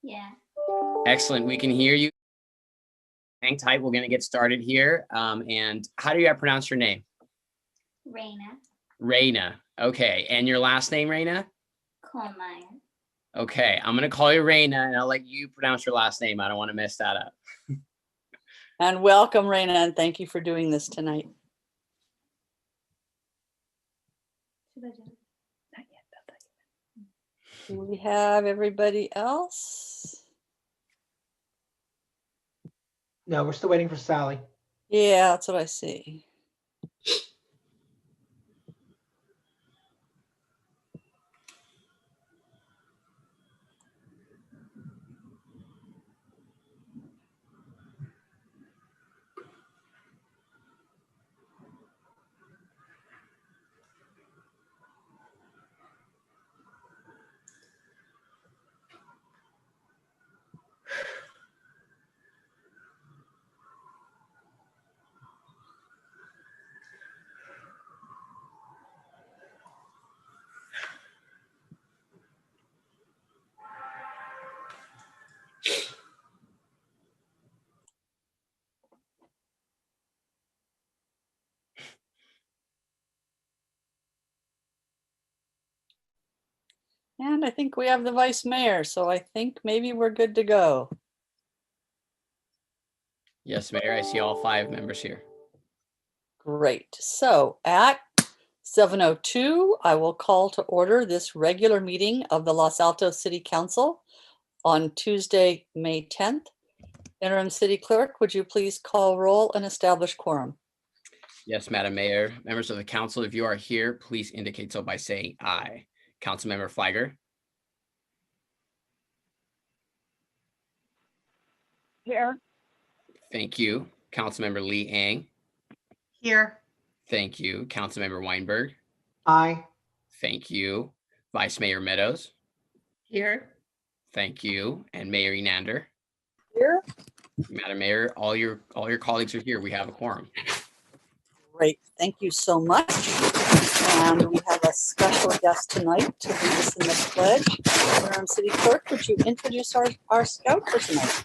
Yeah. Excellent. We can hear you. Hang tight. We're going to get started here. And how do you pronounce your name? Raina. Raina. Okay. And your last name, Raina? Colemeyer. Okay. I'm going to call you Raina, and I'll let you pronounce your last name. I don't want to mess that up. And welcome, Raina, and thank you for doing this tonight. Do we have everybody else? No, we're still waiting for Sally. Yeah, that's what I see. And I think we have the vice mayor, so I think maybe we're good to go. Yes, Mayor. I see all 5 members here. Great. So at 7:02, I will call to order this regular meeting of the Los Altos City Council on Tuesday, May 10th. Interim City Clerk, would you please call roll and establish quorum? Yes, Madam Mayor. Members of the council, if you are here, please indicate so by saying aye. Councilmember Fliger. Here. Thank you. Councilmember Lee Ang. Here. Thank you. Councilmember Weinberg. Aye. Thank you. Vice Mayor Meadows. Here. Thank you. And Mayor Enander. Here. Madam Mayor, all your colleagues are here. We have a quorum. Great. Thank you so much. And we have a special guest tonight to lead us in the pledge. Interim City Clerk, would you introduce our scout for tonight?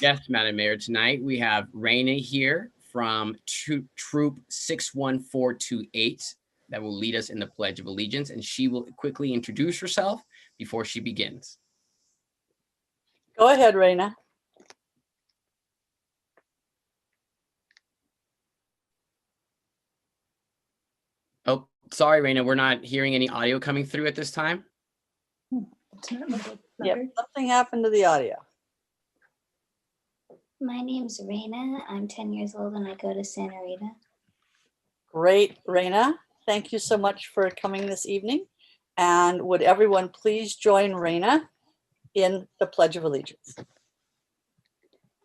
Yes, Madam Mayor. Tonight we have Raina here from Troop 61428 that will lead us in the Pledge of Allegiance, and she will quickly introduce herself before she begins. Go ahead, Raina. Oh, sorry, Raina, we're not hearing any audio coming through at this time. Yep, something happened to the audio. My name's Raina. I'm 10 years old and I go to Santa Rita. Great, Raina. Thank you so much for coming this evening. And would everyone please join Raina in the Pledge of Allegiance?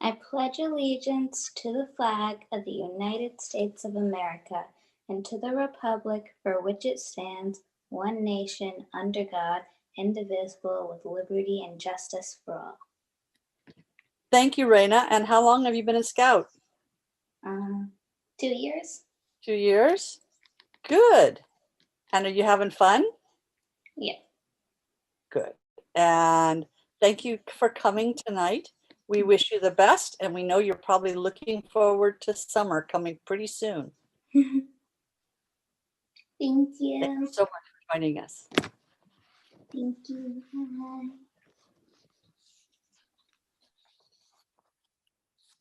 I pledge allegiance to the flag of the United States of America and to the republic for which it stands, one nation, under God, indivisible, with liberty and justice for all. Thank you, Raina. And how long have you been a scout? 2 years? 2 years? Good. And are you having fun? Yeah. Good. And thank you for coming tonight. We wish you the best, and we know you're probably looking forward to summer coming pretty soon. Thank you. Thank you so much for joining us. Thank you. Bye.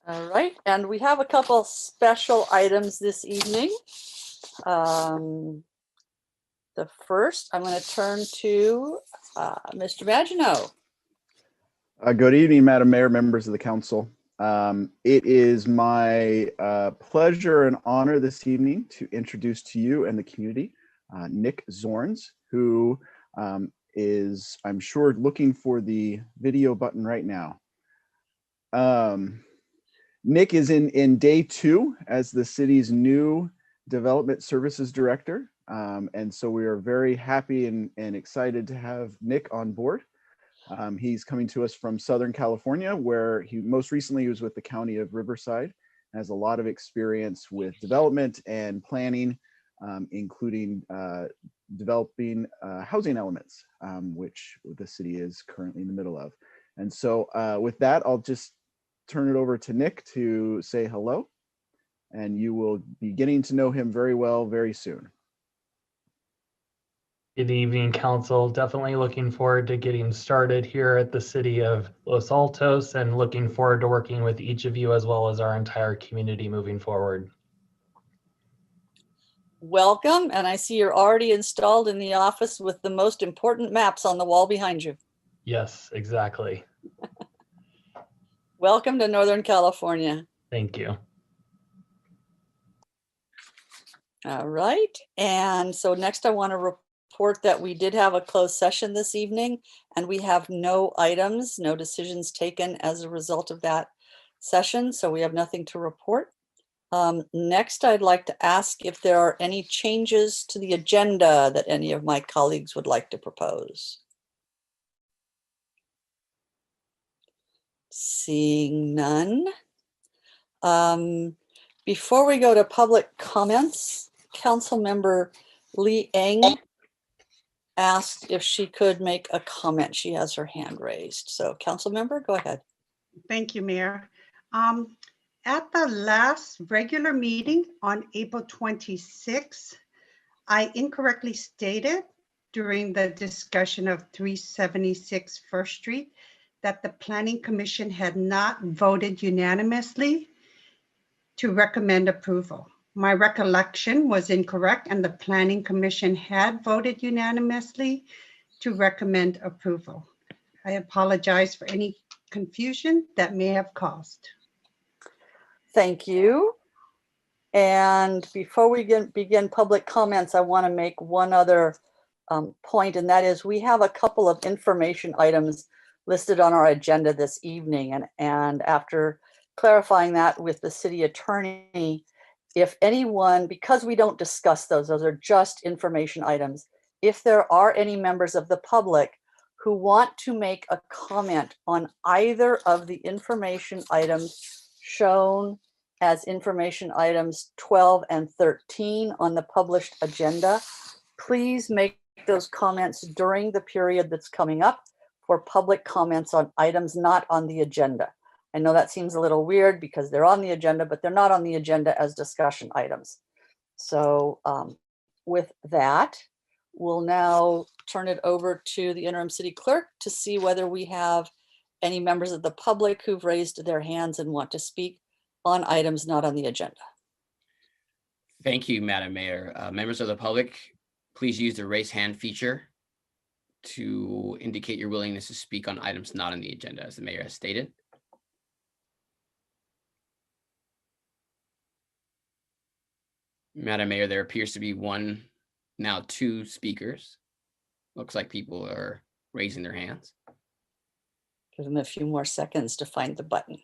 All right, and we have a couple special items this evening. The first, I'm going to turn to Mr. Maginot. Good evening, Madam Mayor, members of the council. It is my pleasure and honor this evening to introduce to you and the community Nick Zorns, who is, I'm sure, looking for the video button right now. Nick is in day 2 as the city's new development services director. And so we are very happy and excited to have Nick on board. He's coming to us from Southern California, where he most recently was with the County of Riverside, has a lot of experience with development and planning, including developing housing elements, which the city is currently in the middle of. And so with that, I'll just turn it over to Nick to say hello, and you will be getting to know him very well very soon. Good evening, Council. Definitely looking forward to getting started here at the City of Los Altos and looking forward to working with each of you as well as our entire community moving forward. Welcome, and I see you're already installed in the office with the most important maps on the wall behind you. Yes, exactly. Welcome to Northern California. Thank you. All right, and so next I want to report that we did have a closed session this evening, and we have no items, no decisions taken as a result of that session, so we have nothing to report. Next, I'd like to ask if there are any changes to the agenda that any of my colleagues would like to propose. Seeing none. Before we go to public comments, Councilmember Lee Eng asked if she could make a comment. She has her hand raised. So Councilmember, go ahead. Thank you, Mayor. At the last regular meeting on April 26th, I incorrectly stated during the discussion of 376 First Street that the Planning Commission had not voted unanimously to recommend approval. My recollection was incorrect, and the Planning Commission had voted unanimously to recommend approval. I apologize for any confusion that may have caused. Thank you. And before we begin public comments, I want to make one other point, and that is we have a couple of information items listed on our agenda this evening. And after clarifying that with the city attorney, if anyone, because we don't discuss those are just information items, if there are any members of the public who want to make a comment on either of the information items shown as information items 12 and 13 on the published agenda, please make those comments during the period that's coming up for public comments on items not on the agenda. I know that seems a little weird because they're on the agenda, but they're not on the agenda as discussion items. So with that, we'll now turn it over to the interim city clerk to see whether we have any members of the public who've raised their hands and want to speak on items not on the agenda. Thank you, Madam Mayor. Members of the public, please use the raise hand feature to indicate your willingness to speak on items not on the agenda, as the mayor has stated. Madam Mayor, there appears to be now two speakers. Looks like people are raising their hands. Give them a few more seconds to find the button.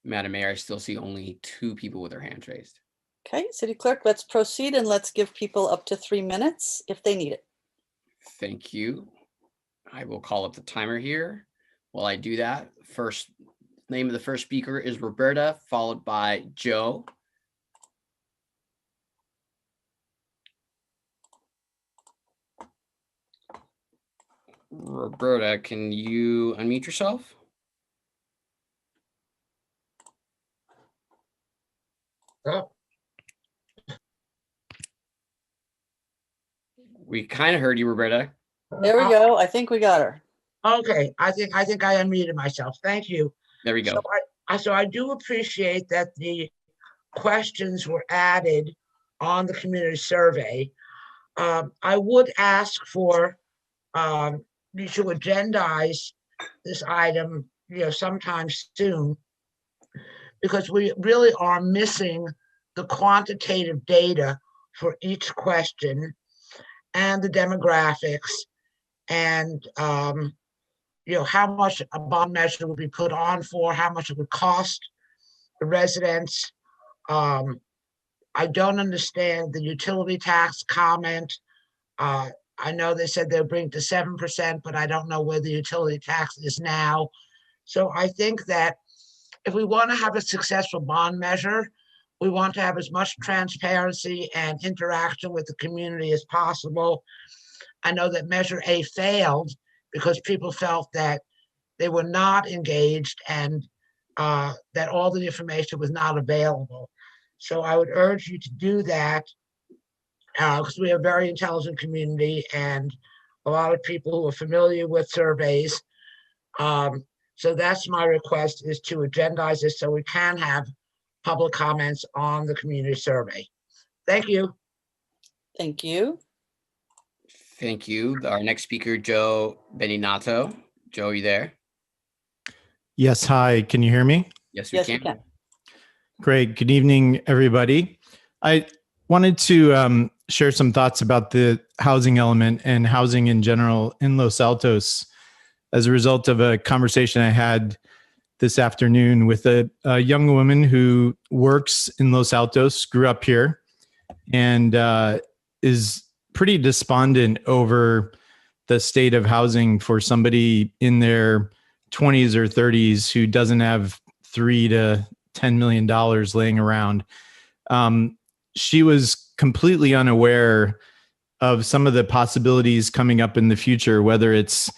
Madam Mayor, I still see only two people with their hands raised. Okay, City Clerk, let's proceed and let's give people up to 3 minutes if they need it. Thank you. I will call up the timer here. While I do that, name of the first speaker is Roberta, followed by Joe. Roberta, can you unmute yourself? Oh, We kind of heard you, Roberta. There we go. I think we got her. okay. I think I unmuted myself. Thank you. There we go. So I do appreciate that the questions were added on the community survey. I would ask for you to agendize this item, sometime soon, because we really are missing the quantitative data for each question and the demographics and how much a bond measure would be put on for, how much it would cost the residents. I don't understand the utility tax comment. I know they said they'll bring it to 7%, but I don't know where the utility tax is now. So I think that if we want to have a successful bond measure, We want to have as much transparency and interaction with the community as possible. I know that Measure A failed because people felt that they were not engaged and that all the information was not available. So I would urge you to do that because we have a very intelligent community and a lot of people who are familiar with surveys. So that's my request, is to agendize this so we can have public comments on the community survey. Thank you. Thank you. Thank you. Our next speaker, Joe Beninato. Joe, are you there? Yes, hi. Can you hear me? Yes, we Yes, can. we can. Great. Good evening, everybody. I wanted to share some thoughts about the housing element and housing in general in Los Altos as a result of a conversation I had this afternoon with a young woman who works in Los Altos, grew up here, and is pretty despondent over the state of housing for somebody in their 20s or 30s who doesn't have $3 to $10 million laying around. She was completely unaware of some of the possibilities coming up in the future, whether it's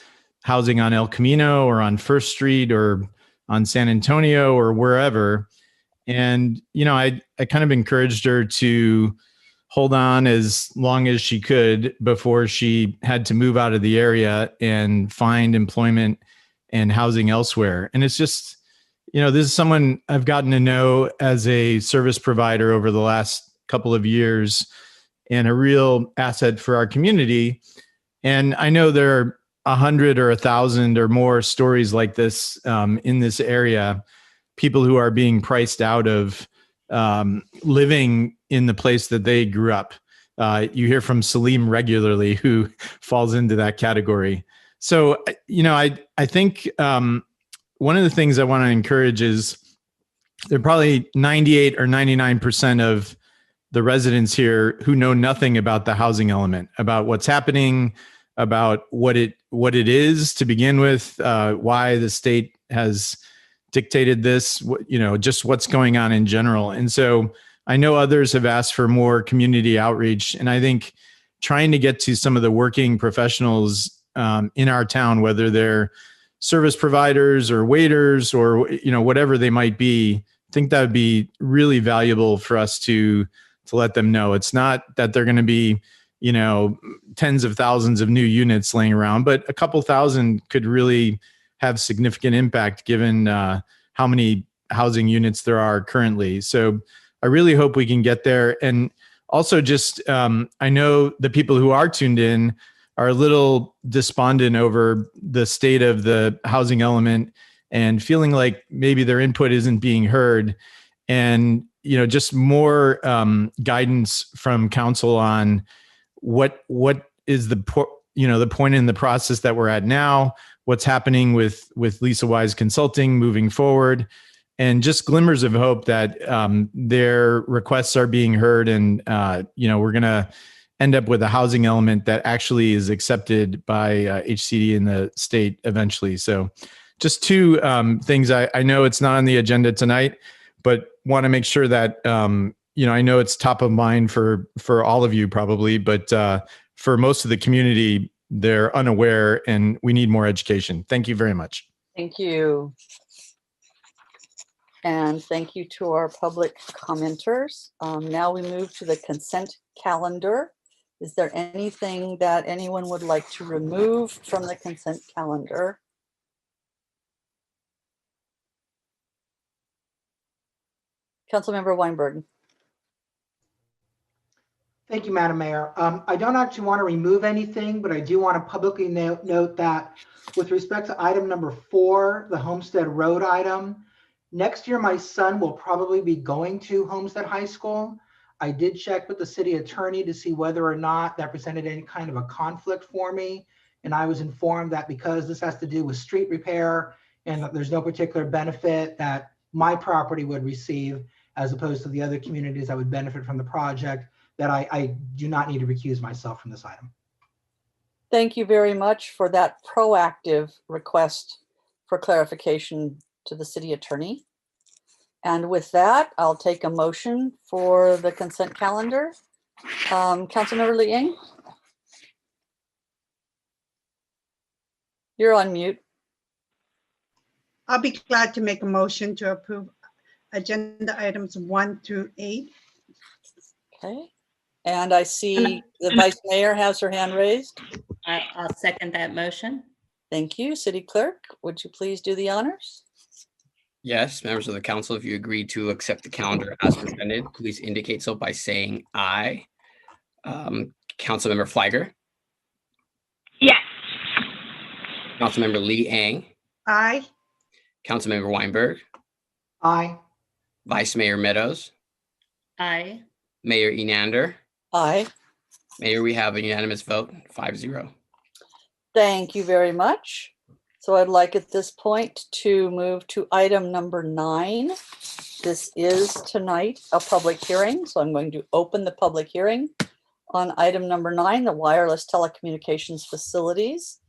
housing on El Camino or on First Street or on San Antonio or wherever. And, you know, I kind of encouraged her to hold on as long as she could before she had to move out of the area and find employment and housing elsewhere. And it's just, you know, this is someone I've gotten to know as a service provider over the last couple of years and a real asset for our community. And I know there are 100 or 1,000 or more stories like this in this area, people who are being priced out of living in the place that they grew up. You hear from Salim regularly, who falls into that category. So, you know, I think one of the things I want to encourage is there are probably 98 or 99% of the residents here who know nothing about the housing element, about what's happening, about what it is to begin with, why the state has dictated this, you know, just what's going on in general. And so I know others have asked for more community outreach, and I think trying to get to some of the working professionals in our town, whether they're service providers or waiters or, you know, whatever they might be, I think that would be really valuable for us to let them know. It's not that they're going to be, you know, tens of thousands of new units laying around, but a couple thousand could really have significant impact given how many housing units there are currently. So I really hope we can get there. And also just, I know the people who are tuned in are a little despondent over the state of the housing element and feeling like maybe their input isn't being heard. And, you know, just more guidance from council on what is the point in the process that we're at now, what's happening with Lisa Wise Consulting moving forward, and just glimmers of hope that their requests are being heard, and you know, we're going to end up with a housing element that actually is accepted by HCD in the state eventually. So just two things. I know it's not on the agenda tonight, but want to make sure that you know, I know it's top of mind for all of you probably, but for most of the community, they're unaware, and we need more education. Thank you very much. Thank you. And thank you to our public commenters. Now we move to the consent calendar. Is there anything that anyone would like to remove from the consent calendar? Councilmember Weinberg. Thank you, Madam Mayor. I don't actually want to remove anything, but I do want to publicly note that with respect to item number 4, the Homestead Road item, next year my son will probably be going to Homestead High School. I did check with the city attorney to see whether or not that presented any kind of a conflict for me. And I was informed that because this has to do with street repair and that there's no particular benefit that my property would receive, as opposed to the other communities that would benefit from the project, that I do not need to recuse myself from this item. Thank you very much for that proactive request for clarification to the city attorney. And with that, I'll take a motion for the consent calendar. Councilmember Liang? You're on mute. I'll be glad to make a motion to approve agenda items 1 through 8. Okay. And I see the Vice Mayor has her hand raised. I'll second that motion. Thank you. City Clerk, would you please do the honors? Yes, members of the council, if you agree to accept the calendar as presented, please indicate so by saying aye. Councilmember Fliger, Yes. Councilmember Lee Ang, Aye. Councilmember Weinberg, Aye. Vice Mayor Meadows, Aye. Mayor Enander. Aye. Mayor, we have a unanimous vote, 5-0. Thank you very much. So I'd like at this point to move to item number 9. This is tonight a public hearing, so I'm going to open the public hearing on item number 9, the wireless telecommunications facilities.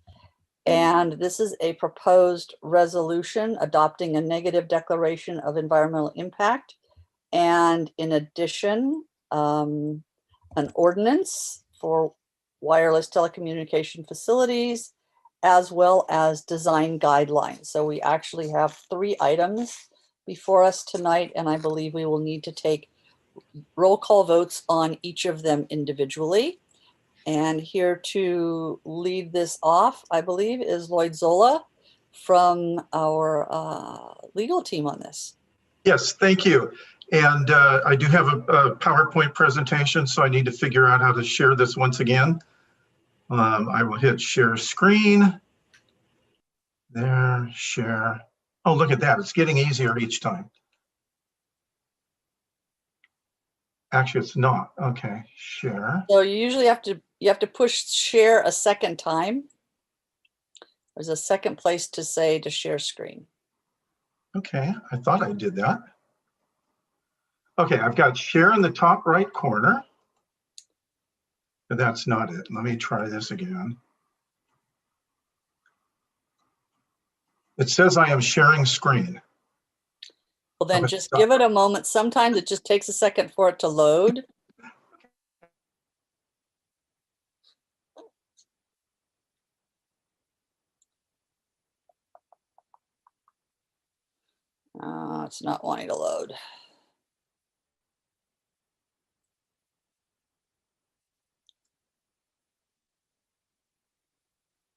And this is a proposed resolution adopting a negative declaration of environmental impact. And in addition, an ordinance for wireless telecommunication facilities, as well as design guidelines. So we actually have 3 items before us tonight, and I believe we will need to take roll call votes on each of them individually. And here to lead this off, I believe, is Lloyd Zola from our legal team on this. Yes, thank you. And I do have a PowerPoint presentation, so I need to figure out how to share this once again. I will hit share screen. There, share. Oh, look at that. It's getting easier each time. Actually, it's not. Okay, share. So you usually have to push share a second time. There's a second place to say to share screen. Okay, I thought I did that. Okay, I've got share in the top right corner. But that's not it. Let me try this again. It says I am sharing screen. Well, then just give it a moment. Sometimes it just takes a second for it to load. It's not wanting to load.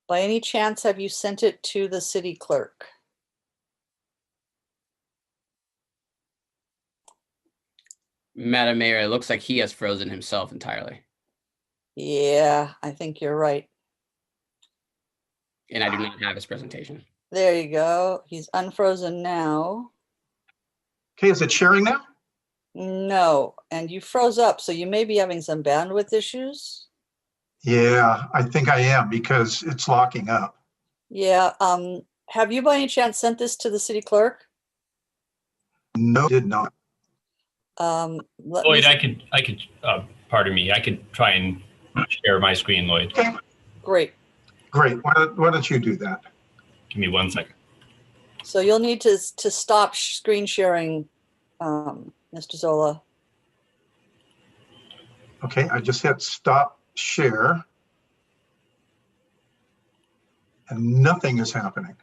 By any chance, have you sent it to the city clerk? Madam Mayor, it looks like he has frozen himself entirely. Yeah, I think you're right. And I do not have his presentation. There you go. He's unfrozen now. Okay, is it sharing now? No, and you froze up, so you may be having some bandwidth issues. Yeah, I think I am because it's locking up. Yeah, have you by any chance sent this to the city clerk? No, did not. Lloyd, I could, pardon me, I could try and share my screen, Lloyd. Okay. Great. Great. Why don't you do that? Give me 1 second. So you'll need to stop screen sharing, Mr. Zola. Okay, I just hit stop share. And nothing is happening.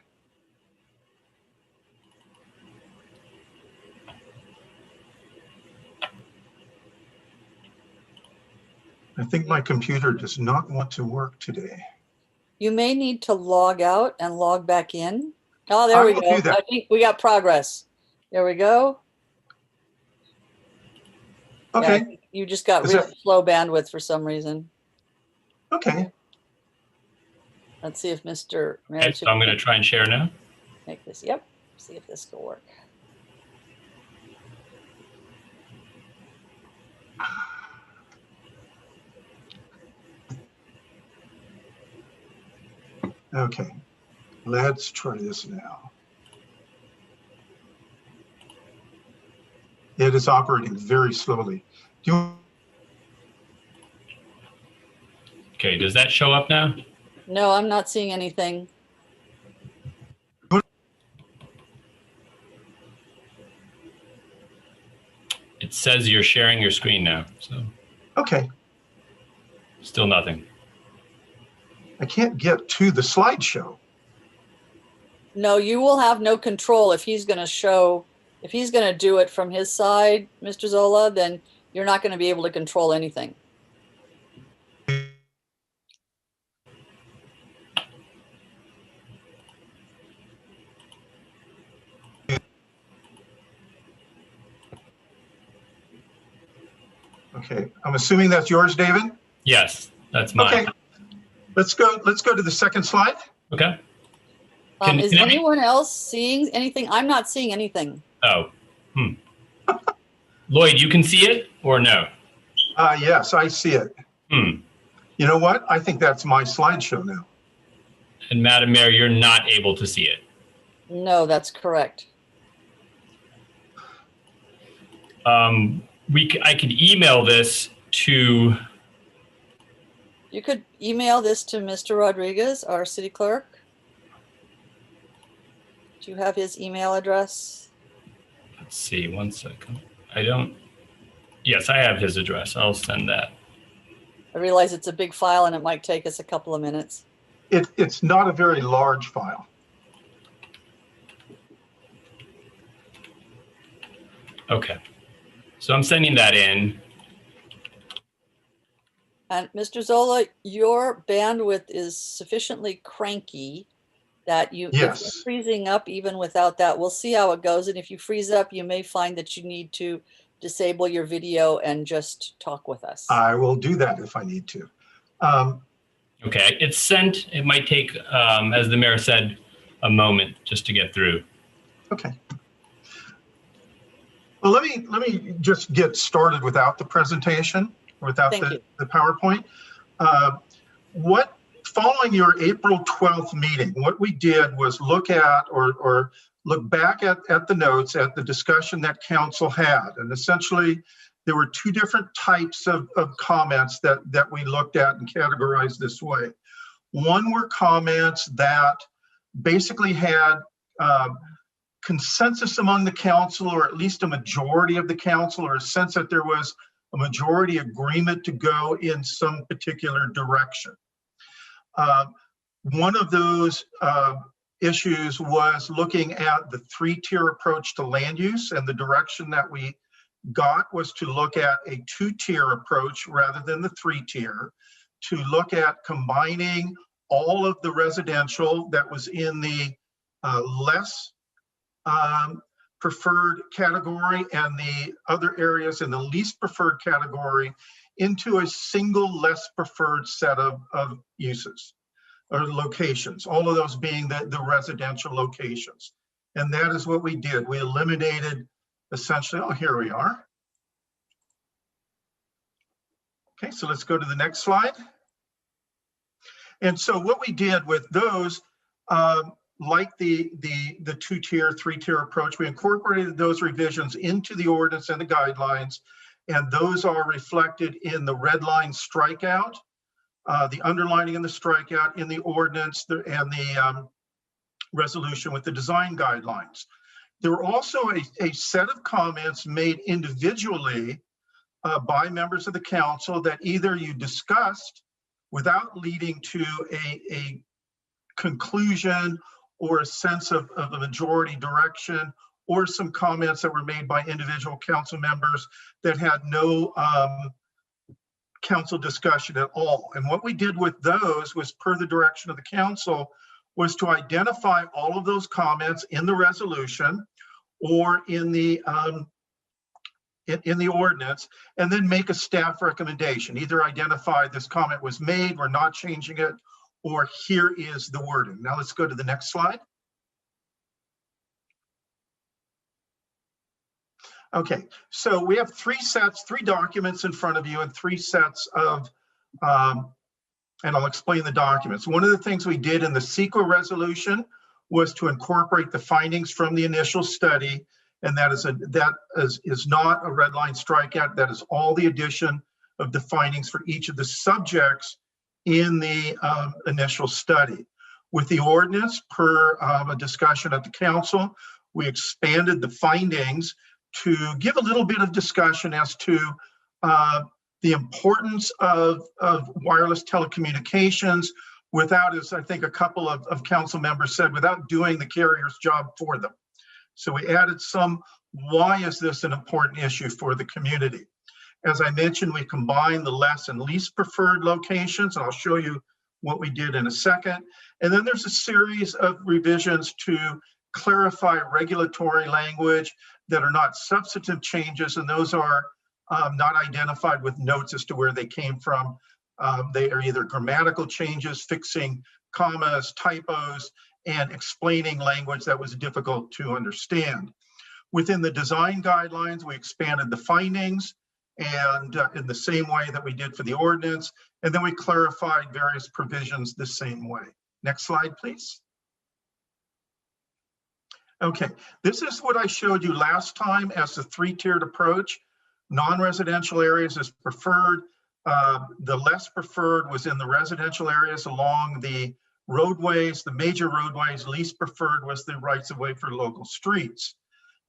I think my computer does not want to work today. You may need to log out and log back in. Oh, there we go. I think we got progress. There we go. Okay. Yeah, you just got really slow bandwidth for some reason. Okay. Let's see if Mr. Okay, so I'm going to try and share now. Make this, yep. See if this will work. Okay, let's try this now. It is operating very slowly. Okay, does that show up now? No, I'm not seeing anything. says you're sharing your screen now, so Okay, still nothing. I can't get to the slideshow. No, you will have no control if he's going to do it from his side, Mr. Zola, then you're not going to be able to control anything. Okay, I'm assuming that's yours, David? Yes, that's mine. Okay, let's go to the second slide. Okay. Is anyone else seeing anything? I'm not seeing anything. Oh, Lloyd, you can see it or no? Yes, I see it. You know what? I think that's my slideshow now. And Madam Mayor, you're not able to see it. No, that's correct. I could email this to. You could email this to Mr. Rodriguez, our city clerk. Do you have his email address? Let's see, 1 second. I don't. Yes, I have his address. I'll send that. I realize it's a big file and it might take us a couple of minutes. It's not a very large file. Okay. So I'm sending that in. And Mr. Zola, your bandwidth is sufficiently cranky that if you're freezing up even without that. We'll see how it goes. And if you freeze up, you may find that you need to disable your video and just talk with us. I will do that if I need to. Okay, it's sent. It might take, as the mayor said, a moment just to get through. Okay. Well, let me just get started without the presentation, without the PowerPoint. Following your April 12th meeting, what we did was look at or look back at the notes, at the discussion that council had. And essentially, there were two different types of comments that we looked at and categorized this way. One were comments that basically had consensus among the council, or at least a majority of the council, or a sense that there was a majority agreement to go in some particular direction. One of those issues was looking at the three-tier approach to land use, and the direction that we got was to look at a two-tier approach rather than the three-tier, to look at combining all of the residential that was in the less preferred category and the other areas in the least preferred category into a single less preferred set of uses or locations, all of those being the residential locations. And that is what we did. We eliminated essentially, oh, here we are. Okay, so let's go to the next slide. And so what we did with those, like the two-tier, three-tier approach, we incorporated those revisions into the ordinance and the guidelines, and those are reflected in the red line strikeout, the underlining and the strikeout in the ordinance and the resolution with the design guidelines. There were also a set of comments made individually by members of the council that either you discussed without leading to a conclusion or a sense of a majority direction, or some comments that were made by individual council members that had no council discussion at all. And what we did with those was, per the direction of the council, was to identify all of those comments in the resolution or in the ordinance, and then make a staff recommendation. Either identify this comment was made, we're not changing it, or here is the wording. Now let's go to the next slide. Okay, so we have three documents in front of you, and three sets of, and I'll explain the documents. One of the things we did in the CEQA resolution was to incorporate the findings from the initial study, and that is not a red line strikeout. That is all the addition of the findings for each of the subjects in the initial study. With the ordinance, per a discussion at the council, we expanded the findings to give a little bit of discussion as to the importance of wireless telecommunications without, as I think a couple of council members said, without doing the carrier's job for them. So we added some, why is this an important issue for the community? As I mentioned, we combined the less and least preferred locations, and I'll show you what we did in a second. And then there's a series of revisions to clarify regulatory language that are not substantive changes, and those are not identified with notes as to where they came from. They are either grammatical changes, fixing commas, typos, and explaining language that was difficult to understand. Within the design guidelines, we expanded the findings and in the same way that we did for the ordinance, and then we clarified various provisions the same way. Next slide, please. Okay, this is what I showed you last time as the three-tiered approach. Non-residential areas is preferred. The less preferred was in the residential areas along the roadways, the major roadways. Least preferred was the rights of way for local streets.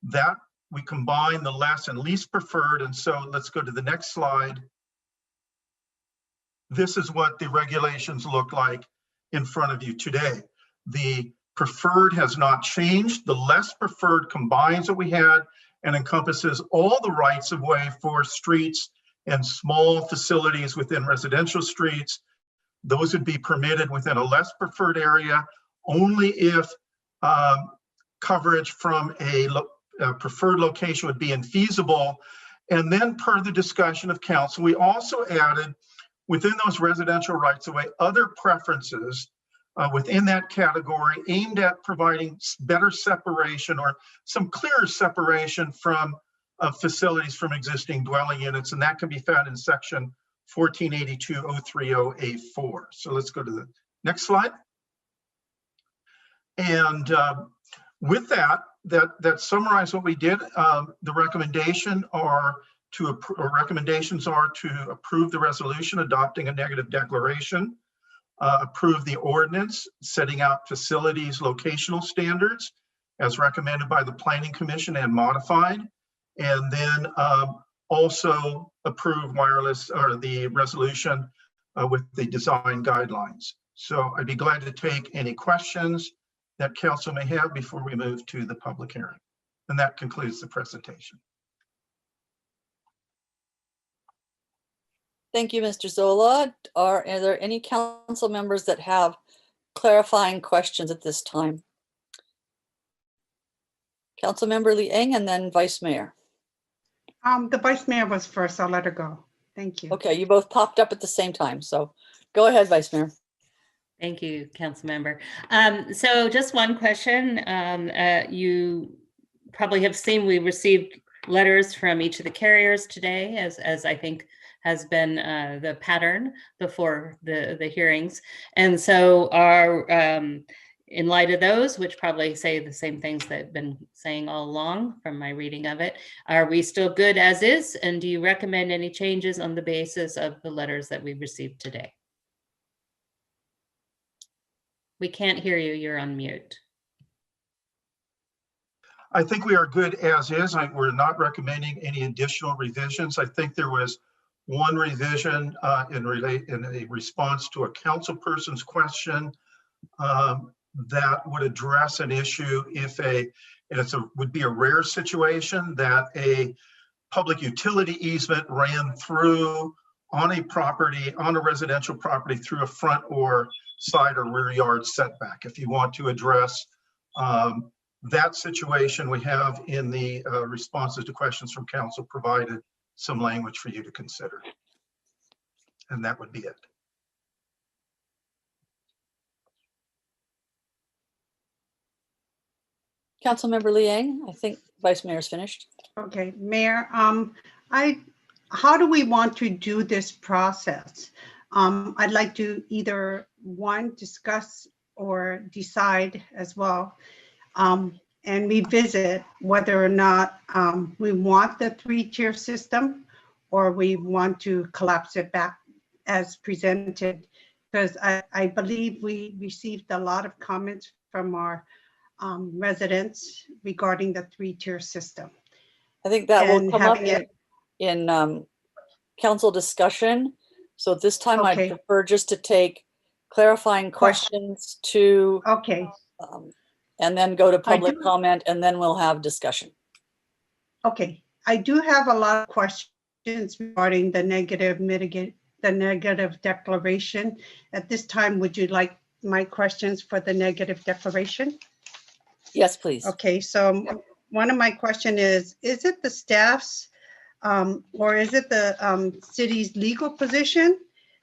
That we combine the less and least preferred. And so let's go to the next slide. This is what the regulations look like in front of you today. The preferred has not changed. The less preferred combines what we had and encompasses all the rights of way for streets and small facilities within residential streets. Those would be permitted within a less preferred area only if coverage from a preferred location would be infeasible. And then per the discussion of council, we also added within those residential rights of way other preferences within that category aimed at providing better separation or some clearer separation from facilities from existing dwelling units. And that can be found in section 1482.030A4. So let's go to the next slide. And with that summarizes what we did. The recommendations are to approve the resolution adopting a negative declaration, approve the ordinance setting out facilities locational standards as recommended by the Planning Commission and modified, and then also approve wireless or the resolution with the design guidelines. So I'd be glad to take any questions that council may have before we move to the public hearing. And that concludes the presentation. Thank you, Mr. Zola. Are there any council members that have clarifying questions at this time? Councilmember Liang and then Vice Mayor. The Vice Mayor was first. I'll let her go. Thank you. Okay, you both popped up at the same time. So go ahead, Vice Mayor. Thank you, council member. So just one question. You probably have seen we received letters from each of the carriers today, as I think has been the pattern before the hearings. And so in light of those, which probably say the same things that I've been saying all along from my reading of it, are we still good as is? And do you recommend any changes on the basis of the letters that we received today? We can't hear you, you're on mute. I think we are good as is. We're not recommending any additional revisions. I think there was one revision in a response to a council person's question that would address an issue if would be a rare situation that a public utility easement ran through on a property, on a residential property through a front or side or rear yard setback. If you want to address that situation, we have in the responses to questions from council provided some language for you to consider. And that would be it. Councilmember Liang, I think Vice Mayor's finished. Okay, Mayor, how do we want to do this process? I'd like to either one, discuss or decide as well, and revisit whether or not we want the three-tier system or we want to collapse it back as presented. Because I believe we received a lot of comments from our residents regarding the three-tier system. I think that will And come up having it, in council discussion. So at this time, I'd Okay. prefer just to take clarifying questions to, okay, and then go to I public do- comment, and then we'll have discussion. okay. I do have a lot of questions regarding the negative declaration. At this time, would you like my questions for the negative declaration? Yes, please. Okay, so one of my question is it the staff's or is it the city's legal position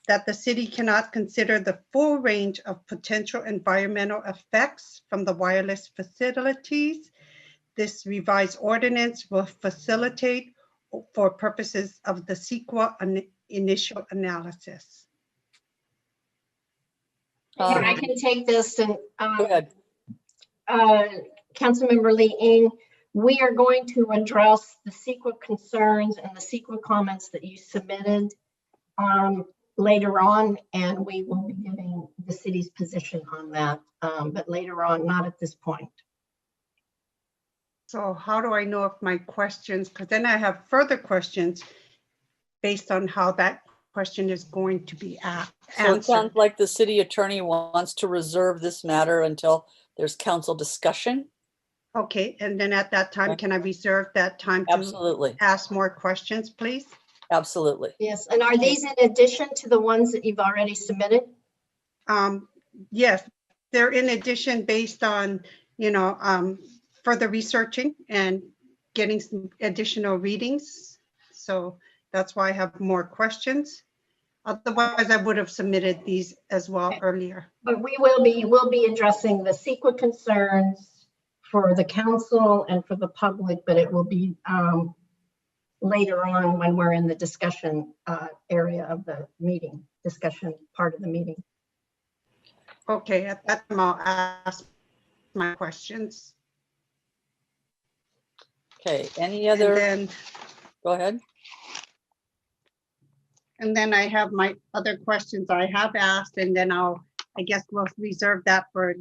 that the city cannot consider the full range of potential environmental effects from the wireless facilities? This revised ordinance will facilitate for purposes of the CEQA initial analysis. I can take this and Go ahead. Councilmember Lee Ing, we are going to address the CEQA concerns and the CEQA comments that you submitted later on, and we will be giving the city's position on that, but later on, not at this point. So how do I know if my questions, because then I have further questions based on how that question is going to be So it answered. sounds like the city attorney wants to reserve this matter until there's council discussion. Okay, and then at that time, Okay. can I reserve that time to Absolutely. ask more questions, please? Absolutely. Yes, and are these in addition to the ones that you've already submitted? Yes, they're in addition based on, further researching and getting some additional readings. So that's why I have more questions. Otherwise, I would have submitted these as well earlier. But we'll be addressing the CEQA concerns for the council and for the public, but it will be later on when we're in the discussion area of the meeting, discussion part of the meeting. Okay, at that time, I'll ask my questions. Okay, any other, And go ahead. then I have my other questions I have asked, and then I guess we'll reserve that for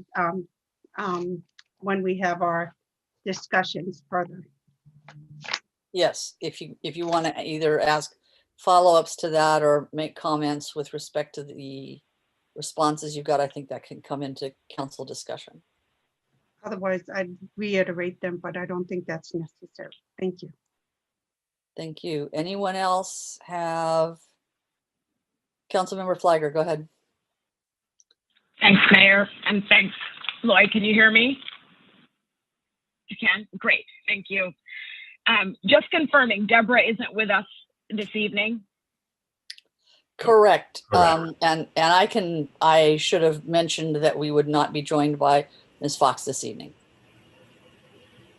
when we have our discussions further. Yes, if you want to either ask follow-ups to that or make comments with respect to the responses you got, I think that can come into council discussion. Otherwise, I'd reiterate them, but I don't think that's necessary. Thank you. Thank you. Anyone else have? Councilmember Flagger, go ahead. Thanks, Mayor, and thanks, Lloyd. Can you hear me? You can? Great, thank you. Just confirming, Deborah isn't with us this evening? Correct. Correct. And I should have mentioned that we would not be joined by Ms. Fox this evening.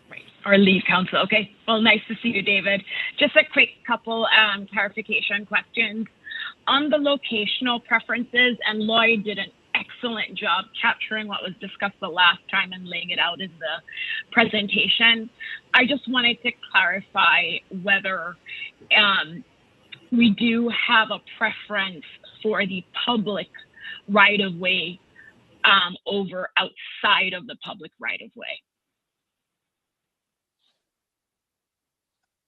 Right, or lead counsel. Okay, well, nice to see you, David. Just a quick couple clarification questions. On the locational preferences, and Lloyd did an excellent job capturing what was discussed the last time and laying it out in the presentation. I just wanted to clarify whether we do have a preference for the public right-of-way over outside of the public right-of-way.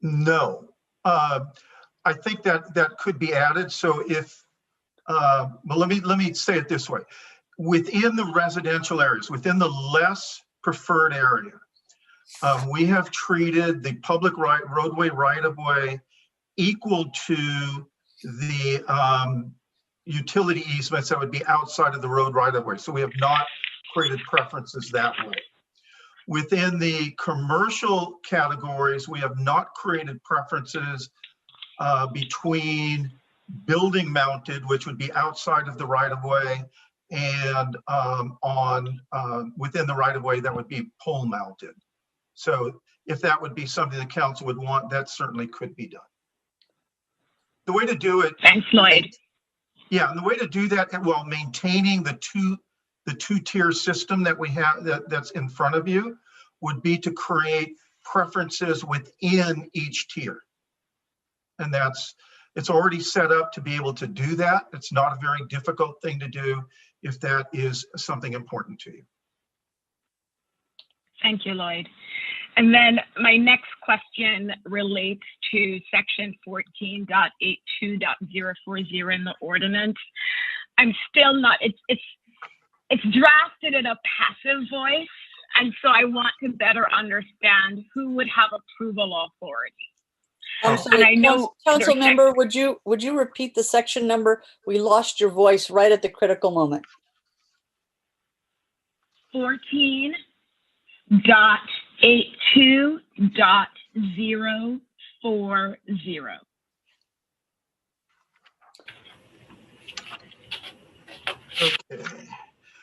No, I think that could be added. So if, well, let me say it this way. Within the residential areas, within the less preferred area, we have treated the public roadway right-of-way equal to the utility easements that would be outside of the road right-of-way. So we have not created preferences that way. Within the commercial categories, we have not created preferences between building mounted, which would be outside of the right-of-way, and within the right-of-way that would be pole mounted. So if that would be something the council would want, that certainly could be done. The way to do it. Thanks, Lloyd. Yeah, and the way to do that while maintaining the two-tier system that we have that's in front of you would be to create preferences within each tier. And it's already set up to be able to do that. It's not a very difficult thing to do if that is something important to you. Thank you, Lloyd. And then my next question relates to section 14.82.040 in the ordinance. I'm still not, it's drafted in a passive voice. And so I want to better understand who would have approval authority. I'm And sorry, I know Council there's member, would you repeat the section number? We lost your voice right at the critical moment. 14.82.040. Okay.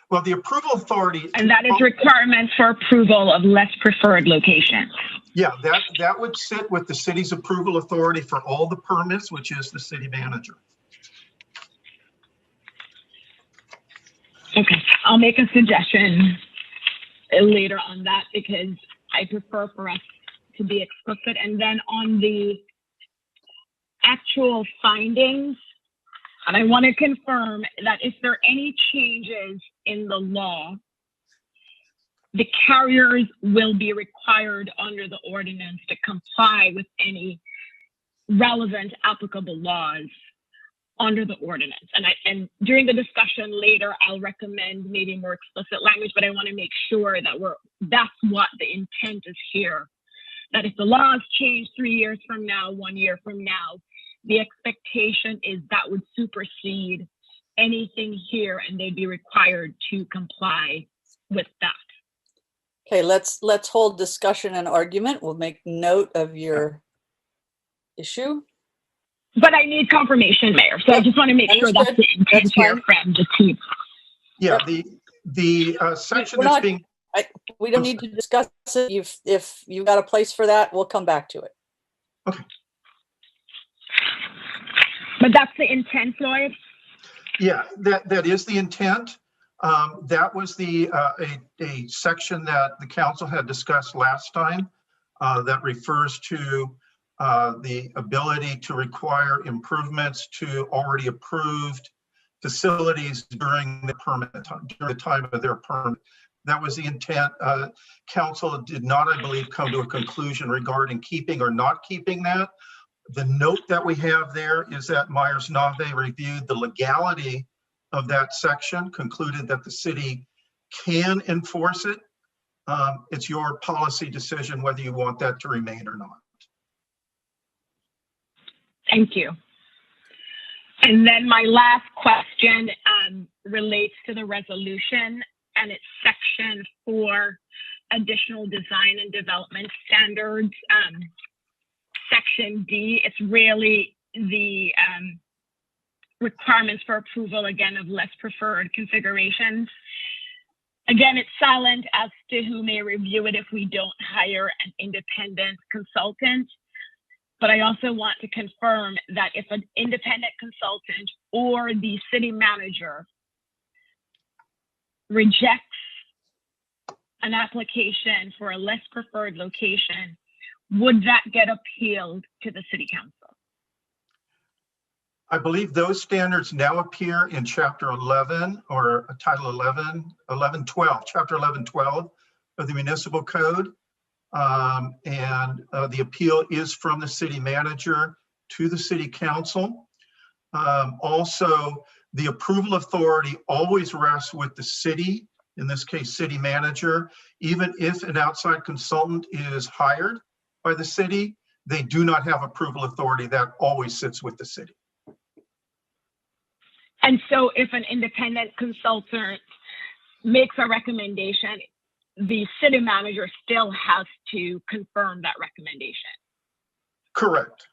Well, the approval authority. And that is requirements for approval of less preferred locations. Yeah, that would sit with the city's approval authority for all the permits, which is the city manager. Okay, I'll make a suggestion later on that because I prefer for us to be explicit. And then on the actual findings, and I want to confirm that if there are any changes in the law, the carriers will be required under the ordinance to comply with any relevant applicable laws under the ordinance. And during the discussion later, I'll recommend maybe more explicit language, but I want to make sure that that's what the intent is here. That if the laws change 3 years from now, 1 year from now, the expectation is that would supersede anything here and they'd be required to comply with that. Okay, let's hold discussion and argument. We'll make note of your issue. But I need confirmation, Mayor. So I just want to make sure that's the intent here from the team. Yeah, the section that's being. We don't need to discuss it. If you've got a place for that, we'll come back to it. Okay. But that's the intent, Lloyd? Yeah, that is the intent. That was a section that the council had discussed last time that refers to the ability to require improvements to already approved facilities during the permit time, during the time of their permit. That was the intent. Council did not, I believe, come to a conclusion regarding keeping or not keeping that. The note that we have there is that Myers-Nave reviewed the legality of that section, concluded that the city can enforce it. It's your policy decision whether you want that to remain or not. Thank you. And then my last question relates to the resolution, and it's section 4, additional design and development standards. Section D, it's really the requirements for approval, again, of less preferred configurations. Again, it's silent as to who may review it if we don't hire an independent consultant. But I also want to confirm that if an independent consultant or the city manager rejects an application for a less preferred location, would that get appealed to the city council? I believe those standards now appear in chapter 11 or title 1112, chapter 1112 of the municipal code. The appeal is from the city manager to the city council. Also, the approval authority always rests with the city, in this case, city manager. Even if an outside consultant is hired by the city, they do not have approval authority. That always sits with the city. And so if an independent consultant makes a recommendation, the city manager still has to confirm that recommendation. Correct.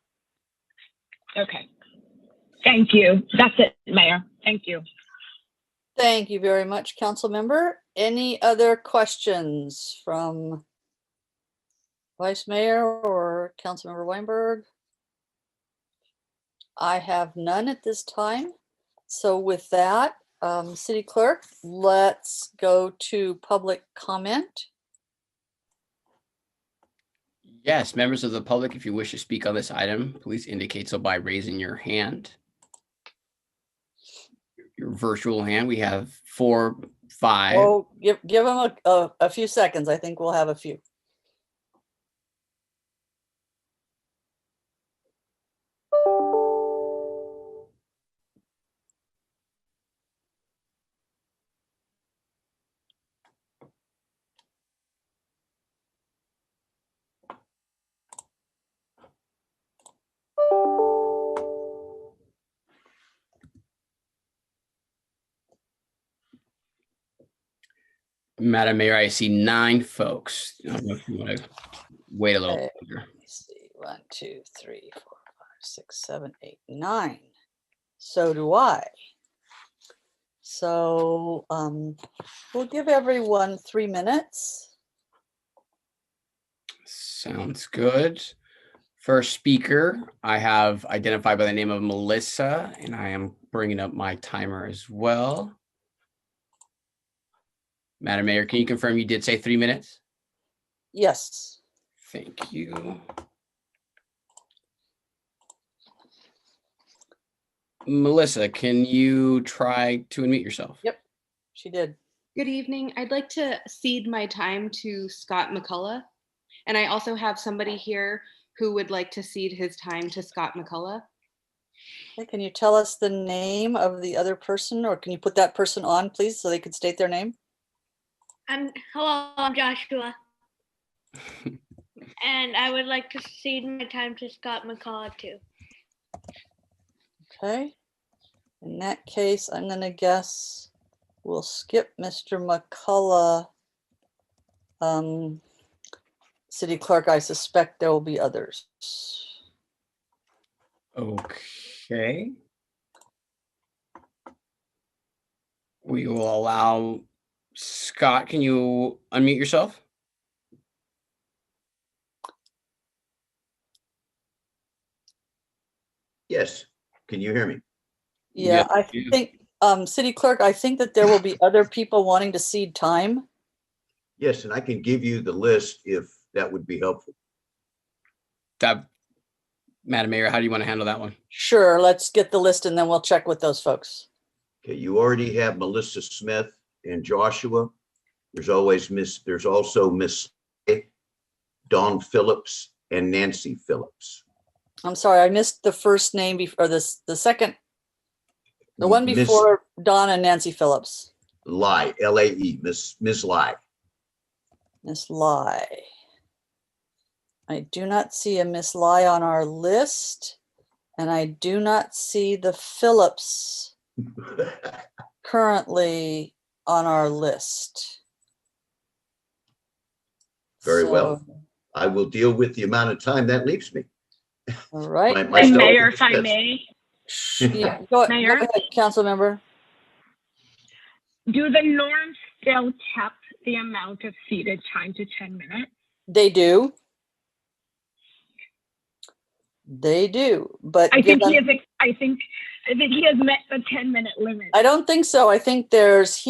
Okay. Thank you. That's it, Mayor. Thank you. Thank you very much, Council Member. Any other questions from Vice Mayor or Councilmember Weinberg? I have none at this time. So with that, City Clerk, let's go to public comment. Yes, members of the public, if you wish to speak on this item, please indicate so by raising your hand. Your virtual hand. We have four 5. Oh, give them a few seconds. I think we'll have a few. Madam Mayor, I see 9 folks. I don't know if you want to wait a little Okay. longer. Let me see. 1, 2, 3, 4, 5, 6, 7, 8, 9. So do I. So we'll give everyone 3 minutes. Sounds good. First speaker, I have identified by the name of Melissa, and I am bringing up my timer as well. Madam Mayor, can you confirm you did say 3 minutes? Yes. Thank you. Melissa, can you try to unmute yourself? Yep, she did. Good evening. I'd like to cede my time to Scott McCullough. And I also have somebody here who would like to cede his time to Scott McCullough. Okay, can you tell us the name of the other person, or can you put that person on, please, so they could state their name? Hello, I'm Joshua. And I would like to cede my time to Scott McCullough too. Okay. In that case, I'm going to guess we'll skip Mr. McCullough. City Clerk, I suspect there will be others. Okay. We will allow Scott. Can you unmute yourself? Yes. Can you hear me? Yeah, I think, City Clerk, I think that there will be other people wanting to cede time. Yes, and I can give you the list if that would be helpful. Madam Mayor, how do you want to handle that one? Sure, let's get the list and then we'll check with those folks. Okay, you already have Melissa Smith and Joshua. There's also Miss Dawn Phillips and Nancy Phillips. I'm sorry, I missed the first name before, the second, the one before Dawn and Nancy Phillips. Lai, L-A-E, Ms. Lai. Miss Lai. I do not see a Miss Lai on our list, and I do not see the Phillips currently on our list. Very well. I will deal with the amount of time that leaves me. All right. Mayor, if I may. Yeah, go ahead, council member. Do the norms still cap the amount of seated time to 10 minutes? They do. They do, but I think he has met the 10-minute limit. I don't think so. I think there's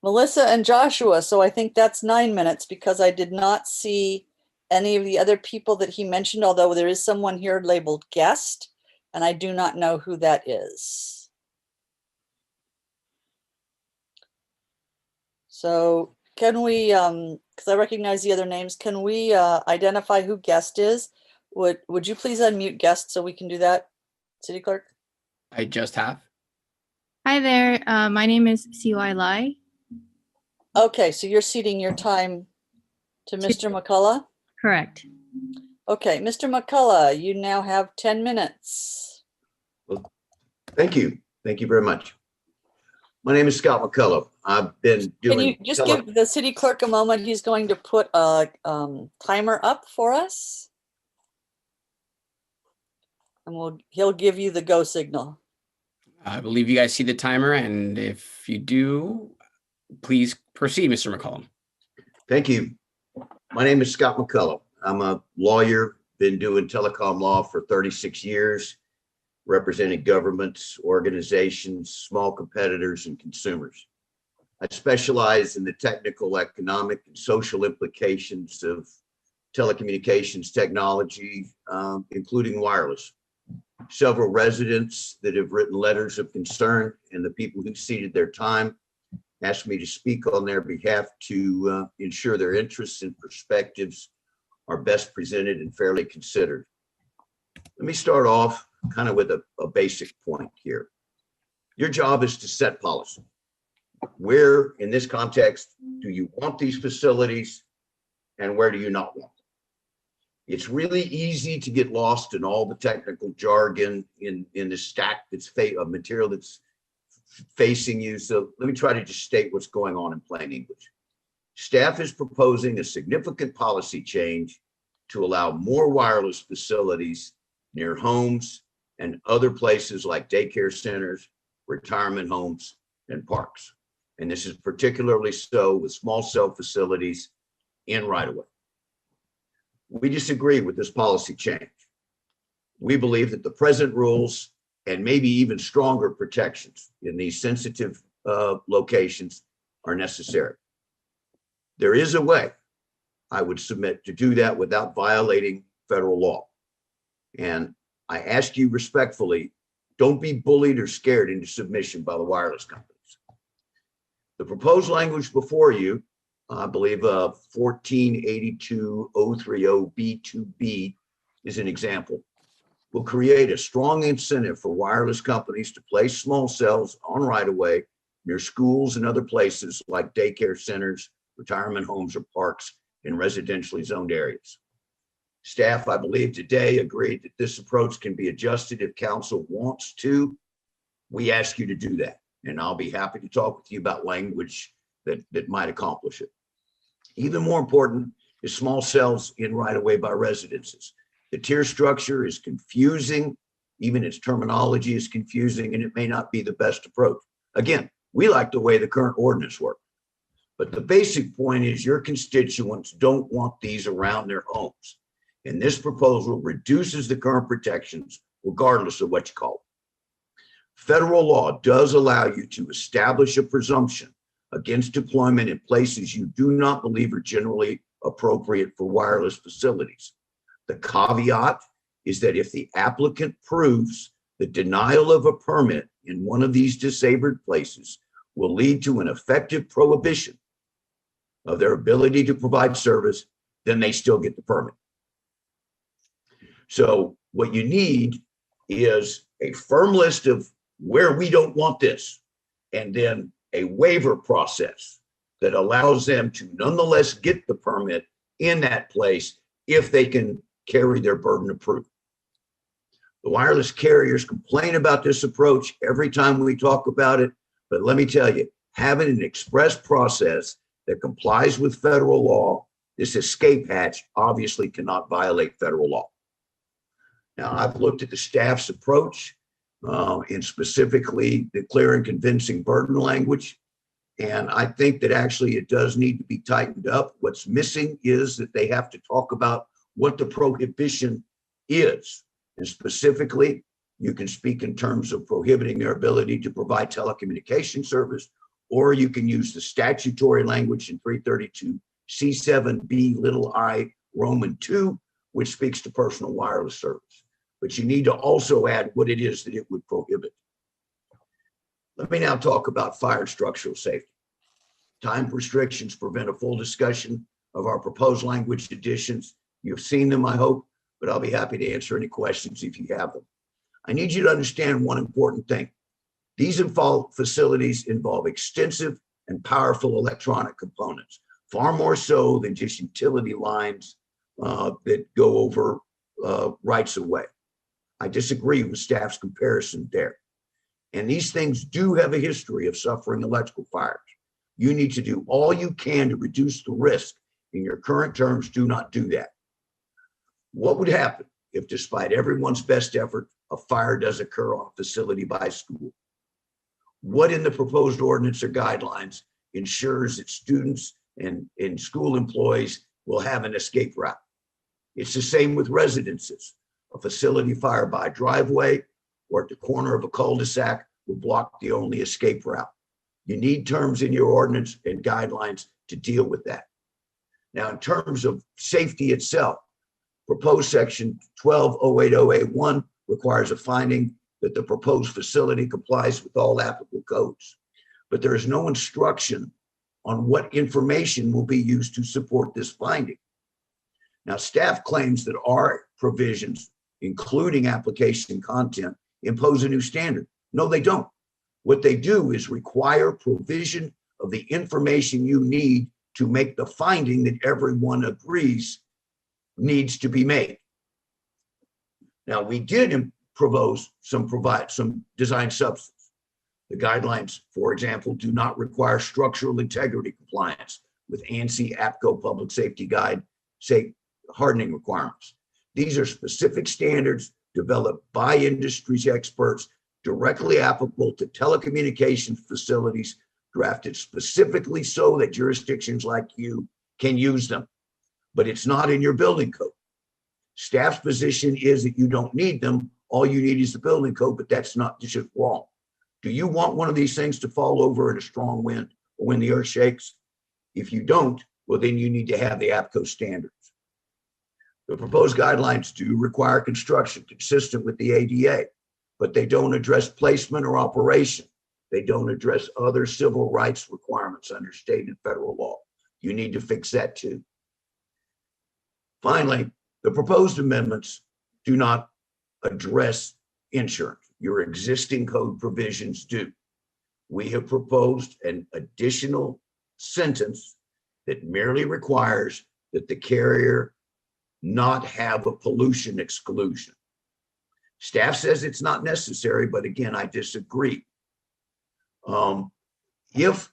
Melissa and Joshua. So I think that's 9 minutes because I did not see any of the other people that he mentioned, although there is someone here labeled guest, and I do not know who that is. So can we, because I recognize the other names, can we identify who guest is? Would you please unmute guest so we can do that, City Clerk? I just have. Hi there. My name is CY Lai. Okay, so you're ceding your time to Mr. McCullough? Correct. Okay, Mr. McCullough, you now have 10 minutes. Well, thank you. Thank you very much. My name is Scott McCullough. I've been doing. Can you just give the city clerk a moment? He's going to put a timer up for us. And he'll give you the go signal. I believe you guys see the timer, and if you do, please proceed, Mr. McCollum. Thank you. My name is Scott McCullough. I'm a lawyer, been doing telecom law for 36 years, representing governments, organizations, small competitors, and consumers. I specialize in the technical, economic, and social implications of telecommunications technology, including wireless. Several residents that have written letters of concern and the people who ceded their time asked me to speak on their behalf to ensure their interests and perspectives are best presented and fairly considered. Let me start off kind of with a basic point here. Your job is to set policy. Where, in this context, do you want these facilities and where do you not want them? It's really easy to get lost in all the technical jargon in the stack of material that's facing you. So let me try to just state what's going on in plain English. Staff is proposing a significant policy change to allow more wireless facilities near homes and other places like daycare centers, retirement homes, and parks. And this is particularly so with small cell facilities in right-of-way. We disagree with this policy change. We believe that the present rules and maybe even stronger protections in these sensitive locations are necessary. There is a way, I would submit, to do that without violating federal law. And I ask you respectfully, don't be bullied or scared into submission by the wireless companies. The proposed language before you, I believe 1482030B2B is an example, will create a strong incentive for wireless companies to place small cells on right-of-way near schools and other places like daycare centers, retirement homes, or parks in residentially zoned areas. Staff, I believe today, agreed that this approach can be adjusted if council wants to. We ask you to do that, and I'll be happy to talk with you about language that might accomplish it. Even more important is small cells in right-of-way by residences. The tier structure is confusing, even its terminology is confusing, and it may not be the best approach. Again, we like the way the current ordinance works, but the basic point is your constituents don't want these around their homes. And this proposal reduces the current protections regardless of what you call it. Federal law does allow you to establish a presumption against deployment in places you do not believe are generally appropriate for wireless facilities. The caveat is that if the applicant proves the denial of a permit in one of these disabled places will lead to an effective prohibition of their ability to provide service, then they still get the permit. So what you need is a firm list of where we don't want this, and then a waiver process that allows them to nonetheless get the permit in that place if they can carry their burden of proof. The wireless carriers complain about this approach every time we talk about it, but let me tell you, having an express process that complies with federal law, this escape hatch obviously cannot violate federal law. Now, I've looked at the staff's approach and specifically the clear and convincing burden language, and I think that actually it does need to be tightened up. What's missing is that they have to talk about what the prohibition is. And specifically, you can speak in terms of prohibiting their ability to provide telecommunication service, or you can use the statutory language in 332 C7B little I Roman 2, which speaks to personal wireless service. But you need to also add what it is that it would prohibit. Let me now talk about fire and structural safety. Time restrictions prevent a full discussion of our proposed language additions. You've seen them, I hope, but I'll be happy to answer any questions if you have them. I need you to understand one important thing. These facilities involve extensive and powerful electronic components, far more so than just utility lines that go over rights of way. I disagree with staff's comparison there. And these things do have a history of suffering electrical fires. You need to do all you can to reduce the risk, and your current terms do not do that. What would happen if, despite everyone's best effort, a fire does occur on a facility by a school? What in the proposed ordinance or guidelines ensures that students and school employees will have an escape route? It's the same with residences. A facility fire by driveway or at the corner of a cul-de-sac will block the only escape route. You need terms in your ordinance and guidelines to deal with that. Now, in terms of safety itself, proposed section 12080A1 requires a finding that the proposed facility complies with all applicable codes. but there is no instruction on what information will be used to support this finding. Now, staff claims that our provisions, including application content, impose a new standard. No, they don't. What they do is require provision of the information you need to make the finding that everyone agrees needs to be made. Now, we did provide some design substance. The guidelines, for example, do not require structural integrity compliance with ANSI APCO Public Safety Guide, say, hardening requirements. These are specific standards developed by industry experts, directly applicable to telecommunications facilities, drafted specifically so that jurisdictions like you can use them. But it's not in your building code. Staff's position is that you don't need them. All you need is the building code, but that's just wrong. Do you want one of these things to fall over in a strong wind or when the earth shakes? If you don't, well, then you need to have the APCO standards. The proposed guidelines do require construction consistent with the ADA, but they don't address placement or operation. They don't address other civil rights requirements under state and federal law. You need to fix that too. Finally, the proposed amendments do not address insurance. Your existing code provisions do. We have proposed an additional sentence that merely requires that the carrier not have a pollution exclusion. Staff says it's not necessary, but again, I disagree. If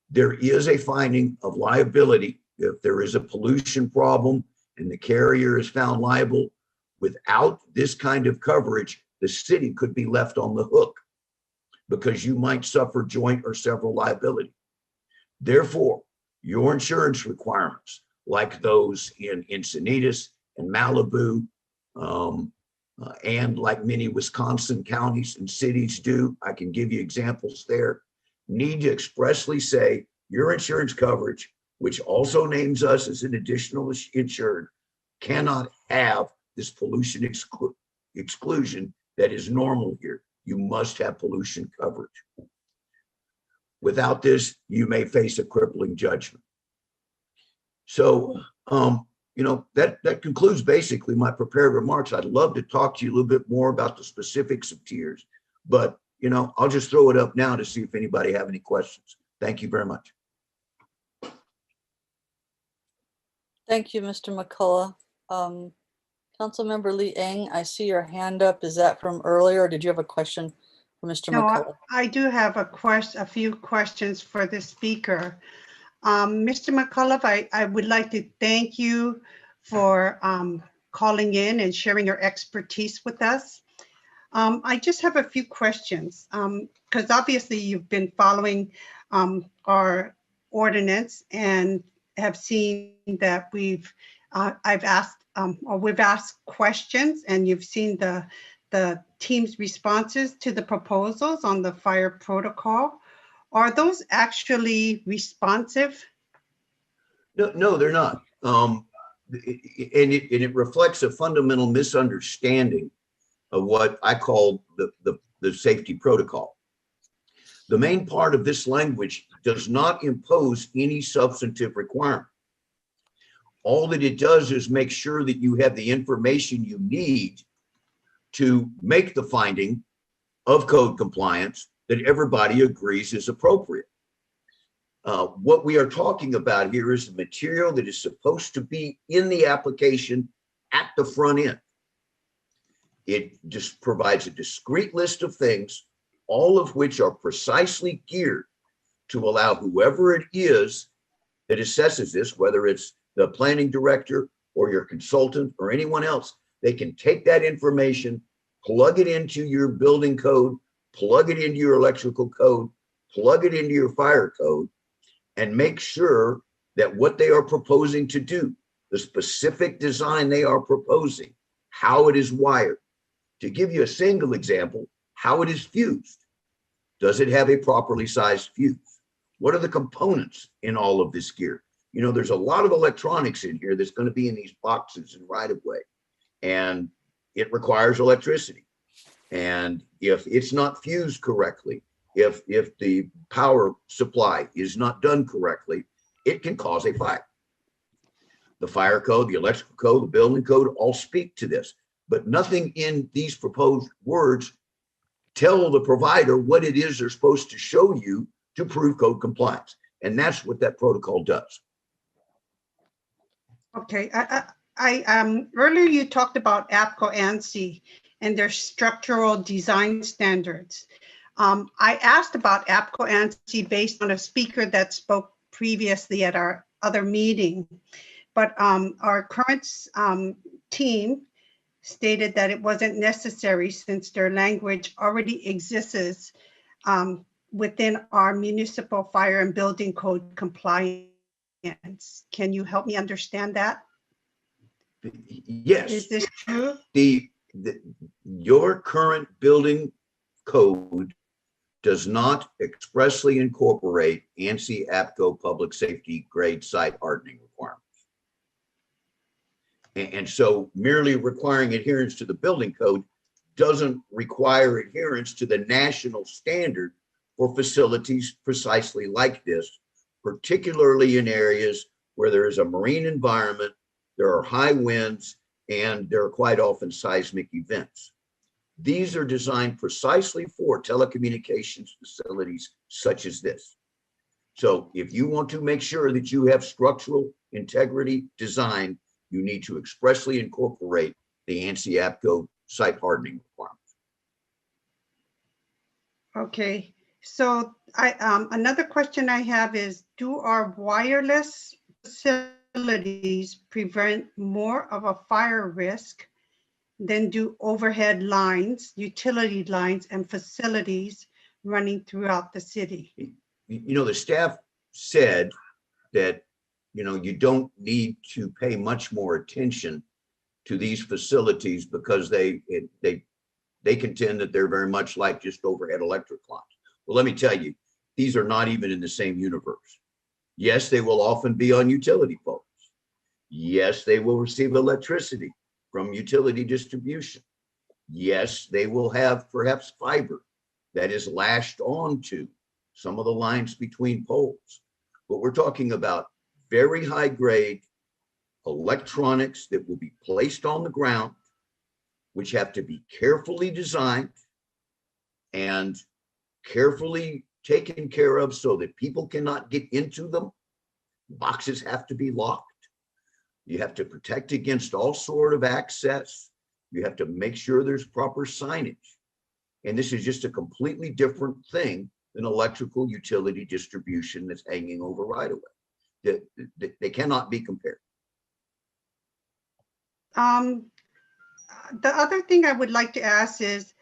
there is a finding of liability, if there is a pollution problem and the carrier is found liable, without this kind of coverage, the city could be left on the hook because you might suffer joint or several liability. Therefore, your insurance requirements, like those in Encinitas and Malibu, and like many Wisconsin counties and cities do, I can give you examples there, need to expressly say your insurance coverage, which also names us as an additional insured, cannot have this pollution exclusion that is normal here. You must have pollution coverage. Without this, you may face a crippling judgment. So, that concludes basically my prepared remarks. I'd love to talk to you a little bit more about the specifics of tiers, but I'll just throw it up now to see if anybody have any questions. Thank you very much. Thank you, Mr. McCullough. Councilmember Lee Eng, I see your hand up. Is that from earlier, or did you have a question for Mr. McCullough? I do have a few questions for the speaker. Mr. McCullough, I would like to thank you for calling in and sharing your expertise with us. I just have a few questions because obviously you've been following our ordinance and have seen that we've asked questions, and you've seen the team's responses to the proposals on the fire protocol. Are those actually responsive? No, they're not. And it reflects a fundamental misunderstanding of what I call the safety protocol. The main part of this language does not impose any substantive requirement. All that it does is make sure that you have the information you need to make the finding of code compliance that everybody agrees is appropriate. What we are talking about here is the material that is supposed to be in the application at the front end. It just provides a discrete list of things, all of which are precisely geared to allow whoever it is that assesses this, whether it's the planning director or your consultant or anyone else, they can take that information, plug it into your building code, plug it into your electrical code, plug it into your fire code, and make sure that what they are proposing to do, the specific design they are proposing, how it is wired. To give you a single example, how it is fused. Does it have a properly sized fuse? What are the components in all of this gear? There's a lot of electronics in here that's going to be in these boxes and right of way, and it requires electricity. And if it's not fused correctly, if the power supply is not done correctly, it can cause a fire. The fire code, the electrical code, the building code all speak to this, but nothing in these proposed words tell the provider what it is they're supposed to show you to prove code compliance. And that's what that protocol does. Okay, earlier you talked about APCO ANSI and their structural design standards. I asked about APCO ANSI based on a speaker that spoke previously at our other meeting, but our current team stated that it wasn't necessary since their language already exists within our municipal fire and building code compliance. Can you help me understand that? Yes. Is this true? Your current building code does not expressly incorporate ANSI APCO public safety grade site hardening requirements. And so merely requiring adherence to the building code doesn't require adherence to the national standard for facilities precisely like this, particularly in areas where there is a marine environment, there are high winds, and there are quite often seismic events. These are designed precisely for telecommunications facilities such as this. So if you want to make sure that you have structural integrity design, you need to expressly incorporate the ANSI APCO site hardening requirements. Okay, so another question I have is, do our wireless facilities prevent more of a fire risk than do overhead lines, utility lines, and facilities running throughout the city? You know, the staff said that, you know, you don't need to pay much more attention to these facilities because they contend that they're very much like just overhead electric lines. Well, let me tell you, these are not even in the same universe. Yes, they will often be on utility poles. Yes, they will receive electricity from utility distribution. Yes, they will have perhaps fiber that is lashed onto some of the lines between poles. But we're talking about very high grade electronics that will be placed on the ground, which have to be carefully designed and carefully taken care of so that people cannot get into them. Boxes have to be locked. You have to protect against all sort of access. You have to make sure there's proper signage. And this is just a completely different thing than electrical utility distribution that's hanging over right away. They cannot be compared. The other thing I would like to ask is,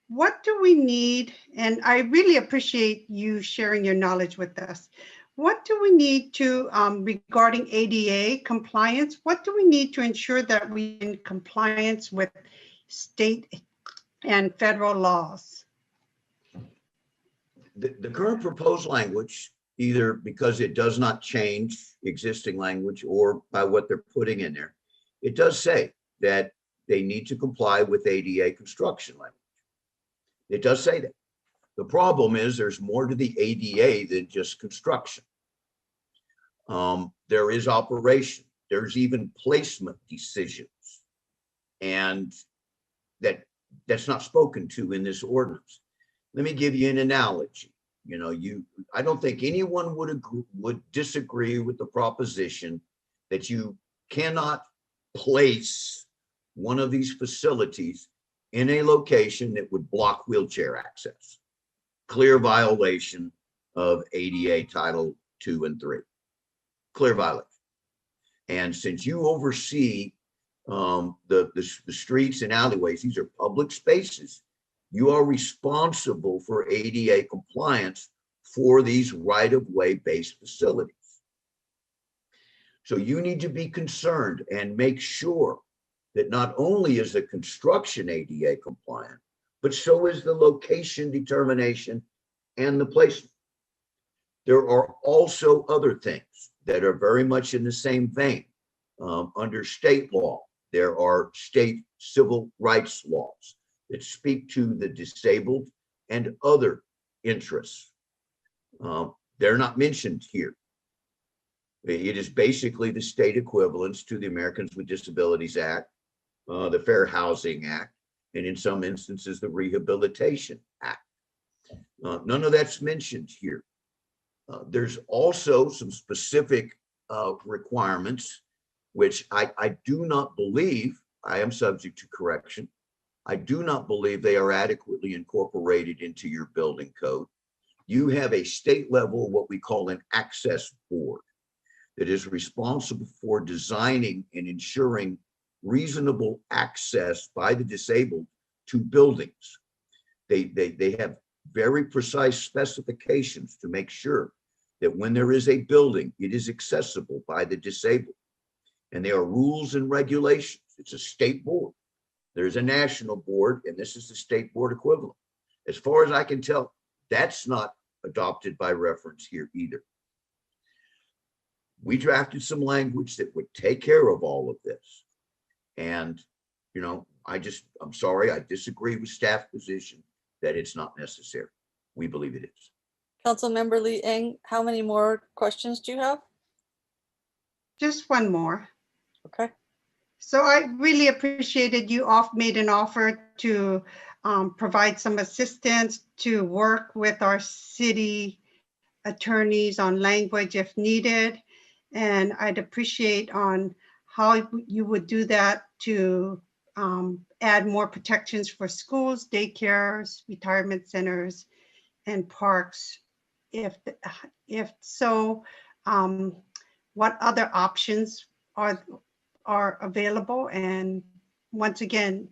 what do we need? And I really appreciate you sharing your knowledge with us. What do we need to, regarding ADA compliance, what do we need to ensure that we're in compliance with state and federal laws? The current proposed language, either because it does not change existing language or by what they're putting in there, it does say that they need to comply with ADA construction language. It does say that. The problem is there's more to the ADA than just construction. There is operation. There's even placement decisions. And that's not spoken to in this ordinance. Let me give you an analogy. You know, I don't think anyone would disagree with the proposition that you cannot place one of these facilities in a location that would block wheelchair access. Clear violation of ADA Title 2 and 3. Clear violation. And since you oversee the streets and alleyways, these are public spaces, you are responsible for ADA compliance for these right-of-way based facilities. So you need to be concerned and make sure that not only is the construction ADA compliant, but so is the location determination and the placement. There are also other things that are very much in the same vein. Under state law, there are state civil rights laws that speak to the disabled and other interests. They're not mentioned here. It is basically the state equivalents to the Americans with Disabilities Act, the Fair Housing Act, and in some instances, the Rehabilitation Act. None of that's mentioned here. There's also some specific requirements, which I do not believe, I am subject to correction, I do not believe they are adequately incorporated into your building code. You have a state level, what we call an access board, that is responsible for designing and ensuring reasonable access by the disabled to buildings. They have very precise specifications to make sure that when there is a building, it is accessible by the disabled. And there are rules and regulations. It's a state board. There's a national board, and this is the state board equivalent. As far as I can tell, that's not adopted by reference here either. We drafted some language that would take care of all of this. And, you know, I'm sorry, I disagree with staff position that it's not necessary. We believe it is. Councilmember Lee Eng, how many more questions do you have? Just one more. Okay. So I really appreciated you made an offer to provide some assistance to work with our city attorneys on language if needed. And I'd appreciate on how you would do that to add more protections for schools, daycares, retirement centers, and parks. If so, what other options are available? And once again,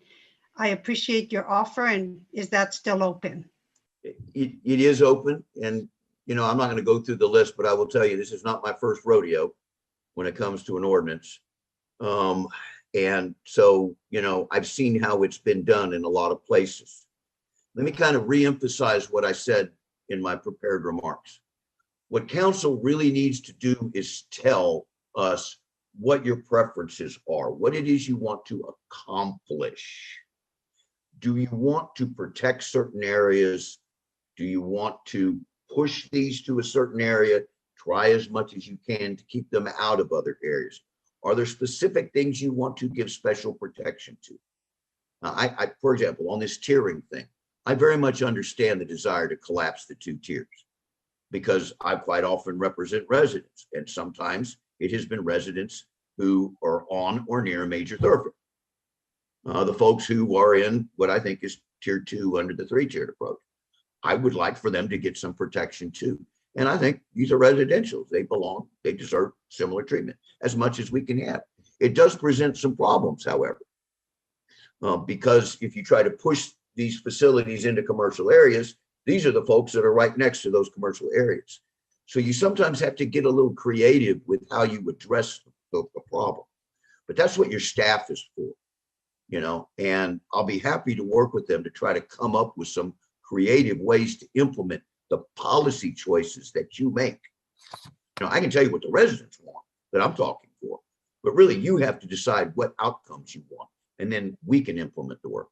I appreciate your offer. And is that still open? It is open, and you know, I'm not going to go through the list, but I will tell you this is not my first rodeo when it comes to an ordinance. And so, you know, I've seen how it's been done in a lot of places. Let me kind of reemphasize what I said in my prepared remarks. What council really needs to do is tell us what your preferences are, what it is you want to accomplish. Do you want to protect certain areas? Do you want to push these to a certain area, try as much as you can to keep them out of other areas? Are there specific things you want to give special protection to? For example, on this tiering thing, I very much understand the desire to collapse the two tiers because I quite often represent residents, and sometimes it has been residents who are on or near a major thoroughfare. The folks who are in what I think is tier 2 under the 3-tiered approach. I would like for them to get some protection too. And I think these are residentials. They belong, they deserve similar treatment as much as we can have. It does present some problems, however, because if you try to push these facilities into commercial areas, these are the folks that are right next to those commercial areas. So you sometimes have to get a little creative with how you address the problem. But that's what your staff is for, you know, and I'll be happy to work with them to try to come up with some creative ways to implement the policy choices that you make. You know, I can tell you what the residents want that I'm talking for, but really you have to decide what outcomes you want, and then we can implement the work.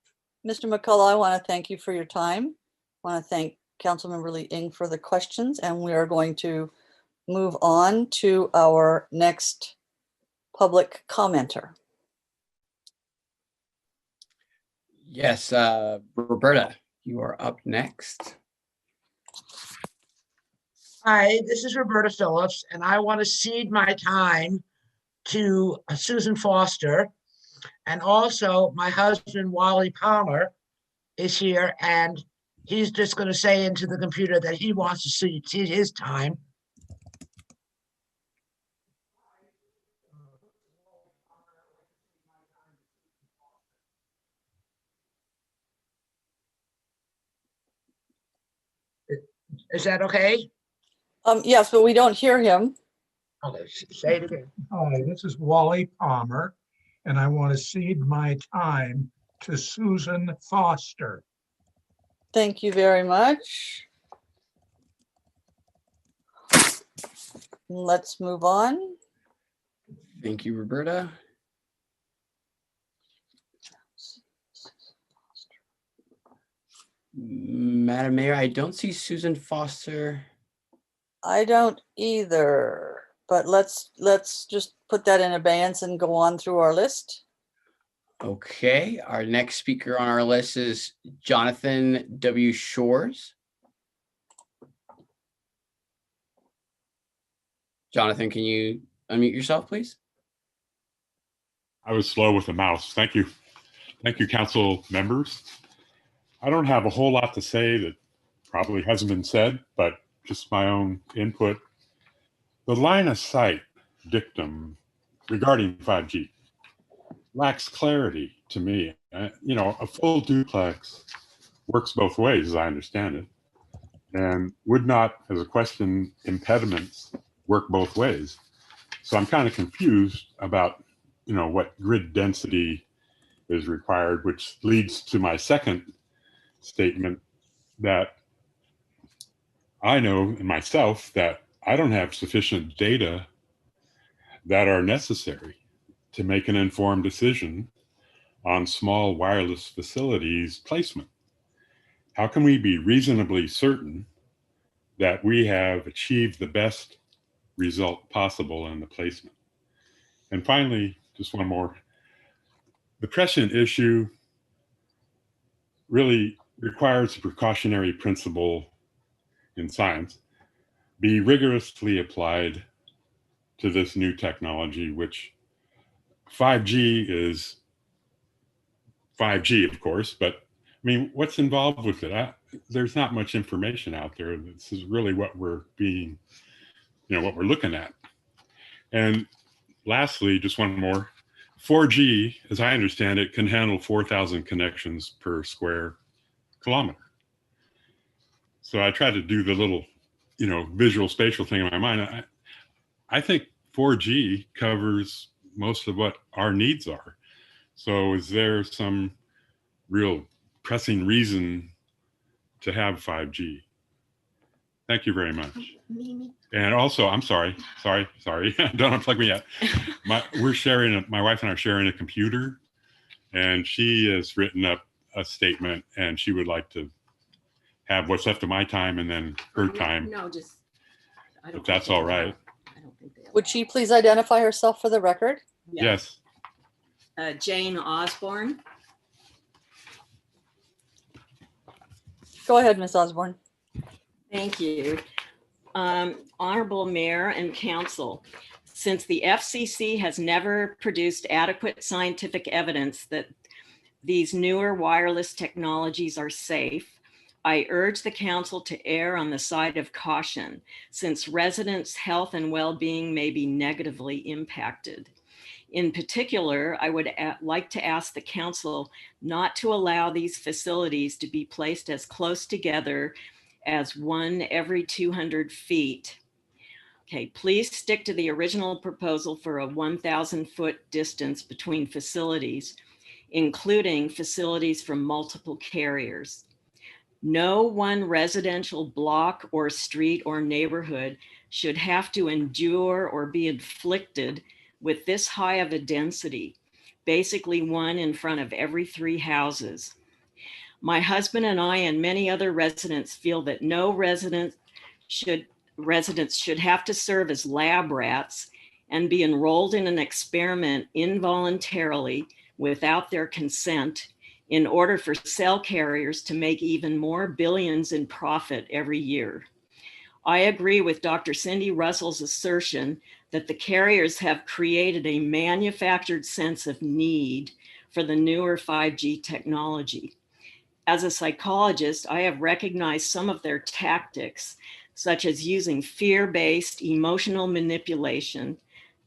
Mr. McCullough, I want to thank you for your time. I want to thank Councilmember Lee Eng for the questions, and we are going to move on to our next public commenter. Yes, Roberta, you are up next. Hi, this is Roberta Phillips, and I want to cede my time to Susan Foster. And also my husband, Wally Palmer, is here, and he's just going to say into the computer that he wants to cede his time. Is that okay? Yes, but we don't hear him. Okay, say it again. Hi, this is Wally Palmer, and I want to cede my time to Susan Foster. Thank you very much. Let's move on. Thank you, Roberta. Madam Mayor, I don't see Susan Foster. I don't either, but let's just put that in abeyance and go on through our list. Okay, our next speaker on our list is Jonathan W. Shores. Jonathan, can you unmute yourself, please? I was slow with the mouse. Thank you. Thank you, council members. I don't have a whole lot to say that probably hasn't been said, but just my own input. The line of sight dictum regarding 5G lacks clarity to me. You know, a full duplex works both ways, as I understand it, and would not, as a question, impediments work both ways. So I'm kind of confused about, you know, what grid density is required, which leads to my second statement that I know in myself that I don't have sufficient data that are necessary to make an informed decision on small wireless facilities placement. How can we be reasonably certain that we have achieved the best result possible in the placement? And finally, just one more. The prescient issue really requires a precautionary principle in science be rigorously applied to this new technology, which 5G is 5G, of course, but I mean, what's involved with it? There's not much information out there. This is really what we're being, you know, what we're looking at. And lastly, just one more, 4G, as I understand it, can handle 4,000 connections per square kilometer. So I try to do the little, you know, visual spatial thing in my mind. I think 4G covers most of what our needs are. So is there some real pressing reason to have 5G? Thank you very much. And also, I'm sorry. Don't unplug me yet. My wife and I are sharing a computer, and she has written up a statement, and she would like to have what's left of my time and then her time. No, just, I don't if that's all right. I don't think they Would she please identify herself for the record? Yes. Jane Osborne. Go ahead, Ms. Osborne. Thank you. Honorable Mayor and Council, since the FCC has never produced adequate scientific evidence that these newer wireless technologies are safe, I urge the Council to err on the side of caution, since residents' health and well-being may be negatively impacted. In particular, I would like to ask the Council not to allow these facilities to be placed as close together as one every 200 feet. Okay, please stick to the original proposal for a 1,000-foot distance between facilities, including facilities from multiple carriers. No one residential block or street or neighborhood should have to endure or be inflicted with this high of a density, basically one in front of every 3 houses. My husband and I and many other residents feel that no residents should have to serve as lab rats and be enrolled in an experiment involuntarily without their consent in order for cell carriers to make even more billions in profit every year. I agree with Dr. Cindy Russell's assertion that the carriers have created a manufactured sense of need for the newer 5G technology. As a psychologist, I have recognized some of their tactics, such as using fear-based emotional manipulation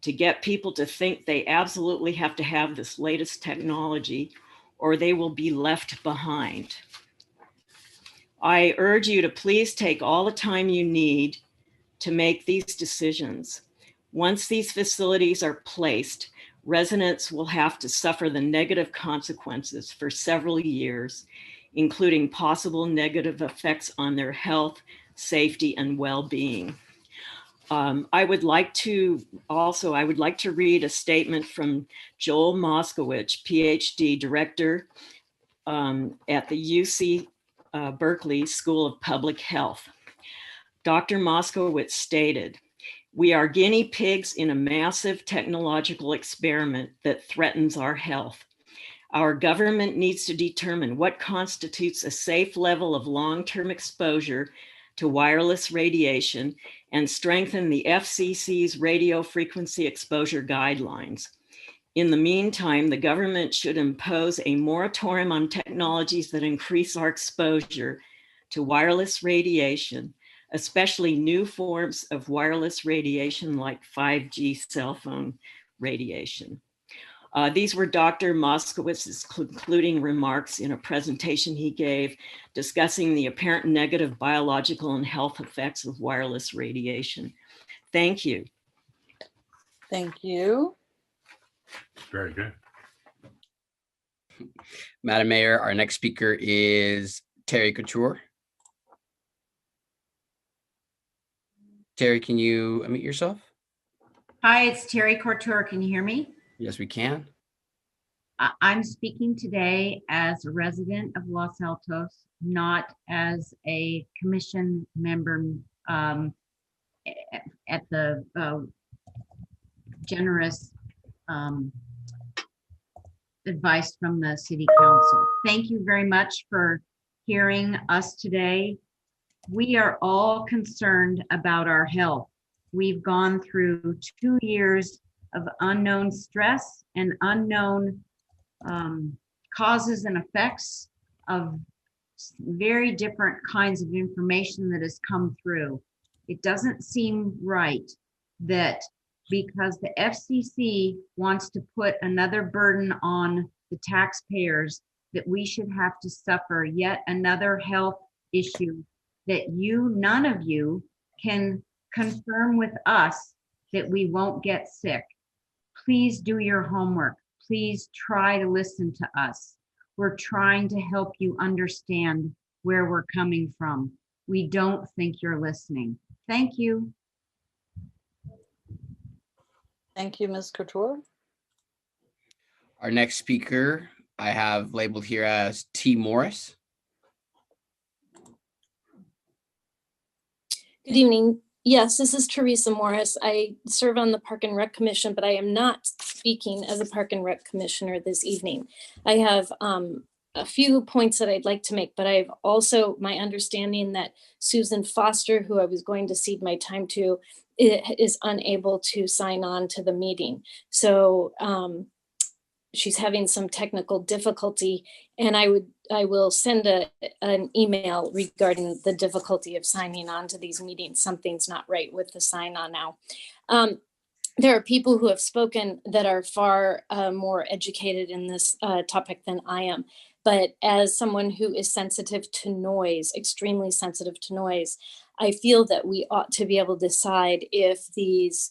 to get people to think they absolutely have to have this latest technology or they will be left behind. I urge you to please take all the time you need to make these decisions. Once these facilities are placed, residents will have to suffer the negative consequences for several years, including possible negative effects on their health, safety, and well-being. I would like to read a statement from Joel Moskowitz, PhD, director at the UC Berkeley School of Public Health. Dr. Moskowitz stated, "We are guinea pigs in a massive technological experiment that threatens our health. Our government needs to determine what constitutes a safe level of long-term exposure to wireless radiation and strengthen the FCC's radio frequency exposure guidelines. In the meantime, the government should impose a moratorium on technologies that increase our exposure to wireless radiation, especially new forms of wireless radiation like 5G cell phone radiation." These were Dr. Moskowitz's concluding remarks in a presentation he gave discussing the apparent negative biological and health effects of wireless radiation. Thank you. Thank you. Very good. Madam Mayor, our next speaker is Terry Couture. Terry, can you unmute yourself? Hi, it's Terry Couture. Can you hear me? Yes, we can. I'm speaking today as a resident of Los Altos, not as a commission member at the generous advice from the City Council. Thank you very much for hearing us today. We are all concerned about our health. We've gone through 2 years of unknown stress and unknown causes and effects of very different kinds of information that has come through. It doesn't seem right that because the FCC wants to put another burden on the taxpayers, that we should have to suffer yet another health issue that none of you can confirm with us that we won't get sick. Please do your homework. Please try to listen to us. We're trying to help you understand where we're coming from. We don't think you're listening. Thank you. Thank you, Ms. Couture. Our next speaker I have labeled here as T. Morris. Good evening. Yes, this is Teresa Morris. I serve on the Park and Rec Commission, but I am not speaking as a Park and Rec Commissioner this evening. I have a few points that I'd like to make, but I've also my understanding that Susan Foster, who I was going to cede my time to, is unable to sign on to the meeting. So she's having some technical difficulty, and I will send an email regarding the difficulty of signing on to these meetings. Something's not right with the sign on now. There are people who have spoken that are far more educated in this topic than I am. But as someone who is sensitive to noise, extremely sensitive to noise, I feel that we ought to be able to decide if these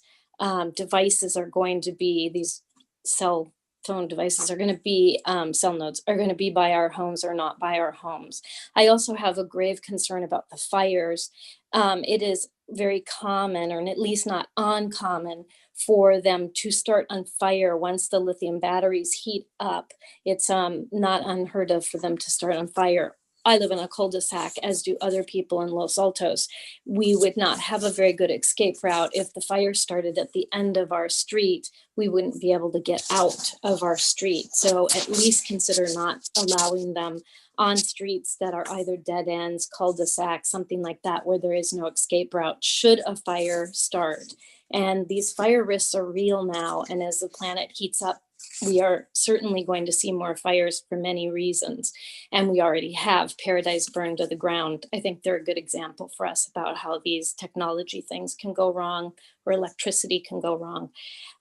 devices are going to be, these cell phone devices are going to be, cell nodes are going to be by our homes or not by our homes. I also have a grave concern about the fires. It is very common, or at least not uncommon, for them to start on fire once the lithium batteries heat up. It's not unheard of for them to start on fire. I live in a cul-de-sac, as do other people in Los Altos. We would not have a very good escape route. If the fire started at the end of our street, we wouldn't be able to get out of our street. So at least consider not allowing them on streets that are either dead ends, cul-de-sac, something like that, where there is no escape route should a fire start. And these fire risks are real now. And as the planet heats up, we are certainly going to see more fires for many reasons. And we already have Paradise burned to the ground. I think they're a good example for us about how these technology things can go wrong, or electricity can go wrong.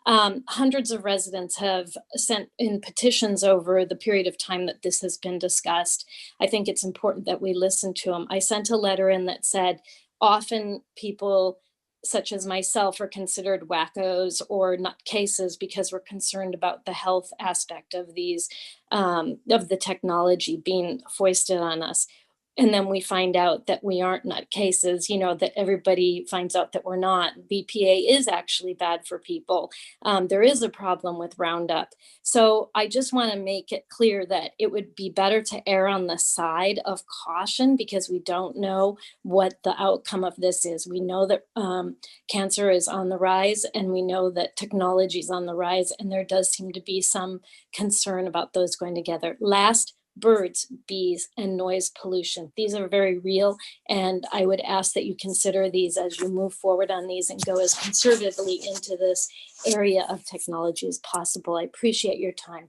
Hundreds of residents have sent in petitions over the period of time that this has been discussed. I think it's important that we listen to them. I sent a letter in that said, often people such as myself are considered wackos or nutcases because we're concerned about the health aspect of these, of the technology being foisted on us. and then we find out that we aren't nutcases, that everybody finds out that we're not. BPA is actually bad for people. There is a problem with Roundup. So I just want to make it clear that it would be better to err on the side of caution, because we don't know what the outcome of this is. We know that cancer is on the rise, and we know that technology is on the rise, and there does seem to be some concern about those going together. Last, birds, bees, and noise pollution. These are very real, and I would ask that you consider these as you move forward on these and go as conservatively into this area of technology as possible. I appreciate your time.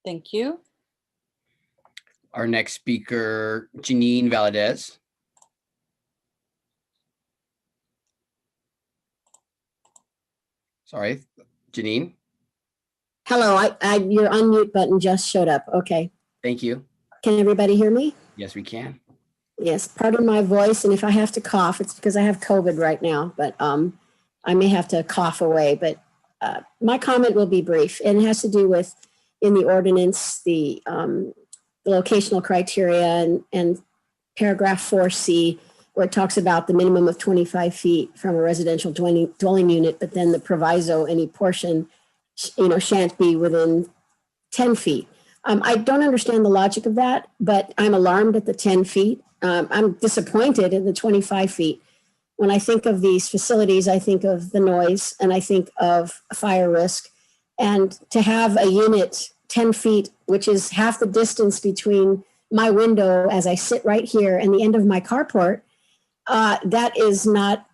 Thank you. Our next speaker, Janine Valadez. Sorry, Janine. Hello, your unmute button just showed up. Okay. Thank you. Can everybody hear me? Yes, we can. Yes, pardon my voice, and if I have to cough, it's because I have COVID right now, but I may have to cough away, but my comment will be brief, and it has to do with, in the ordinance, the locational criteria and paragraph 4C, where it talks about the minimum of 25 feet from a residential dwelling unit, but then the proviso, any portion, shan't be within 10 feet. I don't understand the logic of that, but I'm alarmed at the 10 feet. I'm disappointed in the 25 feet. When I think of these facilities, I think of the noise, and I think of fire risk. And to have a unit 10 feet, which is half the distance between my window as I sit right here and the end of my carport, that is not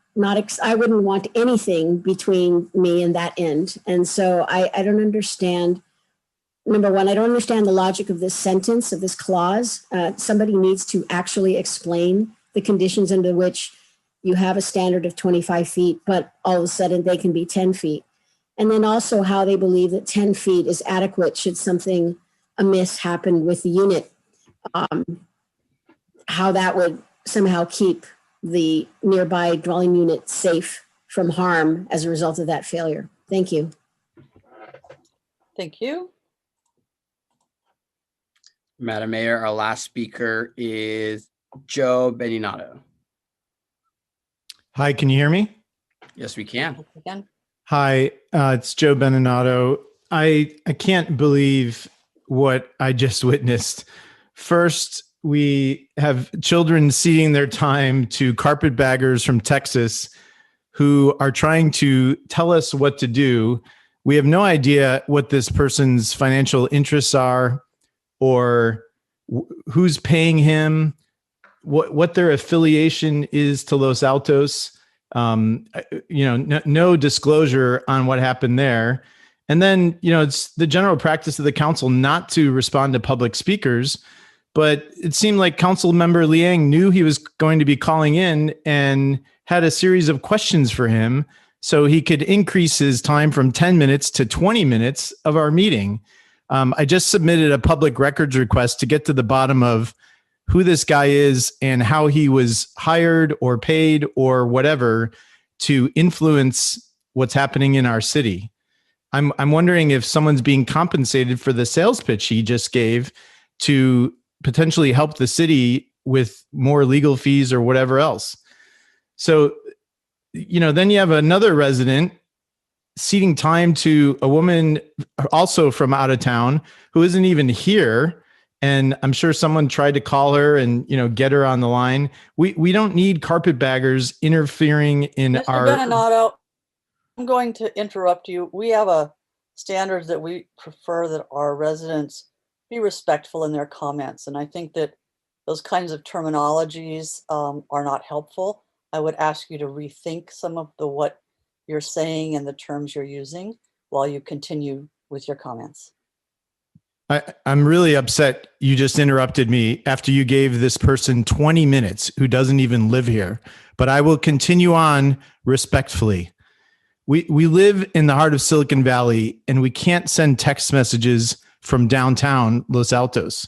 I wouldn't want anything between me and that end. And so I don't understand. Number one, I don't understand the logic of this sentence, of this clause. Somebody needs to actually explain the conditions under which you have a standard of 25 feet, but all of a sudden they can be 10 feet. And then also how they believe that 10 feet is adequate should something amiss happen with the unit. How that would somehow keep the nearby dwelling unit safe from harm as a result of that failure. Thank you. Thank you. Madam Mayor, our last speaker is Joe Beninato. Hi, can you hear me? Yes, we can. Again. Hi, it's Joe Beninato. I can't believe what I just witnessed. First, we have children ceding their time to carpetbaggers from Texas who are trying to tell us what to do. We have no idea what this person's financial interests are, or who's paying him, what their affiliation is to Los Altos. No disclosure on what happened there. And then, it's the general practice of the council not to respond to public speakers. But it seemed like Council Member Liang knew he was going to be calling in and had a series of questions for him so he could increase his time from 10 minutes to 20 minutes of our meeting. I just submitted a public records request to get to the bottom of who this guy is and how he was hired or paid or whatever to influence what's happening in our city. I'm wondering if someone's being compensated for the sales pitch he just gave to potentially help the city with more legal fees or whatever else. So, then you have another resident ceding time to a woman also from out of town who isn't even here. And I'm sure someone tried to call her and, get her on the line. We don't need carpetbaggers interfering in Mr. our... Beninato, I'm going to interrupt you. We have a standard that we prefer that our residents be respectful in their comments. And I think that those kinds of terminologies are not helpful. I would ask you to rethink some of what you're saying and the terms you're using while you continue with your comments. I'm really upset you just interrupted me after you gave this person 20 minutes who doesn't even live here, but I will continue on respectfully. We live in the heart of Silicon Valley, and we can't send text messages from downtown Los Altos.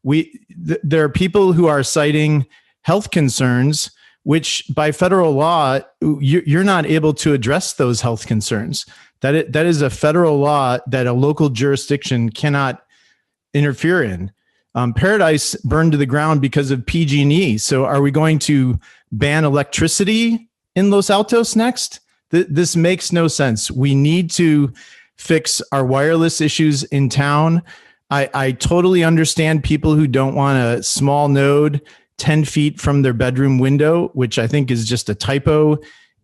There are people who are citing health concerns, which by federal law, you're not able to address those health concerns. That is a federal law that a local jurisdiction cannot interfere in. Paradise burned to the ground because of PG&E. So are we going to ban electricity in Los Altos next? This makes no sense. We need to fix our wireless issues in town. I totally understand people who don't want a small node 10 feet from their bedroom window, which I think is just a typo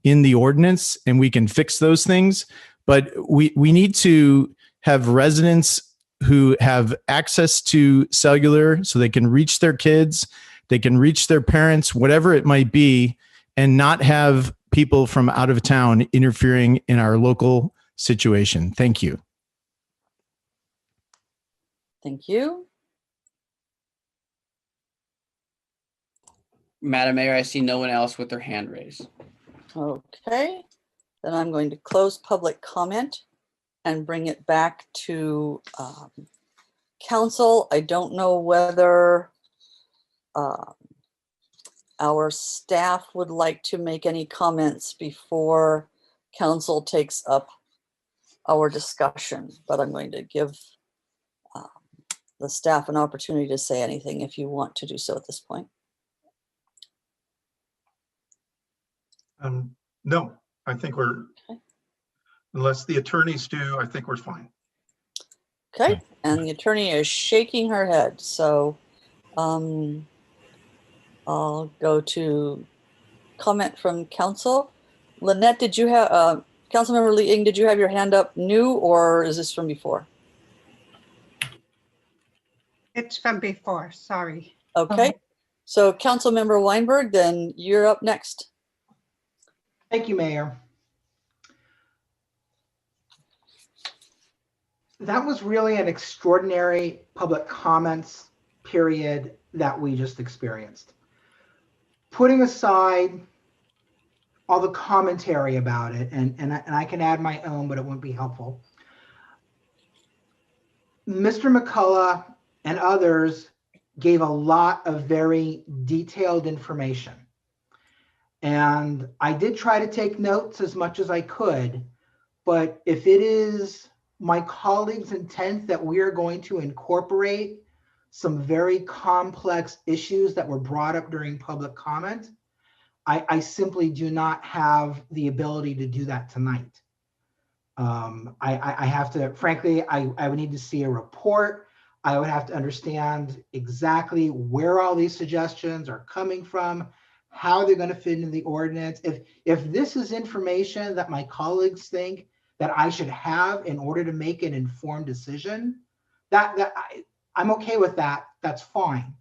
in the ordinance, and we can fix those things. But we need to have residents who have access to cellular so they can reach their kids, they can reach their parents, whatever it might be, and not have people from out of town interfering in our local situation. Thank you. Thank you. Madam Mayor, I see no one else with their hand raised. Okay, then I'm going to close public comment and bring it back to council. I don't know whether our staff would like to make any comments before council takes up our discussion, but I'm going to give the staff an opportunity to say anything if you want to do so at this point. No, I think we're, unless the attorneys do, I think we're fine. Okay, and the attorney is shaking her head, so I'll go to comment from council. Lynette, did you have, Councilmember Lee Ing, did you have your hand up new, or is this from before? It's from before, sorry. Okay, so Councilmember Weinberg, then you're up next. Thank you, Mayor. That was really an extraordinary public comments period that we just experienced. Putting aside all the commentary about it, and I can add my own, but it wouldn't be helpful. Mr. McCullough and others gave a lot of very detailed information. And I did try to take notes as much as I could, but if it is my colleagues' intent that we are going to incorporate some very complex issues that were brought up during public comment, I simply do not have the ability to do that tonight. I have to, frankly, I would need to see a report. I would have to understand exactly where all these suggestions are coming from, how they're going to fit into the ordinance. If this is information that my colleagues think that I should have in order to make an informed decision, I'm okay with that. That's fine.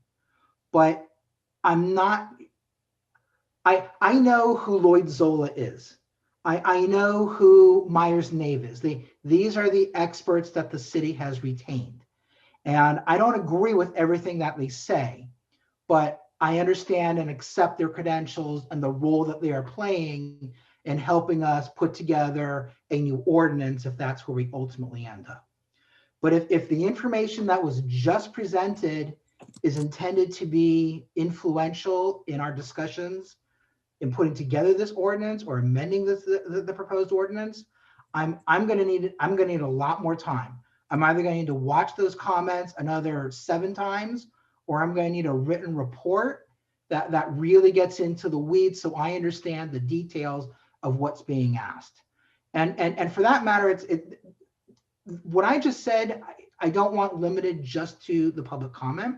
But I'm not, I know who Lloyd Zola is. I know who Myers-Nave is. These are the experts that the city has retained. And I don't agree with everything that they say, but I understand and accept their credentials and the role that they are playing in helping us put together a new ordinance if that's where we ultimately end up. But if the information that was just presented is intended to be influential in our discussions in putting together this ordinance or amending the proposed ordinance, I'm going to need a lot more time. I'm either going to need to watch those comments another 7 times, or I'm going to need a written report that really gets into the weeds so I understand the details of what's being asked. And for that matter, what I just said, I don't want limited just to the public comment.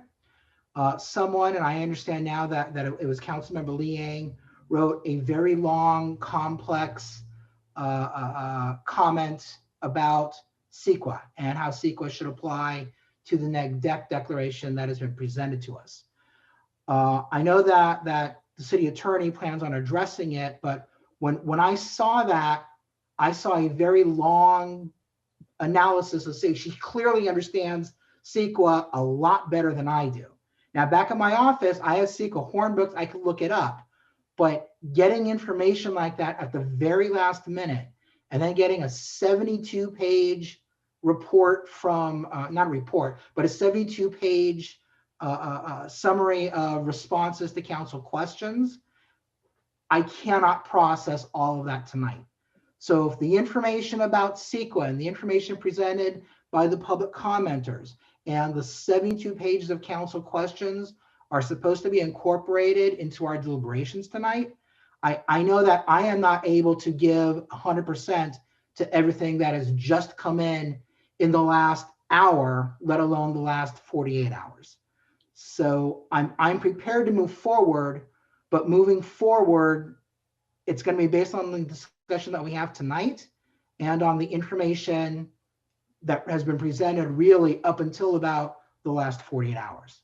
Someone, and I understand now that it was Councilmember Liang, wrote a very long, complex comment about CEQA and how CEQA should apply to the neg deck declaration that has been presented to us. I know that the city attorney plans on addressing it, but when I saw that, I saw a very long analysis of CEQA. She clearly understands CEQA a lot better than I do. Now, back in my office, I have CEQA hornbooks, I could look it up. But getting information like that at the very last minute, and then getting a 72-page report from, not a report, but a 72-page summary of responses to council questions, I cannot process all of that tonight. So if the information about CEQA and the information presented by the public commenters and the 72 pages of council questions are supposed to be incorporated into our deliberations tonight. I know that I am not able to give 100% to everything that has just come in the last hour, let alone the last 48 hours. So I'm prepared to move forward, but moving forward, it's going to be based on the discussion that we have tonight and on the information that has been presented really up until about the last 48 hours.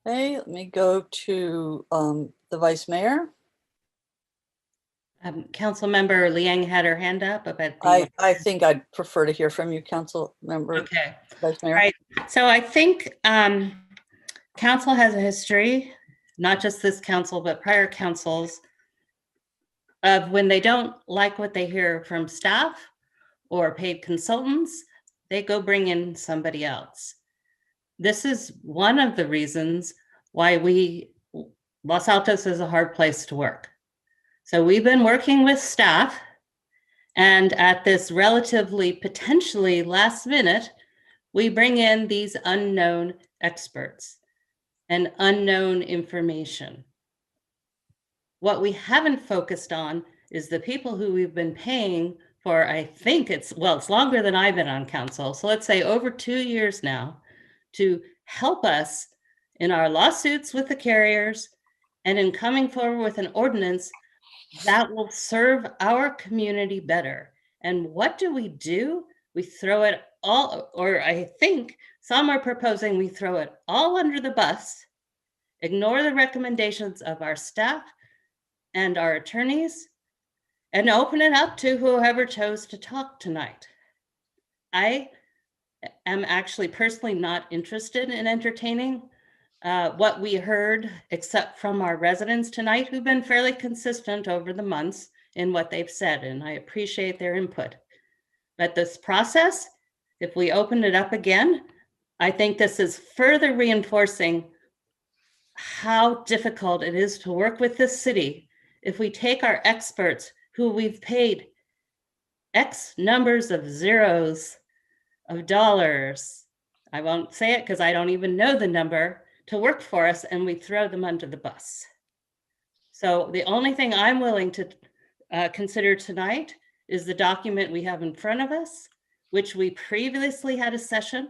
Okay, let me go to the Vice Mayor. Council Member Liang had her hand up about I think I'd prefer to hear from you, Council Member. Okay. Vice Mayor. All right. So I think council has a history, not just this council, but prior councils, of when they don't like what they hear from staff or paid consultants, they go bring in somebody else. This is one of the reasons why Los Altos is a hard place to work. So we've been working with staff, and at this relatively potentially last minute, we bring in these unknown experts and unknown information. What we haven't focused on is the people who we've been paying for, I think it's longer than I've been on council. So let's say over 2 years now, to help us in our lawsuits with the carriers and in coming forward with an ordinance that will serve our community better. And what do? We throw it all, or I think some are proposing we throw it all under the bus, ignore the recommendations of our staff and our attorneys, and open it up to whoever chose to talk tonight. I am actually personally not interested in entertaining what we heard, except from our residents tonight, who've been fairly consistent over the months in what they've said, and I appreciate their input. But this process, if we open it up again, I think this is further reinforcing how difficult it is to work with this city if we take our experts who we've paid X numbers of zeros of dollars, I won't say it because I don't even know the number, to work for us, and we throw them under the bus. So the only thing I'm willing to consider tonight is the document we have in front of us, which we previously had a session,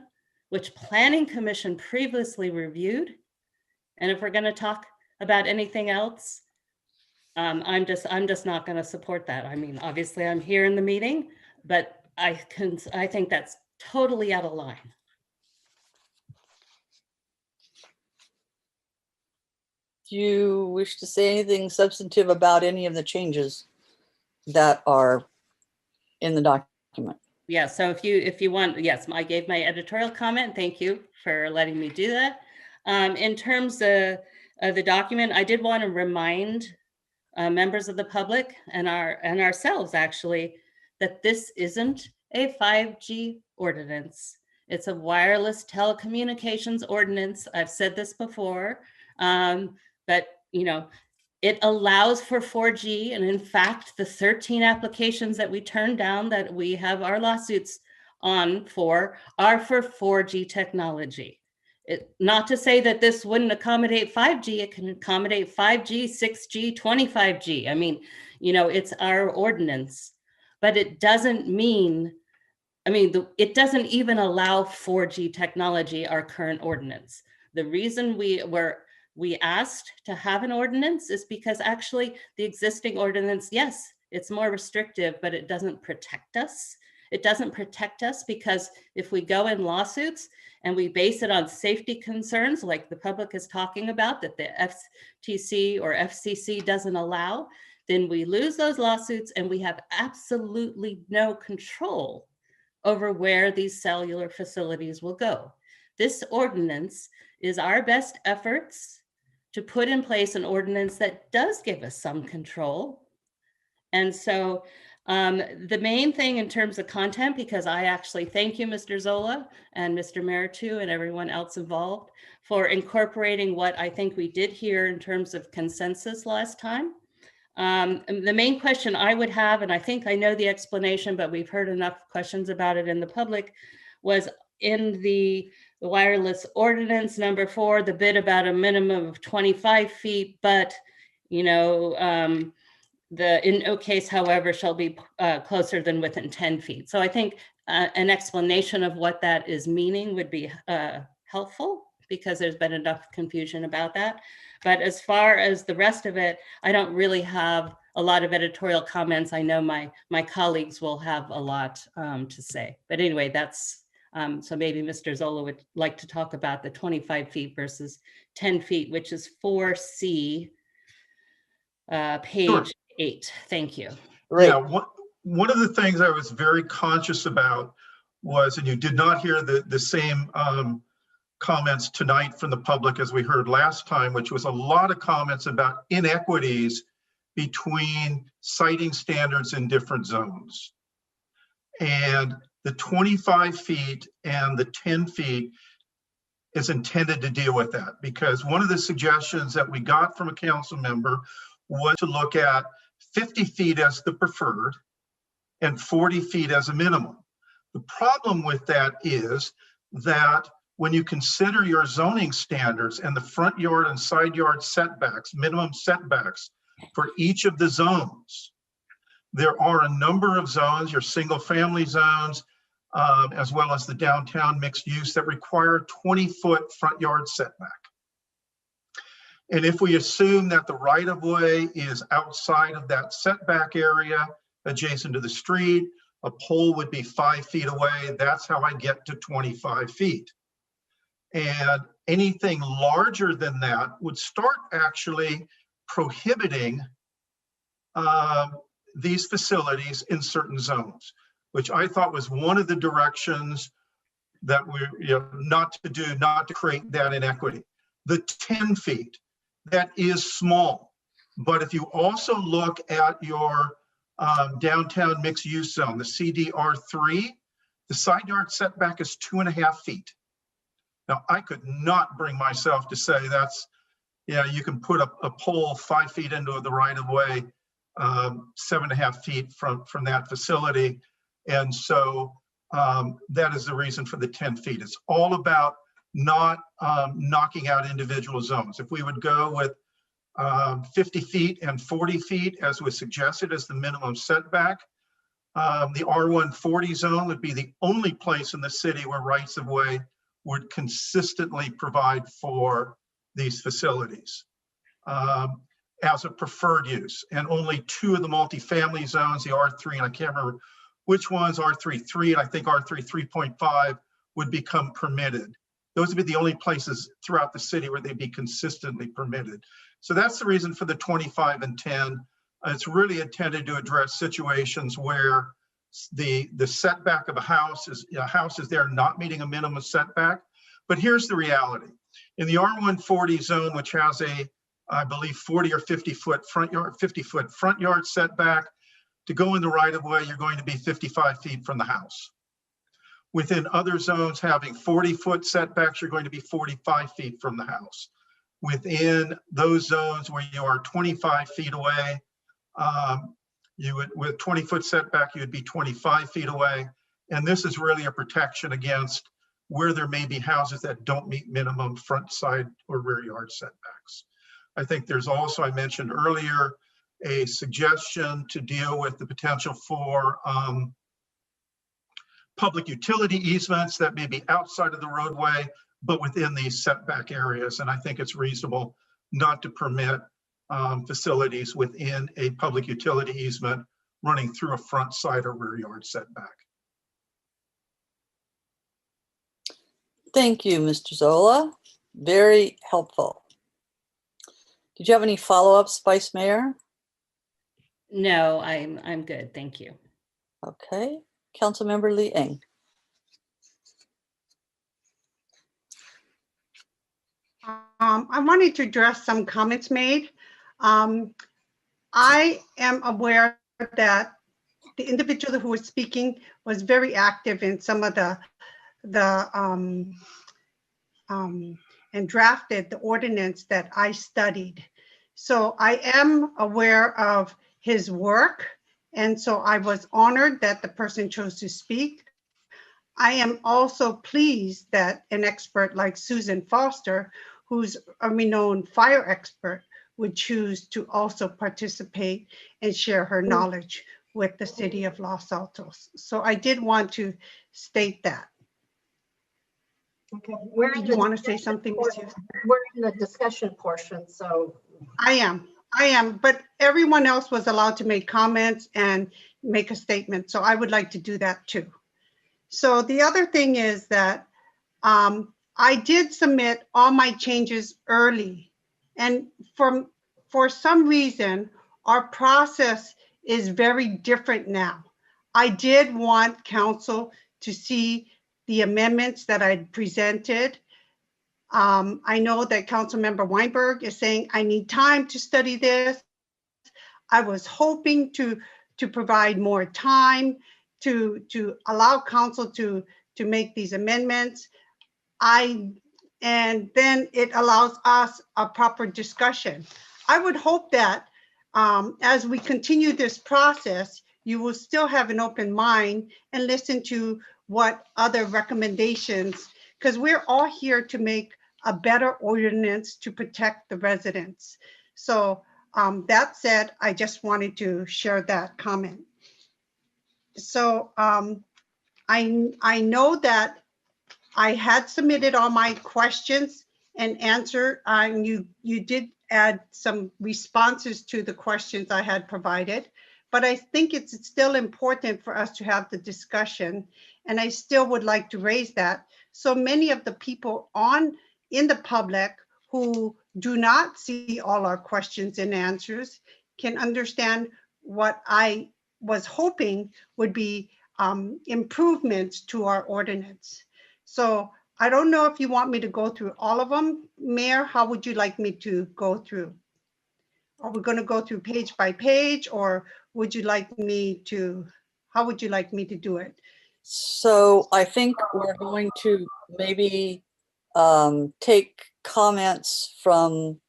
which Planning Commission previously reviewed. And if we're going to talk about anything else, I'm just not going to support that. I mean, obviously I'm here in the meeting, but I think that's totally out of line. Do you wish to say anything substantive about any of the changes that are in the document? Yeah, so if you want, yes, I gave my editorial comment. Thank you for letting me do that. In terms of the document, I did want to remind members of the public and ourselves actually that this isn't a 5G ordinance. It's a wireless telecommunications ordinance. I've said this before, but it allows for 4G. And in fact, the 13 applications that we turned down that we have our lawsuits on for are for 4G technology. Not to say that this wouldn't accommodate 5G, it can accommodate 5G, 6G, 25G. I mean, it's our ordinance, but it doesn't mean, it doesn't even allow 4G technology, our current ordinance. The reason we asked to have an ordinance is because actually the existing ordinance, yes, it's more restrictive, but it doesn't protect us. It doesn't protect us because if we go in lawsuits and we base it on safety concerns like the public is talking about that the FTC or FCC doesn't allow, then we lose those lawsuits and we have absolutely no control over where these cellular facilities will go. This ordinance is our best efforts to put in place an ordinance that does give us some control. And so the main thing in terms of content, because I actually thank you, Mr. Zola and Mr. Meritu and everyone else involved for incorporating what I think we did here in terms of consensus last time. The main question I would have, and I think I know the explanation, but we've heard enough questions about it in the public, was in the wireless ordinance number 4, the bit about a minimum of 25 feet, but, you know, in no case, however, shall be closer than within 10 feet. So I think an explanation of what that is meaning would be helpful, because there's been enough confusion about that. But as far as the rest of it, I don't really have a lot of editorial comments. I know my colleagues will have a lot to say. But anyway, that's, so maybe Mr. Zola would like to talk about the 25 feet versus 10 feet, which is 4C, page 8. Thank you. Yeah, one of the things I was very conscious about was, and you did not hear the same comments tonight from the public as we heard last time, which was a lot of comments about inequities between siting standards in different zones. And the 25 feet and the 10 feet is intended to deal with that, because one of the suggestions that we got from a council member was to look at 50 feet as the preferred and 40 feet as a minimum. The problem with that is that when you consider your zoning standards and the front yard and side yard setbacks, minimum setbacks for each of the zones, there are a number of zones, your single family zones, as well as the downtown mixed use, that require a 20-foot front yard setback. And if we assume that the right of way is outside of that setback area, adjacent to the street, a pole would be 5 feet away. That's how I get to 25 feet. And anything larger than that would start actually prohibiting these facilities in certain zones, which I thought was one of the directions that we're, not to create that inequity. The 10 feet, that is small. But if you also look at your downtown mixed use zone, the CDR3, the side yard setback is 2.5 feet. Now, I could not bring myself to say that's, you can put a pole 5 feet into the right of way, 7.5 feet from that facility. And so that is the reason for the 10 feet. It's all about not knocking out individual zones. If we would go with 50 feet and 40 feet, as was suggested as the minimum setback, the R140 zone would be the only place in the city where rights of way would consistently provide for these facilities as a preferred use. And only 2 of the multifamily zones, the R3, and I can't remember which ones, R3.3 and I think R3 3.5, would become permitted. Those would be the only places throughout the city where they'd be consistently permitted. So that's the reason for the 25 and 10. It's really intended to address situations where the setback of a house is there not meeting a minimum setback. But here's the reality. In the R140 zone, which has a, I believe, 40 or 50 foot front yard setback, to go in the right of way, you're going to be 55 feet from the house. Within other zones having 40-foot setbacks, you're going to be 45 feet from the house. Within those zones where you are 25 feet away, you would, with 20-foot setback, you would be 25 feet away. And this is really a protection against where there may be houses that don't meet minimum front, side, or rear yard setbacks. I think there's also, I mentioned earlier, a suggestion to deal with the potential for public utility easements that may be outside of the roadway, but within these setback areas. And I think it's reasonable not to permit facilities within a public utility easement running through a front, side, or rear yard setback. Thank you, Mr. Zola. Very helpful. Did you have any follow-ups, Vice Mayor? No, I'm good. Thank you. Okay. Councilmember Lee Eng. I wanted to address some comments made. I am aware that the individual who was speaking was very active in some of and drafted the ordinance that I studied. So I am aware of his work. And so I was honored that the person chose to speak. I am also pleased that an expert like Susan Foster, who's a renowned fire expert, would choose to also participate and share her knowledge with the city of Los Altos. So I did want to state that. Okay. Did you want to say something, Ms. Hughes? We're in the discussion portion, so. I am, but everyone else was allowed to make comments and make a statement. So I would like to do that too. So the other thing is that I did submit all my changes early. And for some reason, our process is very different now. I did want council to see the amendments that I presented. I know that Councilmember Weinberg is saying, I need time to study this. I was hoping to provide more time to allow council to make these amendments. And then it allows us a proper discussion. I would hope that as we continue this process, you will still have an open mind and listen to what other recommendations, because we're all here to make a better ordinance to protect the residents. So that said, I just wanted to share that comment. So I know that I had submitted all my questions and answer. You did add some responses to the questions I had provided, but I think it's still important for us to have the discussion, and I still would like to raise that. So many of the people in the public who do not see all our questions and answers can understand what I was hoping would be improvements to our ordinance. So I don't know if you want me to go through all of them. Mayor, how would you like me to go through? Are we going to go through page by page, or would you like me to, how would you like me to do it? So I think we're going to maybe take comments from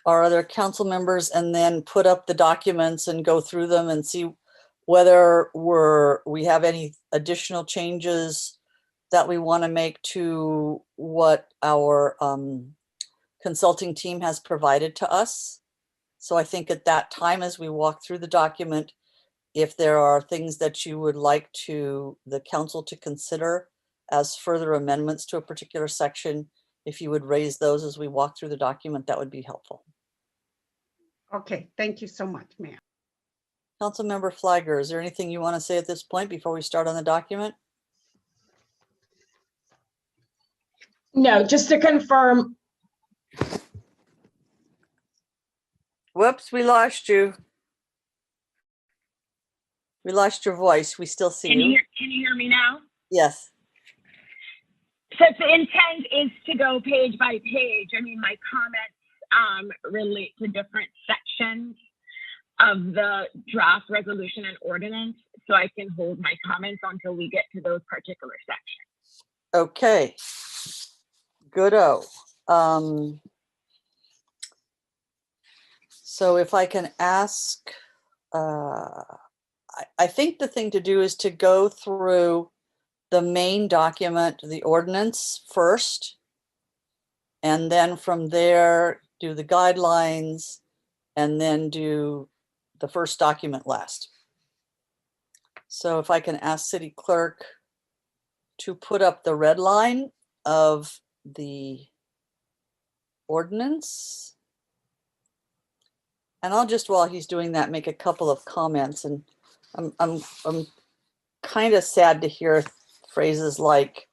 our other council members and then put up the documents and go through them and see whether we have any additional changes that we want to make to what our consulting team has provided to us. So I think at that time, as we walk through the document, if there are things that you would like the council to consider as further amendments to a particular section, if you would raise those as we walk through the document, that would be helpful. Okay, thank you so much, Mayor. Councilmember Flagger, is there anything you want to say at this point before we start on the document? No, just to confirm. Whoops, we lost you. We lost your voice. We still see you. Can you hear me now? Yes. So the intent is to go page by page. I mean, my comments relate to different sections of the draft resolution and ordinance, so I can hold my comments until we get to those particular sections. Okay. Good-o. So if I can ask, I think the thing to do is to go through the main document, the ordinance first, and then from there do the guidelines, and then do the first document last. So if I can ask City Clerk to put up the red line of the ordinance. And I'll just, while he's doing that, make a couple of comments. And I'm kind of sad to hear phrases like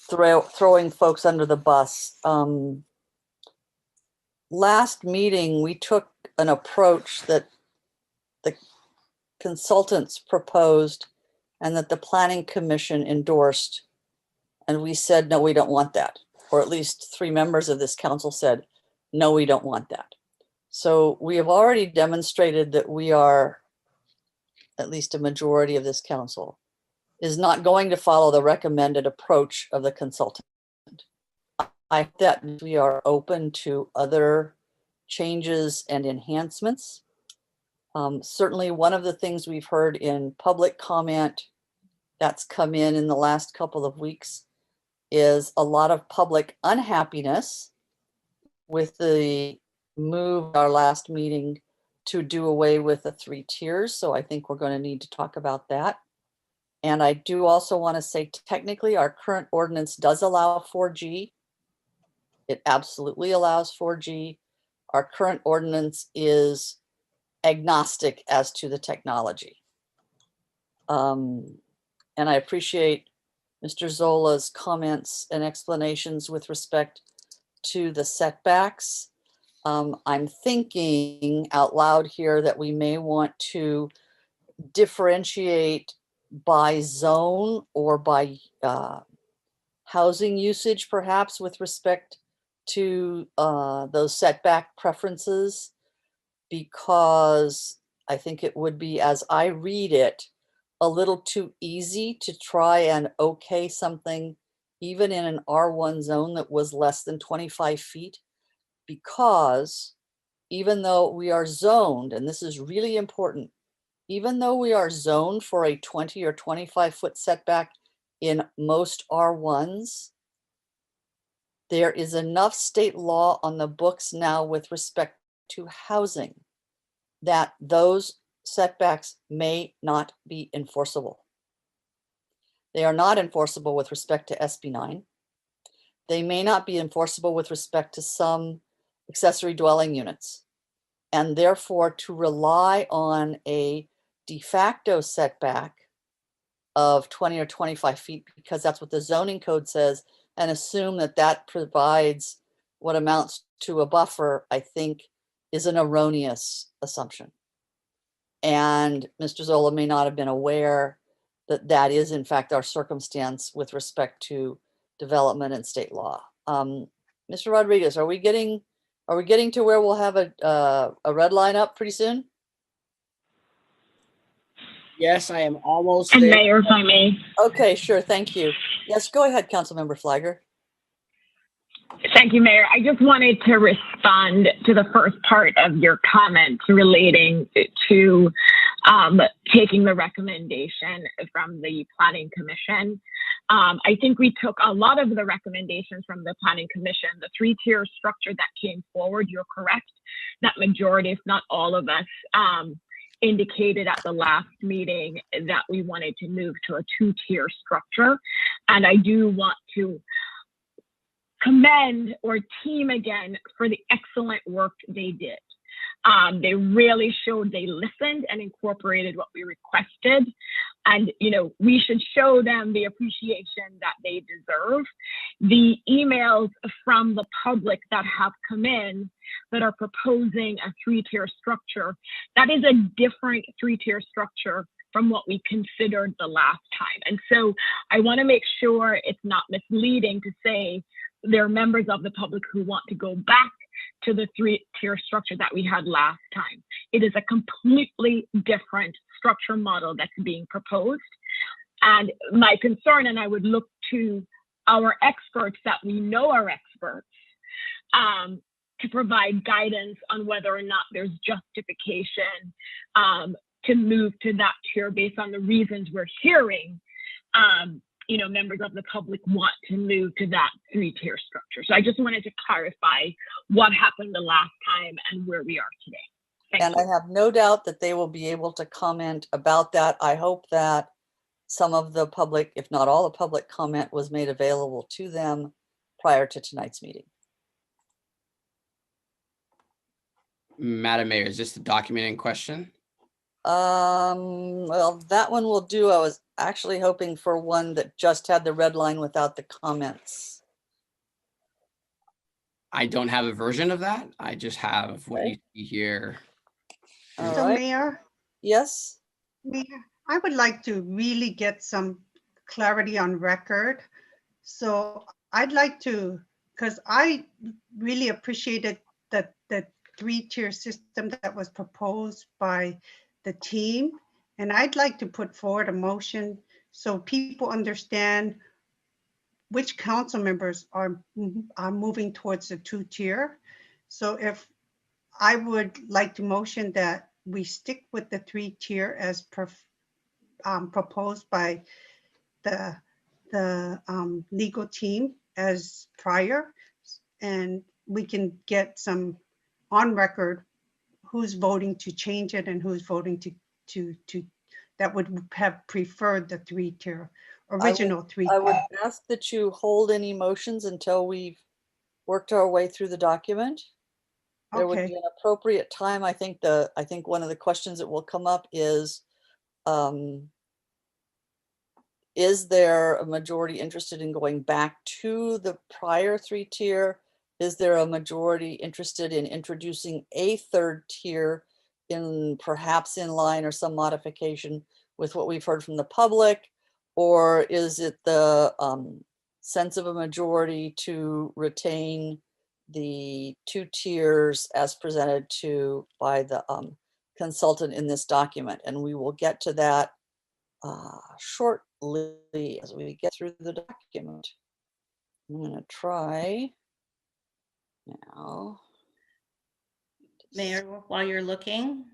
throwing folks under the bus. Last meeting, we took an approach that the consultants proposed and that the Planning Commission endorsed. And we said, no, we don't want that. Or at least 3 members of this council said, no, we don't want that. So we have already demonstrated that we are, at least a majority of this council, is not going to follow the recommended approach of the consultant. I think that we are open to other changes and enhancements. Certainly one of the things we've heard in public comment that's come in the last couple of weeks is a lot of public unhappiness with the move at our last meeting to do away with the 3 tiers. So I think we're going to need to talk about that. And I do also want to say technically our current ordinance does allow 4G. It absolutely allows 4G. Our current ordinance is agnostic as to the technology. And I appreciate Mr. Zola's comments and explanations with respect to the setbacks. I'm thinking out loud here that we may want to differentiate by zone or by housing usage, perhaps with respect to those setback preferences, because I think it would be, as I read it, a little too easy to try and okay something even in an R1 zone that was less than 25 feet, because even though we are zoned, and this is really important, even though we are zoned for a 20 or 25 foot setback in most R1s, there is enough state law on the books now with respect to housing that those setbacks may not be enforceable. They are not enforceable with respect to SB 9. They may not be enforceable with respect to some accessory dwelling units. And therefore, to rely on a de facto setback of 20 or 25 feet, because that's what the zoning code says, and assume that that provides what amounts to a buffer, I think is an erroneous assumption. And Mr. Zola may not have been aware that that is in fact our circumstance with respect to development and state law. Mr. Rodriguez, are we getting to where we'll have a red line up pretty soon? Yes, I am almost And there. Mayor, if I may. Okay, sure, thank you. Yes, go ahead, Councilmember Flagger. Thank you, Mayor. I just wanted to respond to the first part of your comment relating to taking the recommendation from the Planning Commission. I think we took a lot of the recommendations from the Planning Commission, the 3-tier structure that came forward. You're correct. That majority, if not all of us, indicated at the last meeting that we wanted to move to a 2-tier structure. And I do want to commend or team again for the excellent work they did. They really showed they listened and incorporated what we requested. And, you know, we should show them the appreciation that they deserve. The emails from the public that have come in that are proposing a 3-tier structure, that is a different 3-tier structure from what we considered the last time. And so I want to make sure it's not misleading to say there are members of the public who want to go back to the 3-tier structure that we had last time. It is a completely different structure model that's being proposed. And my concern, and I would look to our experts that we know are experts, to provide guidance on whether or not there's justification to move to that tier based on the reasons we're hearing. You know, members of the public want to move to that 3-tier structure. So I just wanted to clarify what happened the last time and where we are today. Thank you. I have no doubt that they will be able to comment about that. I hope that some of the public, if not all the public comment, was made available to them prior to tonight's meeting. Madam Mayor, is this the document in question? Well, that one will do. I was actually hoping for one that just had the red line without the comments. I don't have a version of that. I just have what Okay. you see here. All So right. Mayor, Yes. Mayor, I would like to really get some clarity on record. So I'd like to, because I really appreciated the 3-tier system that was proposed by the team. And I'd like to put forward a motion so people understand which council members are moving towards the 2-tier. So if I would like to motion that we stick with the 3-tier as proposed by the legal team as prior, and we can get some on record who's voting to change it and who's voting to that would have preferred the three-tier, original I three-tier. would ask that you hold any motions until we've worked our way through the document. There would Okay. be an appropriate time. I think one of the questions that will come up is there a majority interested in going back to the prior three-tier? Is there a majority interested in introducing a third tier perhaps in line or some modification with what we've heard from the public? Or is it the sense of a majority to retain the two tiers as presented by the consultant in this document? And we will get to that shortly as we get through the document. I'm going to try now. Mayor, while you're looking.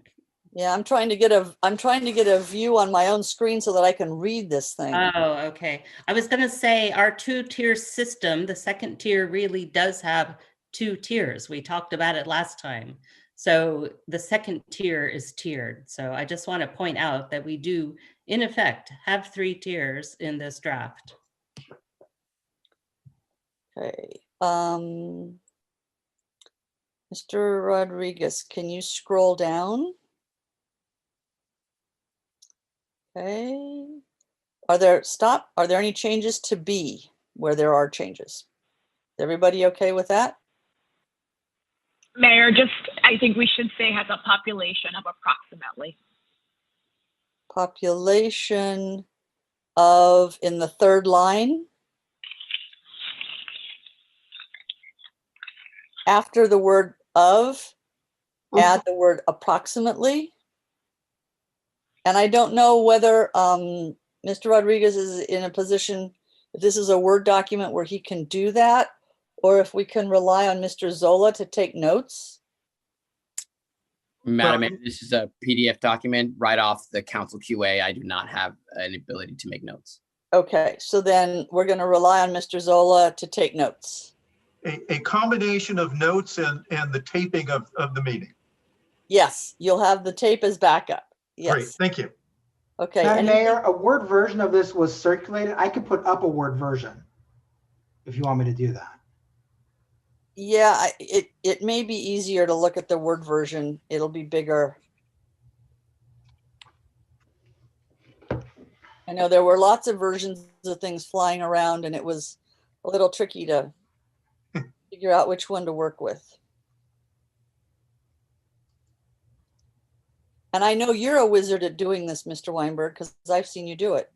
Yeah, I'm trying to get a view on my own screen so that I can read this thing. Oh, okay. I was going to say our two-tier system, the second tier really does have two tiers. We talked about it last time. So the second tier is tiered. So I just want to point out that we do, in effect, have three tiers in this draft. Okay. Mr. Rodriguez, can you scroll down? Okay. Are there any changes to B where there are changes? Is everybody okay with that? Mayor, I think we should say has a population of approximately. Population of, in the third line, after the word of, add the word approximately. And I don't know whether Mr. Rodriguez is in a position, if this is a Word document where he can do that, or if we can rely on Mr. Zola to take notes. Madam Mayor, this is a PDF document right off the council QA. I do not have an ability to make notes. Okay, so then we're going to rely on Mr. Zola to take notes. A combination of notes and the taping of the meeting. Yes, you'll have the tape as backup. Yes. Great, thank you. Okay. Madam Mayor, a Word version of this was circulated. I could put up a Word version if you want me to do that. Yeah, it may be easier to look at the Word version. It'll be bigger. I know there were lots of versions of things flying around, and it was a little tricky to figure out which one to work with. And I know you're a wizard at doing this, Mr. Weinberg, because I've seen you do it.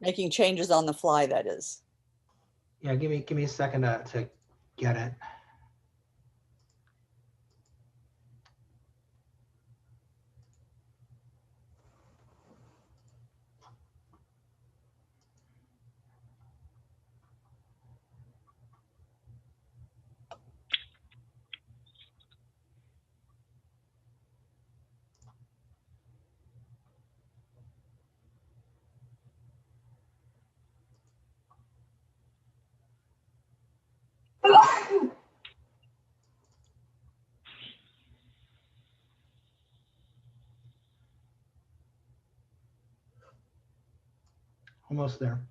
Making changes on the fly, that is. Yeah, give me a second to get it. Almost there.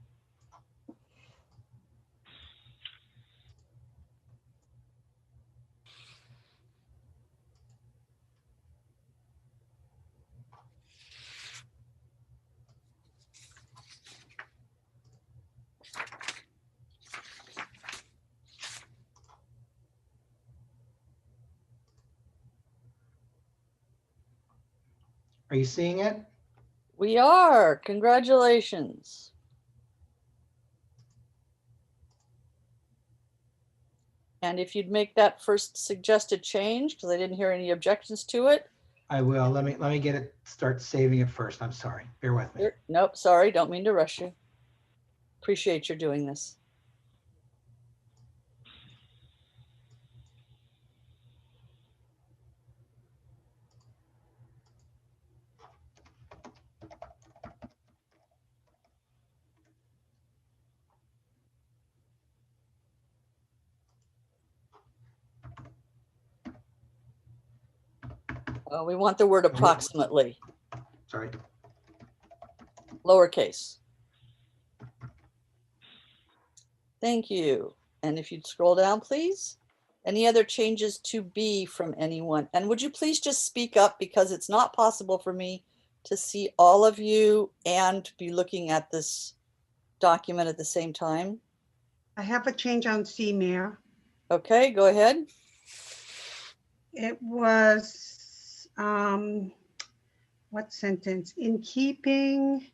Are you seeing it? We are. Congratulations. And if you'd make that first suggested change, because I didn't hear any objections to it. I will. Let me get it. Start saving it first. I'm sorry. Bear with me. Nope, sorry. Don't mean to rush you. Appreciate your doing this. We want the word approximately, Sorry. lowercase. Thank you. And if you'd scroll down, please. Any other changes to B from anyone? And would you please just speak up, because it's not possible for me to see all of you and be looking at this document at the same time. I have a change on C, Mayor. Okay, go ahead. It was, what sentence? In keeping,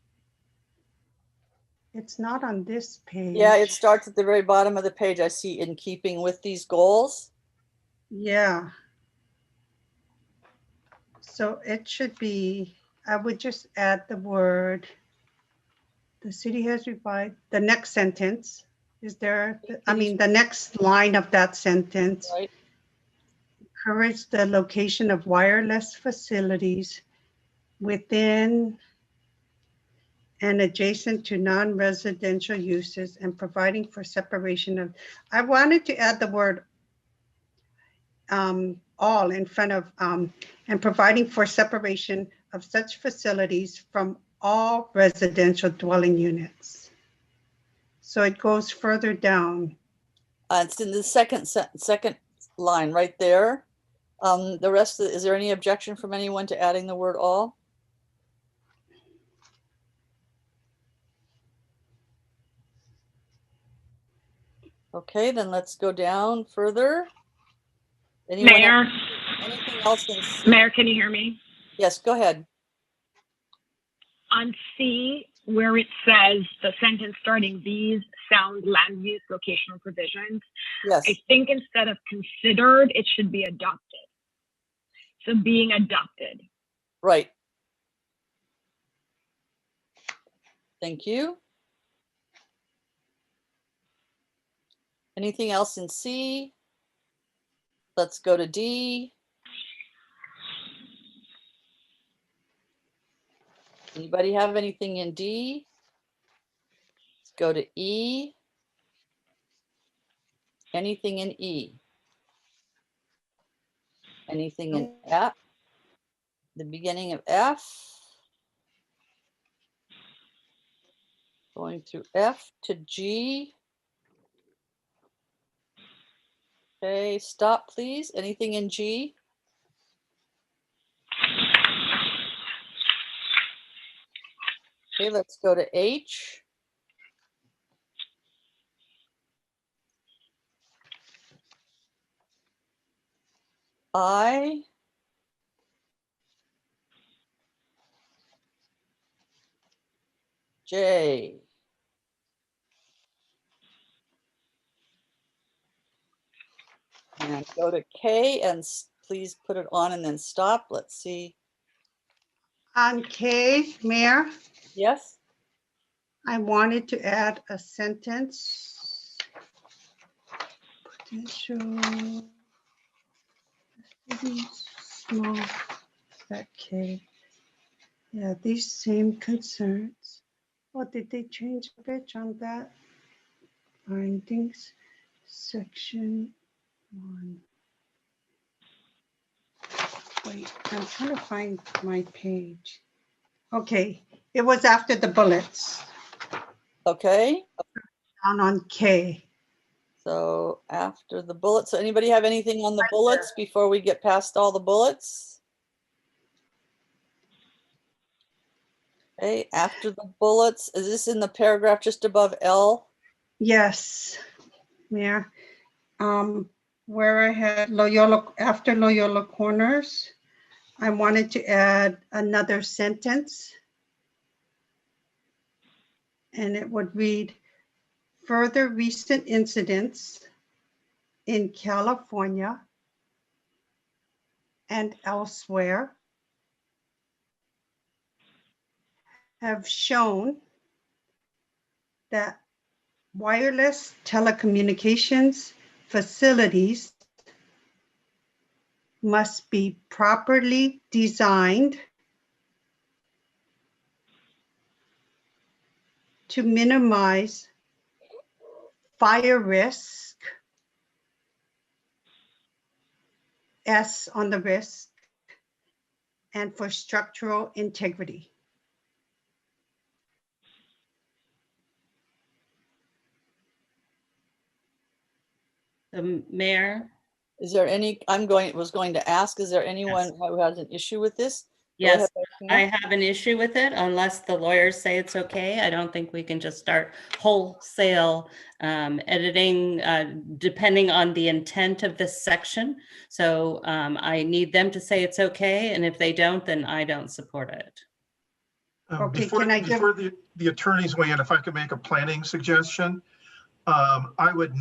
it's not on this page. Yeah, it starts at the very bottom of the page. I see in keeping with these goals. Yeah. So it should be, I would just add the word, the city has revised, the next sentence. Is there, I mean, the next line of that sentence. Right. Encourage the location of wireless facilities within and adjacent to non-residential uses and providing for separation of, I wanted to add the word all in front of, and providing for separation of such facilities from all residential dwelling units. So it goes further down. It's in the second line right there. The rest, is there any objection from anyone to adding the word all? Okay, then let's go down further. Anyone Mayor, anything else in C? Mayor, can you hear me? Yes, go ahead. On C, where it says the sentence starting these sound land use locational provisions, yes, I think instead of considered, it should be adopted. So being adopted. Right. Thank you. Anything else in C? Let's go to D. Anybody have anything in D? Let's go to E. Anything in E? Anything in F? The beginning of F? Going through F to G. Okay, stop please. Anything in G? Okay, let's go to H. I. J. And go to K and please put it on and then stop. Let's see. On K, Mayor, Yes. I wanted to add a sentence. Potential. Small, that K. Yeah, these same concerns. Oh, did they change a bit on that? Findings, section 1. Wait, I'm trying to find my page. Okay, it was after the bullets. Okay. Down on K. So after the bullets, so anybody have anything on the bullets before we get past all the bullets? Okay, after the bullets, is this in the paragraph just above L? Yes, Mayor. Where I had Loyola, after Loyola Corners, I wanted to add another sentence. And it would read, further recent incidents in California and elsewhere have shown that wireless telecommunications facilities must be properly designed to minimize fire risk, S on the risk, and for structural integrity. The mayor? Is there any, was going to ask, is there anyone who has an issue with this? Go Yes, ahead, I Martina. have an issue with it unless the lawyers say it's okay. I don't think we can just start wholesale editing depending on the intent of this section. So I need them to say it's okay. And if they don't, then I don't support it. Okay, Before the attorneys weigh in, if I could make a planning suggestion, I would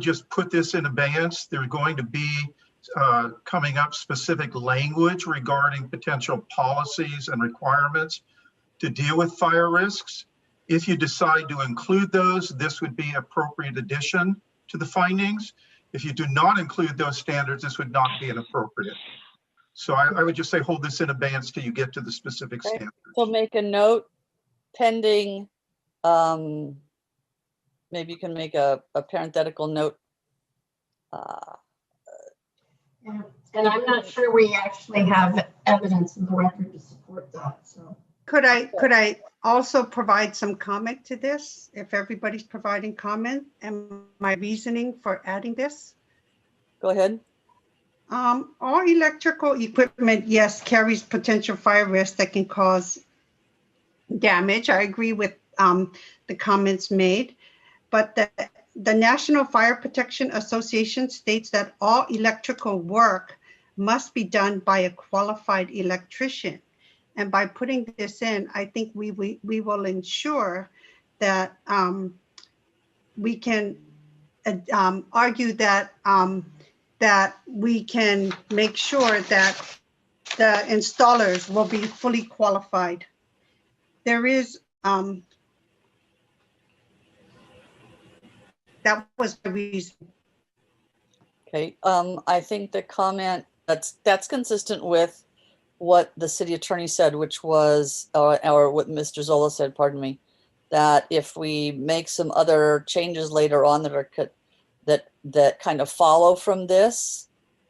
just put this in abeyance. There's going to be coming up specific language regarding potential policies and requirements to deal with fire risks. If you decide to include those, this would be appropriate addition to the findings. If you do not include those standards, this would not be inappropriate. So I would just say hold this in abeyance till you get to the specific standards. So make a note pending, maybe you can make a parenthetical note. And I'm not sure we actually have evidence in the record to support that, so. Could I also provide some comment to this? If everybody's providing comment and my reasoning for adding this? Go ahead. All electrical equipment, yes, carries potential fire risk that can cause damage. I agree with the comments made, but the National Fire Protection Association states that all electrical work must be done by a qualified electrician. And by putting this in, I think we will ensure that we can argue that that we can make sure that the installers will be fully qualified. There is that was the reason. Okay, I think the comment that's consistent with what the city attorney said, which was, or what Mr. Zola said, pardon me, that if we make some other changes later on that are that kind of follow from this,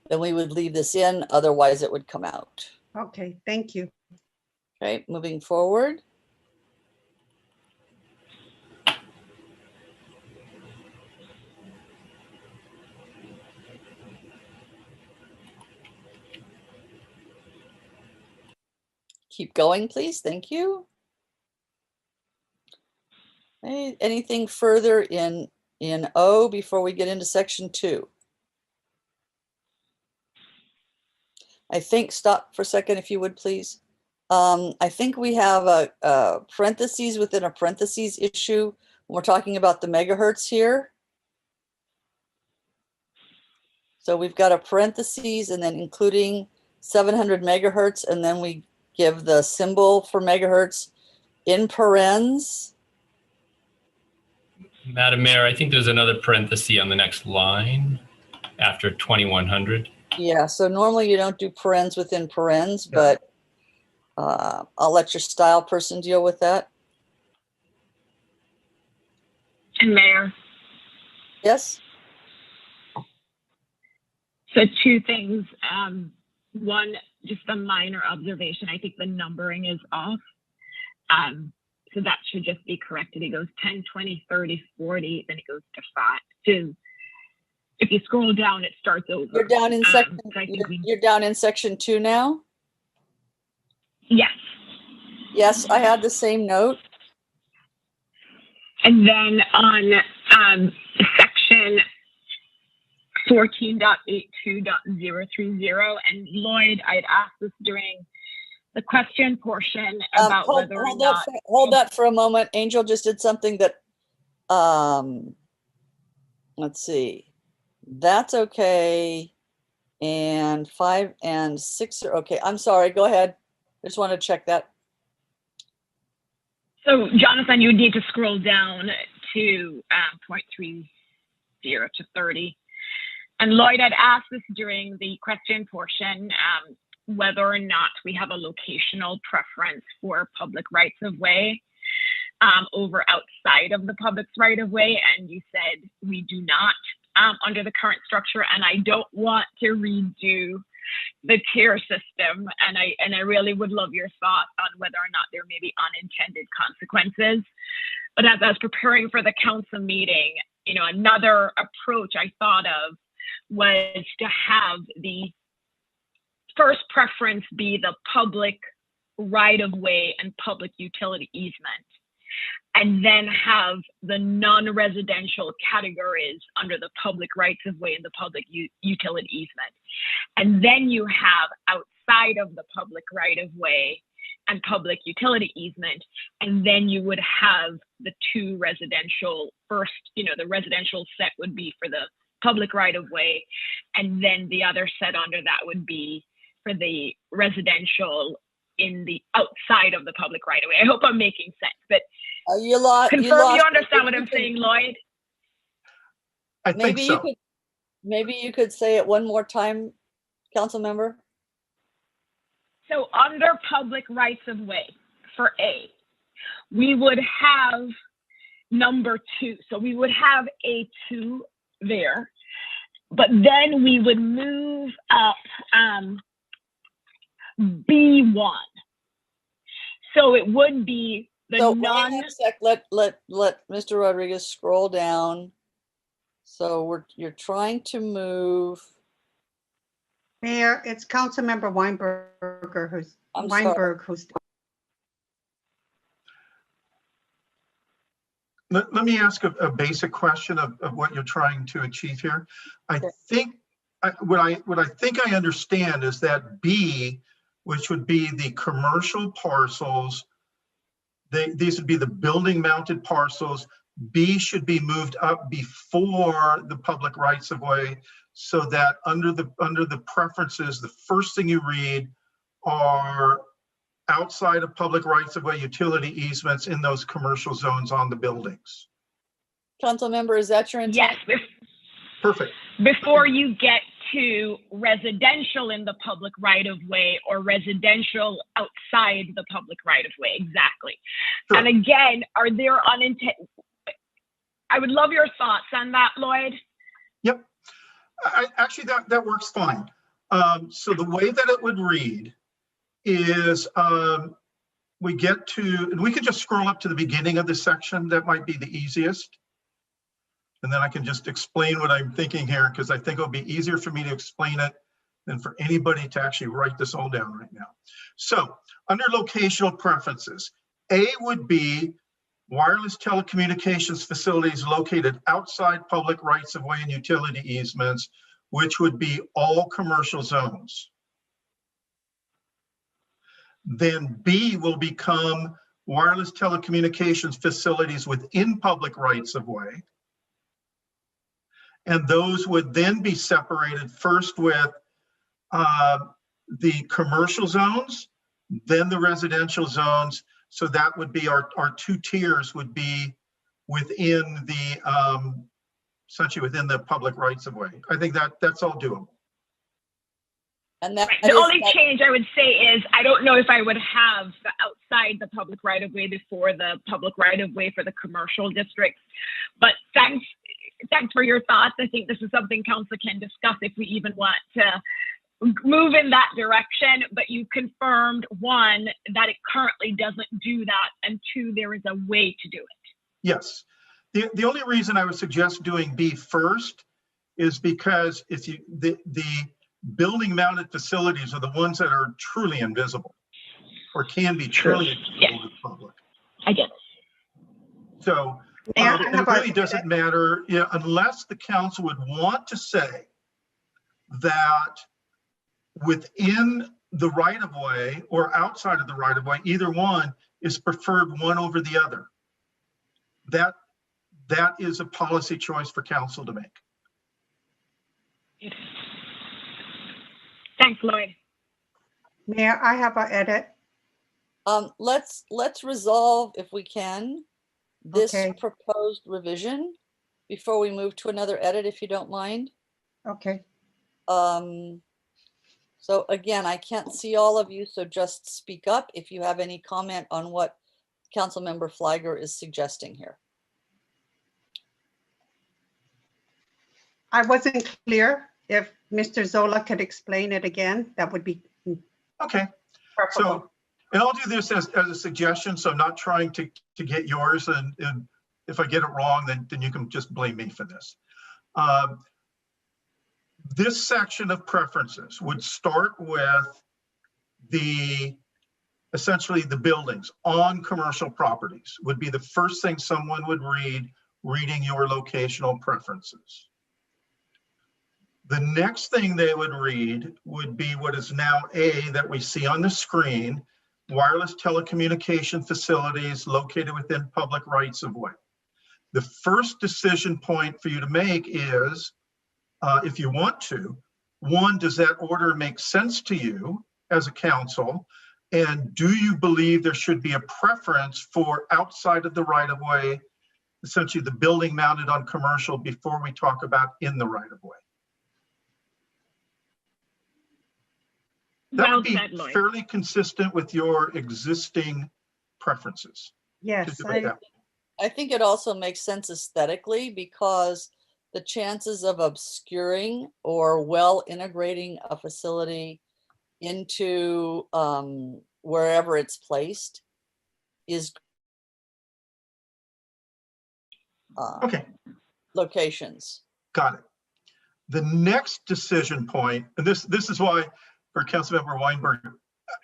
then we would leave this in, otherwise it would come out. Okay, thank you. Okay, moving forward. Keep going, please. Thank you. Anything further in O before we get into section 2? I think, stop for a second if you would, please. I think we have a parentheses within a parentheses issue when we're talking about the megahertz here. So we've got a parentheses and then including 700 megahertz, and then we give the symbol for megahertz in parens. Madam Mayor, I think there's another parenthesis on the next line after 2100. Yeah, so normally you don't do parens within parens, but I'll let your style person deal with that. And Mayor. Yes. So 2 things. One, just a minor observation. I think the numbering is off. So that should just be corrected. It goes 10, 20, 30, 40, then it goes to 5. If you scroll down, it starts over. You're down in section. You're down in section 2 now. Yes. Yes, I had the same note. And then on section 14.82.030, and Lloyd, I'd asked this during the question portion about whether or not. Hold that for a moment. Angel just did something that, let's see. That's okay. And 5 and 6 are okay. I'm sorry. Go ahead. I just want to check that. So, Jonathan, you would need to scroll down to 0.30 to 30. And Lloyd had asked this during the question portion, whether or not we have a locational preference for public rights of way over outside of the public's right of way. And you said we do not under the current structure. And I don't want to redo the tier system, and I really would love your thoughts on whether or not there may be unintended consequences. But as I was preparing for the council meeting, another approach I thought of was to have the first preference be the public right-of-way and public utility easement, and then have the non-residential categories under the public rights-of-way and the public utility easement. And then you have outside of the public right-of-way and public utility easement, and then you would have the two residential first, the residential set would be for the public right-of-way, and then the other set under that would be for the residential in the outside of the public right-of-way. I hope I'm making sense, but confirm you understand what I'm saying, Lloyd? I think so. Maybe you could say it one more time, council member. So under public rights-of-way for A, we would have number 2. So we would have A2 there, but then we would move up B1. So it would be the Let Mr. Rodriguez scroll down. So you're trying to move. Mayor, it's Councilmember Weinberger who's. Let me ask a basic question of what you're trying to achieve here. I think what I think I understand is that B, which would be the commercial parcels, these would be the building mounted parcels. B should be moved up before the public rights of way, so that under the preferences, the first thing you read are outside of public rights of way utility easements in those commercial zones on the buildings. Council member, is that your intent? Yes. Perfect. Before you get to residential in the public right of way or residential outside the public right of way, exactly. Sure. And again, are there unintended? I would love your thoughts on that, Lloyd. Yep. Actually, that works fine. So the way that it would read is we get to, and we could just scroll up to the beginning of the section. That might be the easiest. And then I can just explain what I'm thinking here, because I think it'll be easier for me to explain it than for anybody to actually write this all down right now. So under locational preferences, A would be wireless telecommunications facilities located outside public rights of way and utility easements, which would be all commercial zones. Then B will become wireless telecommunications facilities within public rights of way. And those would then be separated first with the commercial zones, then the residential zones. So that would be our two tiers would be within the, essentially within the public rights of way. I think that's all doable. And that the only change I would say is, I don't know if I would have the outside the public right of way before the public right of way for the commercial districts, but thanks for your thoughts. I think this is something council can discuss if we even want to move in that direction, but you confirmed, 1, that it currently doesn't do that, and 2, there is a way to do it. Yes. The only reason I would suggest doing B first is because if you, the building mounted facilities are the ones that are truly invisible or can be truly invisible to the public. I get it. So it really doesn't matter, unless the council would want to say that within the right of way or outside of the right of way, either one is preferred one over the other. That is a policy choice for council to make. Thanks, Lloyd. Mayor, I have an edit. Let's resolve, if we can, this proposed revision before we move to another edit, if you don't mind. Okay. So again, I can't see all of you, so just speak up if you have any comment on what Councilmember Flagger is suggesting here. I wasn't clear if Mr. Zola could explain it again, that would be Okay. preferable. So, and I'll do this as a suggestion. So I'm not trying to get yours. And if I get it wrong, then you can just blame me for this. This section of preferences would start with essentially the buildings on commercial properties would be the first thing someone would reading your locational preferences. The next thing they would read would be what is now A that we see on the screen, wireless telecommunication facilities located within public rights of way. The first decision point for you to make is, if you want to, one, does that order make sense to you as a council? And do you believe there should be a preference for outside of the right of way, essentially the building mounted on commercial, before we talk about in the right of way? That would be fairly consistent with your existing preferences. Yes, I think it also makes sense aesthetically because the chances of obscuring or well integrating a facility into wherever it's placed is okay. Locations. Got it. The next decision point, and this is why for Councilmember Weinberg,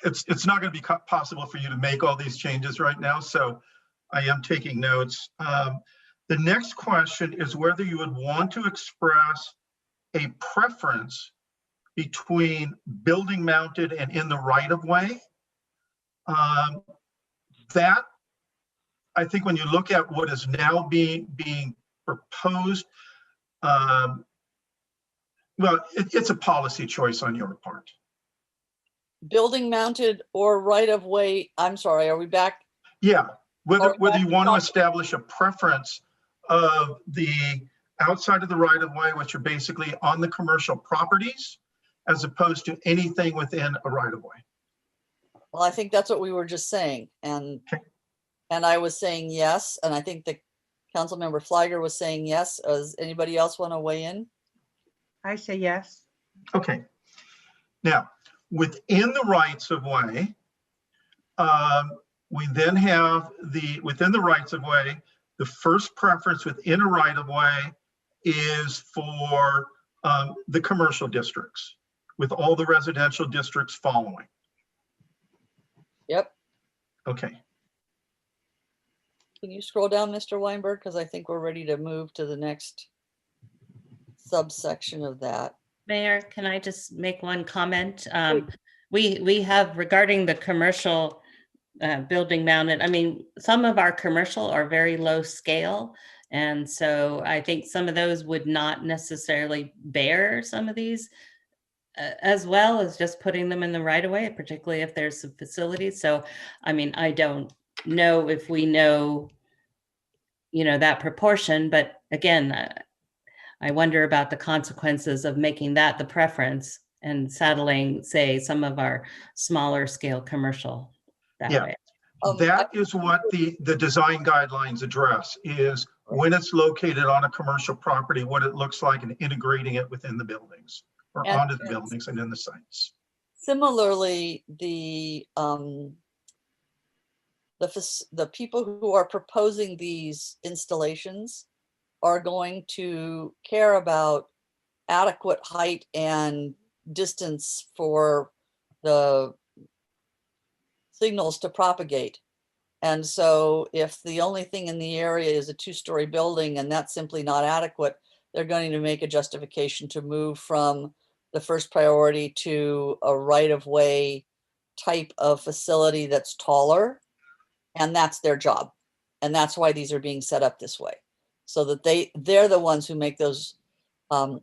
it's not going to be possible for you to make all these changes right now. So I am taking notes. The next question is whether you would want to express a preference between building mounted and in the right of way. That, I think when you look at what is now being proposed, well, it's a policy choice on your part. Building mounted or right of way, I'm sorry, are we back? Yeah, whether you want to establish a preference of the outside of the right of way, which are basically on the commercial properties, as opposed to anything within a right of way. Well, I think that's what we were just saying. And I was saying yes. And I think the Councilmember Flagger was saying yes. Does anybody else want to weigh in? I say yes. Okay. Now, within the rights of way, we then have within the rights of way, the first preference within a right of way is for the commercial districts, with all the residential districts following. Yep. Okay. Can you scroll down, Mr. Weinberg? Because I think we're ready to move to the next subsection of that. Mayor, can I just make one comment? We have regarding the commercial building mounted, I mean, some of our commercial are very low scale. And so I think some of those would not necessarily bear some of these as well as just putting them in the right of way, particularly if there's some facilities. So, I mean, I don't know if we know, that proportion, but again, I wonder about the consequences of making that the preference and saddling, say, some of our smaller scale commercial that way. That is what the design guidelines address, is when it's located on a commercial property, what it looks like and integrating it within the buildings or onto the buildings and in the sites. Similarly, the people who are proposing these installations are going to care about adequate height and distance for the signals to propagate. And so if the only thing in the area is a two-story building and that's simply not adequate, they're going to make a justification to move from the first priority to a right-of-way type of facility that's taller. And that's their job. And that's why these are being set up this way, so that they're the ones who make those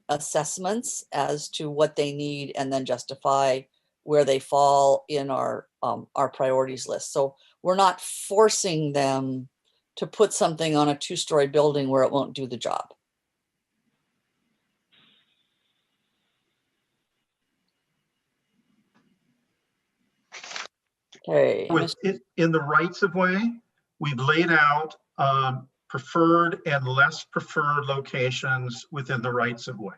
assessments as to what they need and then justify where they fall in our priorities list. So we're not forcing them to put something on a two-story building where it won't do the job. Okay. In the rights of way, we've laid out preferred and less preferred locations within the rights of way.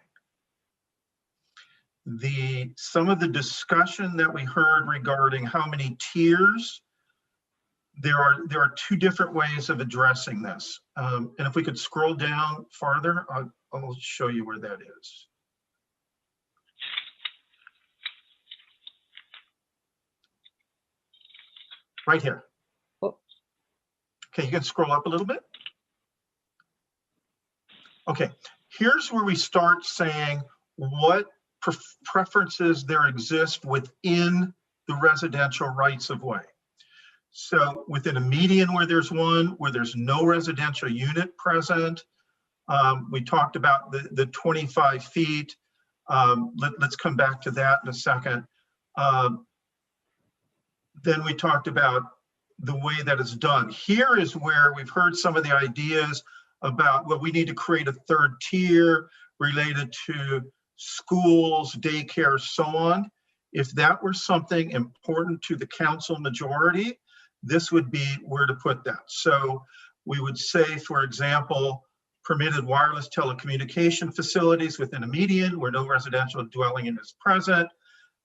some of the discussion that we heard regarding how many tiers, there are two different ways of addressing this. And if we could scroll down farther, I'll show you where that is. Right here. Okay, you can scroll up a little bit. Okay, here's where we start saying what preferences there exist within the residential rights of way. So within a median where there's one, where there's no residential unit present, we talked about the 25 feet. Let's come back to that in a second. Then we talked about the way that it's done. Here is where we've heard some of the ideas about, well, we need to create a third tier related to schools, daycare, so on. If that were something important to the council majority, this would be where to put that. So we would say, for example, permitted wireless telecommunication facilities within a median where no residential dwelling unit is present,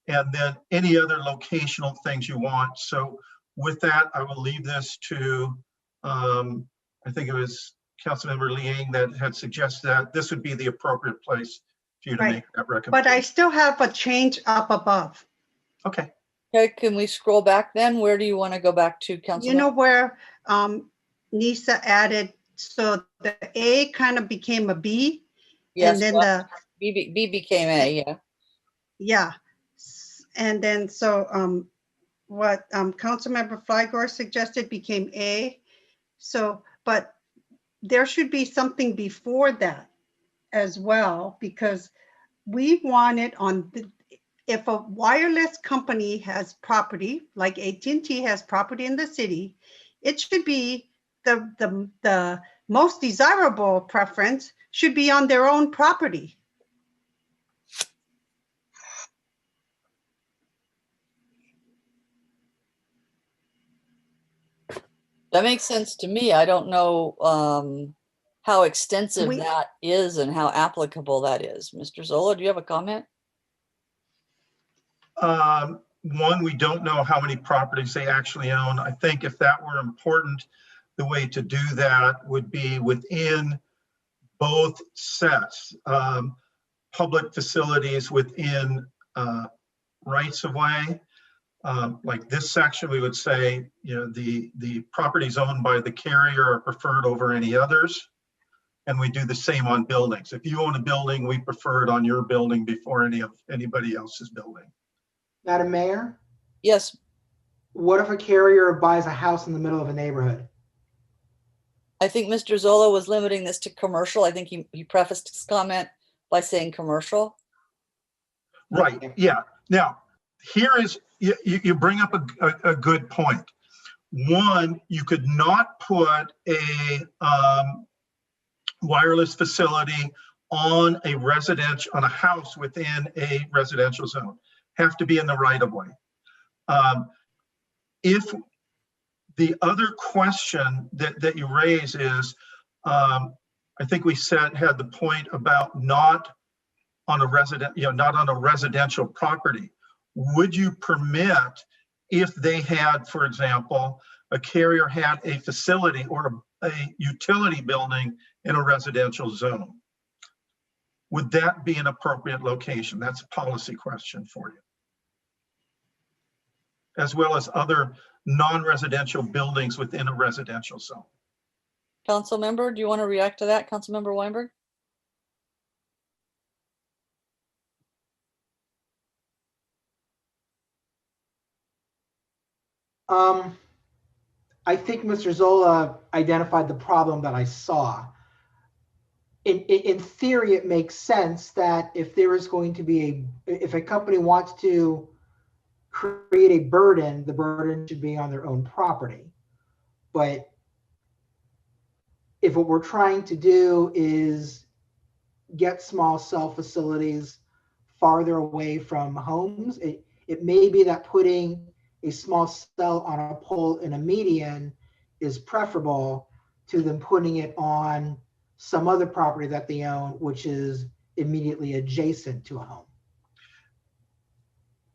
and then any other locational things you want. So with that, I will leave this to, I think it was Councilmember Liang that had suggested that this would be the appropriate place for you to make that recommendation. But I still have a change up above. Okay. Okay, can we scroll back then? Where do you want to go back to, Councilman? You know where Nisa added, so the A kind of became a B? Yes, and then well, the B became A, yeah. Yeah. And then so what Councilmember Flygore suggested became A. So, but there should be something before that as well, because we want it on the, if a wireless company has property, like AT&T has property in the city, it should be the most desirable preference should be on their own property. That makes sense to me. I don't know how extensive that is and how applicable that is. Mr. Zola, do you have a comment? One, we don't know how many properties they actually own. I think if that were important, the way to do that would be within both sets, public facilities within rights of way. Like this section, we would say, you know, the properties owned by the carrier are preferred over any others. And we do the same on buildings. If you own a building, we prefer it on your building before anybody else's building. Madam Mayor? Yes. What if a carrier buys a house in the middle of a neighborhood? I think Mr. Zola was limiting this to commercial. I think he prefaced his comment by saying commercial. Right, yeah. Now, here is, you bring up a good point. One, you could not put a wireless facility on a house within a residential zone. Have to be in the right of way. If the other question that you raise is, I think we had the point about not on a residential property. Would you permit if they had, for example, a carrier had a facility or a utility building in a residential zone? Would that be an appropriate location? That's a policy question for you. As well as other non-residential buildings within a residential zone. Council member, do you want to react to that? Council member Weinberg? I think Mr. Zola identified the problem that I saw. In theory, it makes sense that if there is going to be if a company wants to create a burden, the burden should be on their own property. But if what we're trying to do is get small cell facilities farther away from homes, it may be that putting a small cell on a pole in a median is preferable to them putting it on some other property that they own, which is immediately adjacent to a home.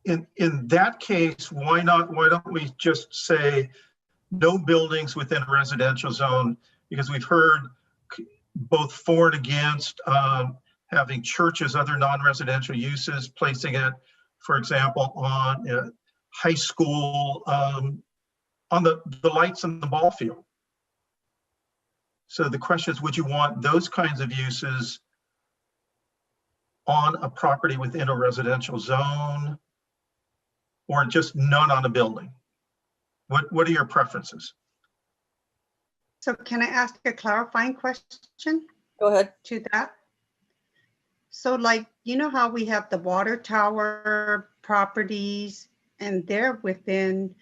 in that case, why don't we just say no buildings within a residential zone? Because we've heard both for and against having churches, other non-residential uses, placing it, for example, on high school, on the lights in the ball field. So the question is, would you want those kinds of uses on a property within a residential zone, or just none on a building? What are your preferences? So can I ask a clarifying question? Go ahead. To that? So like, you know how we have the water tower properties and they're within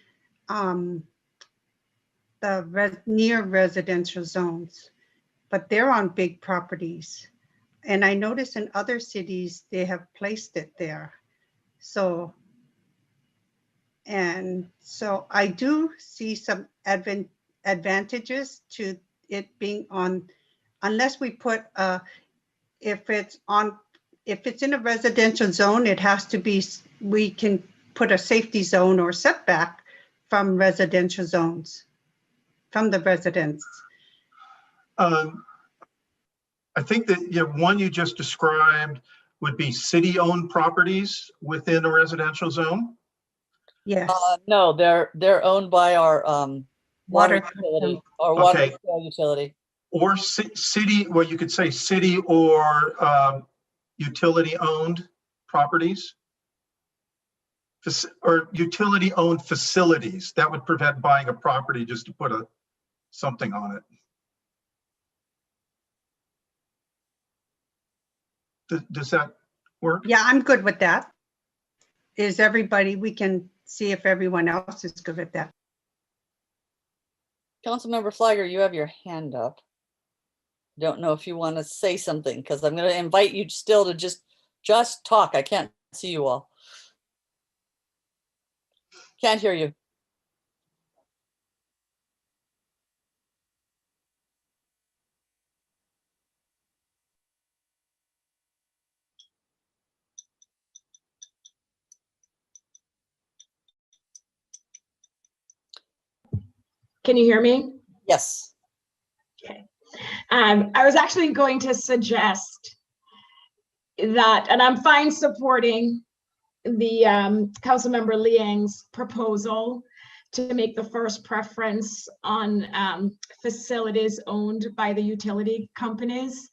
near residential zones, but they're on big properties. And I notice in other cities, they have placed it there. So I do see some advantages to it being on, unless we put, if it's in a residential zone, it has to be, we can put a safety zone or setback from residential zones, from the residents. I think that one you just described would be city-owned properties within a residential zone. Yes. No, they're owned by our water utility or water utility. Or city, well, you could say city or utility-owned properties, or utility-owned facilities. That would prevent buying a property just to put something on it. Does that work? Yeah, I'm good with that. Is everybody, we can see if everyone else is good with that. Councilmember Flagger, you have your hand up. Don't know if you want to say something, because I'm going to invite you still to just talk. I can't see you all. Can't hear you. Can you hear me? Yes. Okay. I was actually going to suggest that, and I'm fine supporting the Councilmember Liang's proposal to make the first preference on facilities owned by the utility companies.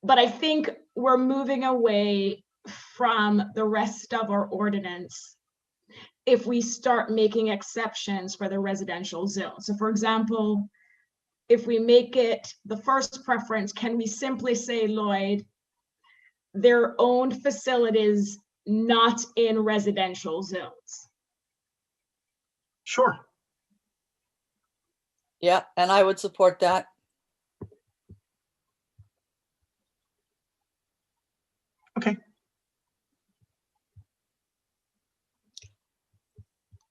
But I think we're moving away from the rest of our ordinance if we start making exceptions for the residential zone. So for example, if we make it the first preference, can we simply say, Lloyd, their own facilities not in residential zones? Sure. Yeah, and I would support that. Okay.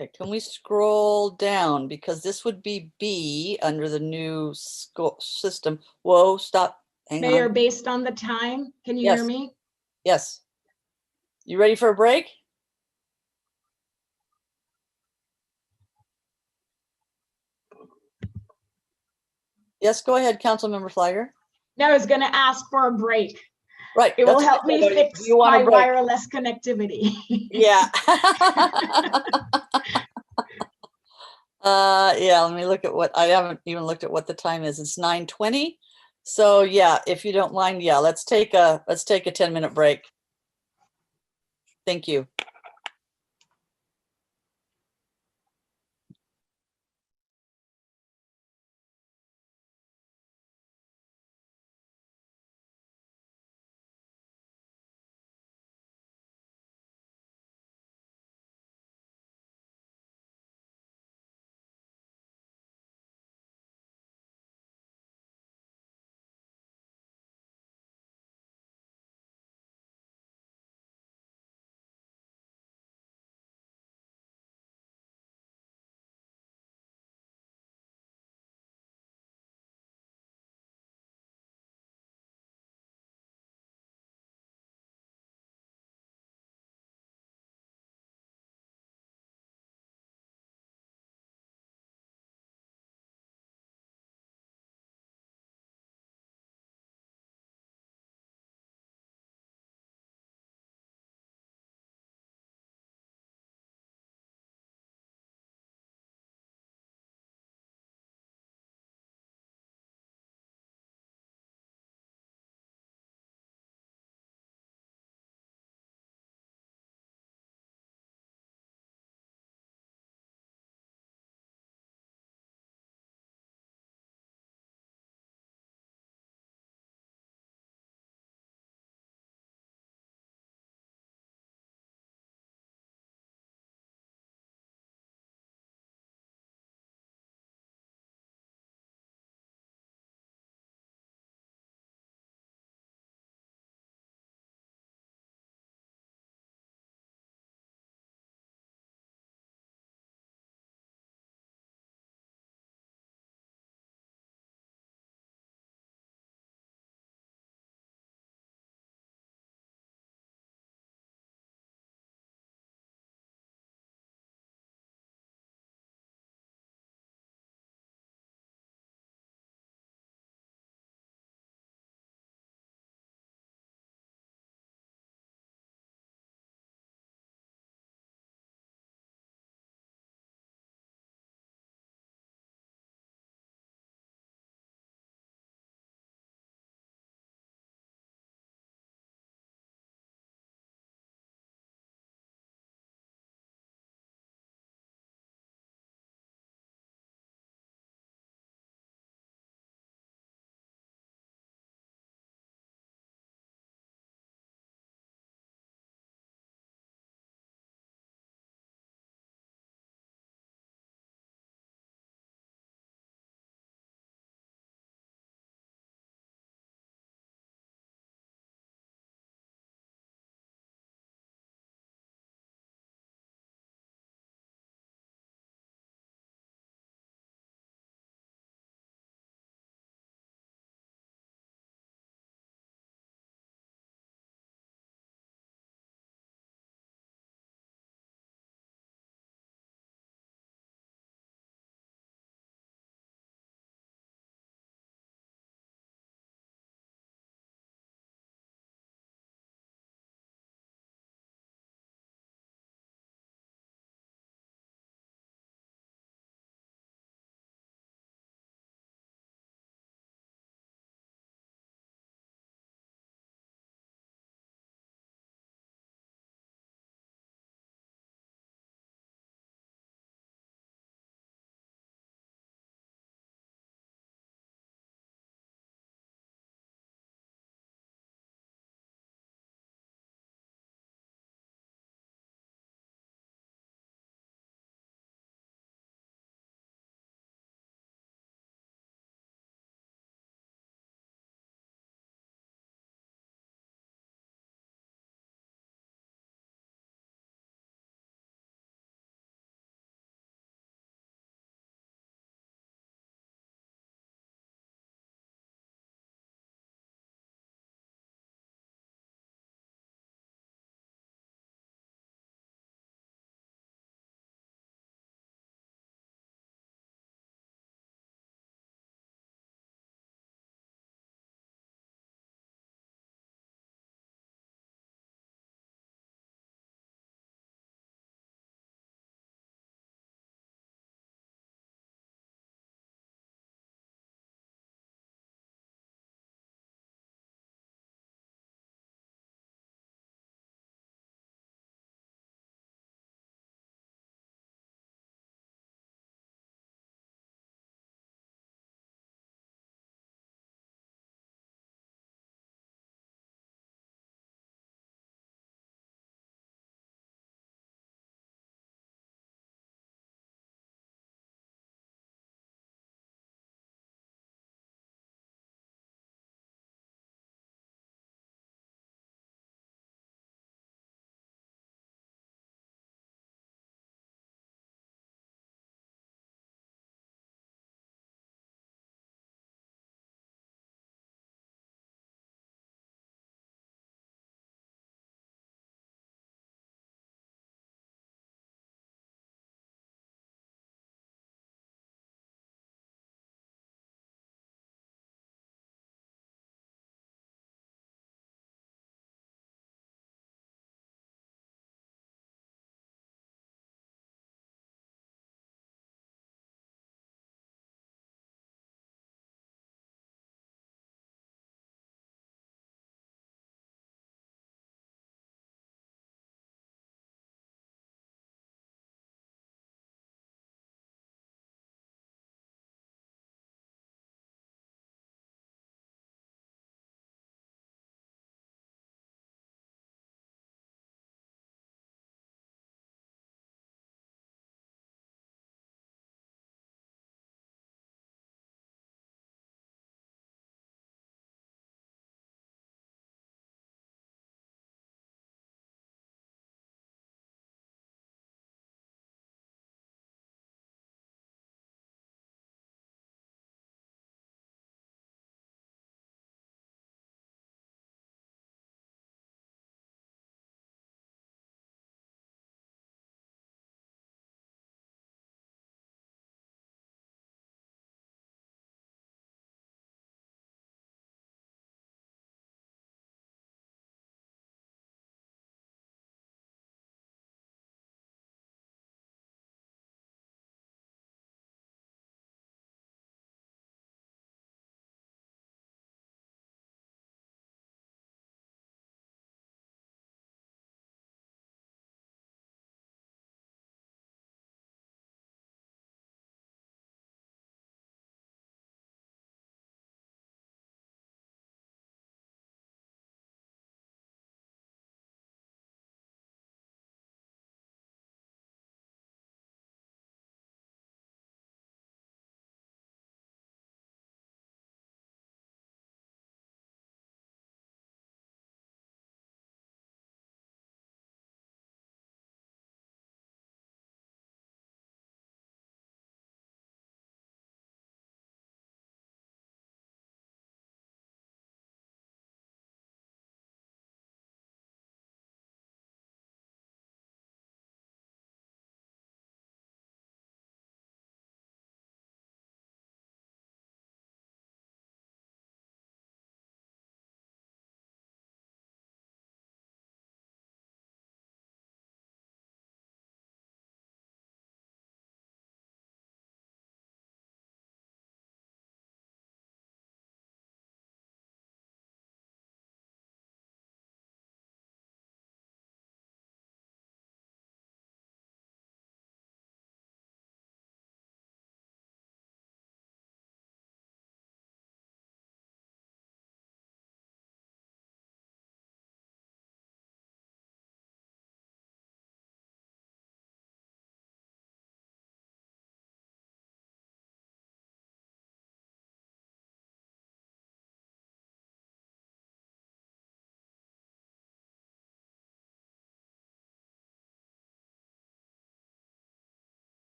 Okay, can we scroll down, because this would be B under the new system. Whoa, stop. Hang Mayor, on. based on the time, can you Yes. hear me? Yes. You ready for a break? Yes, go ahead, Councilmember Flagger. No, I was going to ask for a break. Right. It will help me fix my wireless connectivity. Yeah. Yeah, let me look at what, I haven't even looked at what the time is. It's 9:20. So yeah, if you don't mind, yeah, let's take a 10-minute break. Thank you.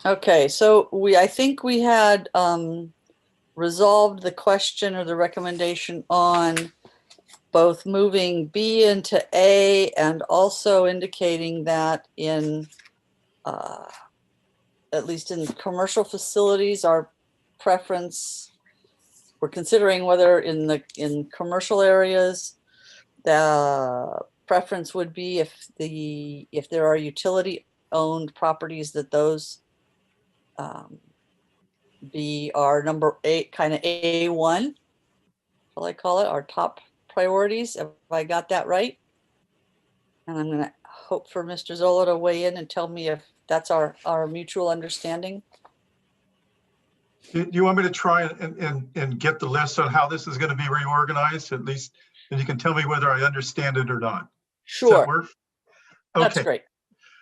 Okay, so I think we had resolved the question or the recommendation on both moving B into A and also indicating that in, at least in commercial facilities, our preference, we're considering whether in commercial areas, the preference would be if there are utility owned properties, that those be our number 8, kind of A1, shall I call it, our top priorities. Have I got that right? And I'm going to hope for Mr. Zola to weigh in and tell me if that's our mutual understanding. Do you want me to try and get the list on how this is going to be reorganized, at least, and you can tell me whether I understand it or not? Sure. Does that work? Okay. That's great.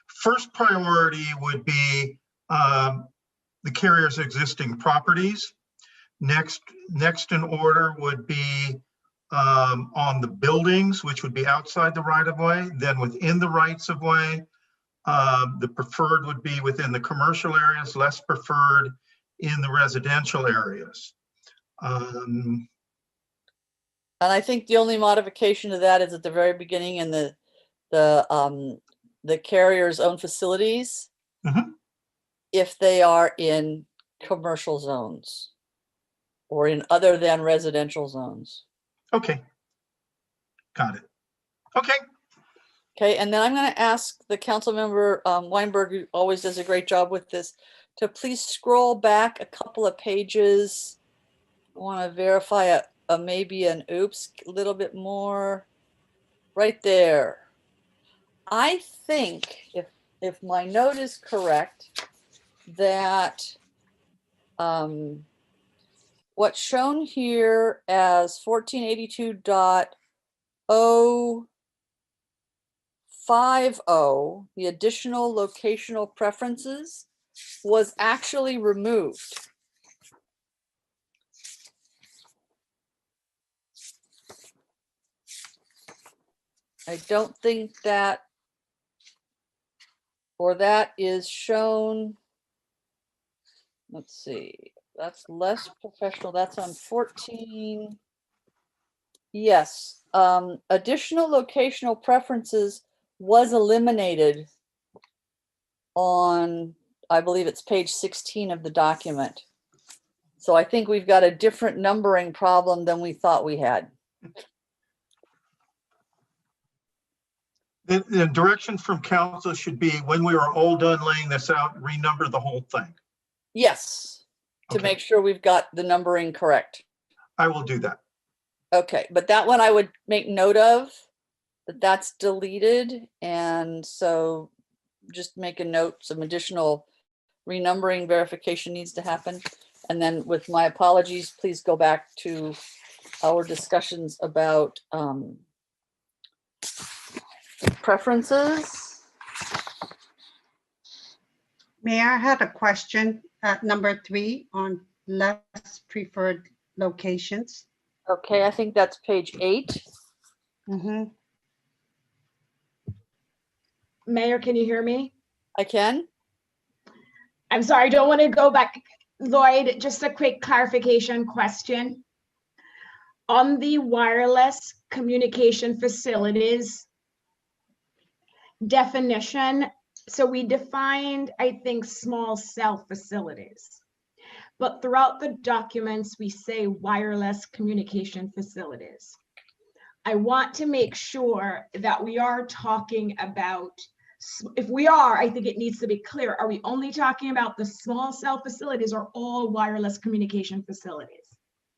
First priority would be the carrier's existing properties. Next in order would be on the buildings, which would be outside the right of way. Then within the rights of way, the preferred would be within the commercial areas, less preferred in the residential areas. And I think the only modification to that is at the very beginning in the carrier's own facilities, if they are in commercial zones or in other than residential zones. Okay. Got it. Okay. Okay, and then I'm going to ask the council member Weinberg, who always does a great job with this, to please scroll back a couple of pages. I want to verify maybe an oops, a little bit more right there. I think if my note is correct, that what's shown here as 1482.050, the additional locational preferences, was actually removed. I don't think that, or that is shown, let's see, that's less professional, that's on 14. Yes, additional locational preferences was eliminated on, I believe it's page 16 of the document. So I think we've got a different numbering problem than we thought we had. The direction from council should be, when we are all done laying this out, renumber the whole thing. Yes, to make sure we've got the numbering correct. I will do that. Okay, but that one I would make note of, that's deleted. And so just make a note, some additional renumbering verification needs to happen. And then with my apologies, please go back to our discussions about preferences. Mayor, I had a question at number 3 on less preferred locations. Okay, I think that's page 8. Mayor, can you hear me? I can. I'm sorry, I don't want to go back. Lloyd, just a quick clarification question. On the wireless communication facilities definition, so we defined, I think, small cell facilities. But throughout the documents, we say wireless communication facilities. I want to make sure that we are talking about, if we are, I think it needs to be clear. Are we only talking about the small cell facilities or all wireless communication facilities?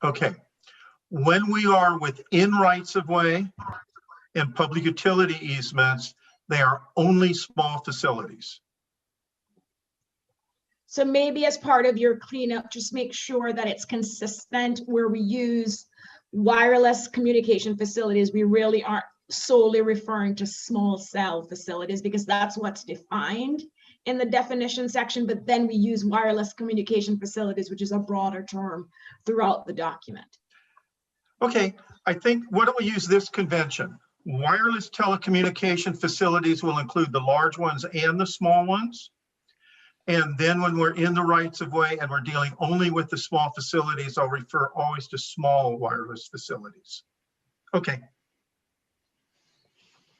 Okay. When we are within rights of way and public utility easements, they are only small facilities. So maybe as part of your cleanup, just make sure that it's consistent where we use wireless communication facilities. We really aren't solely referring to small cell facilities because that's what's defined in the definition section, but then we use wireless communication facilities, which is a broader term throughout the document. Okay, I think, why don't we use this convention? Wireless telecommunication facilities will include the large ones and the small ones. And then when we're in the rights of way and we're dealing only with the small facilities, I'll refer always to small wireless facilities. Okay.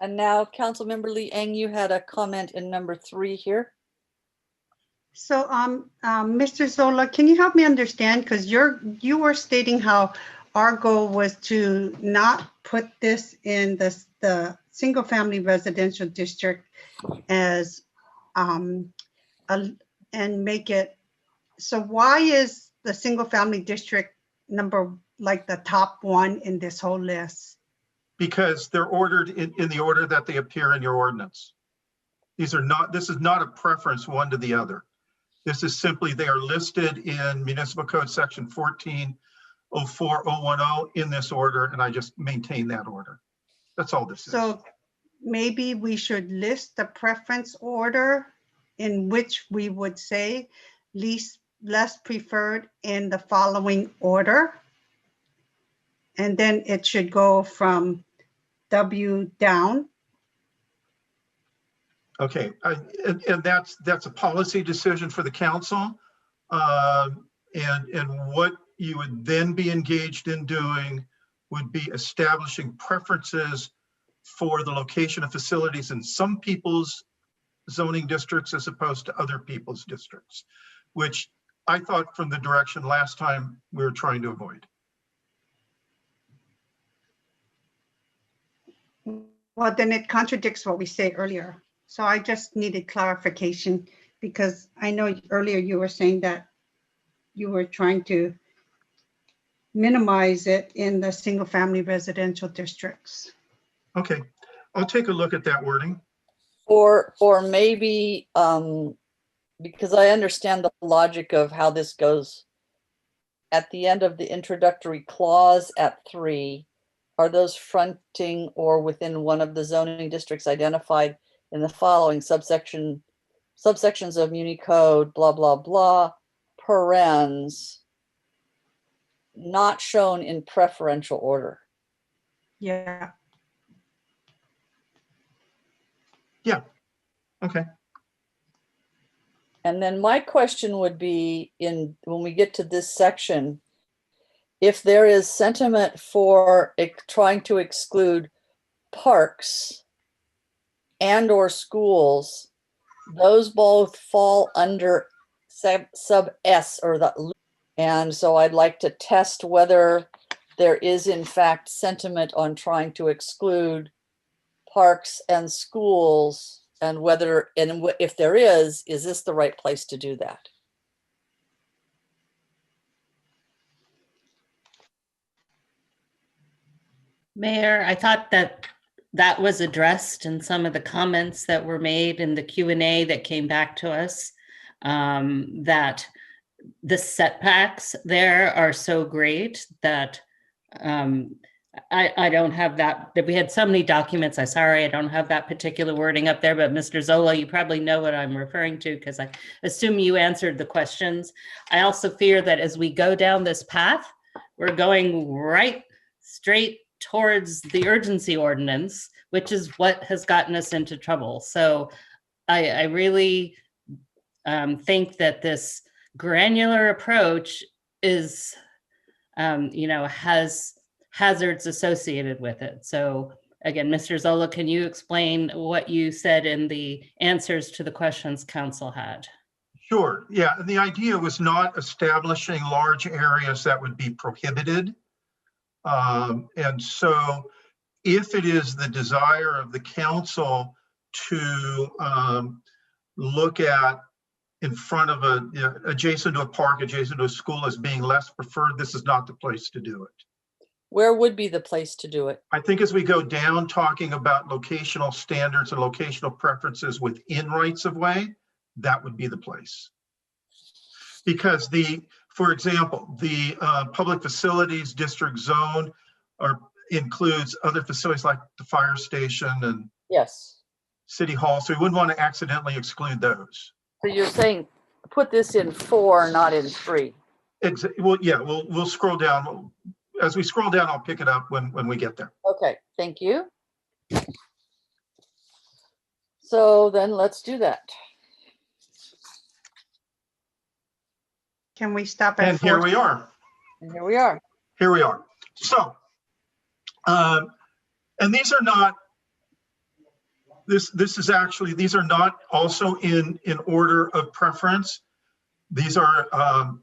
And now, Councilmember Liang, you had a comment in number 3 here. So, Mr. Zola, can you help me understand? Because you were stating how our goal was to not put this in the single-family residential district as and make it. So why is the single-family district like the top one in this whole list? Because they're ordered in the order that they appear in your ordinance. This is not a preference one to the other. This is simply, they are listed in Municipal Code Section 1404.010 in this order, and I just maintain that order. That's all this is. So maybe we should list the preference order in which we would say less preferred in the following order. And then it should go from W down. Okay, and that's a policy decision for the council. And what you would then be engaged in doing would be establishing preferences for the location of facilities in some people's zoning districts as opposed to other people's districts, which I thought from the direction last time we were trying to avoid. Well, then it contradicts what we said earlier. So I just needed clarification because I know earlier you were saying that you were trying to minimize it in the single family residential districts. Okay, I'll take a look at that wording. Or maybe, because I understand the logic of how this goes. At the end of the introductory clause at 3, are those fronting or within one of the zoning districts identified in the following subsections of Muni Code, blah, blah, blah, parens, not shown in preferential order? Yeah. Yeah, okay. And then my question would be, when we get to this section, if there is sentiment for trying to exclude parks and or schools, those both fall under sub S or the, and so I'd like to test whether there is in fact sentiment on trying to exclude parks and schools, and whether, and if there is this the right place to do that? Mayor, I thought that was addressed in some of the comments that were made in the Q&A that came back to us, that the setbacks there are so great that I don't have that we had so many documents. I'm sorry, I don't have that particular wording up there, but Mr. Zola, you probably know what I'm referring to because I assume you answered the questions. I also fear that as we go down this path, we're going right straight towards the urgency ordinance, which is what has gotten us into trouble. So I really think that this granular approach is, has hazards associated with it. So again, Mr. Zola, can you explain what you said in the answers to the questions council had? Sure, yeah, and the idea was not establishing large areas that would be prohibited. And so if it is the desire of the council to look at in front of adjacent to a park, adjacent to a school as being less preferred, this is not the place to do it. Where would be the place to do it? I think as we go down talking about locational standards and locational preferences within rights of way, that would be the place. Because for example, the public facilities district zone includes other facilities like the fire station and yes, city hall. So we wouldn't want to accidentally exclude those. So you're saying put this in 4, not in 3. Well, yeah, we'll scroll down. As we scroll down, I'll pick it up when we get there. Okay, thank you. So then let's do that. Can we stop at And here 4? we are. And here we are. Here we are. So, and these are not, this is actually, these are not also in order of preference. These are,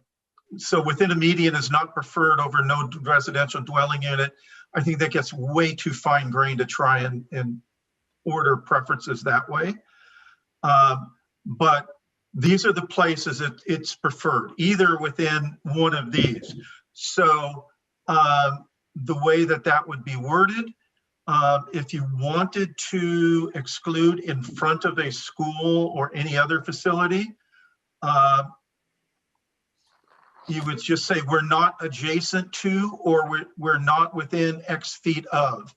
so within a median is not preferred over no residential dwelling unit. I think that gets way too fine grained to try and order preferences that way. But these are the places that it's preferred, either within one of these. So the way that would be worded, if you wanted to exclude in front of a school or any other facility, you would just say we're not adjacent to, or we're not within X feet of.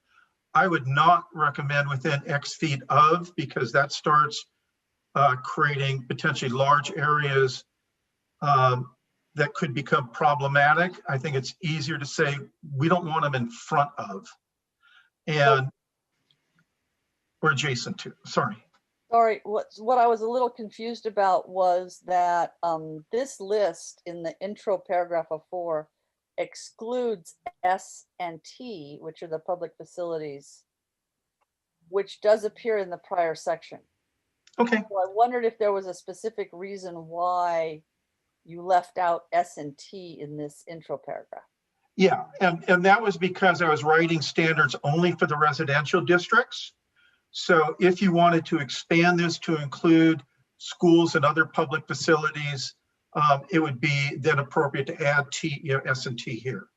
I would not recommend within X feet of, because that starts creating potentially large areas that could become problematic. I think it's easier to say we don't want them in front of, and or adjacent to. Sorry. Sorry, what I was a little confused about was that this list in the intro paragraph of 4 excludes S and T, which are the public facilities, which does appear in the prior section. Okay. So I wondered if there was a specific reason why you left out S and T in this intro paragraph. Yeah, and that was because I was writing standards only for the residential districts. So if you wanted to expand this to include schools and other public facilities, it would be then appropriate to add T, S and T here.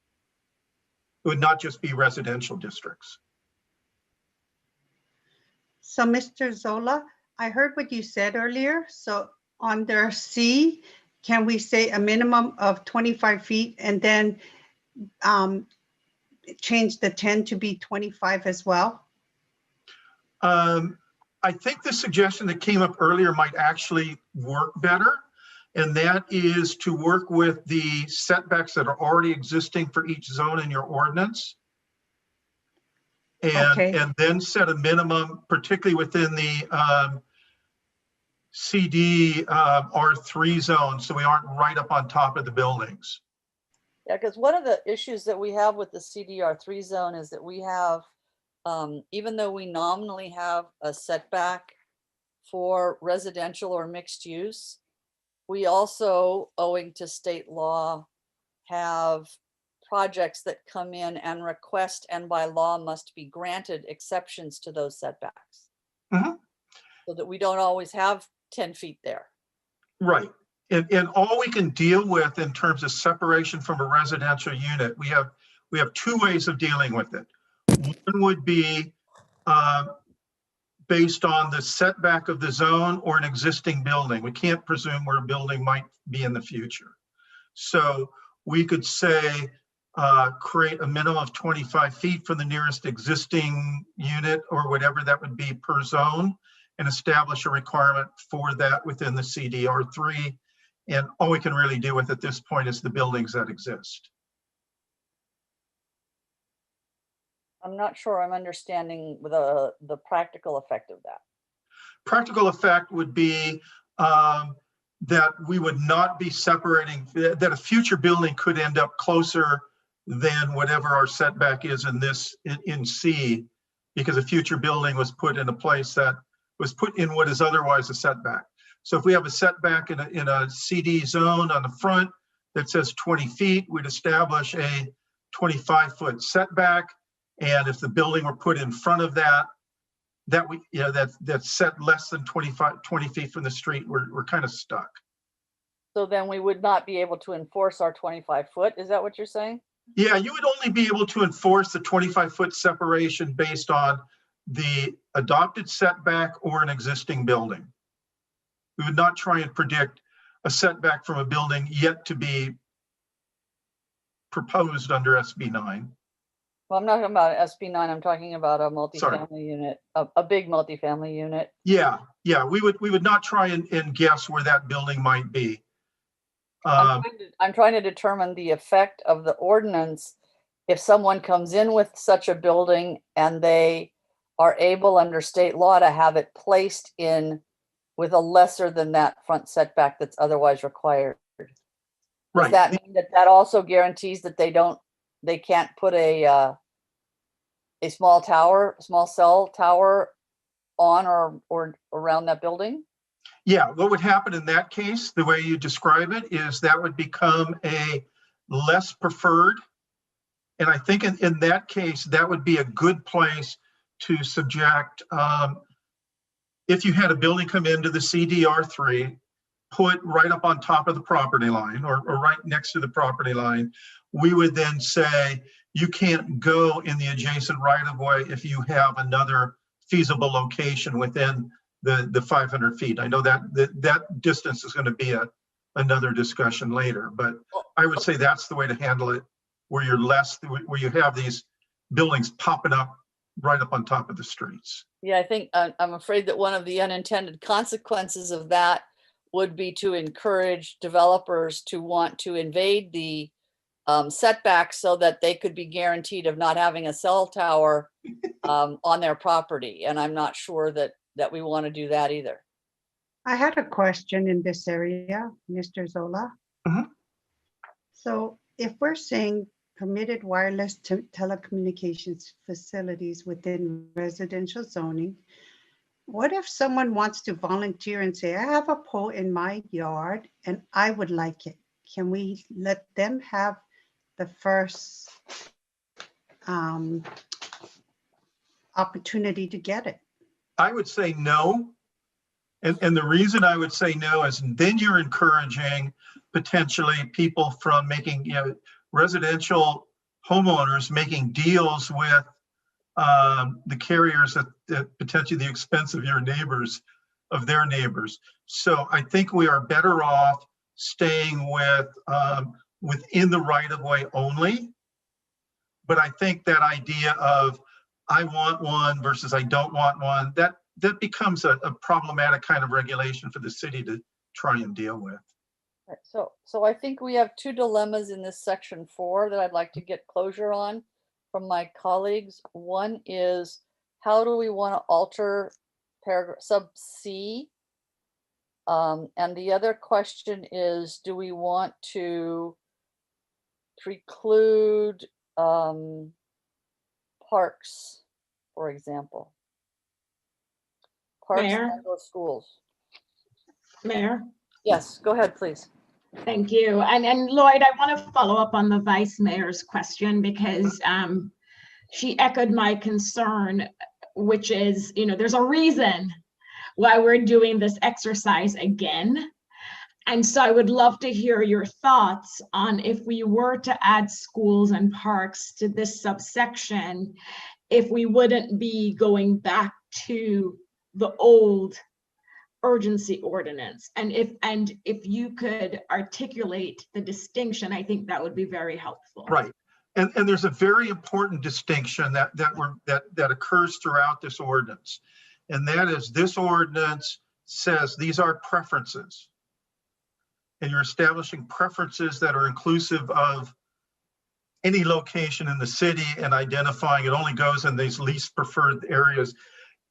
It would not just be residential districts. So Mr. Zola, I heard what you said earlier. So under C, can we say a minimum of 25 feet and then change the 10 to be 25 as well? I think the suggestion that came up earlier might actually work better, and that is to work with the setbacks that are already existing for each zone in your ordinance. And then set a minimum, particularly within the CD R3 zone, so we aren't right up on top of the buildings. Yeah, because one of the issues that we have with the CDR3 zone is that we have, even though we nominally have a setback for residential or mixed use, we also, owing to state law, have projects that come in and request and by law must be granted exceptions to those setbacks. Mm-hmm. So that we don't always have 10 feet there. Right. And all we can deal with in terms of separation from a residential unit, we have two ways of dealing with it. One would be based on the setback of the zone or an existing building. We can't presume where a building might be in the future. So we could say create a minimum of 25 feet from the nearest existing unit or whatever that would be per zone, and establish a requirement for that within the CDR3. And all we can really do with at this point is the buildings that exist. I'm not sure I'm understanding the practical effect of that. Practical effect would be that we would not be separating, that a future building could end up closer than whatever our setback is in this in C, because a future building was put in a place that was put in what is otherwise a setback. So if we have a setback in a CD zone on the front that says 20 feet, we'd establish a 25-foot setback. And if the building were put in front of that, that's set less than 20 feet from the street, we're kind of stuck. So then we would not be able to enforce our 25 foot. Is that what you're saying? Yeah, you would only be able to enforce the 25-foot separation based on the adopted setback or an existing building. We would not try and predict a setback from a building yet to be proposed under SB 9. Well, I'm not talking about SB 9. I'm talking about a multifamily unit, a big multifamily unit. Yeah, we would not try and guess where that building might be. I'm trying to determine the effect of the ordinance if someone comes in with such a building and they are able under state law to have it placed in with a lesser than that front setback that's otherwise required. Does Right. that mean that also guarantees that they can't put a small cell tower on or around that building? Yeah, what would happen in that case, the way you describe it, is that would become a less preferred. And I think in that case, that would be a good place to subject, if you had a building come into the CDR3, put right up on top of the property line or right next to the property line, we would then say, you can't go in the adjacent right of way if you have another feasible location within the 500 feet. I know that distance is going to be another discussion later, but I would say that's the way to handle it, where where you have these buildings popping up right up on top of the streets. Yeah, I think I'm afraid that one of the unintended consequences of that would be to encourage developers to want to invade the setbacks so that they could be guaranteed of not having a cell tower on their property. And I'm not sure that we want to do that either. I had a question in this area, Mr. Zola. Mm-hmm. So if we're saying permitted wireless telecommunications facilities within residential zoning, what if someone wants to volunteer and say, I have a pole in my yard and I would like it? Can we let them have the first opportunity to get it? I would say no. And the reason I would say no is then you're encouraging potentially people from making, residential homeowners making deals with the carriers at potentially the expense of their neighbors. So I think we are better off staying with within the right of way only. But I think that idea of I want one versus I don't want one, that becomes a problematic kind of regulation for the city to try and deal with. So I think we have two dilemmas in this section 4 that I'd like to get closure on from my colleagues. One is, how do we want to alter paragraph sub C? And the other question is, do we want to preclude parks, for example? Parks Mayor? and/or schools. Mayor? Yes, go ahead, please. Thank you. And Lloyd, I want to follow up on the Vice Mayor's question because she echoed my concern, which is, there's a reason why we're doing this exercise again. And so I would love to hear your thoughts on if we were to add schools and parks to this subsection, if we wouldn't be going back to the old urgency ordinance. And if you could articulate the distinction, I think that would be very helpful. Right. And there's a very important distinction that occurs throughout this ordinance. And that is, this ordinance says these are preferences. And you're establishing preferences that are inclusive of any location in the city and identifying it only goes in these least preferred areas.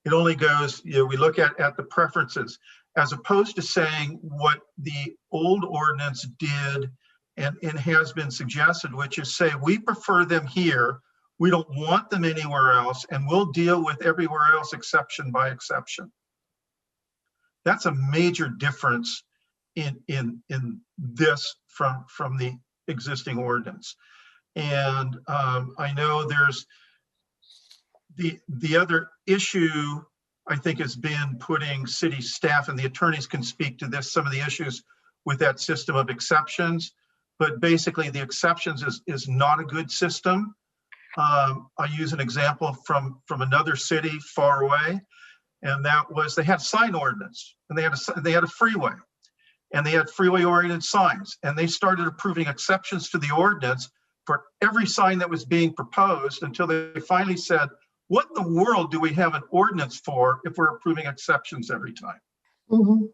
It only goes, we look at the preferences, as opposed to saying what the old ordinance did and has been suggested, which is say, we prefer them here. We don't want them anywhere else, and we'll deal with everywhere else exception by exception. That's a major difference in this from the existing ordinance. And I know there's the other issue, I think, has been putting city staff, and the attorneys can speak to this, some of the issues with that system of exceptions. But basically the exceptions is not a good system. I use an example from another city far away, and that was they had sign ordinance, and they had a freeway, and they had freeway oriented signs, and they started approving exceptions to the ordinance for every sign that was being proposed until they finally said, what in the world do we have an ordinance for if we're approving exceptions every time? Mm-hmm.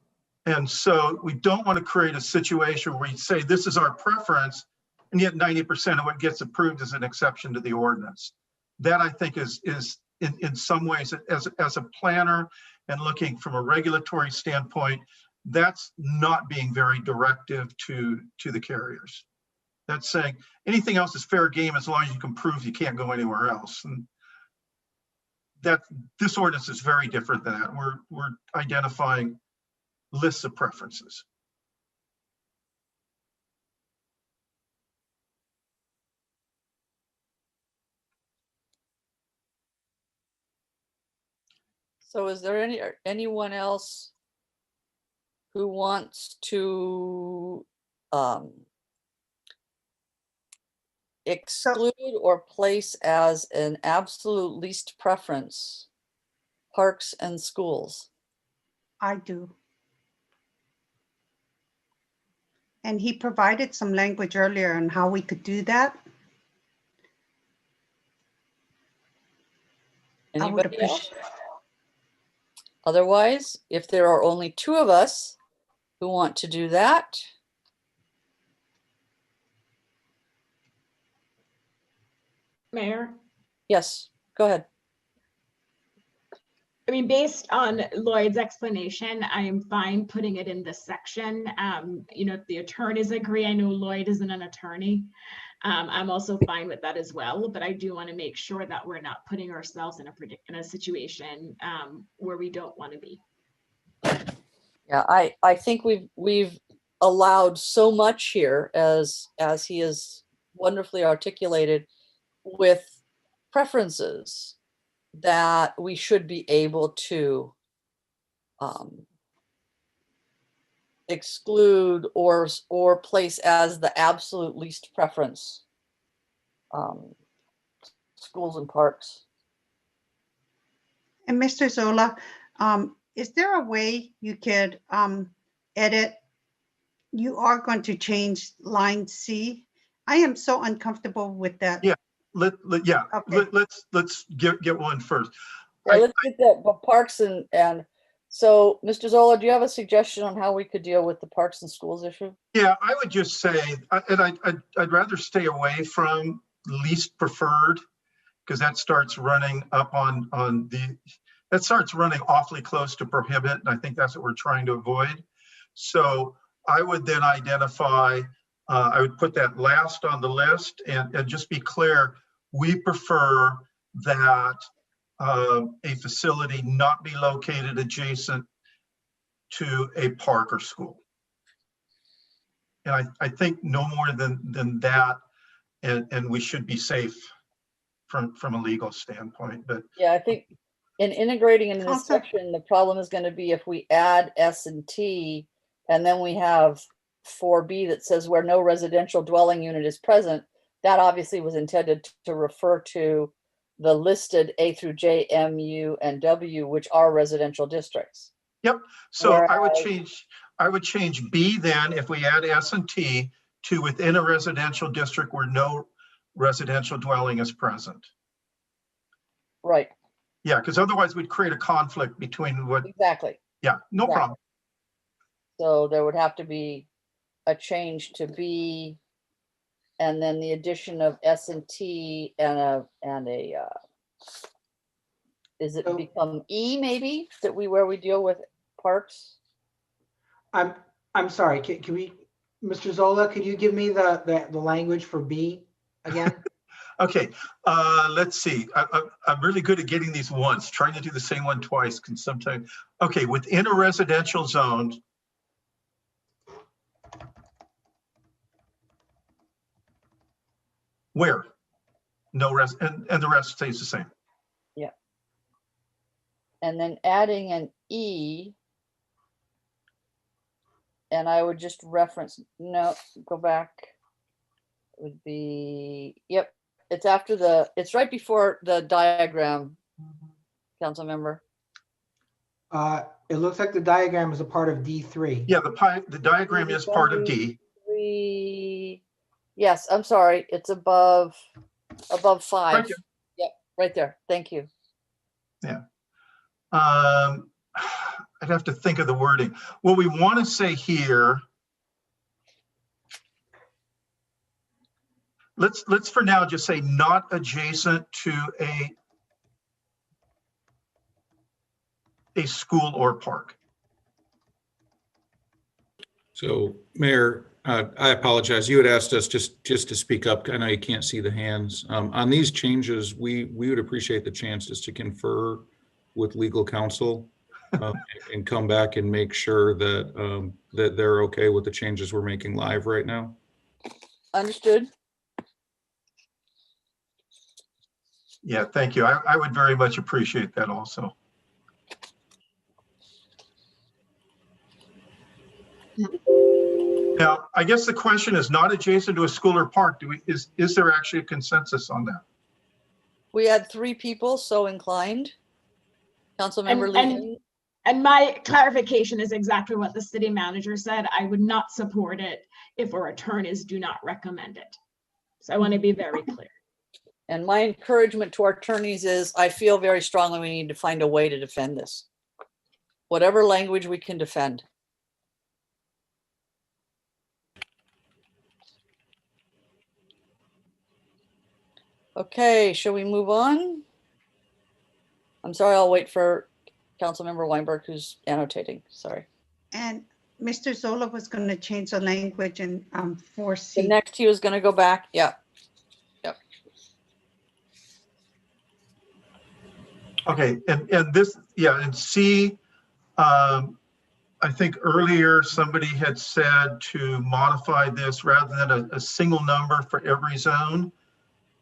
And so we don't want to create a situation where we say this is our preference, and yet 90% of what gets approved is an exception to the ordinance. That, I think, is in some ways, as a planner and looking from a regulatory standpoint, that's not being very directive to the carriers. That's saying anything else is fair game as long as you can prove you can't go anywhere else. And that this ordinance is very different than that. We're identifying lists of preferences. So is there anyone else who wants to exclude or place as an absolute least preference parks and schools? I do. And he provided some language earlier on how we could do that. I would Anybody else? appreciate. Otherwise, if there are only two of us who want to do that, Mayor? yes, go ahead. I mean, based on Lloyd's explanation, I am fine putting it in this section. You know, if the attorneys agree, I know Lloyd isn't an attorney. I'm also fine with that as well, but I do want to make sure that we're not putting ourselves in a situation where we don't want to be. Yeah, I think we've allowed so much here, as he has wonderfully articulated, with preferences, that we should be able to exclude or place as the absolute least preference schools and parks. And Mr. Zola, is there a way you could edit? You are going to change line C. I am so uncomfortable with that. Yeah, let's get one first. Yeah, let's get that parks and so, Mr. Zola, do you have a suggestion on how we could deal with the parks and schools issue? Yeah, I would just say, and I'd rather stay away from least preferred, because that starts running up on that starts running awfully close to prohibit, and I think that's what we're trying to avoid. So I would then identify, I would put that last on the list, and just be clear, we prefer that a facility not be located adjacent to a park or school. And I think no more than that, and we should be safe from a legal standpoint. But yeah, I think in integrating into this section, the problem is going to be if we add S and T, and then we have 4B that says where no residential dwelling unit is present, that obviously was intended to refer to the listed A through J, M, U, and W, which are residential districts. Yep. So I would change B then, if we add S and T, to within a residential district where no residential dwelling is present. Right. Yeah, because otherwise we'd create a conflict between what. Exactly. Yeah, no problem. So there would have to be a change to B, and then the addition of S and T and a is it become E maybe that where we deal with parks? I'm sorry. Can we, Mr. Zola? Could you give me the language for B again? Okay. Let's see. I'm really good at getting these once. Trying to do the same one twice can sometimes. Okay. Within a residential zone. Where no rest and the rest stays the same. Yeah. And then adding an E, and I would just reference, no, go back, it would be, yep, it's after it's right before the diagram, council member. It looks like the diagram is a part of D3. Yeah, the diagram is part of D. Yes, I'm sorry, it's above 5. Right. Yep, right there. Thank you. Yeah. I'd have to think of the wording. What we want to say here, let's for now just say not adjacent to a school or park. So, Mayor, I apologize. You had asked us just to speak up. I know you can't see the hands. On these changes, we would appreciate the chance just to confer with legal counsel and come back and make sure that that they're okay with the changes we're making live right now. Understood. Yeah, thank you. I would very much appreciate that also. Now, I guess the question is not adjacent to a school or park. Is there actually a consensus on that? We had 3 people so inclined. Councilmember Lee. And my clarification is exactly what the city manager said. I would not support it if our attorneys do not recommend it. So I want to be very clear. And my encouragement to our attorneys is I feel very strongly we need to find a way to defend this. Whatever language we can defend. Okay, shall we move on? I'm sorry, I'll wait for Councilmember Weinberg, who's annotating. Sorry. And Mr. Zola was going to change the language in 4C. The next he was going to go back. Yeah. Yep. Okay, and this, yeah, and C, I think earlier somebody had said to modify this rather than a single number for every zone,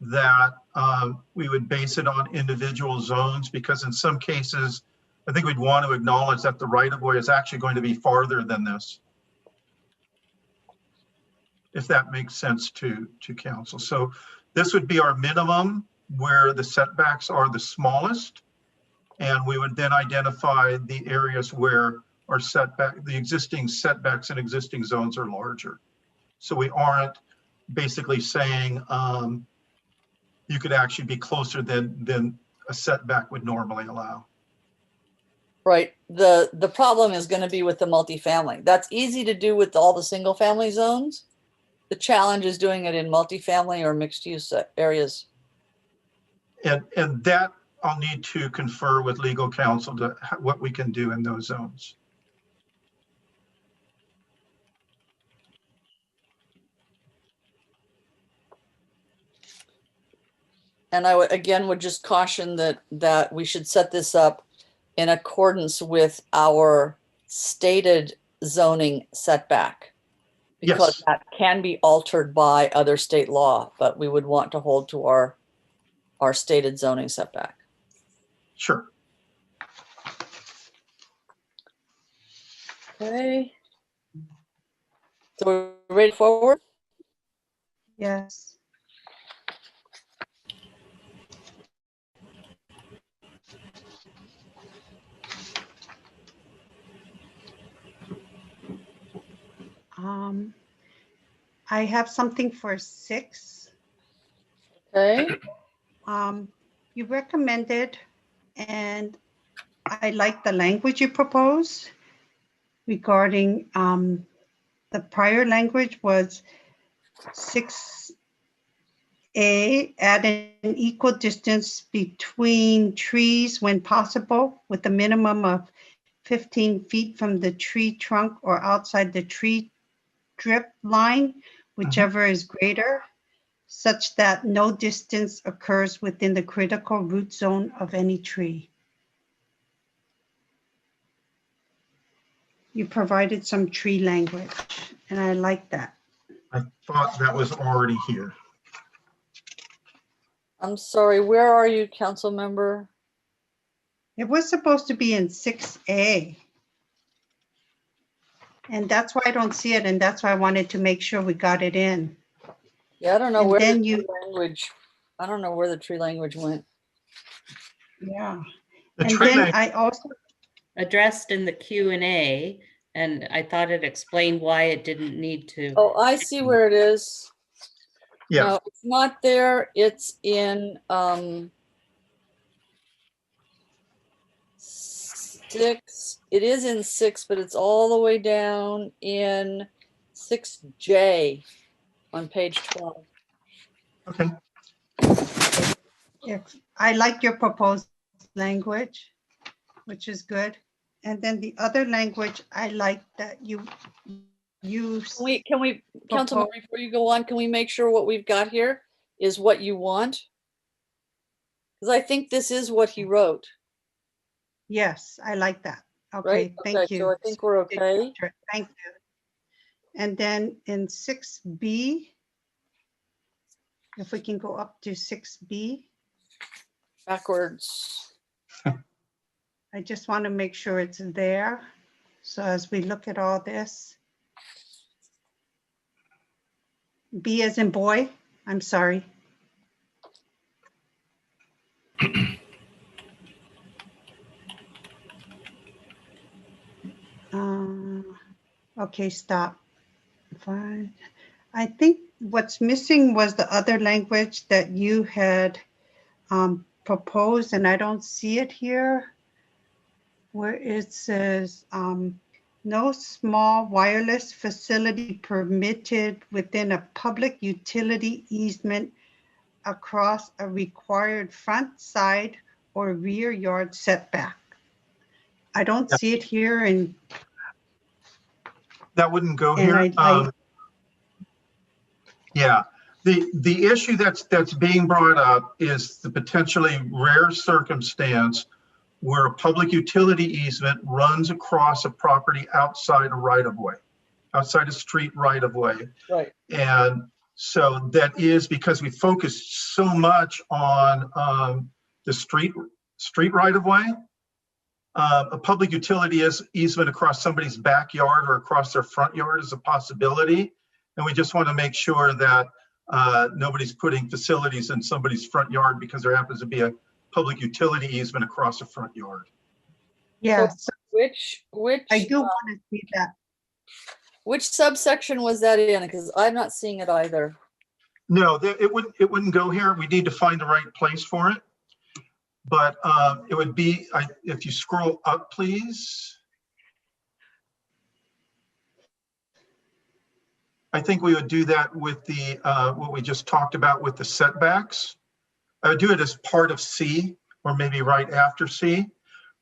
that we would base it on individual zones, because in some cases, I think we'd want to acknowledge that the right-of-way is actually going to be farther than this, if that makes sense to council. So this would be our minimum where the setbacks are the smallest, and we would then identify the areas where our the existing setbacks and existing zones are larger. So we aren't basically saying you could actually be closer than a setback would normally allow. Right. The problem is going to be with the multifamily. That's easy to do with all the single family zones. The challenge is doing it in multifamily or mixed use areas. And that I'll need to confer with legal counsel to what we can do in those zones. And I again would just caution that we should set this up in accordance with our stated zoning setback, because yes, that can be altered by other state law, but we would want to hold to our stated zoning setback. Sure. Okay. So we're ready forward? Yes. I have something for 6. Okay. You recommended, and I like the language you propose regarding the prior language was 6A, add an equal distance between trees when possible, with a minimum of 15 feet from the tree trunk or outside the tree drip line, whichever is greater, such that no distance occurs within the critical root zone of any tree. You provided some tree language, and I like that. I thought that was already here. I'm sorry, where are you, council member? It was supposed to be in 6A. And that's why I don't see it, and that's why I wanted to make sure we got it in. Yeah, I don't know And where then the you- tree language. I don't know where the tree language went. Yeah. The And tree then language- I also, Addressed in the Q&A, and I thought it explained why it didn't need to. Oh, I see where it is. Yeah. No, it's not there. It's in 6. It is in 6, but it's all the way down in 6J on page 12. Okay. yes, I like your proposed language, which is good. And then the other language, I like that you use. Can we, Councilman, before you go on, can we make sure what we've got here is what you want? Because I think this is what he wrote. Yes, I like that. Okay, Right? thank Okay, you. so I think we're okay. Thank you. And then in 6B, if we can go up to 6B. Backwards. I just want to make sure it's there. So as we look at all this. B as in boy, I'm sorry. Okay, stop. Fine. I think what's missing was the other language that you had proposed, and I don't see it here, where it says no small wireless facility permitted within a public utility easement across a required front, side, or rear yard setback. I don't see it here, and that wouldn't go here. Yeah, the issue that's being brought up is the potentially rare circumstance where a public utility easement runs across a property outside a right-of-way, outside a street right-of-way. Right. And so that is because we focus so much on the street right-of-way. A public utility easement across somebody's backyard or across their front yard is a possibility. And we just want to make sure that nobody's putting facilities in somebody's front yard because there happens to be a public utility easement across the front yard. Yes. So which I do want to see that. Which subsection was that in? Because I'm not seeing it either. No, it wouldn't go here. We need to find the right place for it. But it would be, if you scroll up, please. I think we would do that with the what we just talked about with the setbacks. I would do it as part of C, or maybe right after C.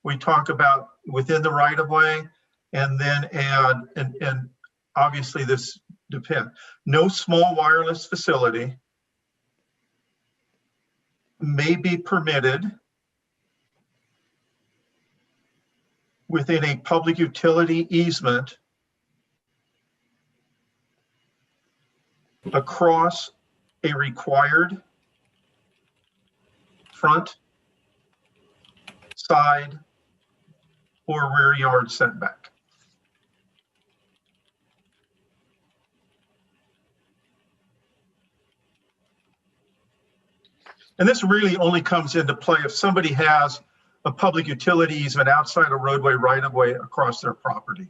We talk about within the right of way, and then add, and obviously this depends. No small wireless facility may be permitted within a public utility easement across a required front, side, or rear yard setback. And this really only comes into play if somebody has a public utility easement outside a roadway right-of-way across their property.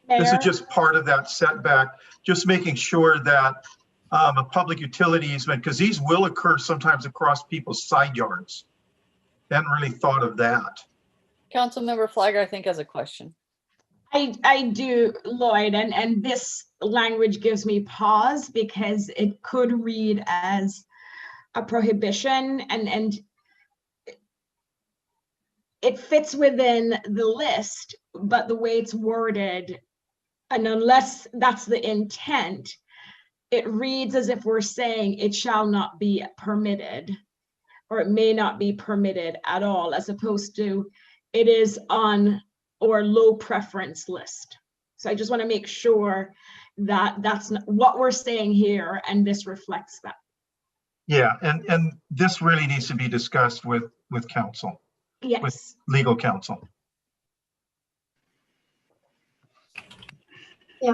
This is just part of that setback, just making sure that a public utility easement, because these will occur sometimes across people's side yards. Hadn't really thought of that. Councilmember Flagger, I think, has a question. I do, Lloyd, and this language gives me pause because it could read as a prohibition, and it fits within the list, but the way it's worded, and unless that's the intent, it reads as if we're saying it shall not be permitted, or it may not be permitted at all, as opposed to it is on or low preference list. So I just want to make sure that that's what we're saying here, and this reflects that. Yeah, and this really needs to be discussed with counsel. Yes. With legal counsel. Yeah,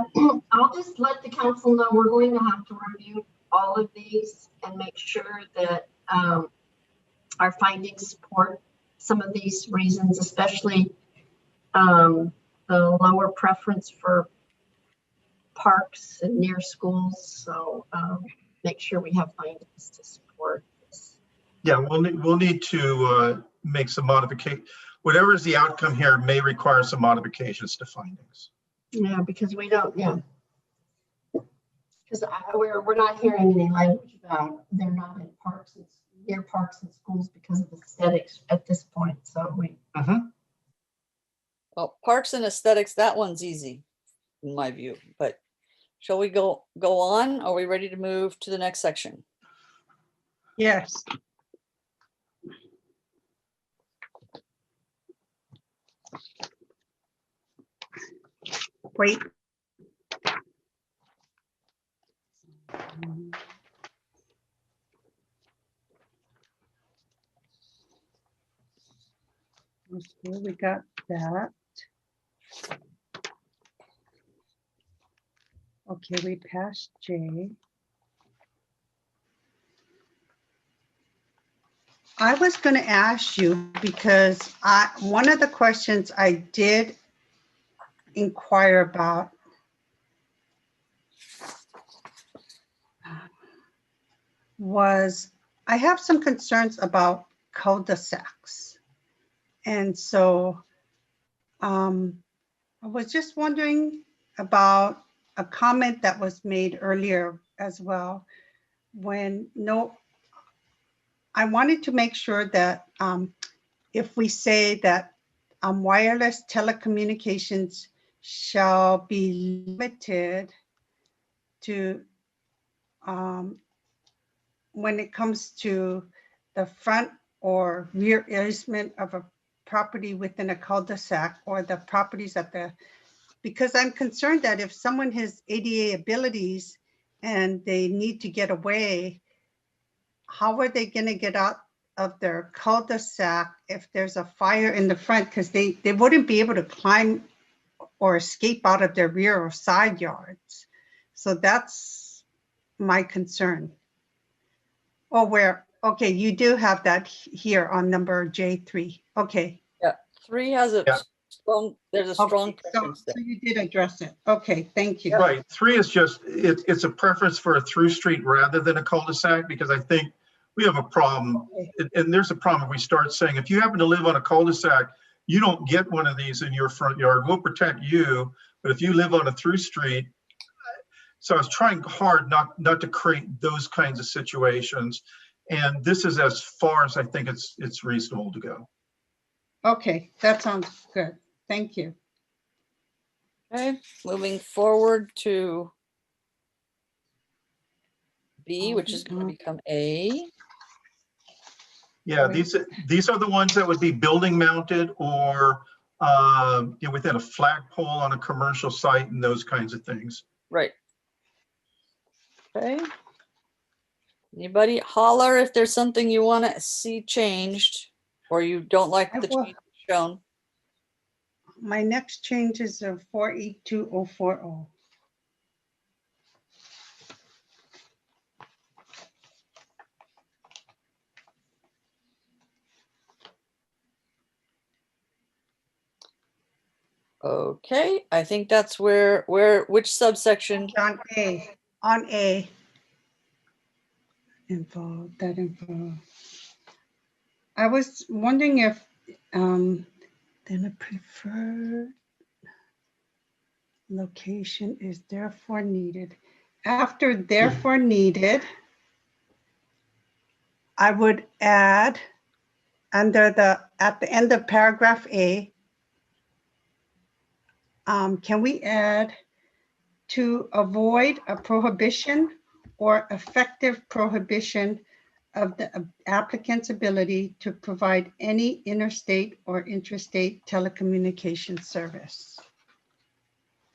I'll just let the council know we're going to have to review all of these and make sure that our findings support some of these reasons, especially the lower preference for parks and near schools. So make sure we have findings to support this. Yeah, we'll need to make some modification. Whatever is the outcome here may require some modifications to findings. Yeah, because we don't, yeah. Because we're not hearing any language about they're not in parks and near parks and schools because of aesthetics at this point. So we. Well, parks and aesthetics, that one's easy. in my view, but shall we go on? Are we ready to move to the next section? Yes. Wait. Okay, we got that. Okay, we passed J. I was going to ask you because one of the questions I did inquire about was I have some concerns about cul-de-sacs. And so I was just wondering about a comment that was made earlier as well. I wanted to make sure that if we say that wireless telecommunications shall be limited to when it comes to the front or rear easement of a property within a cul-de-sac or the properties at the, because I'm concerned that if someone has ADA abilities and they need to get away, how are they going to get out of their cul-de-sac if there's a fire in the front? Because they wouldn't be able to climb or escape out of their rear or side yards. So that's my concern. Oh, okay, you do have that here on number J3. Okay. Yeah, 3 has a strong, there's a strong preference so there. you did address it. Okay, thank you. Right. 3 is just, it's a preference for a through street rather than a cul-de-sac, because I think we have a problem. And there's a problem if we start saying, if you happen to live on a cul-de-sac, you don't get one of these in your front yard. We'll protect you. But if you live on a through street, so I was trying hard not to create those kinds of situations. And this is as far as I think it's reasonable to go. Okay, that sounds good. Thank you. Okay, moving forward to B, which is going to become A. Yeah, these are the ones that would be building mounted or within a flagpole on a commercial site and those kinds of things. Right. Okay. Anybody holler if there's something you want to see changed or you don't like the change shown? My next change is 482040. Okay, I think that's which subsection? On A. Info, that info. I was wondering if then a preferred location is therefore needed. After therefore needed, I would add at the end of paragraph A, can we add to avoid a prohibition or effective prohibition of the applicant's ability to provide any interstate or intrastate telecommunications service?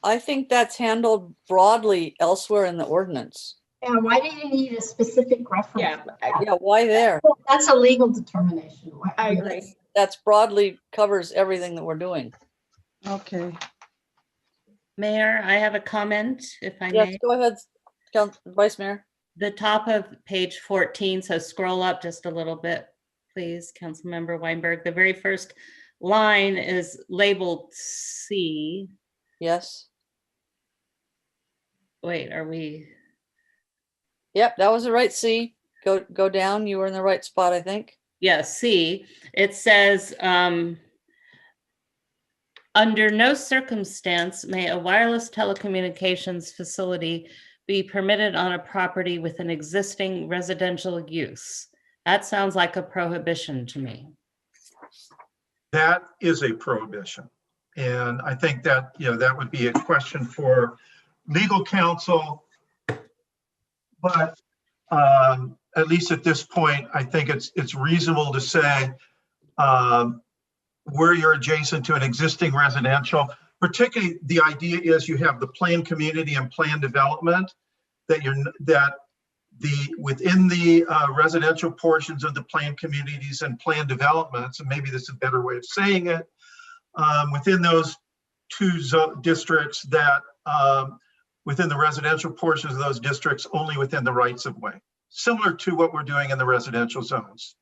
I think that's handled broadly elsewhere in the ordinance. Yeah, why do you need a specific reference? Yeah, why there? That's a legal determination. I agree. That's broadly covers everything that we're doing. Okay. Mayor, I have a comment, if I Yes, may. go ahead, Vice Mayor. The top of page 14, so scroll up just a little bit, please, Councilmember Weinberg. The very first line is labeled C. Yes. Wait, are we? Yep, that was the right C. Go down. You were in the right spot, I think. Yeah, C. It says, under no circumstance may a wireless telecommunications facility be permitted on a property with an existing residential use. That sounds like a prohibition to me. That is a prohibition. And I think that, that would be a question for legal counsel. But at least at this point, I think it's reasonable to say where you're adjacent to an existing residential, particularly the idea is you have the planned community and planned development within the residential portions of the planned communities and planned developments, and maybe this is a better way of saying it, within those two districts that within the residential portions of those districts only within the rights of way, similar to what we're doing in the residential zones.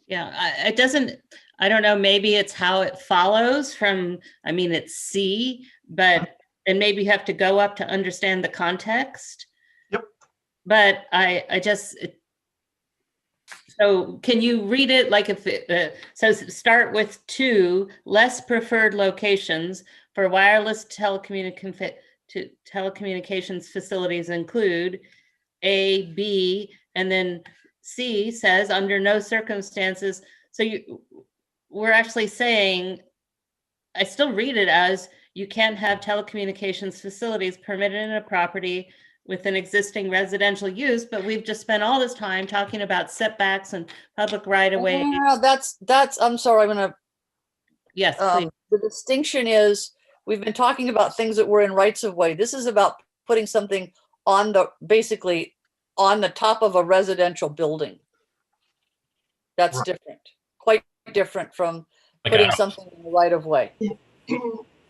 Yeah, it doesn't, I don't know, maybe it's how it follows from, I mean, it's C, but, and maybe you have to go up to understand the context. Yep. But so can you read it like if it, so start with 2 less preferred locations for wireless telecommunications facilities include A, B, and then C says under no circumstances. So we're actually saying, I still read it as you can't have telecommunications facilities permitted in a property with an existing residential use, but we've just spent all this time talking about setbacks and public right of way. No, that's, I'm sorry, I'm gonna. Yes, please. The distinction is we've been talking about things that were in rights of way. This is about putting something on basically on the top of a residential building. That's right. Different, quite different from putting something in the right of way.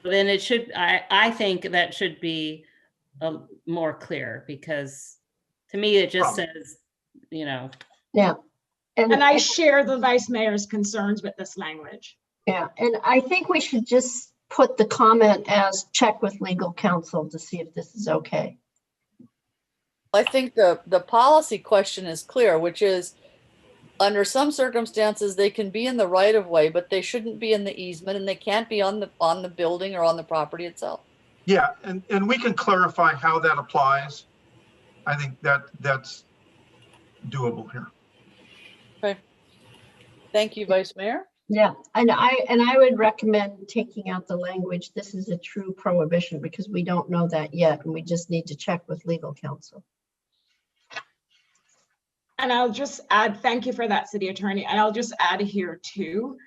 Then it should, I think that should be more clear, because to me it just says, Yeah. And I share the Vice Mayor's concerns with this language. Yeah, and I think we should just put the comment as check with legal counsel to see if this is okay. I think the policy question is clear, which is under some circumstances they can be in the right of way, but they shouldn't be in the easement, and they can't be on the building or on the property itself. Yeah, and we can clarify how that applies. I think that's doable here. Okay. Thank you, Vice Mayor. Yeah, and I would recommend taking out the language, this is a true prohibition, because we don't know that yet, and we just need to check with legal counsel. And I'll just add, thank you for that, City Attorney. And I'll just add here too,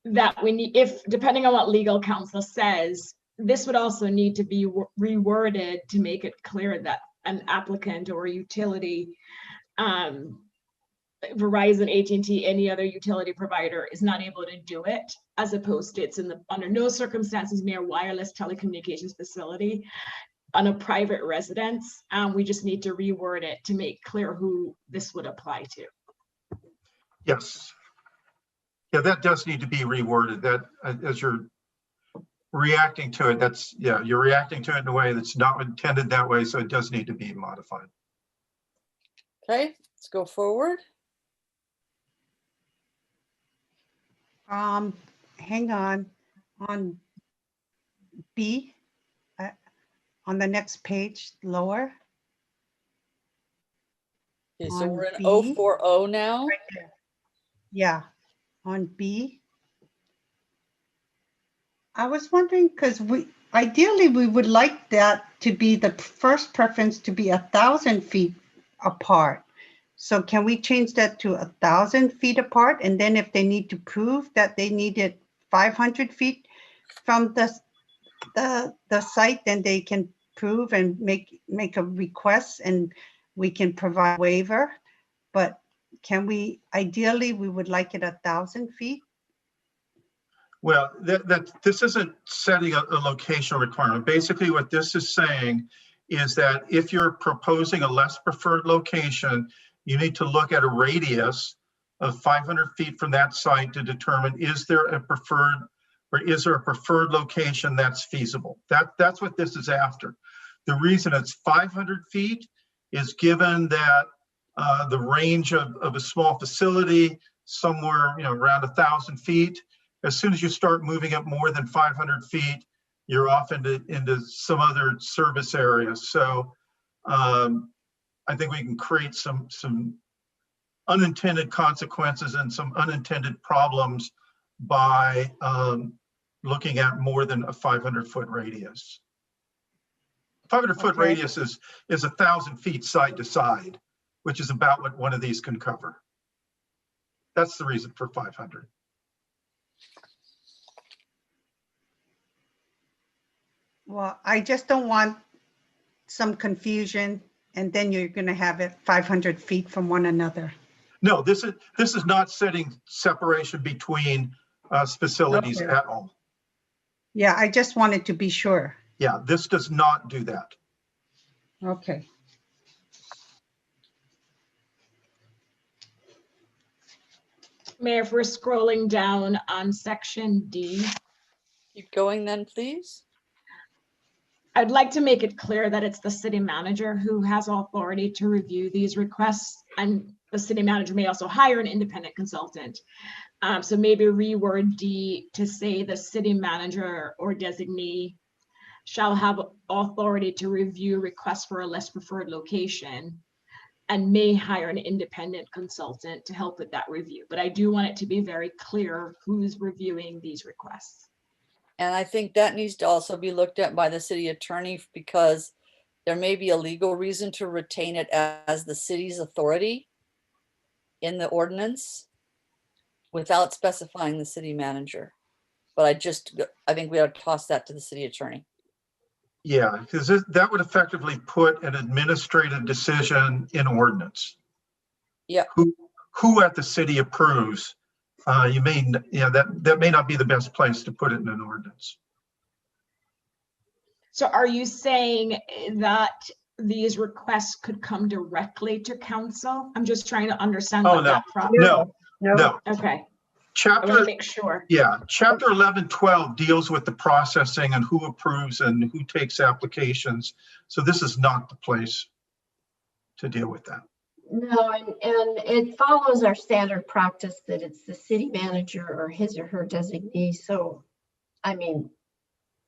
that if depending on what legal counsel says, this would also need to be reworded to make it clear that an applicant or utility, Verizon, AT&T, any other utility provider is not able to do it, as opposed to it's under no circumstances may a wireless telecommunications facility on a private residence. We just need to reword it to make clear who this would apply to. Yes. Yeah, that does need to be reworded. That as you're reacting to it, you're reacting to it in a way that's not intended that way, so it does need to be modified. Okay, let's go forward. Hang on B, on the next page lower. Okay, so we're in 040 now. Right there. Yeah, on B. I was wondering, because ideally we would like that to be the first preference to be 1,000 feet apart. So can we change that to 1,000 feet apart? And then if they need to prove that they needed 500 feet from the site, then they can prove and make a request, and we can provide waiver. But can we, ideally, we would like it 1,000 feet? Well, this isn't setting a locational requirement. Basically, what this is saying is that if you're proposing a less preferred location, you need to look at a radius of 500 feet from that site to determine, is there a preferred location that's feasible? That's what this is after. The reason it's 500 feet is given that the range of a small facility, somewhere around 1,000 feet. As soon as you start moving up more than 500 feet, you're off into some other service areas. So I think we can create some unintended consequences and some unintended problems by looking at more than a 500-foot radius. 500-foot Okay. radius is 1,000 feet side to side, which is about what one of these can cover. That's the reason for 500. Well, I just don't want some confusion and then you're going to have it 500 feet from one another. No, this is not setting separation between facilities Okay. at all. Yeah, I just wanted to be sure. Yeah, this does not do that. Okay. Mayor, if we're scrolling down on section D, Keep going then, please. I'd like to make it clear that it's the city manager who has authority to review these requests, and the city manager may also hire an independent consultant. So maybe reword D to say the city manager or designee shall have authority to review requests for a less preferred location and may hire an independent consultant to help with that review. But I do want it to be very clear who's reviewing these requests. And I think that needs to also be looked at by the city attorney, because there may be a legal reason to retain it as the city's authority in the ordinance without specifying the city manager. But I think we ought to toss that to the city attorney. Yeah, because that would effectively put an administrative decision in ordinance. Yeah. Who at the city approves? That may not be the best place to put it in an ordinance. So are you saying that these requests could come directly to council? I'm just trying to understand Oh, what no, that process. no. Okay. I Chapter, want to make sure. yeah, chapter 1112 deals with the processing and who approves and who takes applications. So this is not the place to deal with that. No, and it follows our standard practice that it's the city manager or his or her designee. So, I mean,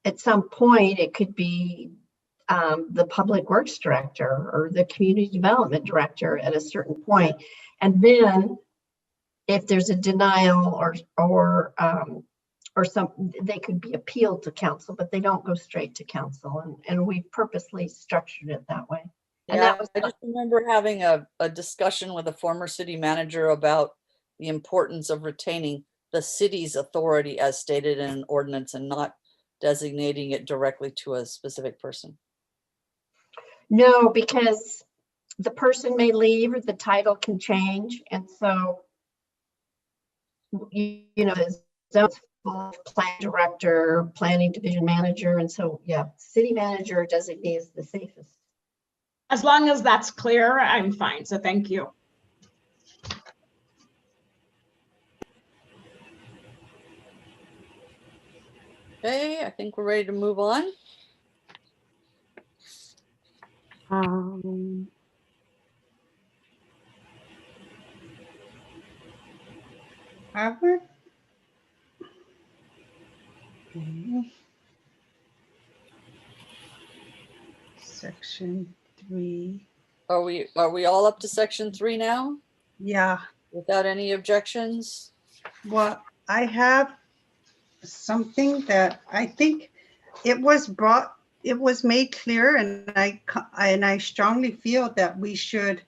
at some point it could be the public works director or the community development director at a certain point. And then if there's a denial or some, they could be appealed to council, but they don't go straight to council. And we purposely structured it that way. And Yeah, that was I just remember having a discussion with a former city manager about the importance of retaining the city's authority as stated in an ordinance and not designating it directly to a specific person. no, because the person may leave or the title can change. And so, you know, the zone's full of plan director, planning division manager. And so, yeah, city manager or designee is the safest. As long as that's clear, I'm fine. So thank you. Okay, I think we're ready to move on. Howard? Okay. Section 3. Are we all up to section 3 now? Yeah. Without any objections? Well, I have something that I think it was made clear, and I strongly feel that we should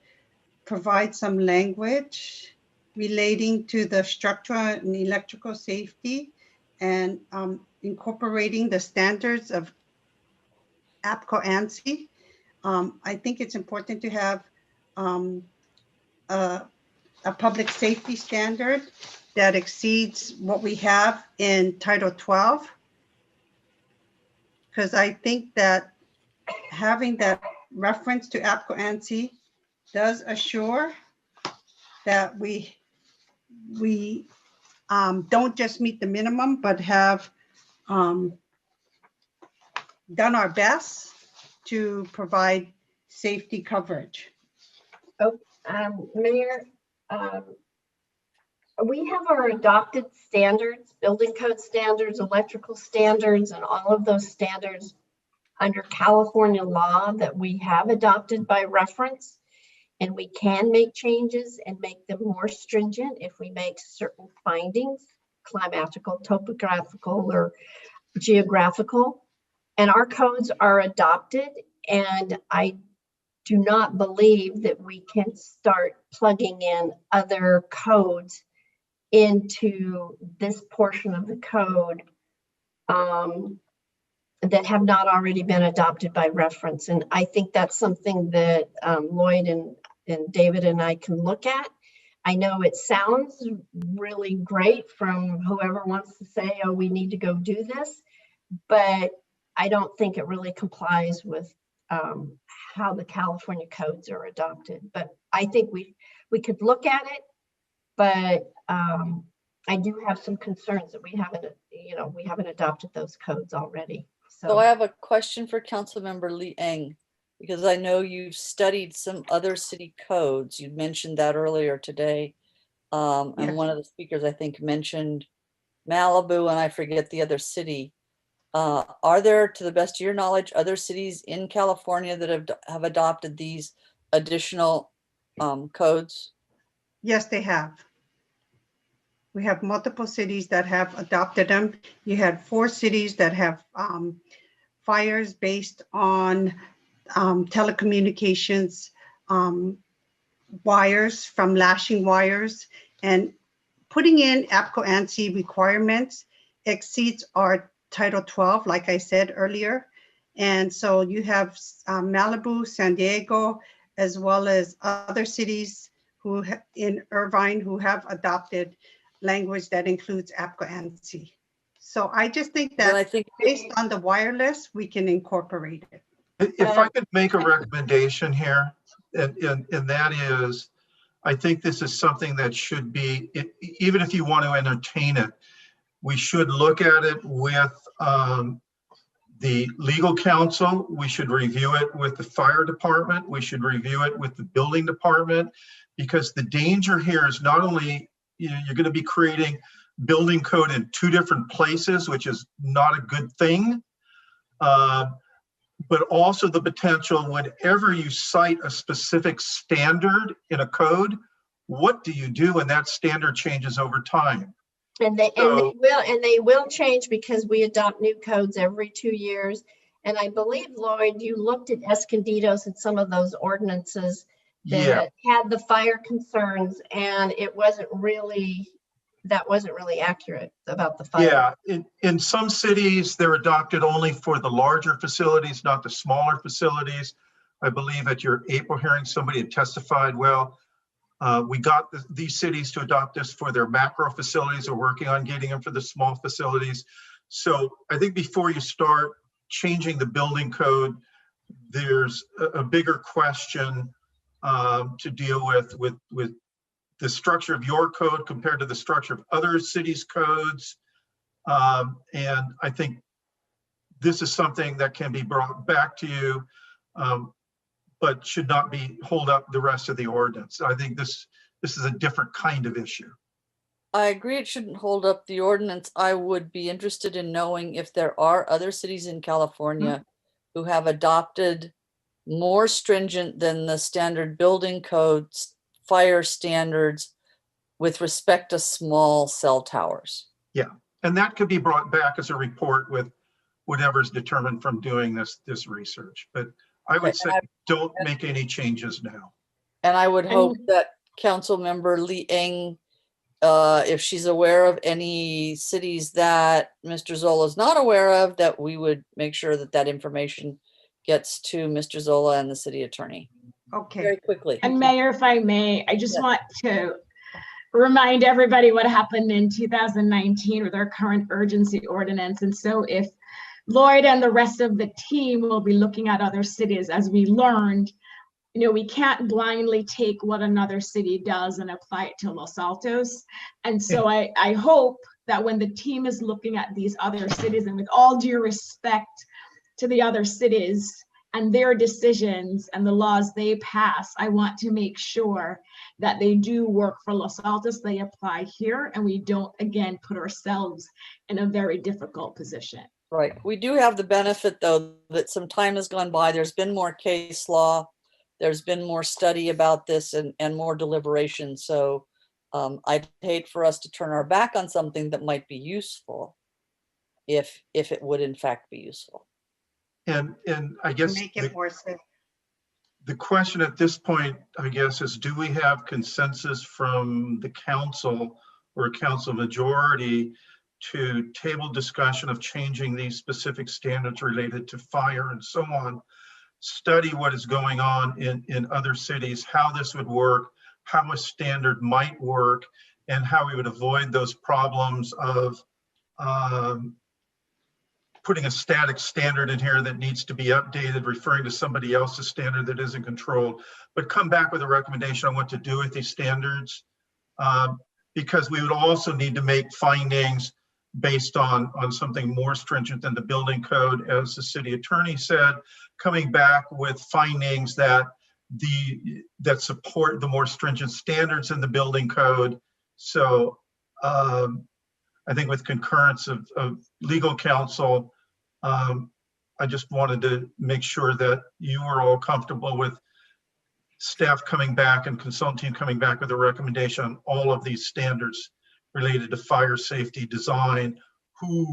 provide some language relating to the structural and electrical safety and incorporating the standards of APCO-ANSI. I think it's important to have a public safety standard that exceeds what we have in Title 12. Because I think that having that reference to APCO-ANSI does assure that we don't just meet the minimum, but have done our best to provide safety coverage. Oh, Mayor, we have our adopted standards, building code standards, electrical standards, and all of those standards under California law that we have adopted by reference. And we can make changes and make them more stringent if we make certain findings. climatical, topographical, or geographical. And our codes are adopted, and I do not believe that we can start plugging in other codes into this portion of the code that have not already been adopted by reference. And I think that's something that Lloyd and David and I can look at. I know it sounds really great from whoever wants to say, oh, we need to go do this, but I don't think it really complies with how the California codes are adopted. But I think we could look at it, but I do have some concerns that we haven't adopted those codes already. So I have a question for Councilmember Lee Eng, because I know you've studied some other city codes. You mentioned that earlier today. And one of the speakers, I think, mentioned Malibu, and I forget the other city. Are there, to the best of your knowledge, other cities in California that have adopted these additional codes? Yes, they have. We have multiple cities that have adopted them. You had 4 cities that have fires based on telecommunications wires, from lashing wires, and putting in APCO ANSI requirements exceeds our Title 12, like I said earlier. And so you have Malibu, San Diego, as well as other cities who in Irvine who have adopted language that includes APCO ANSI. So I just think that based on the wireless, we can incorporate it. If I could make a recommendation here, and that is, I think this is something that should be, even if you want to entertain it, we should look at it with the legal counsel. We should review it with the fire department. We should review it with the building department, because the danger here is not only you're going to be creating building code in 2 different places, which is not a good thing, but also the potential whenever you cite a specific standard in a code, what do you do when that standard changes over time? And they will change, because we adopt new codes every 2 years. And I believe, Lloyd, you looked at Escondidos and some of those ordinances that had the fire concerns, and that wasn't really accurate about the fire. Yeah, in some cities, they're adopted only for the larger facilities, not the smaller facilities. I believe at your April hearing, somebody had testified, well, we got these cities to adopt this for their macro facilities. We're working on getting them for the small facilities. So I think before you start changing the building code, there's a bigger question to deal with the structure of your code compared to the structure of other cities' codes. And I think this is something that can be brought back to you, but should not be hold up the rest of the ordinance. I think this is a different kind of issue. I agree it shouldn't hold up the ordinance. I would be interested in knowing if there are other cities in California who have adopted more stringent than the standard building codes, fire standards with respect to small cell towers. Yeah, and that could be brought back as a report with whatever's determined from doing this research. But I would say don't make any changes now. And I would hope that Councilmember Lee Eng, if she's aware of any cities that Mr. Zola is not aware of, that we would make sure that that information gets to Mr. Zola and the city attorney. Okay. Very quickly. And Mayor, if I may, I just want to remind everybody what happened in 2019 with our current urgency ordinance. And so if Lloyd and the rest of the team will be looking at other cities, as we learned, we can't blindly take what another city does and apply it to Los Altos. And so I hope that when the team is looking at these other cities, and with all due respect to the other cities and their decisions and the laws they pass, I want to make sure that they do work for Los Altos, they apply here, and we don't, again, put ourselves in a very difficult position. Right. We do have the benefit, though, that some time has gone by. There's been more case law. There's been more study about this and more deliberation. So I'd hate for us to turn our back on something that might be useful if it would in fact be useful. And I guess Make it more safe. the question at this point, I guess, is do we have consensus from the council or council majority to table discussion of changing these specific standards related to fire and so on, study what is going on in other cities, how this would work, how a standard might work, and how we would avoid those problems of putting a static standard in here that needs to be updated, referring to somebody else's standard that isn't controlled, but come back with a recommendation on what to do with these standards. Because we would also need to make findings based on something more stringent than the building code, as the city attorney said, coming back with findings that support the more stringent standards in the building code. So I think with concurrence of legal counsel, I just wanted to make sure that you are all comfortable with staff coming back and consultant team coming back with a recommendation on all of these standards related to fire safety design, who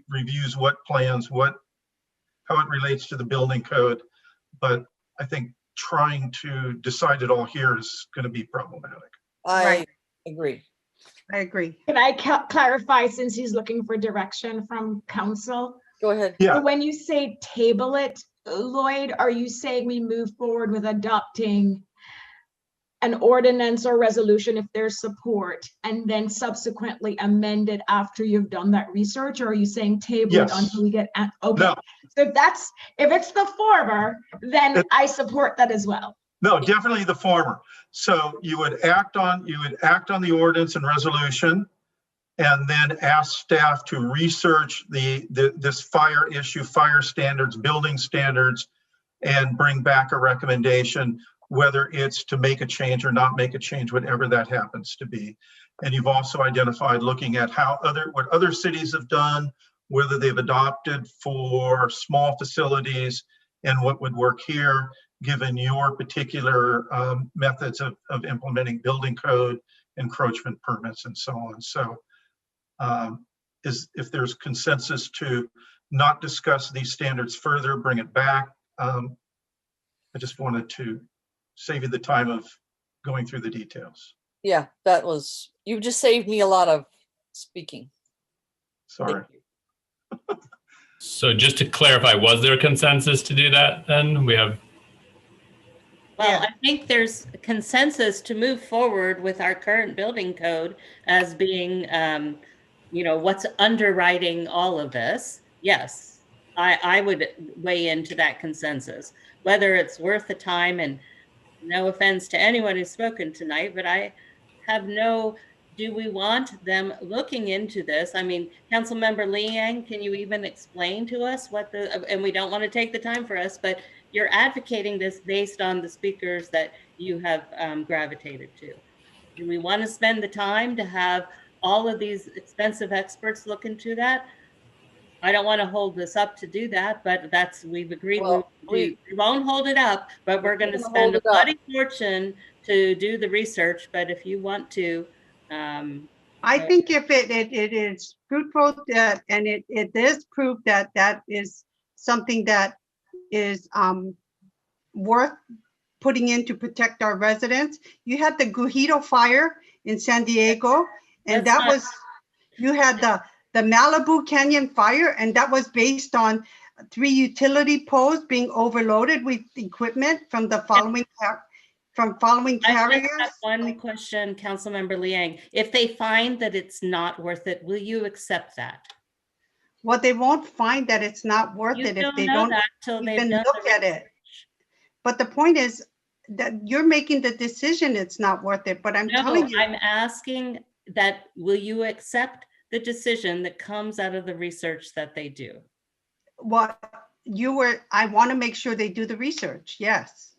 reviews what plans, how it relates to the building code. But I think trying to decide it all here is going to be problematic. I agree. I agree. Can I clarify, since he's looking for direction from council? Go ahead. Yeah. So when you say table it, Lloyd, are you saying we move forward with adopting an ordinance or resolution if there's support, and then subsequently amend it after you've done that research? Or are you saying table it until we get, okay. No. So if it's the former, then I support that as well. No, definitely the former. So you would act on the ordinance and resolution, and then ask staff to research this fire issue, fire standards, building standards, and bring back a recommendation, whether it's to make a change or not make a change, whatever that happens to be. And you've also identified looking at what other cities have done, whether they've adopted for small facilities, and what would work here, given your particular methods of implementing building code, encroachment permits, and so on. So if there's consensus to not discuss these standards further, bring it back. I just wanted to save you the time of going through the details. Yeah, you just saved me a lot of speaking. Sorry. So just to clarify, was there a consensus to do that then? Well, I think there's consensus to move forward with our current building code as being, what's underwriting all of this. Yes, I would weigh into that consensus, whether it's worth the time. And no offense to anyone who's spoken tonight, but I have do we want them looking into this? I mean, Councilmember Liang, can you even explain to us and we don't want to take the time for us, but you're advocating this based on the speakers that you have gravitated to. Do we want to spend the time to have all of these expensive experts look into that? I don't want to hold this up to do that, but we've agreed we won't hold it up, but we're going to spend a bloody fortune to do the research. But if you want to, I think if it is fruitful and it is proof that is something that is worth putting in to protect our residents. You had the Gujito fire in San Diego, and you had the Malibu Canyon fire, and that was based on 3 utility poles being overloaded with equipment from the following carriers. I just have one question, Councilmember Liang. If they find that it's not worth it, will you accept that? Well, they won't find that it's not worth it if they don't even look at it. But the point is that you're making the decision it's not worth it, but I'm telling you. I'm asking that, will you accept the decision that comes out of the research that they do? I want to make sure they do the research, yes.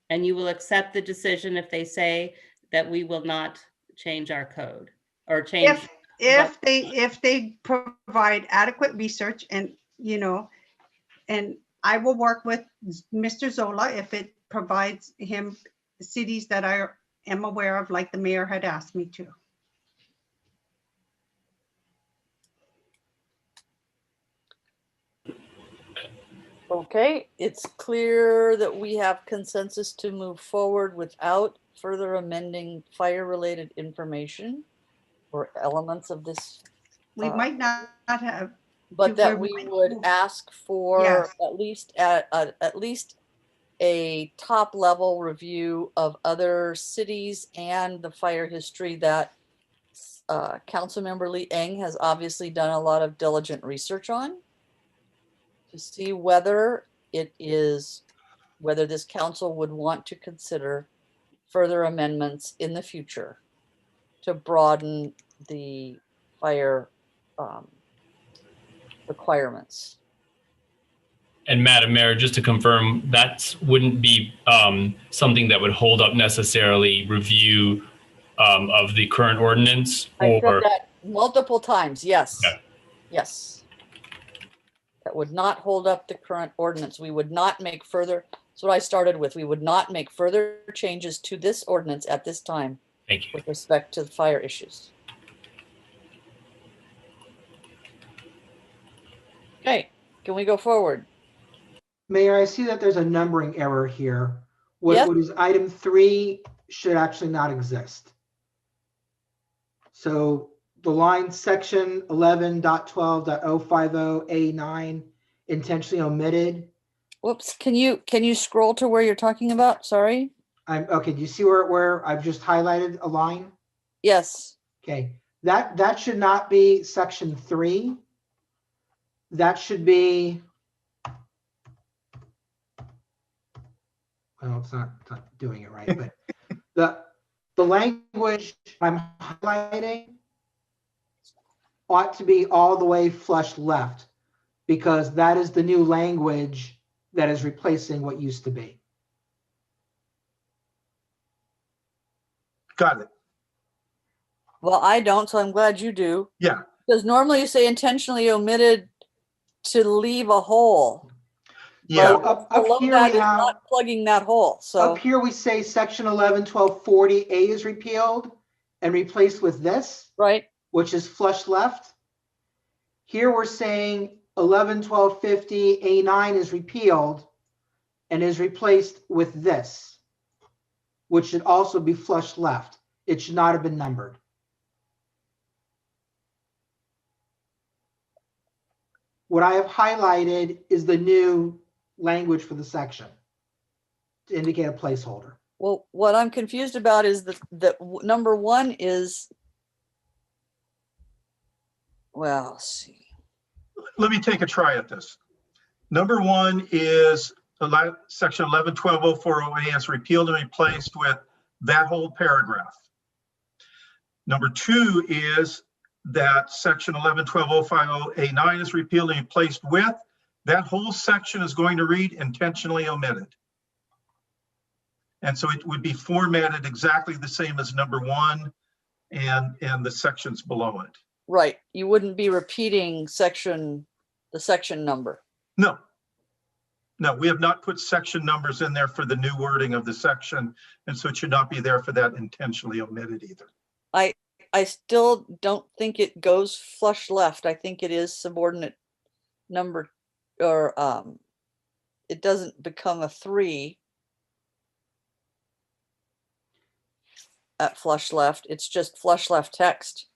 And you will accept the decision if they say that we will not change our code or change. If they provide adequate research and I will work with Mr. Zola if it provides him cities that are am aware of, like the mayor had asked me to. Okay, it's clear that we have consensus to move forward without further amending fire-related information or elements of this. We might not have. But that we we might- would ask for Yes. at least a top level review of other cities and the fire history that Councilmember Lee Eng has obviously done a lot of diligent research on, to see whether this council would want to consider further amendments in the future to broaden the fire requirements. And Madam Mayor, just to confirm, that wouldn't be something that would hold up necessarily review of the current ordinance, I've or said that multiple times, yes. Yeah. Yes. That would not hold up the current ordinance. We would not make further, that's what I started with. We would not make further changes to this ordinance at this time. Thank you. With respect to the fire issues. Okay, can we go forward? Mayor, I see that there's a numbering error here. What, Yes. what is item 3 should actually not exist. So the line section 11.12.050A9 intentionally omitted. Whoops, can you scroll to where you're talking about? Sorry. Okay, do you see where I've just highlighted a line? Yes. Okay, that should not be section 3. That should be, well, it's not doing it right, but the language I'm highlighting ought to be all the way flush left, because that is the new language that is replacing what used to be. Got it. Well, I don't, so I'm glad you do. Yeah. Because normally you say intentionally omitted to leave a hole. Yeah. But Up below here that we is have, not plugging that hole. So up here we say section 11.12.40A is repealed and replaced with this, right, which is flush left. Here we're saying 11.12.50A9 is repealed and is replaced with this, which should also be flush left. It should not have been numbered. What I have highlighted is the new language for the section to indicate a placeholder. well, what I'm confused about is that number 1 is, well, let's see. Let me take a try at this. Number 1 is section 11.12.040A is repealed and replaced with that whole paragraph. Number 2 is that section 11.12.050A9 is repealed and replaced with that whole section is going to read intentionally omitted. And so it would be formatted exactly the same as number 1 and the sections below it. Right, you wouldn't be repeating the section number. No. No, we have not put section numbers in there for the new wording of the section, and so it should not be there for that intentionally omitted either. I still don't think it goes flush left. I think it is subordinate number, or it doesn't become a 3 at flush left. It's just flush left text.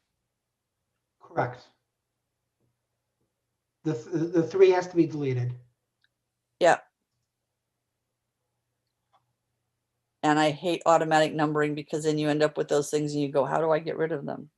Correct. The 3 has to be deleted. Yeah. And I hate automatic numbering because then you end up with those things and you go, how do I get rid of them?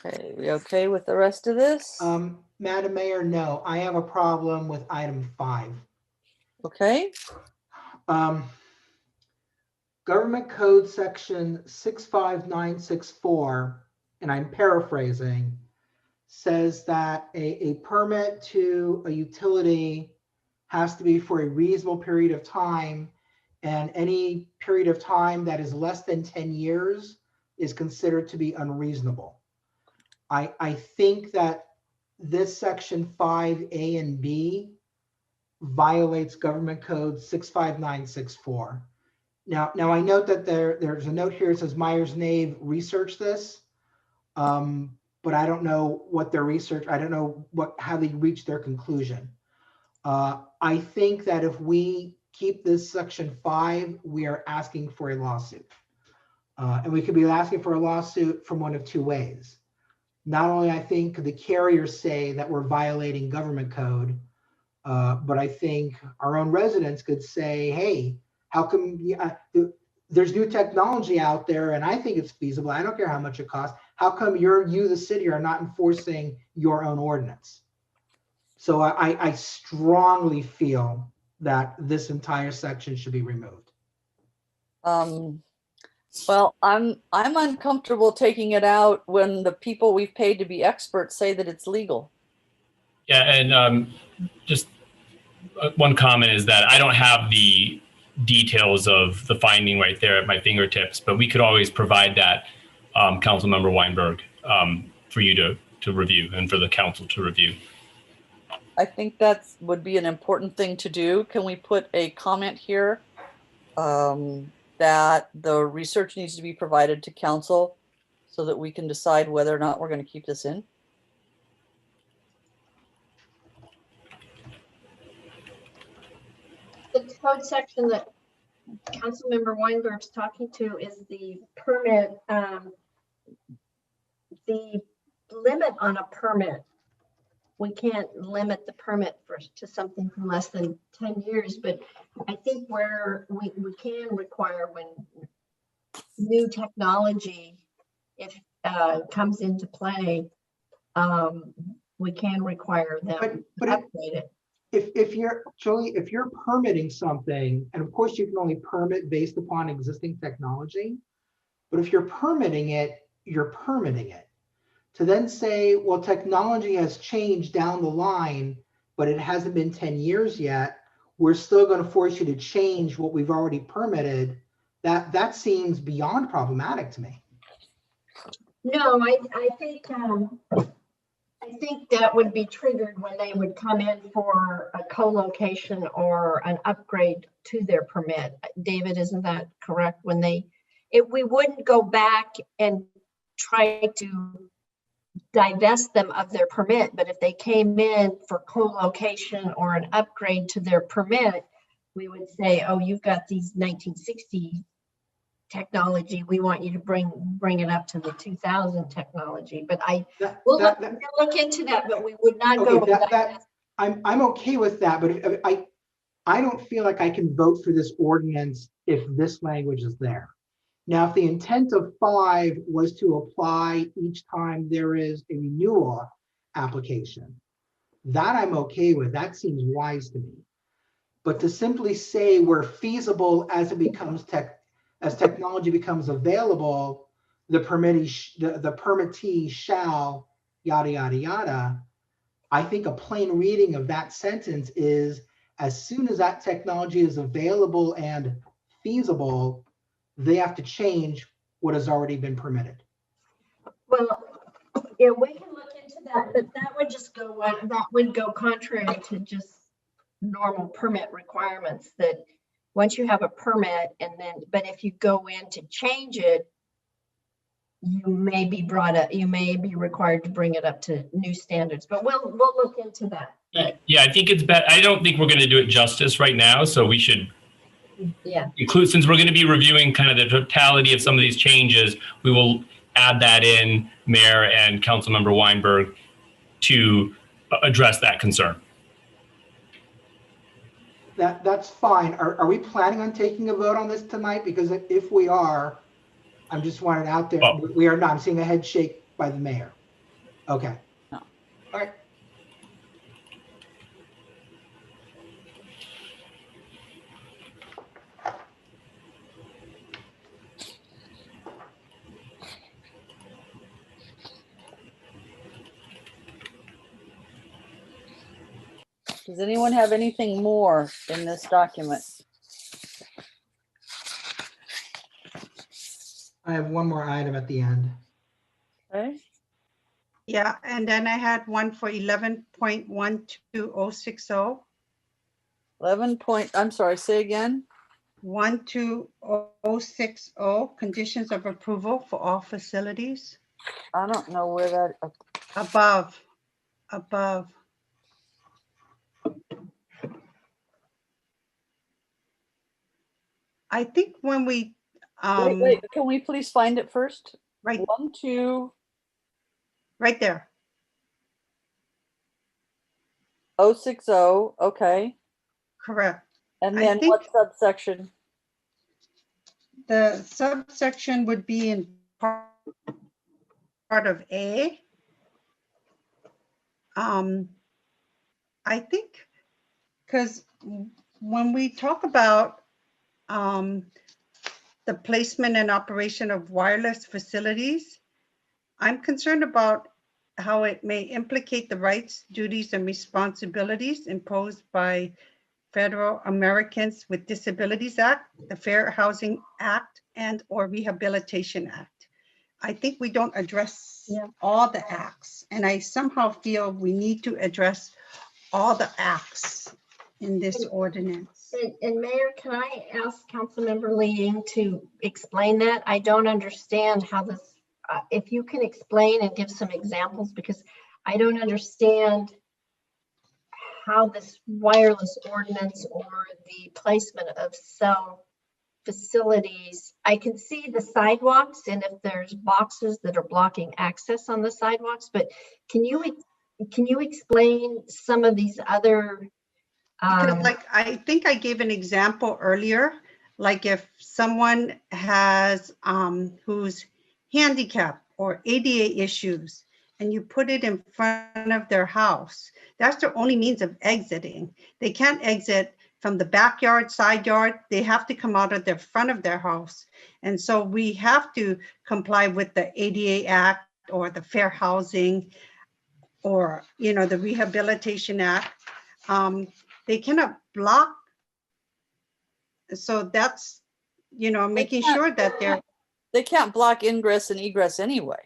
Okay, we okay with the rest of this? Madam Mayor, no, I have a problem with item 5. Okay. Government Code Section 65964, and I'm paraphrasing, says that a permit to a utility has to be for a reasonable period of time, and any period of time that is less than 10 years is considered to be unreasonable. I think that this section 5A and B violates Government Code 65964. Now I note that there's a note here that says Myers-Nave researched this, but I don't know what their research, I don't know how they reached their conclusion. I think that if we keep this section 5, we are asking for a lawsuit. And we could be asking for a lawsuit from one of two ways. Not only I think the carriers say that we're violating government code, but I think our own residents could say, hey, how come there's new technology out there and I think it's feasible. I don't care how much it costs. How come you, the city, are not enforcing your own ordinance? So I strongly feel that this entire section should be removed. Well, I'm uncomfortable taking it out when the people we've paid to be experts say that it's legal. Yeah, and just one comment is that I don't have the details of the finding right there at my fingertips, but we could always provide that, Councilmember Weinberg, for you to review and for the council to review. I think that would be an important thing to do. Can we put a comment here that the research needs to be provided to council so that we can decide whether or not we're going to keep this in? The code section that Councilmember Weinberg's talking to is the permit, the limit on a permit. We can't limit the permit to something for less than 10 years, but I think where we can require when new technology, if comes into play, we can require them to upgrade it. If you're, Julie, if you're permitting something, and of course you can only permit based upon existing technology, but if you're permitting it, you're permitting it. To then say, well, technology has changed down the line, but it hasn't been 10 years yet, we're still going to force you to change what we've already permitted, that seems beyond problematic to me. No, I think that would be triggered when they would come in for a co-location or an upgrade to their permit. David, isn't that correct? When we wouldn't go back and try to divest them of their permit, but if they came in for co-location or an upgrade to their permit, we would say, oh, you've got these 1960 technology, we want you to bring it up to the 2000 technology. But we'll look into that, but we would not go with that. I'm okay with that, but I don't feel like I can vote for this ordinance if this language is there. Now, if the intent of 5 was to apply each time there is a renewal application, that I'm okay with. That seems wise to me. But to simply say we're feasible as it becomes as technology becomes available, the permittee shall yada yada yada. I think a plain reading of that sentence is as soon as that technology is available and feasible, they have to change what has already been permitted. Well, yeah, we can look into that, but that would go contrary to just normal permit requirements, that once you have a permit but if you go in to change it, you may be required to bring it up to new standards, but we'll look into that. Yeah, I think it's better. I don't think we're going to do it justice right now, so we should include, since we're going to be reviewing kind of the totality of some of these changes, we will add that in, Mayor and Councilmember Weinberg, to address that concern. That's fine. Are we planning on taking a vote on this tonight? Because if we are, I'm just wanting it out there. Oh. We are not. I'm seeing a head shake by the mayor. Okay. No. All right. Does anyone have anything more in this document? I have one more item at the end. Okay. Yeah, and then I had one for 11.12060. 11 point, I'm sorry, say again. 12060, conditions of approval for all facilities. I don't know where that. Above. I think when we. Wait, can we please find it first? Right. 1, 2. Right there. 060, okay. Correct. And I then think what subsection? the subsection would be in part of A. I think, because when we talk about the placement and operation of wireless facilities, I'm concerned about how it may implicate the rights, duties, and responsibilities imposed by Federal Americans with Disabilities Act, the Fair Housing Act, and or Rehabilitation Act. I think we don't address all the acts, and I somehow feel we need to address all the acts in this ordinance. And Mayor, can I ask Councilmember Liang to explain that? I don't understand how this, if you can explain and give some examples, because I don't understand how this wireless ordinance or the placement of cell facilities. I can see the sidewalks and if there's boxes that are blocking access on the sidewalks, but can you explain some of these other? Because like, I think I gave an example earlier, like if someone has, who's handicapped or ADA issues, and you put it in front of their house, that's their only means of exiting. They can't exit from the backyard, side yard, they have to come out of the front of their house. And so we have to comply with the ADA Act or the Fair Housing or, you know, the Rehabilitation Act. They cannot block. So that's, you know, making sure that they can't block ingress and egress anyway.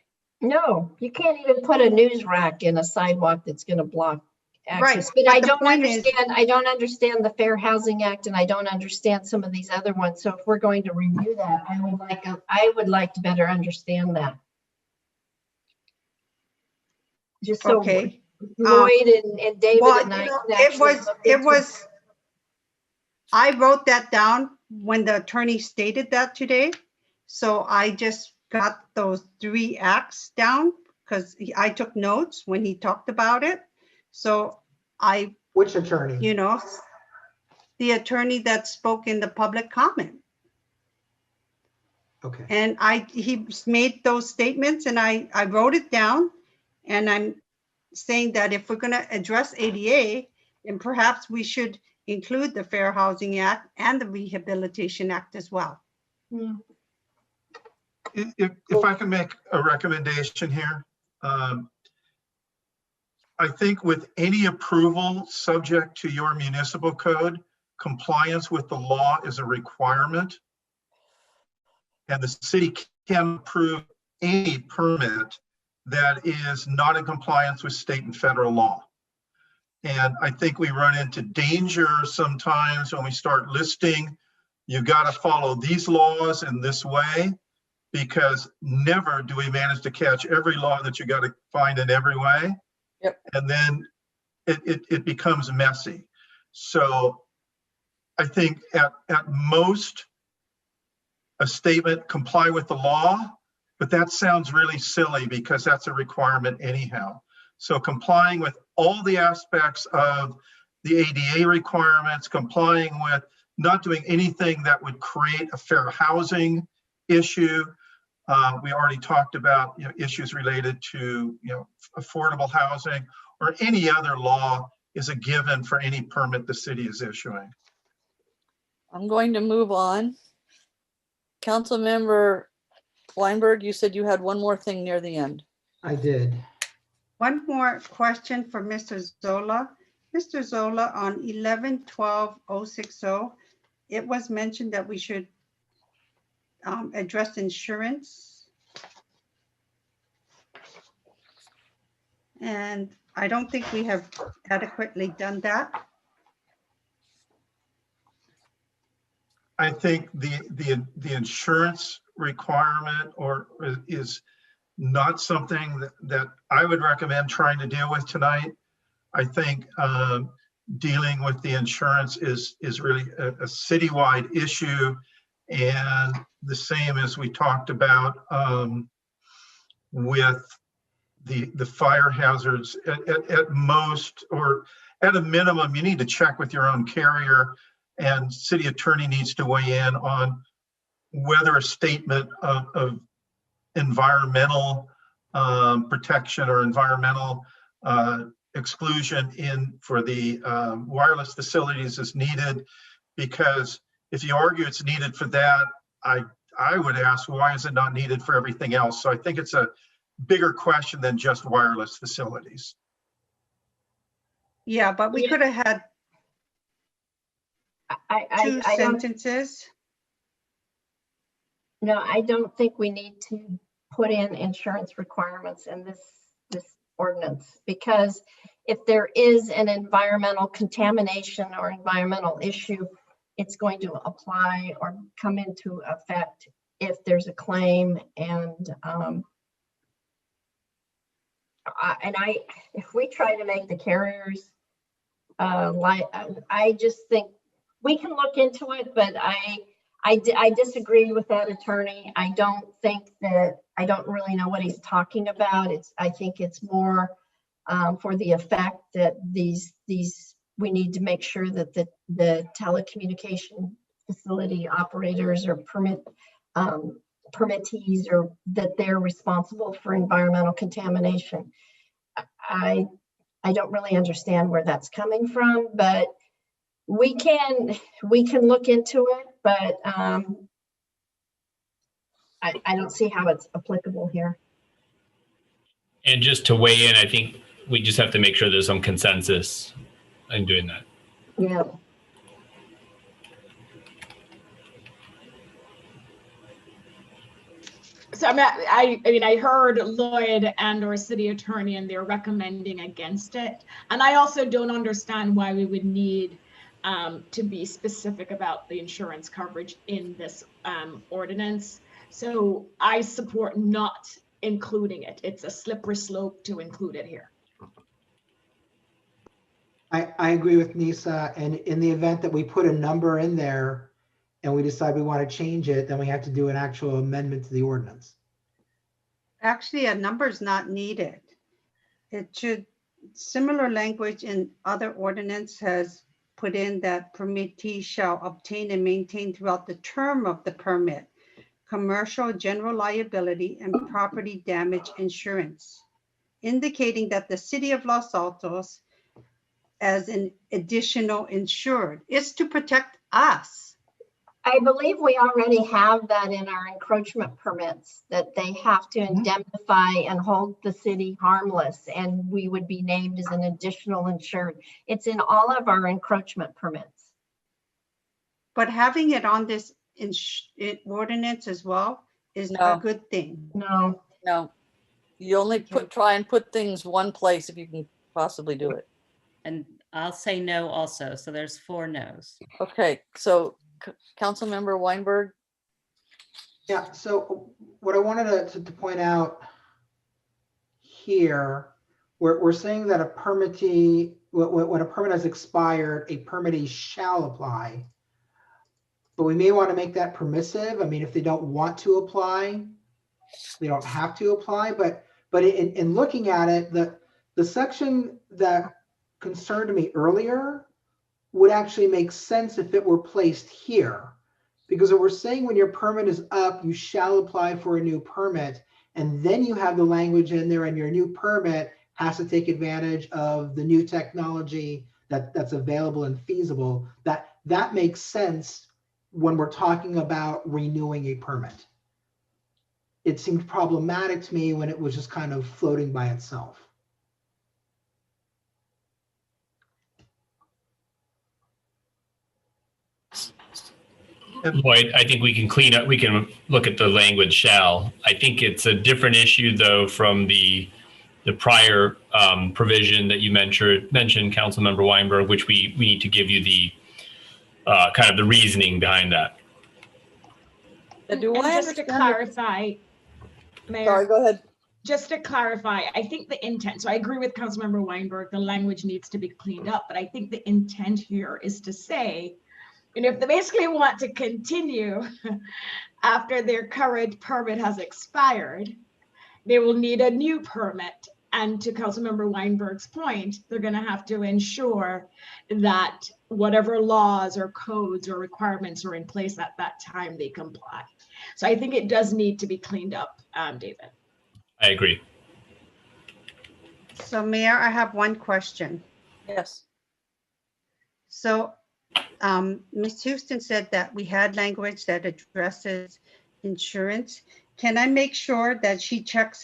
No, you can't even put a news rack in a sidewalk that's going to block access. Right. But I don't understand. I don't understand the Fair Housing Act, and I don't understand some of these other ones. So if we're going to review that, I would like to better understand that. Just so Lloyd and David and I it was. I wrote that down when the attorney stated that today. So I just got those 3 acts down because I took notes when he talked about it. So which attorney? You know, the attorney that spoke in the public comment. Okay. And he made those statements and I wrote it down, and I'm saying that if we're going to address ADA, then perhaps we should include the Fair Housing Act and the Rehabilitation Act as well. Yeah. If I can make a recommendation here, I think with any approval subject to your municipal code, compliance with the law is a requirement. And the city can approve any permit that is not in compliance with state and federal law. And I think we run into danger sometimes when we start listing, you've got to follow these laws in this way, because never do we manage to catch every law that you got to find in every way. Yep. And then it becomes messy. So I think at most, a statement, comply with the law, but that sounds really silly because that's a requirement anyhow. So complying with all the aspects of the ADA requirements, complying with not doing anything that would create a fair housing issue. We already talked about issues related to affordable housing, or any other law is a given for any permit the city is issuing. I'm going to move on. Councilmember Weinberg, you said you had one more thing near the end. I did. One more question for Mr. Zola. Mr. Zola, on 11/12/060, it was mentioned that we should address insurance. And I don't think we have adequately done that. I think the insurance requirement is not something that I would recommend trying to deal with tonight. I think dealing with the insurance is really a citywide issue, and the same as we talked about with the fire hazards. At most, or at a minimum, you need to check with your own carrier, and city attorney needs to weigh in on whether a statement of environmental protection or environmental exclusion for the wireless facilities is needed. Because if you argue it's needed for that, I would ask, why is it not needed for everything else? So I think it's a bigger question than just wireless facilities. Yeah, but we could have had two sentences. No, I don't think we need to put in insurance requirements in this ordinance, because if there is an environmental contamination or environmental issue, it's going to apply or come into effect if there's a claim. And if we try to make the carriers I just think we can look into it, but I disagree with that attorney. I don't really know what he's talking about. I think it's more for the effect that we need to make sure that the telecommunication facility operators or permittees, or that they're responsible for environmental contamination. I don't really understand where that's coming from, but we can look into it, but I don't see how it's applicable here. And just to weigh in, I think we just have to make sure there's some consensus in doing that. Yeah. So I mean, I heard Lloyd and or city attorney, and they're recommending against it. And I also don't understand why we would need to be specific about the insurance coverage in this ordinance. So I support not including it. It's a slippery slope to include it here. I agree with Nisa, and in the event that we put a number in there and we decide we want to change it, then we have to do an actual amendment to the ordinance. Actually, a number is not needed. It should, similar language in other ordinance has put in that permittee shall obtain and maintain throughout the term of the permit commercial general liability and property damage insurance, indicating that the city of Los Altos as an additional insured is to protect us. I believe we already have that in our encroachment permits, that they have to indemnify and hold the city harmless, and we would be named as an additional insured. It's in all of our encroachment permits. But having it on this ordinance as well is a good thing. No. You only try and put things one place if you can possibly do it. And I'll say no also. So there's 4 no's. Okay, so Councilmember Weinberg. Yeah, so what I wanted to point out here, we're saying that a permittee, when a permit has expired, a permittee shall apply. But we may want to make that permissive. I mean, if they don't want to apply, they don't have to apply. But in looking at it, the section that concerned me earlier would actually make sense if it were placed here. Because we're saying when your permit is up, you shall apply for a new permit. And then you have the language in there, and your new permit has to take advantage of the new technology that's available and feasible. That makes sense when we're talking about renewing a permit. It seemed problematic to me when it was just kind of floating by itself. Lloyd, I think we can clean up, we can look at the language shall. I think it's a different issue though from the prior provision that you mentioned, Councilmember Weinberg, which we need to give you the kind of the reasoning behind that. Do And I just to understand clarify, Mayor. Sorry, go ahead. Just to clarify, I think the intent, so I agree with Councilmember Weinberg, the language needs to be cleaned up, but I think the intent here is to say, and if they basically want to continue after their current permit has expired, they will need a new permit. And to Councilmember Weinberg's point, they're going to have to ensure that whatever laws or codes or requirements are in place at that time, they comply. So I think it does need to be cleaned up, David. I agree. So Mayor, I have one question. Yes. So Ms. Houston said that we had language that addresses insurance. Can I make sure that she checks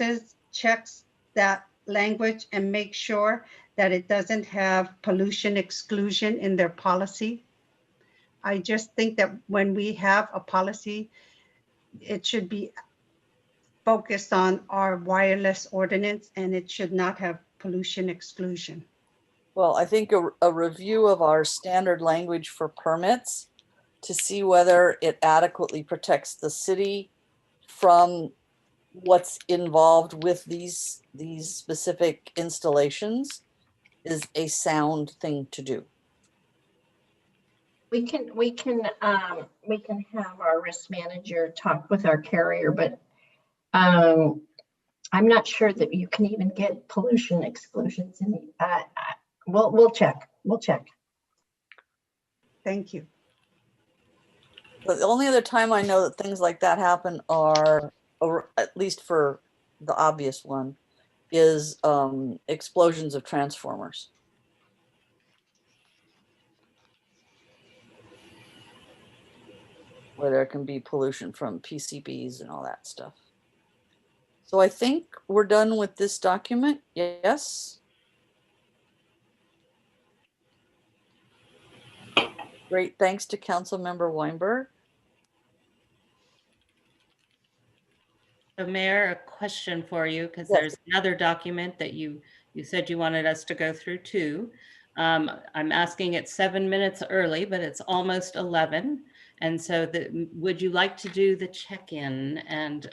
that language and make sure that it doesn't have pollution exclusion in their policy? I just think that when we have a policy, it should be focused on our wireless ordinance and it should not have pollution exclusion. Well, I think a review of our standard language for permits to see whether it adequately protects the city from what's involved with these specific installations is a sound thing to do. We can have our risk manager talk with our carrier, but I'm not sure that you can even get pollution exclusions in the, we'll check. Thank you. But the only other time I know that things like that happen are, or at least for the obvious one, is explosions of transformers. Where there can be pollution from PCBs and all that stuff. So I think we're done with this document. Yes. Great, thanks to Councilmember Weinberg. So Mayor, a question for you, because Yes. there's another document that you said you wanted us to go through too. I'm asking it 7 minutes early, but it's almost 11. And so would you like to do the check-in and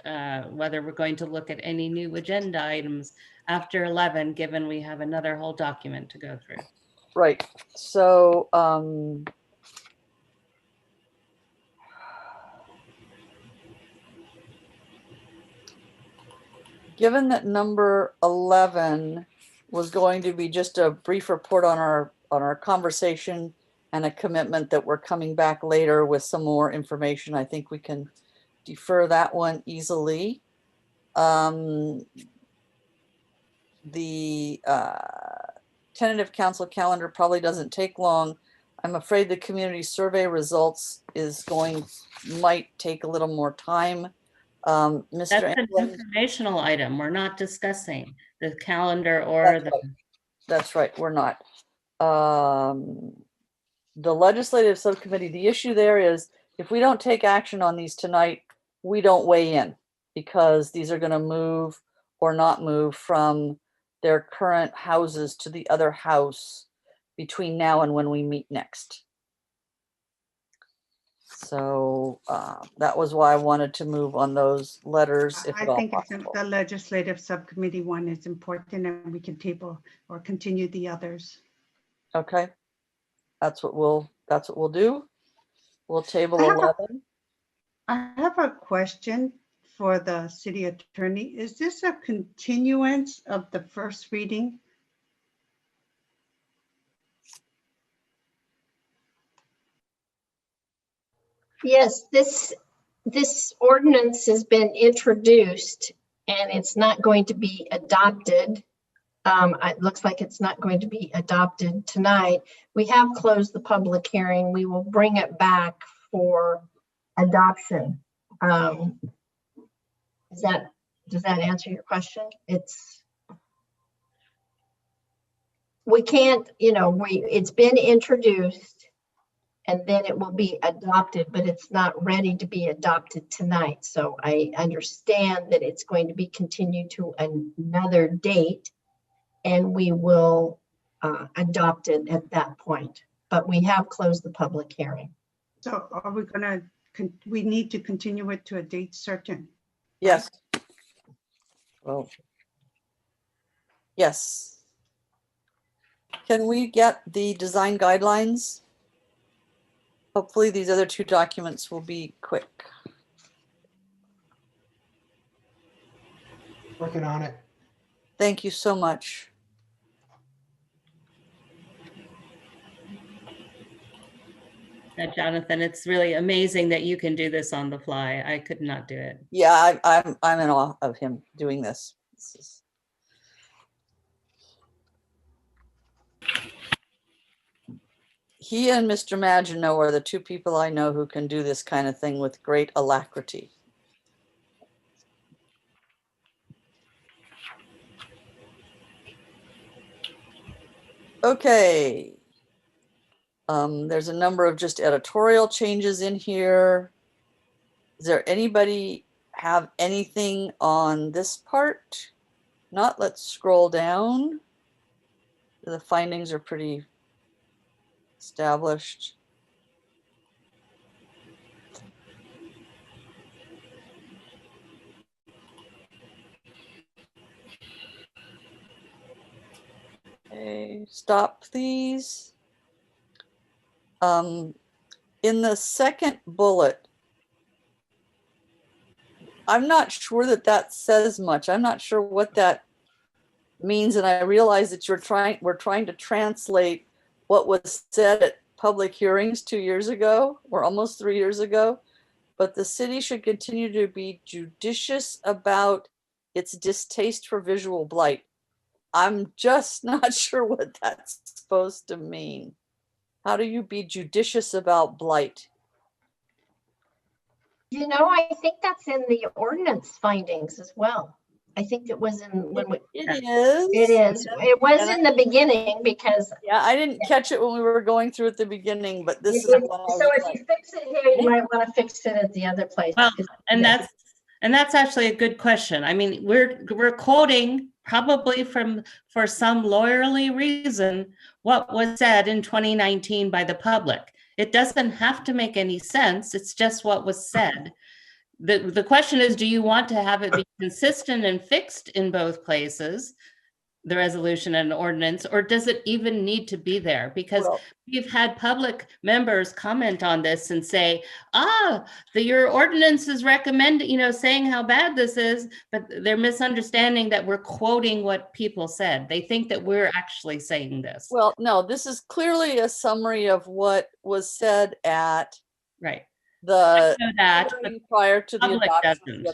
whether we're going to look at any new agenda items after 11, given we have another whole document to go through? Right, so given that number 11 was going to be just a brief report on our conversation and a commitment that we're coming back later with some more information, I think we can defer that one easily. The tentative council calendar probably doesn't take long. I'm afraid the community survey results might take a little more time. Mr. That's an informational item. We're not discussing the calendar or That's right, we're not. The legislative subcommittee, the issue there is if we don't take action on these tonight, we don't weigh in because these are going to move or not move from their current houses to the other house between now and when we meet next. So that was why I wanted to move on those letters. If I think the legislative subcommittee one is important and we can table or continue the others. Okay, that's what we'll do. We'll table 11. I have a question for the city attorney. Is this a continuance of the first reading? Yes, this ordinance has been introduced and it's not going to be adopted. It looks like it's not going to be adopted tonight. We have closed the public hearing. We will bring it back for adoption. Does that answer your question? We can't, it's been introduced and then it will be adopted, but it's not ready to be adopted tonight. So I understand that it's going to be continued to another date, and we will adopt it at that point. But we have closed the public hearing. So are we gonna, we need to continue it to a date certain? Yes. Well, yes. Can we get the design guidelines? Hopefully these other two documents will be quick. Working on it. Thank you so much. Jonathan, it's really amazing that you can do this on the fly. I could not do it. Yeah, I'm in awe of him doing this. He and Mr. Maginot are the two people I know who can do this kind of thing with great alacrity. Okay. There's a number of just editorial changes in here. Does there anybody have anything on this part? Not, let's scroll down. The findings are pretty established. Okay, stop please. In the second bullet, I'm not sure that that says much. I'm not sure what that means, and I realize that we're trying to translate what was said at public hearings 2 years ago, or almost 3 years ago. But the city should continue to be judicious about its distaste for visual blight. I'm just not sure what that's supposed to mean. How do you be judicious about blight? You know, I think that's in the ordinance findings as well. I think it was in when we. It is. It is. It was in the beginning because. Yeah, I didn't catch it when we were going through at the beginning, but this is. So if you fix it here, you might want to fix it at the other place. Well, and that's actually a good question. I mean, we're quoting probably for some lawyerly reason what was said in 2019 by the public. It doesn't have to make any sense. It's just what was said. The question is, do you want to have it be consistent and fixed in both places, the resolution and ordinance, or does it even need to be there? Because we've had public members comment on this and say, your ordinance is recommending, saying how bad this is, but they're misunderstanding that we're quoting what people said. They think that we're actually saying this. Well, no, this is clearly a summary of what was said at the hearing prior to the adoption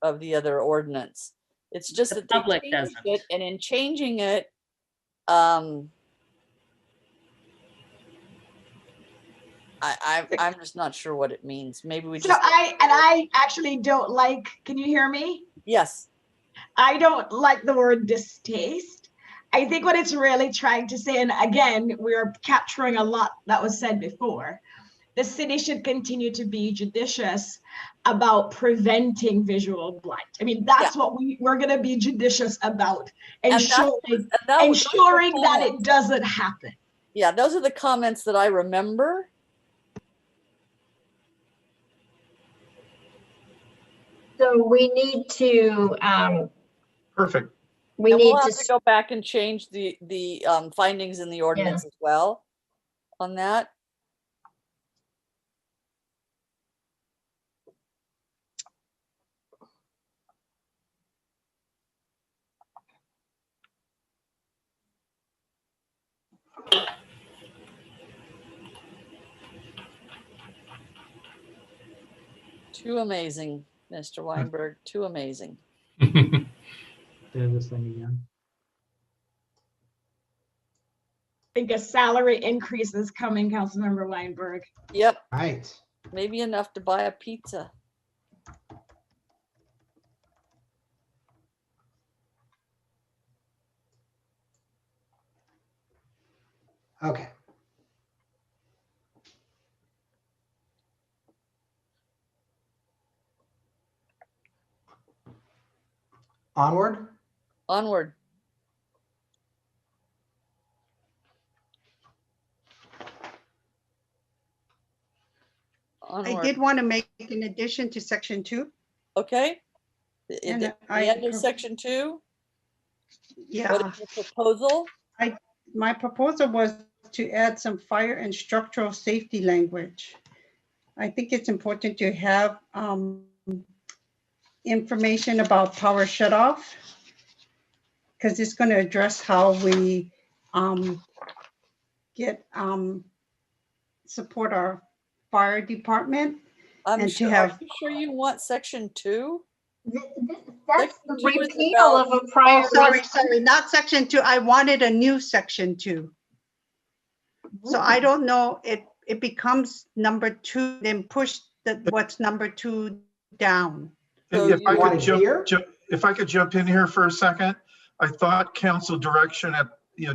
of the other ordinance. It's just that they changed it, and in changing it, I'm just not sure what it means. Maybe we just. So I actually don't like. Can you hear me? Yes. I don't like the word distaste. I think what it's really trying to say, and again, we're capturing a lot that was said before. The city should continue to be judicious about preventing visual blight. I mean, that's what we're going to be judicious about, ensuring that it doesn't happen. Yeah, those are the comments that I remember. So we need to. Perfect. We'll have to go back and change the findings in the ordinance as well on that. Too amazing, Mr. Weinberg. Too amazing. Do this thing again. I think a salary increase is coming, Councilmember Weinberg. Yep. Right. Maybe enough to buy a pizza. Okay. Onward. Onward. I Onward. did want to make an addition to section 2. Okay. And The I end of pro- section 2. Yeah. What is your proposal? My proposal was to add some fire and structural safety language. I think it's important to have information about power shutoff, because it's going to address how we get support our fire department. I'm and sure, to have are you sure you want section 2? That's Section the 2 is repeal about- of a prior. sorry, not section 2. I wanted a new section 2. So I don't know, it becomes number 2, then push what's number 2 down. So If I you could want if I could jump in here for a second, I thought council direction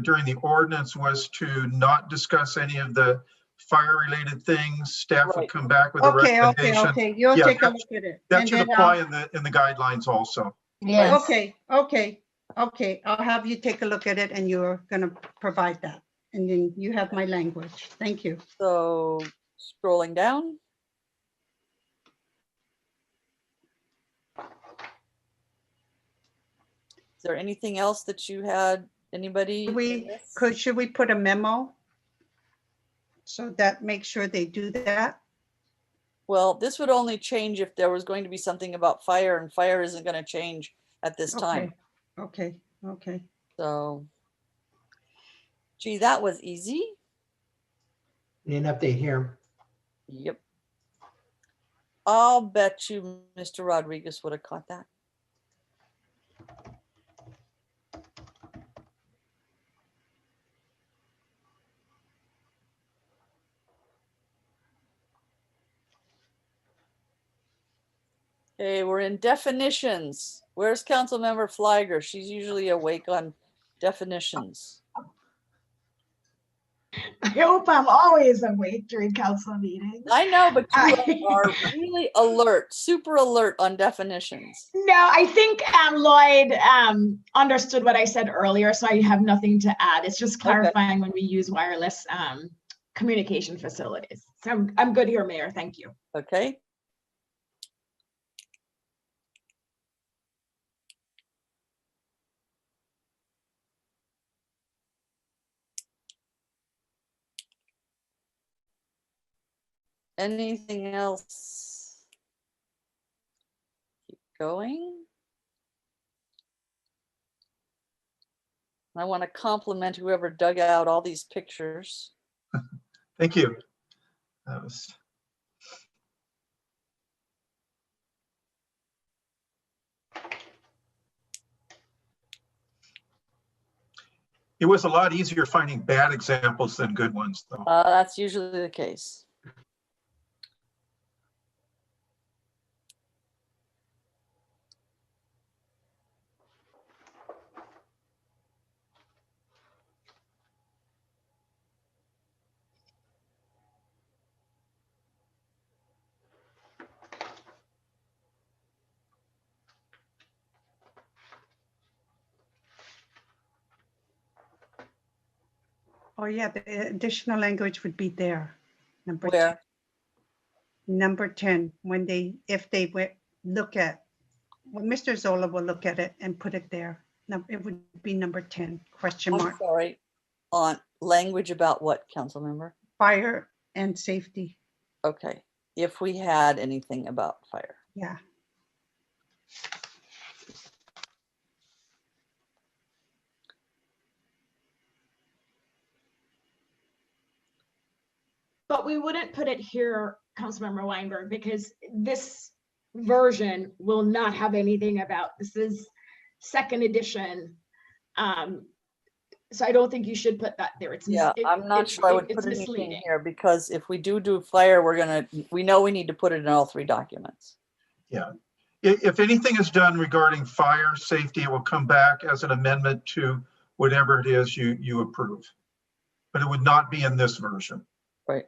during the ordinance was to not discuss any of the fire-related things. Staff would come back with a recommendation. Okay. You'll Yeah, take a that- look at it. That And should then apply in the guidelines also. Yes. Okay. I'll have you take a look at it and you're gonna provide that. And then you have my language. Thank you. So scrolling down. Is there anything else that you had? Anybody? Should we put a memo? So that make sure they do that. Well, this would only change if there was going to be something about fire, and fire isn't going to change at this time. Okay. So, gee, that was easy. Need an update here. Yep. I'll bet you Mr. Rodriguez would have caught that. Okay, we're in definitions. Where's Councilmember Fliger? She's usually awake on definitions. I hope I'm always awake during council meetings. I know, but you are really alert, super alert on definitions. No, I think Lloyd understood what I said earlier, so I have nothing to add. It's just clarifying when we use wireless communication facilities. So I'm good here, Mayor. Thank you. Okay. Anything else? Keep going. I want to compliment whoever dug out all these pictures. Thank you. That was. It was a lot easier finding bad examples than good ones, though. That's usually the case. Oh yeah, the additional language would be there. Number Where? 10. Number 10, if they look at, well, Mr. Zola will look at it and put it there. No, it would be number 10, question I'm mark. sorry. On language about what, council member? Fire and safety. Okay. If we had anything about fire. Yeah. But we wouldn't put it here, Councilmember Weinberg, because this version will not have anything about, this is second edition. So I don't think you should put that there. I'm not sure I would put anything here, because if we do fire, we know we need to put it in all 3 documents. Yeah. If anything is done regarding fire safety, it will come back as an amendment to whatever it is you approve. But it would not be in this version. Right.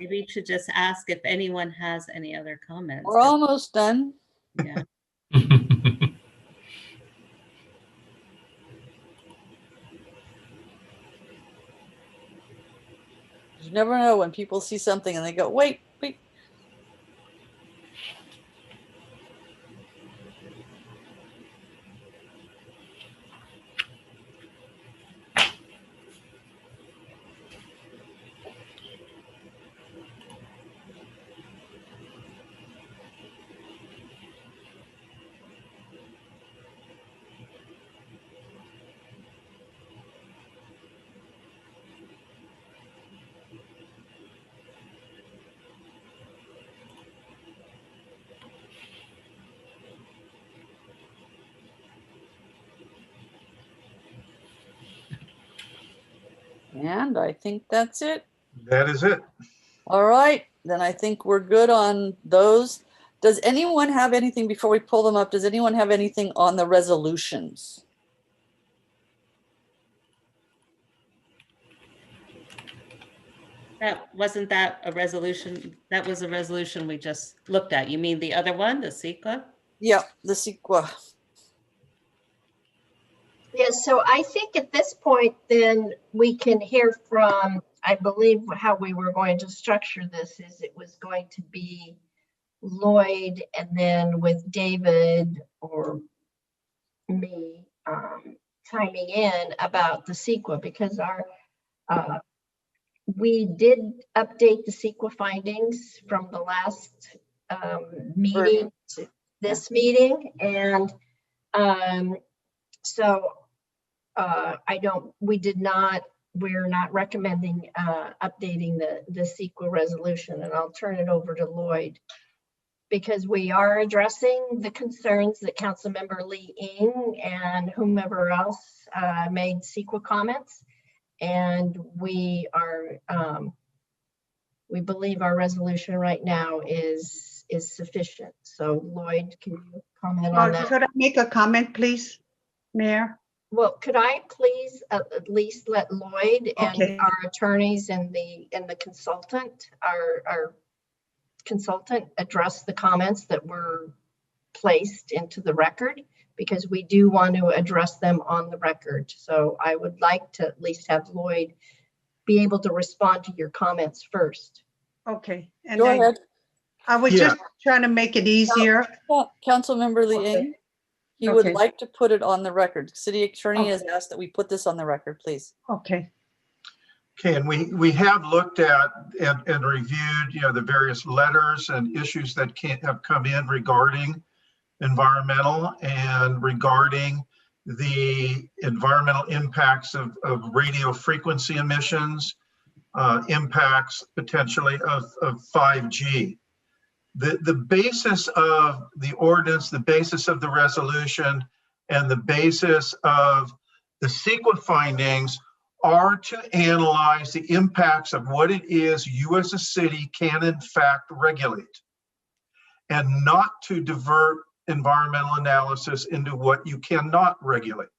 Maybe you should just ask if anyone has any other comments. We're almost done. Yeah. You never know when people see something and they go, wait. And I think that's it. That is it. All right, then I think we're good on those. Does anyone have anything before we pull them up? Does anyone have anything on the resolutions? Wasn't that a resolution? That was a resolution we just looked at. You mean the other one, the CEQA? Yeah, the CEQA. Yes, so I think at this point, then we can hear from, I believe how we were going to structure this is it was going to be Lloyd and then with David or me chiming in about the CEQA because we did update the CEQA findings from the last meeting to this meeting. And we're not recommending updating the CEQA resolution, and I'll turn it over to Lloyd because we are addressing the concerns that Councilmember Lee Ng and whomever else made CEQA comments. And we believe our resolution right now is sufficient. So Lloyd, can you comment on that? Could I make a comment, please, Mayor? Well, could I please at least let Lloyd and our attorneys and the consultant, our consultant address the comments that were placed into the record, because we do want to address them on the record. So I would like to at least have Lloyd be able to respond to your comments first. Okay. And go ahead. I was just trying to make it easier. Councilmember Lee Ng, he would like to put it on the record. City attorney has asked that we put this on the record, please. Okay. Okay, and we have looked at and reviewed, the various letters and issues that have come in regarding environmental and regarding the environmental impacts of radio frequency emissions, impacts potentially of 5G. The basis of the ordinance, the basis of the resolution, and the basis of the CEQA findings are to analyze the impacts of what it is you as a city can in fact regulate, and not to divert environmental analysis into what you cannot regulate.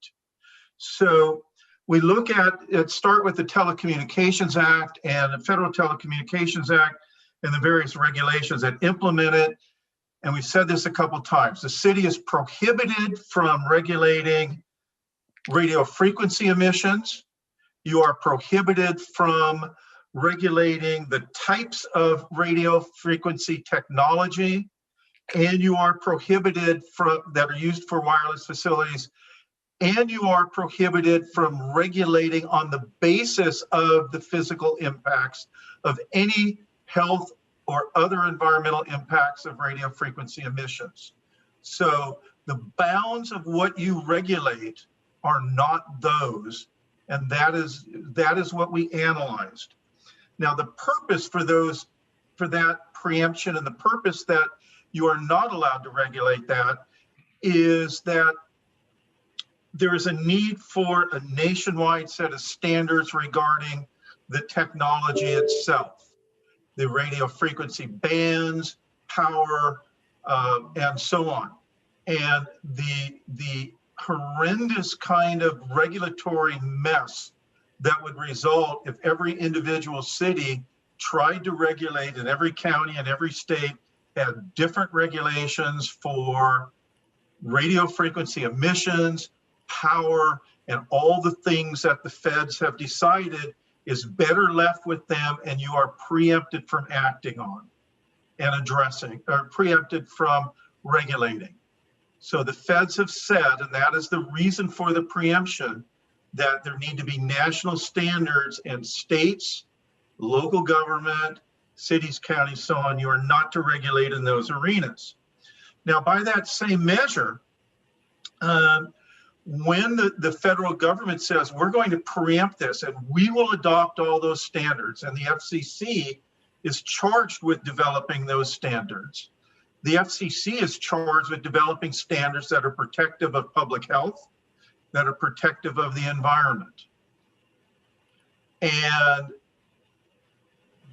So we look at start with the Telecommunications Act and the Federal Telecommunications Act and the various regulations that implement it. And we've said this a couple of times. The city is prohibited from regulating radio frequency emissions. You are prohibited from regulating the types of radio frequency technology, and you are prohibited from that are used for wireless facilities, and you are prohibited from regulating on the basis of the physical impacts of any health or other environmental impacts of radio frequency emissions. So the bounds of what you regulate are not those, and that is what we analyzed. Now the purpose for that preemption and the purpose that you are not allowed to regulate that is that there is a need for a nationwide set of standards regarding the technology itself, the radio frequency bands, power, and so on. And the horrendous kind of regulatory mess that would result if every individual city tried to regulate, in every county and every state had different regulations for radio frequency emissions, power, and all the things that the feds have decided is better left with them, and you are preempted from acting on and addressing, or preempted from regulating. So the feds have said, and that is the reason for the preemption, that there need to be national standards, and states, local government, cities, counties, so on, you are not to regulate in those arenas. Now, by that same measure, when the federal government says we're going to preempt this and we will adopt all those standards, and the FCC is charged with developing those standards, the FCC is charged with developing standards that are protective of public health, that are protective of the environment. And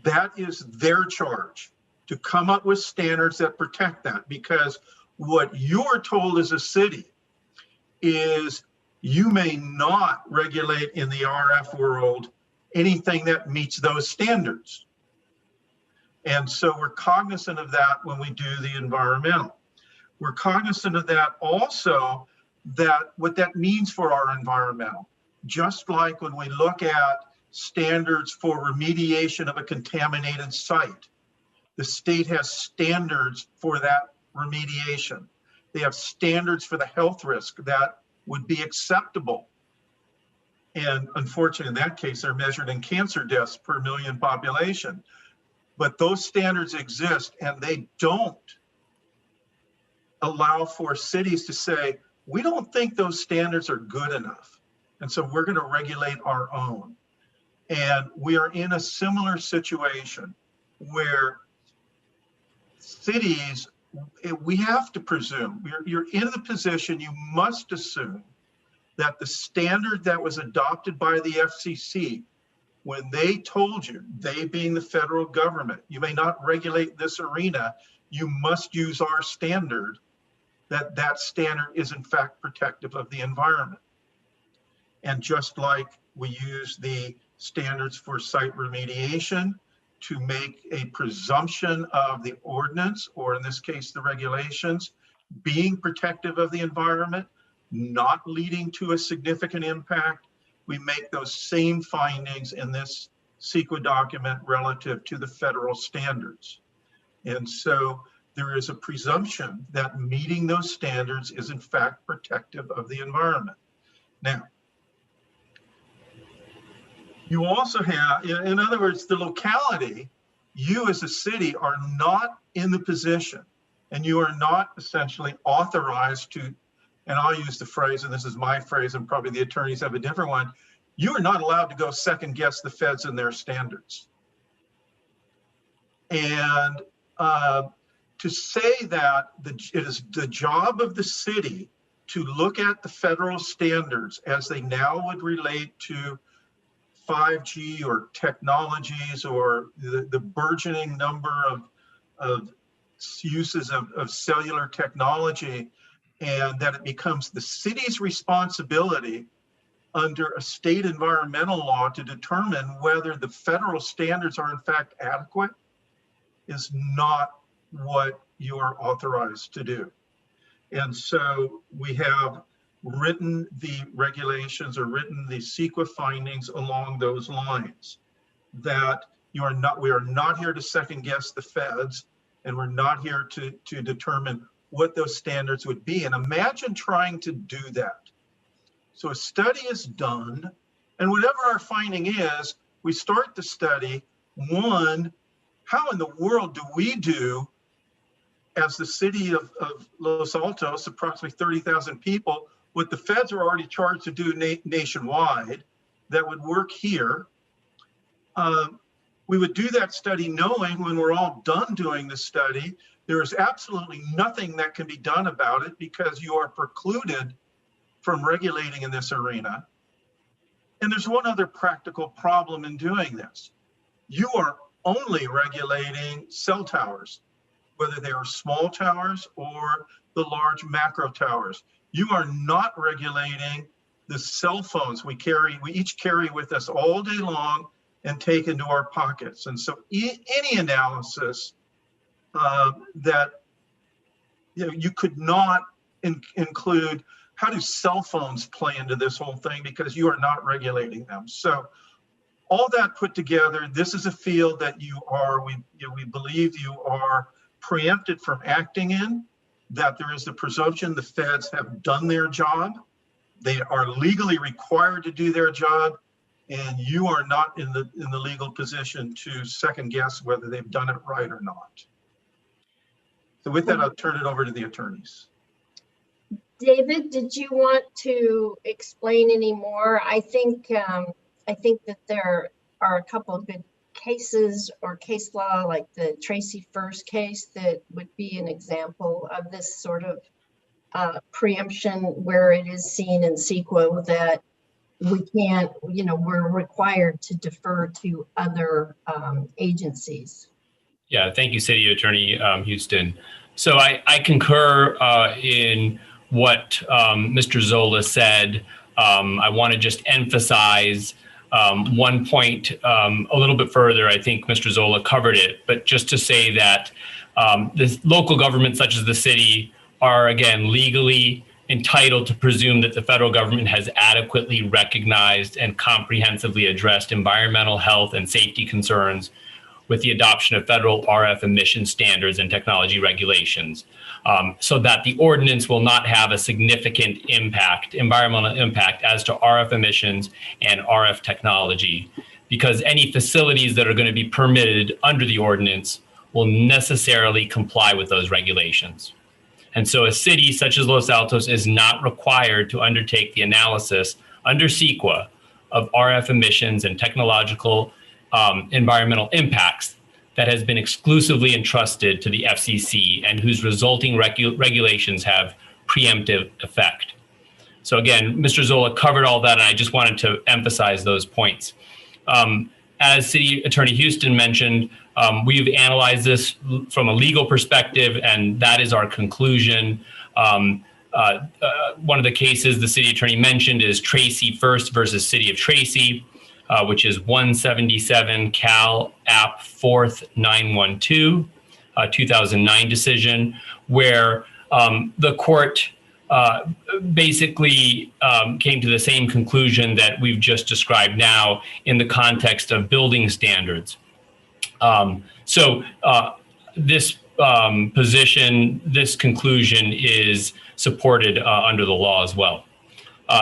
that is their charge, to come up with standards that protect that, because what you're told as a city is you may not regulate in the RF world anything that meets those standards. And so we're cognizant of that when we do the environmental. We're cognizant of that also, that what that means for our environmental. Just like when we look at standards for remediation of a contaminated site, the state has standards for that remediation. They have standards for the health risk that would be acceptable. And unfortunately, in that case, they're measured in cancer deaths per million population. But those standards exist, and they don't allow for cities to say, we don't think those standards are good enough, and so we're going to regulate our own. And we are in a similar situation where cities, we have to presume, you're in the position, you must assume that the standard that was adopted by the FCC, when they told you, they being the federal government, you may not regulate this arena, you must use our standard, that standard is in fact protective of the environment. And just like we use the standards for site remediation to make a presumption of the ordinance, or in this case, the regulations, being protective of the environment, not leading to a significant impact, we make those same findings in this CEQA document relative to the federal standards. And so there is a presumption that meeting those standards is in fact protective of the environment. Now, you also have, in other words, the locality, you as a city are not in the position, and you are not essentially authorized to, and I'll use the phrase, and this is my phrase, and probably the attorneys have a different one, you are not allowed to go second guess the feds and their standards. And to say that it is the job of the city to look at the federal standards as they now would relate to 5G or technologies, or the burgeoning number of uses of cellular technology, and that it becomes the city's responsibility under a state environmental law to determine whether the federal standards are in fact adequate, is not what you are authorized to do. And so we have written the regulations, or written the CEQA findings along those lines, that we are not here to second guess the feds, and we're not here to determine what those standards would be. And imagine trying to do that. So a study is done, and whatever our finding is, we start the study. One, how in the world do we do, as the city of Los Altos, approximately 30,000 people, what the feds are already charged to do nationwide, that would work here? We would do that study knowing when we're all done doing the study, there is absolutely nothing that can be done about it, because you are precluded from regulating in this arena. And there's one other practical problem in doing this. You are only regulating cell towers, whether they are small towers or the large macro towers. You are not regulating the cell phones we each carry with us all day long, and take into our pockets. And so any analysis that you could not include, how do cell phones play into this whole thing, because you are not regulating them. So all that put together, this is a field that we believe you are preempted from acting in, that there is the presumption the feds have done their job. They are legally required to do their job, and you are not in the legal position to second guess whether they've done it right or not. So with that, I'll turn it over to the attorneys. David, did you want to explain any more? I think that there are a couple of good cases or case law, like the Tracy First case, that would be an example of this sort of preemption, where it is seen in CEQA that we can't, we're required to defer to other agencies. Yeah, thank you, City Attorney Houston. So I concur in what Mr. Zola said. I want to just emphasize one point a little bit further. I think Mr. Zola covered it, but just to say that the local governments such as the city are, again, legally entitled to presume that the federal government has adequately recognized and comprehensively addressed environmental, health, and safety concerns with the adoption of federal RF emission standards and technology regulations, so that the ordinance will not have a significant impact, environmental impact, as to RF emissions and RF technology, because any facilities that are going to be permitted under the ordinance will necessarily comply with those regulations. And so a city such as Los Altos is not required to undertake the analysis under CEQA of RF emissions and technological environmental impacts that has been exclusively entrusted to the FCC and whose resulting regulations have preemptive effect. So again, Mr. Zola covered all that, and I just wanted to emphasize those points. As City Attorney Houston mentioned, we've analyzed this from a legal perspective, and that is our conclusion. One of the cases the city attorney mentioned is Tracy First versus City of Tracy, which is 177 Cal App 4th 912, 2009 decision, where the court basically came to the same conclusion that we've just described now in the context of building standards. This position, this conclusion is supported under the law as well.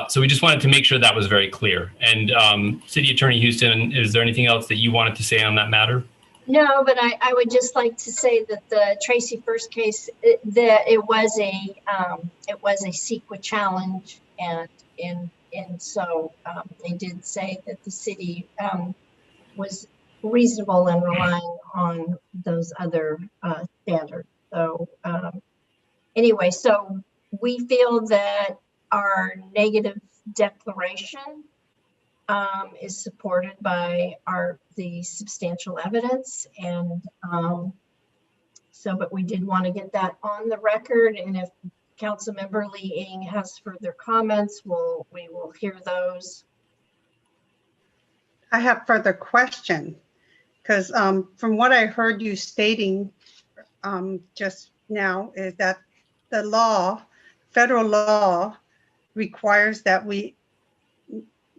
So we just wanted to make sure that was very clear. And City Attorney Houston, is there anything else that you wanted to say on that matter? No, but I would just like to say that the Tracy First case, that it was a CEQA challenge, and so they did say that the city was reasonable in relying on those other standards. So anyway, so we feel that our negative declaration is supported by the substantial evidence, and but we did want to get that on the record, and if Councilmember Lee Ing has further comments, we will hear those. I have further question, because from what I heard you stating just now is that the law, federal law, requires that we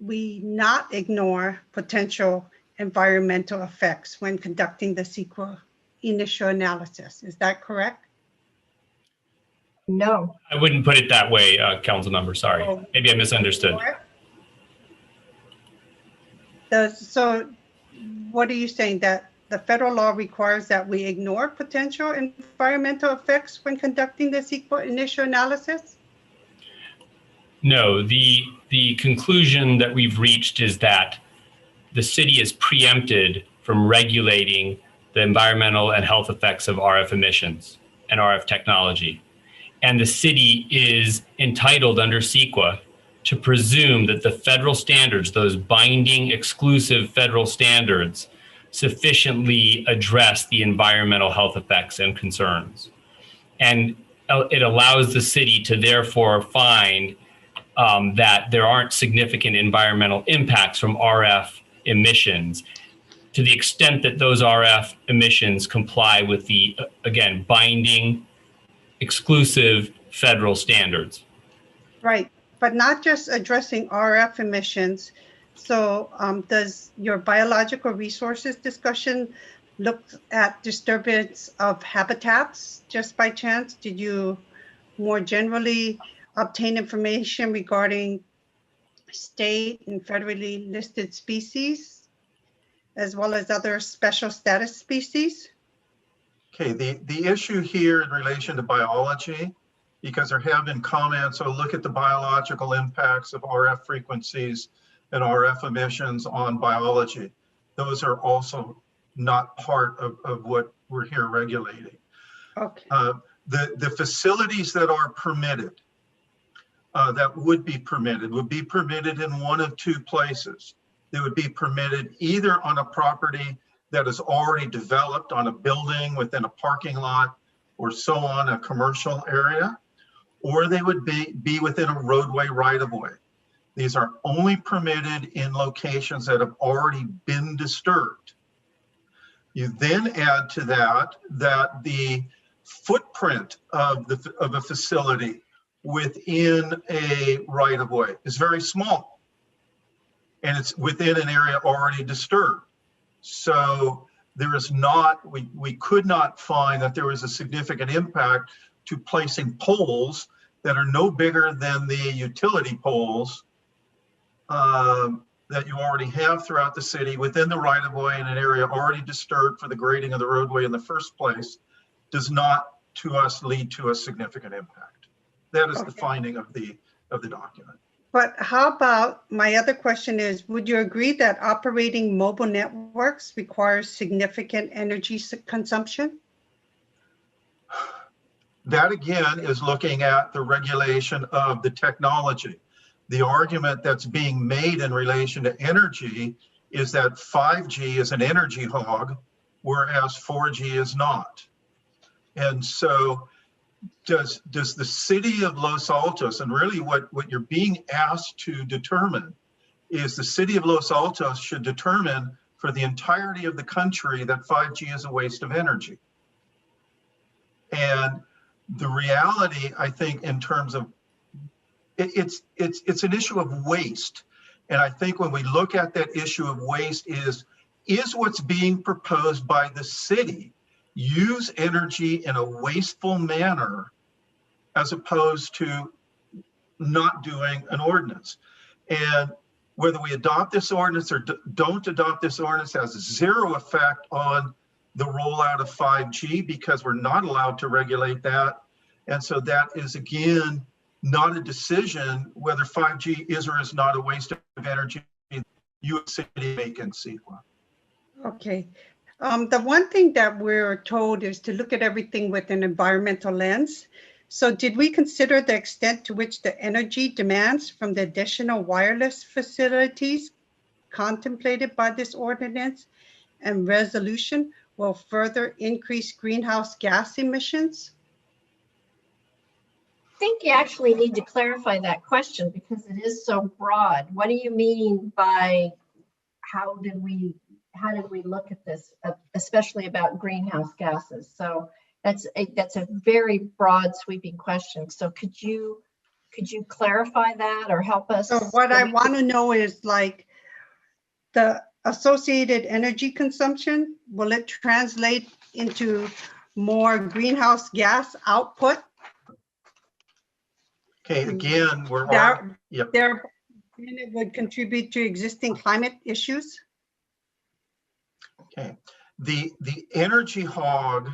not ignore potential environmental effects when conducting the CEQA initial analysis. Is that correct? No. I wouldn't put it that way, council member, sorry. Maybe I misunderstood. So what are you saying, that the federal law requires that we ignore potential environmental effects when conducting the CEQA initial analysis? No, the conclusion that we've reached is that the city is preempted from regulating the environmental and health effects of RF emissions and RF technology. And the city is entitled under CEQA to presume that the federal standards, those binding exclusive federal standards, sufficiently address the environmental health effects and concerns. And it allows the city to therefore find that there aren't significant environmental impacts from RF emissions, to the extent that those RF emissions comply with the, again, binding, exclusive federal standards. Right, but not just addressing RF emissions. So does your biological resources discussion look at disturbance of habitats just by chance? Did you more generally obtain information regarding state and federally listed species, as well as other special status species? Okay, the issue here in relation to biology, because there have been comments, so look at the biological impacts of RF frequencies and RF emissions on biology. Those are also not part of what we're here regulating. Okay. The facilities that are permitted, that would be permitted in one of two places. They would be permitted either on a property that is already developed, on a building within a parking lot or so on, a commercial area, or they would be within a roadway right-of-way. These are only permitted in locations that have already been disturbed. You then add to that the footprint of a facility within a right-of-way is very small, and it's within an area already disturbed. So there is not, we could not find that there was a significant impact to placing poles that are no bigger than the utility poles that you already have throughout the city within the right-of-way in an area already disturbed for the grading of the roadway in the first place, does not to us lead to a significant impact. That is the finding of the document. But how about, my other question is, would you agree that operating mobile networks requires significant energy consumption? That again is looking at the regulation of the technology. The argument that's being made in relation to energy is that 5G is an energy hog, whereas 4G is not. And so does the city of Los Altos, and really what you're being asked to determine is the city of Los Altos should determine for the entirety of the country that 5G is a waste of energy. And the reality, I think, in terms of it's an issue of waste. And I think when we look at that issue of waste is what's being proposed by the city use energy in a wasteful manner as opposed to not doing an ordinance. And whether we adopt this ordinance or don't adopt this ordinance has zero effect on the rollout of 5G because we're not allowed to regulate that. And so that is, again, not a decision whether 5G is or is not a waste of energy. You city make in CEQA. Okay. The one thing that we're told is to look at everything with an environmental lens. So did we consider the extent to which the energy demands from the additional wireless facilities contemplated by this ordinance and resolution will further increase greenhouse gas emissions? I think you actually need to clarify that question because it is so broad. What do you mean by how did we look at this, especially about greenhouse gases? So that's a very broad sweeping question. So could you clarify that or help us? So what I want to know is like the associated energy consumption, will it translate into more greenhouse gas output? Okay, again, Then it would contribute to existing climate issues? Okay, the energy hog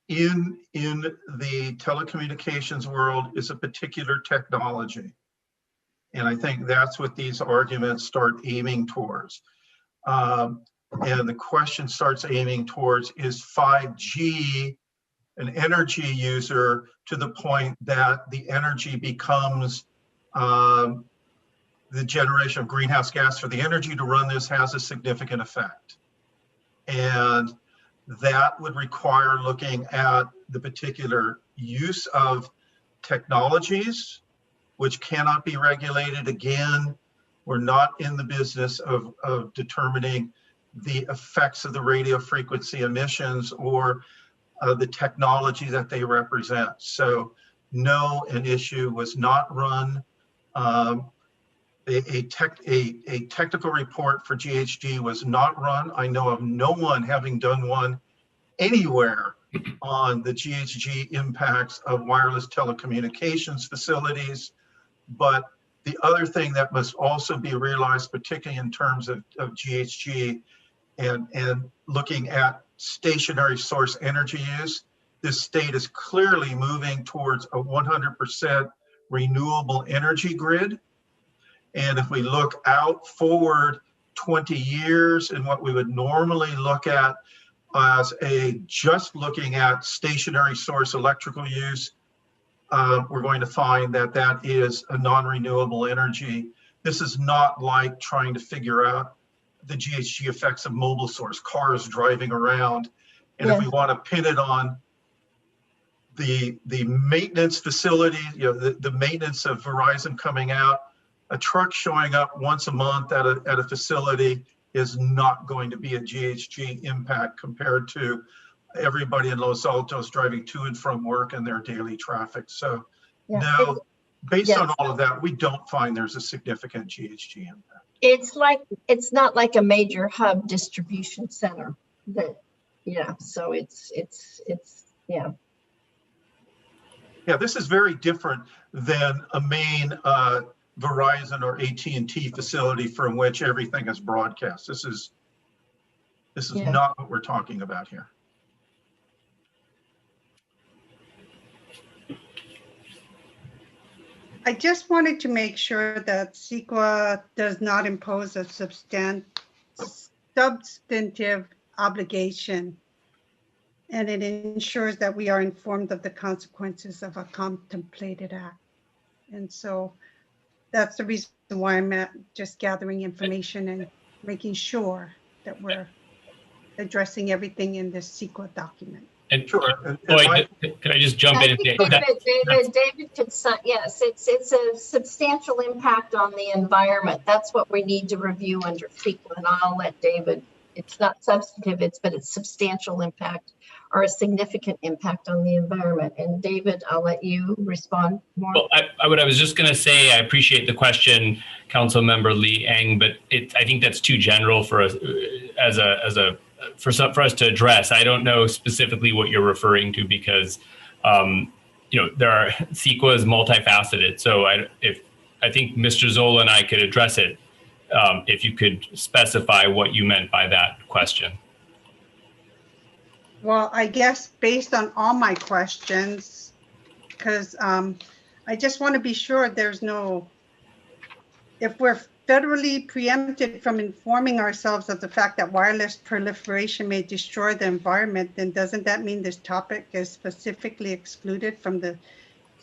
in the telecommunications world is a particular technology. And I think that's what these arguments start aiming towards. And the question starts aiming towards, is 5G an energy user to the point that the energy becomes the generation of greenhouse gas for the energy to run this has a significant effect. And that would require looking at the particular use of technologies, which cannot be regulated. Again, we're not in the business of determining the effects of the radio frequency emissions or the technology that they represent. So no, an issue was not run. A technical report for GHG was not run. I know of no one having done one anywhere on the GHG impacts of wireless telecommunications facilities. But the other thing that must also be realized, particularly in terms of GHG and looking at stationary source energy use, this state is clearly moving towards a 100% renewable energy grid. And if we look out forward 20 years in what we would normally look at as just looking at stationary source electrical use, we're going to find that that is a non-renewable energy. This is not like trying to figure out the GHG effects of mobile source, cars driving around. And if we want to pin it on the maintenance facility, the maintenance of Verizon coming out, a truck showing up once a month at a facility is not going to be a GHG impact compared to everybody in Los Altos driving to and from work and their daily traffic. So no, based on all of that, we don't find there's a significant GHG impact. It's not like a major hub distribution center that, so it's Yeah, this is very different than a main Verizon or AT&T facility from which everything is broadcast. This is not what we're talking about here. I just wanted to make sure that CEQA does not impose a substantive obligation, and it ensures that we are informed of the consequences of a contemplated act. And so that's the reason why I'm just gathering information and making sure that we're addressing everything in this CEQA document. And Lloyd, can I just jump in and say David could say, yes, it's a substantial impact on the environment. That's what we need to review under CEQA, and I'll let David, it's not substantive, but it's substantial impact or a significant impact on the environment. And David, I'll let you respond more. Well, I was just going to say, I appreciate the question, Council Member Lee Eng, but I think that's too general for us for us to address. I don't know specifically what you're referring to because, CEQA is multifaceted. So I think Mr. Zola and I could address it if you could specify what you meant by that question. Well, I guess based on all my questions, because I just want to be sure if we're federally preempted from informing ourselves of the fact that wireless proliferation may destroy the environment, then doesn't that mean this topic is specifically excluded from the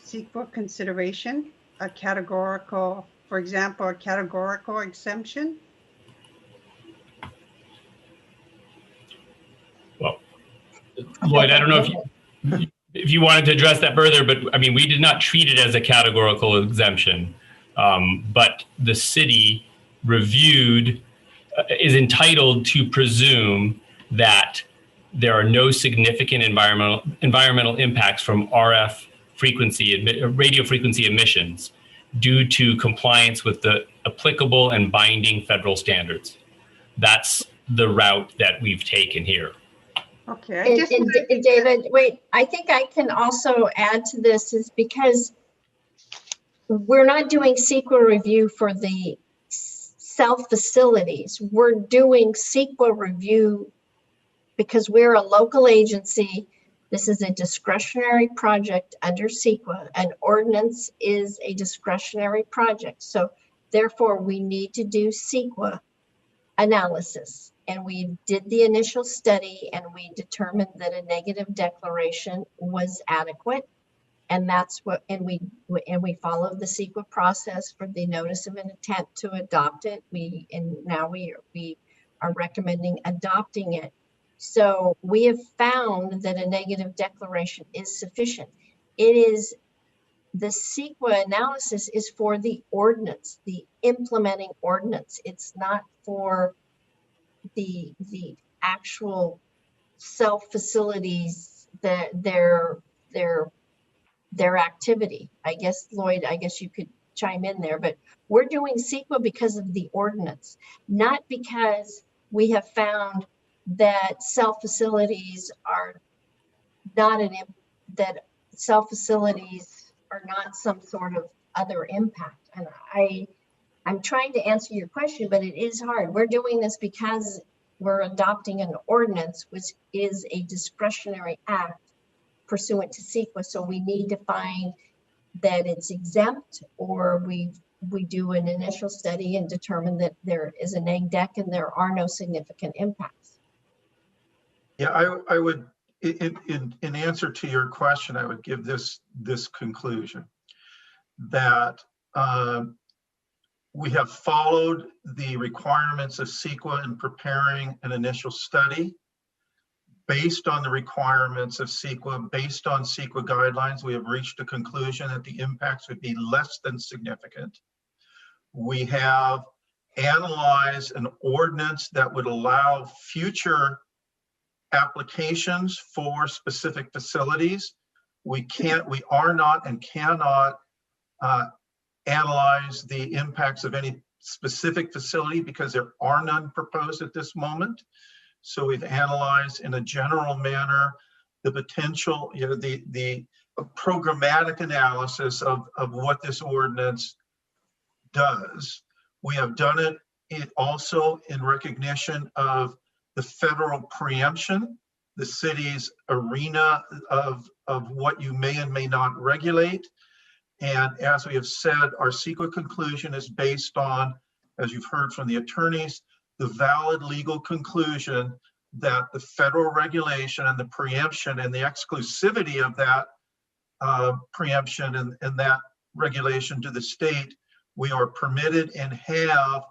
CEQA consideration? For example, a categorical exemption? Well, Lloyd, I don't know if you wanted to address that further, but I mean, we did not treat it as a categorical exemption. But the city is entitled to presume that there are no significant environmental impacts from RF radio frequency emissions due to compliance with the applicable and binding federal standards. That's the route that we've taken here. Okay. And David, wait, I think I can also add to this is because we're not doing CEQA review for the facilities. We're doing CEQA review because we're a local agency. This is a discretionary project under CEQA. An ordinance is a discretionary project. So therefore we need to do CEQA analysis. And we did the initial study and we determined that a negative declaration was adequate. And that's what, and we followed the CEQA process for the notice of an intent to adopt it. Now we are recommending adopting it. So we have found that a negative declaration is sufficient. The CEQA analysis is for the ordinance, the implementing ordinance. It's not for the actual self-facilities, their activity. I guess, Lloyd, I guess you could chime in there, but we're doing CEQA because of the ordinance, not because we have found that self-facilities are not that self-facilities are not some sort of other impact. And I'm trying to answer your question, but it is hard. We're doing this because we're adopting an ordinance, which is a discretionary act pursuant to CEQA. So we need to find that it's exempt, or we do an initial study and determine that there is an egg deck and there are no significant impacts. Yeah, I would, in answer to your question, I would give this conclusion, that we have followed the requirements of CEQA in preparing an initial study. Based on the requirements of CEQA, based on CEQA guidelines, we have reached a conclusion that the impacts would be less than significant. We have analyzed an ordinance that would allow future applications for specific facilities. We are not and cannot analyze the impacts of any specific facility because there are none proposed at this moment. So we've analyzed in a general manner the potential, the programmatic analysis of what this ordinance does. We have done it also in recognition of the federal preemption, the city's arena of what you may and may not regulate. And as we have said, our CEQA conclusion is based on, as you've heard from the attorneys, the valid legal conclusion that the federal regulation and the preemption and the exclusivity of that preemption and that regulation to the state, we are permitted and have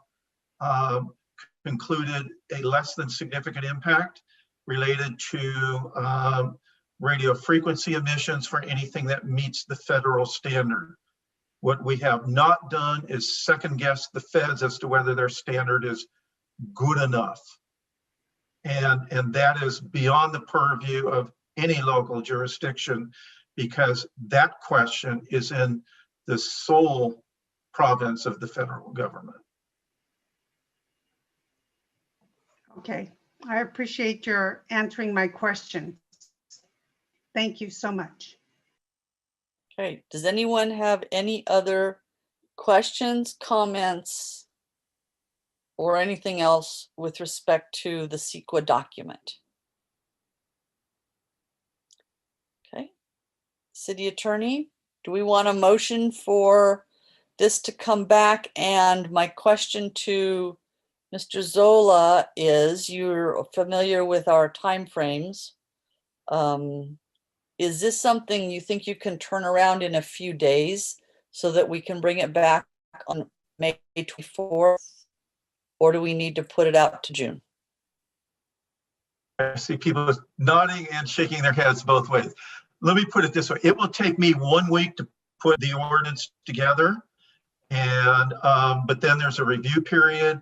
concluded a less than significant impact related to radio frequency emissions for anything that meets the federal standard. What we have not done is second guess the feds as to whether their standard is good enough. And that is beyond the purview of any local jurisdiction, because that question is in the sole province of the federal government. Okay, I appreciate your answering my question. Thank you so much. Okay, does anyone have any other questions, comments, or anything else with respect to the CEQA document? Okay, City Attorney, do we want a motion for this to come back? And my question to Mr. Zola is, you're familiar with our timeframes. Is this something you think you can turn around in a few days so that we can bring it back on May 24th? Or do we need to put it out to June? I see people nodding and shaking their heads both ways. Let me put it this way. It will take me 1 week to put the ordinance together. And but then there's a review period.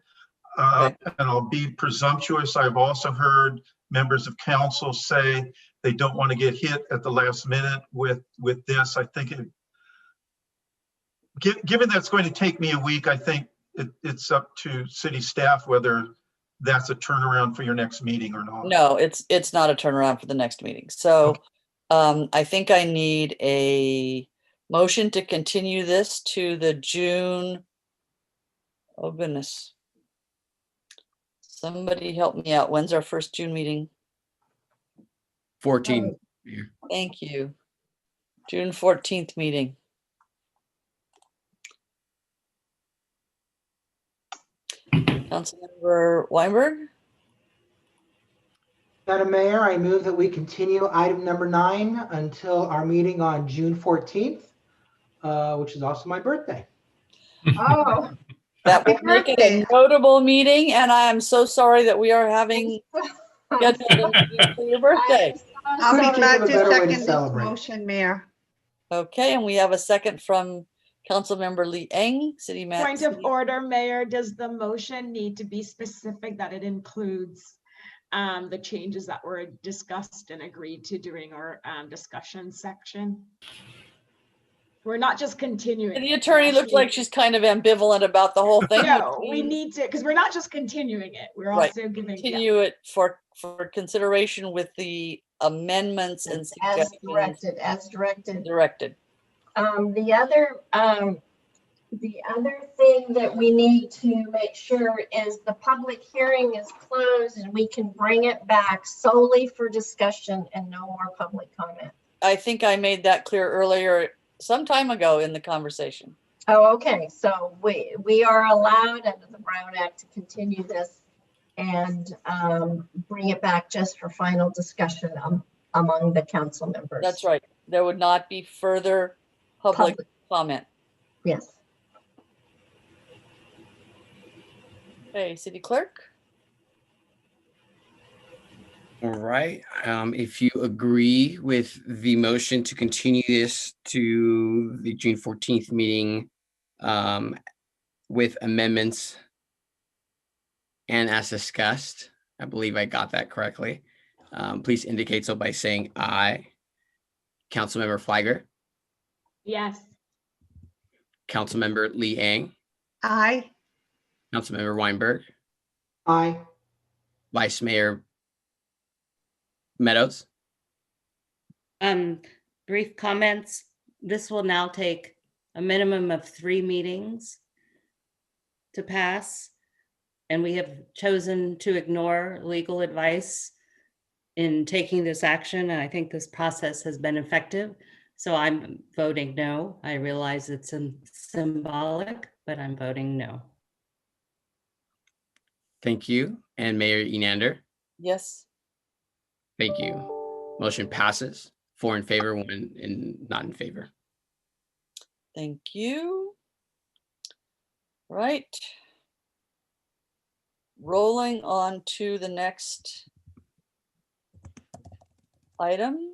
And I'll be presumptuous. I've also heard members of council say they don't want to get hit at the last minute with this. I think given that's going to take me a week, I think it's up to city staff whether that's a turnaround for your next meeting or not. No, it's not a turnaround for the next meeting. So okay. I think I need a motion to continue this to the June. Oh goodness. Somebody help me out. When's our first June meeting? 14. Thank you. June 14th meeting. Councilmember Weinberg. Madam Mayor, I move that we continue item number 9 until our meeting on June 14th, which is also my birthday. Oh, that would make it a notable meeting, and I am so sorry that we are having scheduled a meeting for your birthday. I'll be glad to second this motion, Mayor. Okay, and we have a second from Councilmember Lee Eng, City Point Manager. of order, Mayor, does the motion need to be specific that it includes the changes that were discussed and agreed to during our discussion section? We're not just continuing. The attorney looks like she's kind of ambivalent about the whole thing. No, we need to, because we're not just continuing it. We're Right. also giving. Continue it for consideration with the amendments and as suggestions directed. directed. The other thing that we need to make sure is the public hearing is closed and we can bring it back solely for discussion and no more public comment. I think I made that clear earlier, some time ago in the conversation. Oh, okay. So we are allowed under the Brown Act to continue this and bring it back just for final discussion among the council members. That's right. There would not be further public comment. Yes. Okay, City Clerk. All right. If you agree with the motion to continue this to the June 14th meeting with amendments and as discussed, I believe I got that correctly. Please indicate so by saying aye. Councilmember Fliger. Yes. Councilmember Lee Eng. Aye. Councilmember Weinberg. Aye. Vice Mayor Meadows. Brief comments. This will now take a minimum of 3 meetings to pass, and we have chosen to ignore legal advice in taking this action, and I think this process has been effective. So I'm voting no. I realize it's symbolic, but I'm voting no. Thank you. And Mayor Enander. Yes. Thank you. Motion passes. 4 in favor, 1 not in favor. Thank you. Right. Rolling on to the next item.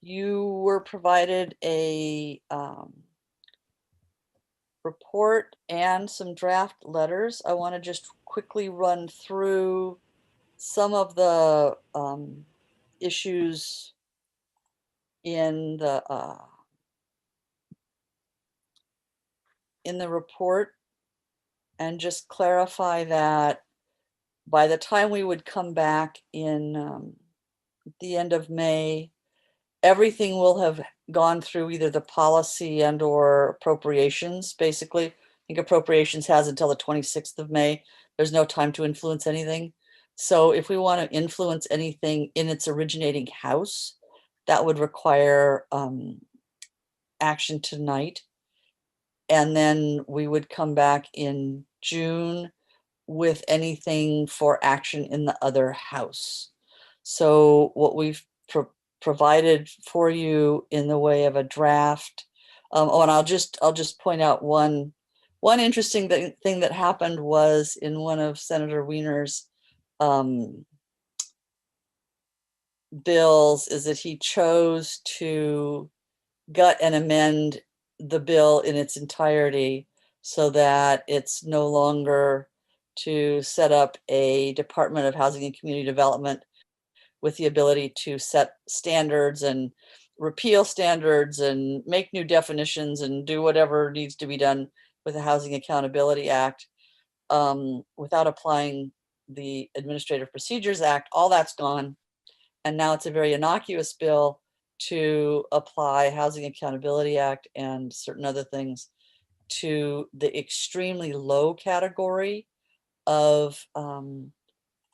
You were provided a report and some draft letters. I want to just quickly run through some of the issues in the report and just clarify that by the time we would come back in the end of May, everything will have gone through either the policy and or appropriations. Basically, I think appropriations has until the 26th of May. There's no time to influence anything. So if we want to influence anything in its originating house, that would require action tonight. And then we would come back in June with anything for action in the other house. So what we've provided for you in the way of a draft. Oh, and I'll just point out one interesting thing that happened was in one of Senator Wiener's bills is that he chose to gut and amend the bill in its entirety so that it's no longer to set up a Department of Housing and Community Development with the ability to set standards and repeal standards and make new definitions and do whatever needs to be done with the Housing Accountability Act without applying the Administrative Procedures Act. All that's gone. And now it's a very innocuous bill to apply Housing Accountability Act and certain other things to the extremely low category of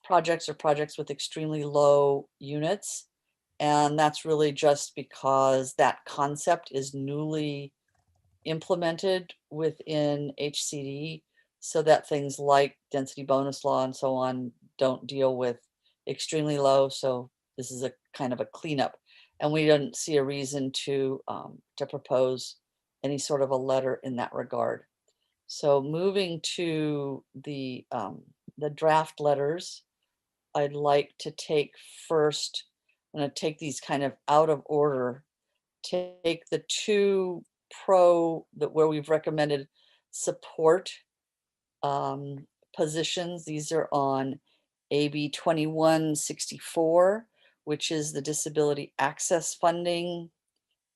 projects or projects with extremely low units. And that's really just because that concept is newly implemented within HCD so that things like density bonus law and so on don't deal with extremely low. So this is a kind of a cleanup, and we didn't see a reason to propose any sort of a letter in that regard. So moving to the draft letters, I'd like to take first, I'm going to take these kind of out of order, take the 2 where we've recommended support positions. These are on AB 2164, which is the disability access funding,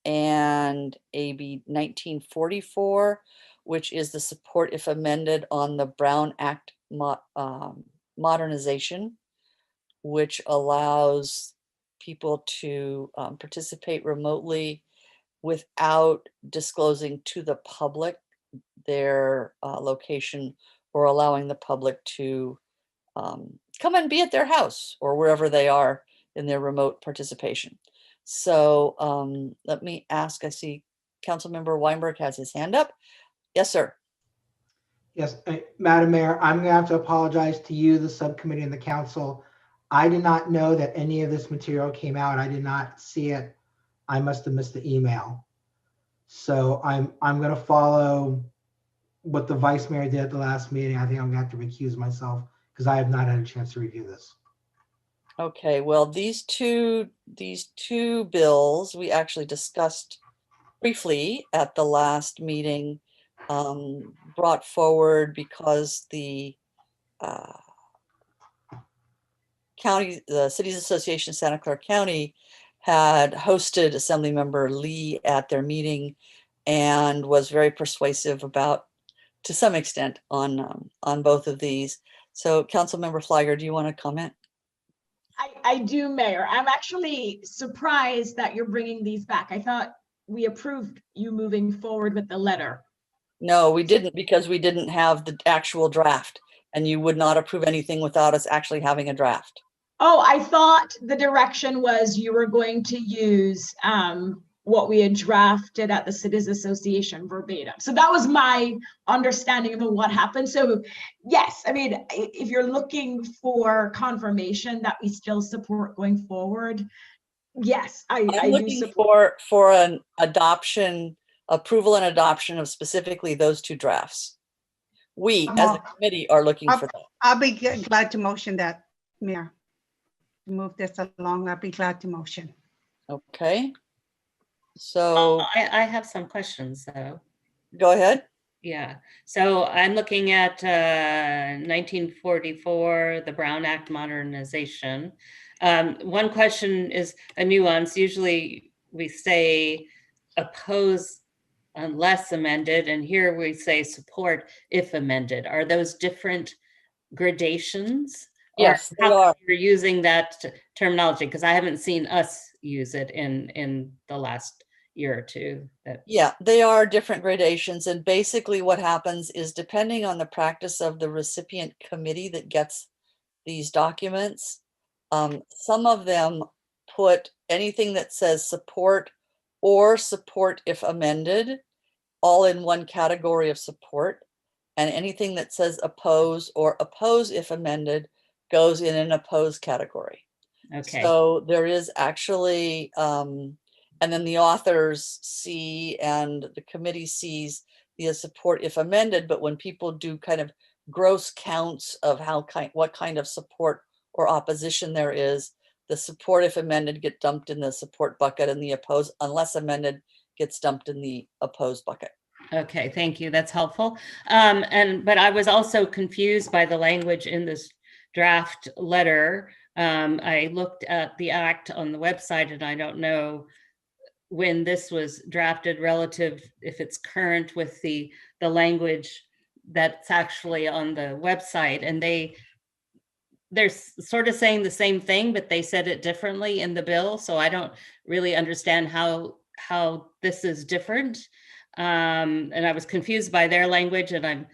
and AB 1944, which is the support if amended on the Brown Act modernization, which allows people to participate remotely without disclosing to the public their location, or allowing the public to come and be at their house or wherever they are in their remote participation. So let me ask, I see Councilmember Weinberg has his hand up. Yes, sir. Yes, Madam Mayor, I'm gonna have to apologize to you, the subcommittee, and the council. I did not know that any of this material came out. I did not see it. I must have missed the email. So I'm gonna follow what the vice mayor did at the last meeting. I think I'm gonna have to recuse myself because I have not had a chance to review this. Okay, well, these two bills we actually discussed briefly at the last meeting, brought forward because the Cities Association of Santa Clara County had hosted Assemblymember Lee at their meeting and was very persuasive about, to some extent, on both of these. So Councilmember Flagger, do you want to comment? I do, Mayor. I'm actually surprised that you're bringing these back. I thought we approved you moving forward with the letter. No, we didn't, because we didn't have the actual draft, and you would not approve anything without us actually having a draft. Oh, I thought the direction was you were going to use what we had drafted at the Cities Association verbatim. So that was my understanding of what happened. So yes, I mean, if you're looking for confirmation that we still support going forward, yes, I'm I looking do support. for an approval and adoption of specifically those two drafts. We, as a committee, are looking for that. I'll be glad to motion that, Mayor. Move this along. I'll be glad to motion. Okay. So I have some questions though. Go ahead. Yeah. So I'm looking at 1944, the Brown Act modernization. One question is a nuance. Usually we say oppose unless amended, and here we say support if amended. Are those different gradations? Yes, they how are. you're using that terminology, because I haven't seen us use it in the last year or two. Yeah, they are different gradations, and basically what happens is, depending on the practice of the recipient committee that gets these documents, some of them put anything that says support or support if amended all in one category of support, and anything that says oppose or oppose if amended goes in an oppose category. Okay. So there is actually, and then the authors see and the committee sees the support if amended, but when people do kind of gross counts of what kind of support or opposition there is, the support if amended get dumped in the support bucket, and the oppose unless amended gets dumped in the oppose bucket. Okay, thank you. That's helpful. But I was also confused by the language in this draft letter. I looked at the act on the website, and I don't know when this was drafted relative, if it's current with the language that's actually on the website. And they're sort of saying the same thing, but they said it differently in the bill. So I don't really understand how this is different. And I was confused by their language, and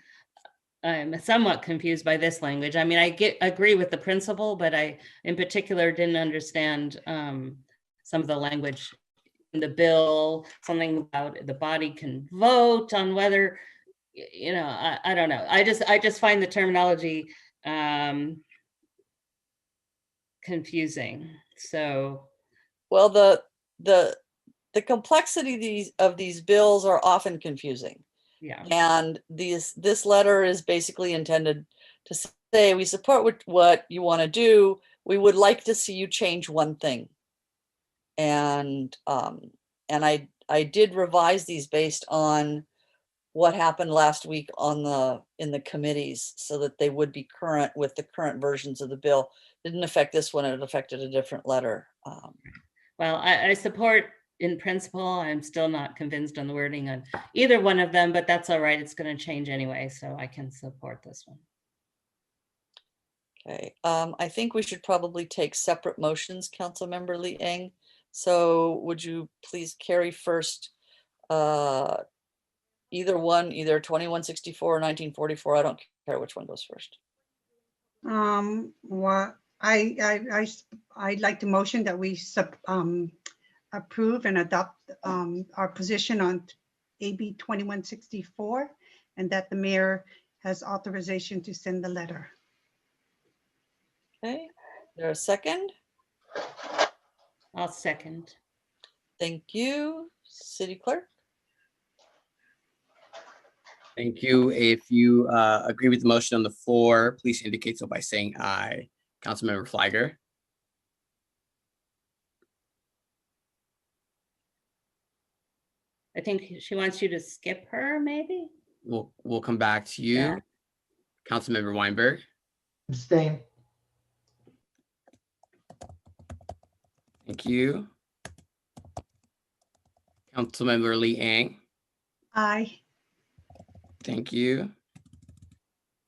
I'm somewhat confused by this language. I mean, I agree with the principle, but I, in particular, didn't understand some of the language in the bill. Something about the body can vote on whether, I don't know. I just find the terminology confusing. So, well, the complexity of these bills are often confusing. Yeah. And this letter is basically intended to say, we support what you want to do. We would like to see you change one thing. And did revise these based on what happened last week in the committees so that they would be current with the current versions of the bill. Didn't affect this one, it affected a different letter. Well, I support in principle. I'm still not convinced on the wording on either one of them, but that's all right. It's going to change anyway, so I can support this one. Okay, I think we should probably take separate motions, Councilmember Lee Eng. So would you please carry first either one, either 2164 or 1944? I don't care which one goes first. Well, I'd like to motion that we approve and adopt our position on AB 2164, and that the mayor has authorization to send the letter. Okay, there a second? I'll second. Thank you, City Clerk. Thank you. If you agree with the motion on the floor, please indicate so by saying aye. Councilmember Flagger. I think she wants you to skip her, maybe? We'll come back to you. Yeah. Councilmember Weinberg. Abstain. Thank you. Councilmember Lee Eng. Aye. Thank you.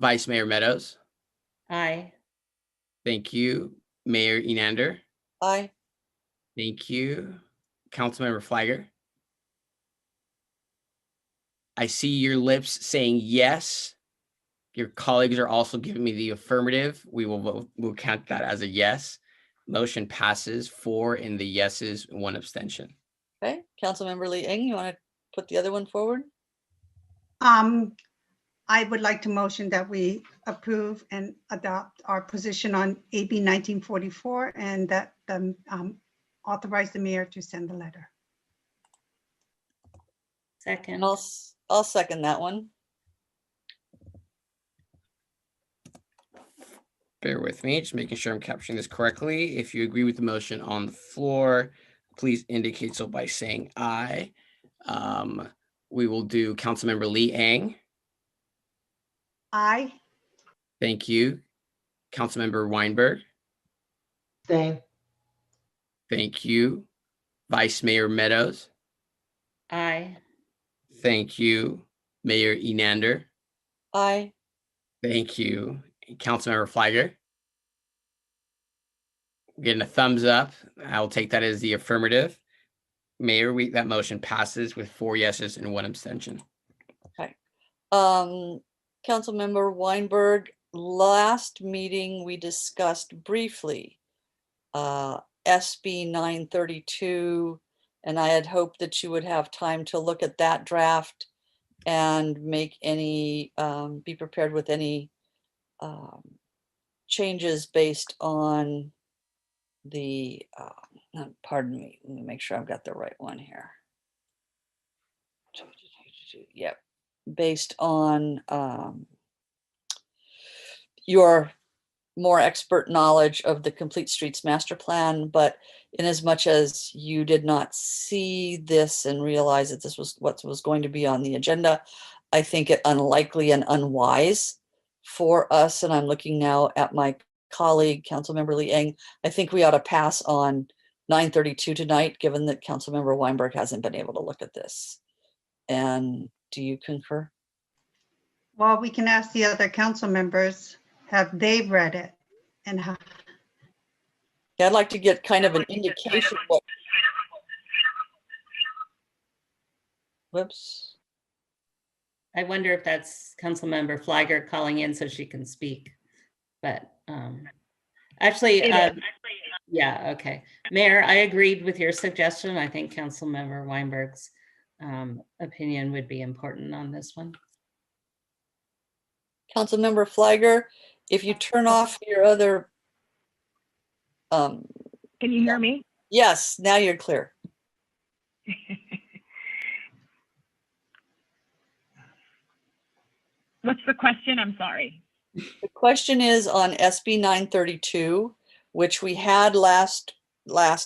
Vice Mayor Meadows. Aye. Thank you. Mayor Enander. Aye. Thank you. Councilmember Flagger. I see your lips saying yes. Your colleagues are also giving me the affirmative. We'll count that as a yes. Motion passes 4 in the yeses, 1 abstention. Okay, Councilmember Lee Eng, you want to put the other one forward? I would like to motion that we approve and adopt our position on AB 1944, and that authorize the mayor to send the letter. Second. I'll second that one. Bear with me, just making sure I'm capturing this correctly. If you agree with the motion on the floor, please indicate so by saying aye. We will do Councilmember Lee Eng. Aye. Thank you. Councilmember Weinberg. Abstain. Thank you. Vice Mayor Meadows. Aye. Thank you. Mayor Enander. Aye. Thank you. Councilmember Flagger. Getting a thumbs up. I'll take that as the affirmative. Mayor, that motion passes with 4 yeses and 1 abstention. Okay. Councilmember Weinberg, last meeting we discussed briefly SB 932, and I had hoped that you would have time to look at that draft and make any, be prepared with any changes based on the, pardon me, let me make sure I've got the right one here. Yep, based on your more expert knowledge of the Complete Streets Master Plan, but in as much as you did not see this and realize that this was what was going to be on the agenda, I think it unlikely and unwise for us, and I'm looking now at my colleague, Councilmember Lee Eng, I think we ought to pass on 932 tonight, given that Councilmember Weinberg hasn't been able to look at this. And do you concur? Well, we can ask the other council members, have they read it? And how? Yeah, I'd like to get kind of an indication. What... Whoops. I wonder if that's Councilmember Flagger calling in so she can speak. But actually, yeah, okay. Mayor, I agreed with your suggestion. I think Councilmember Weinberg's opinion would be important on this one. Councilmember Flagger, if you turn off your other. Can you hear me? Yes, now you're clear. What's the question? I'm sorry. The question is on SB 932, which we had last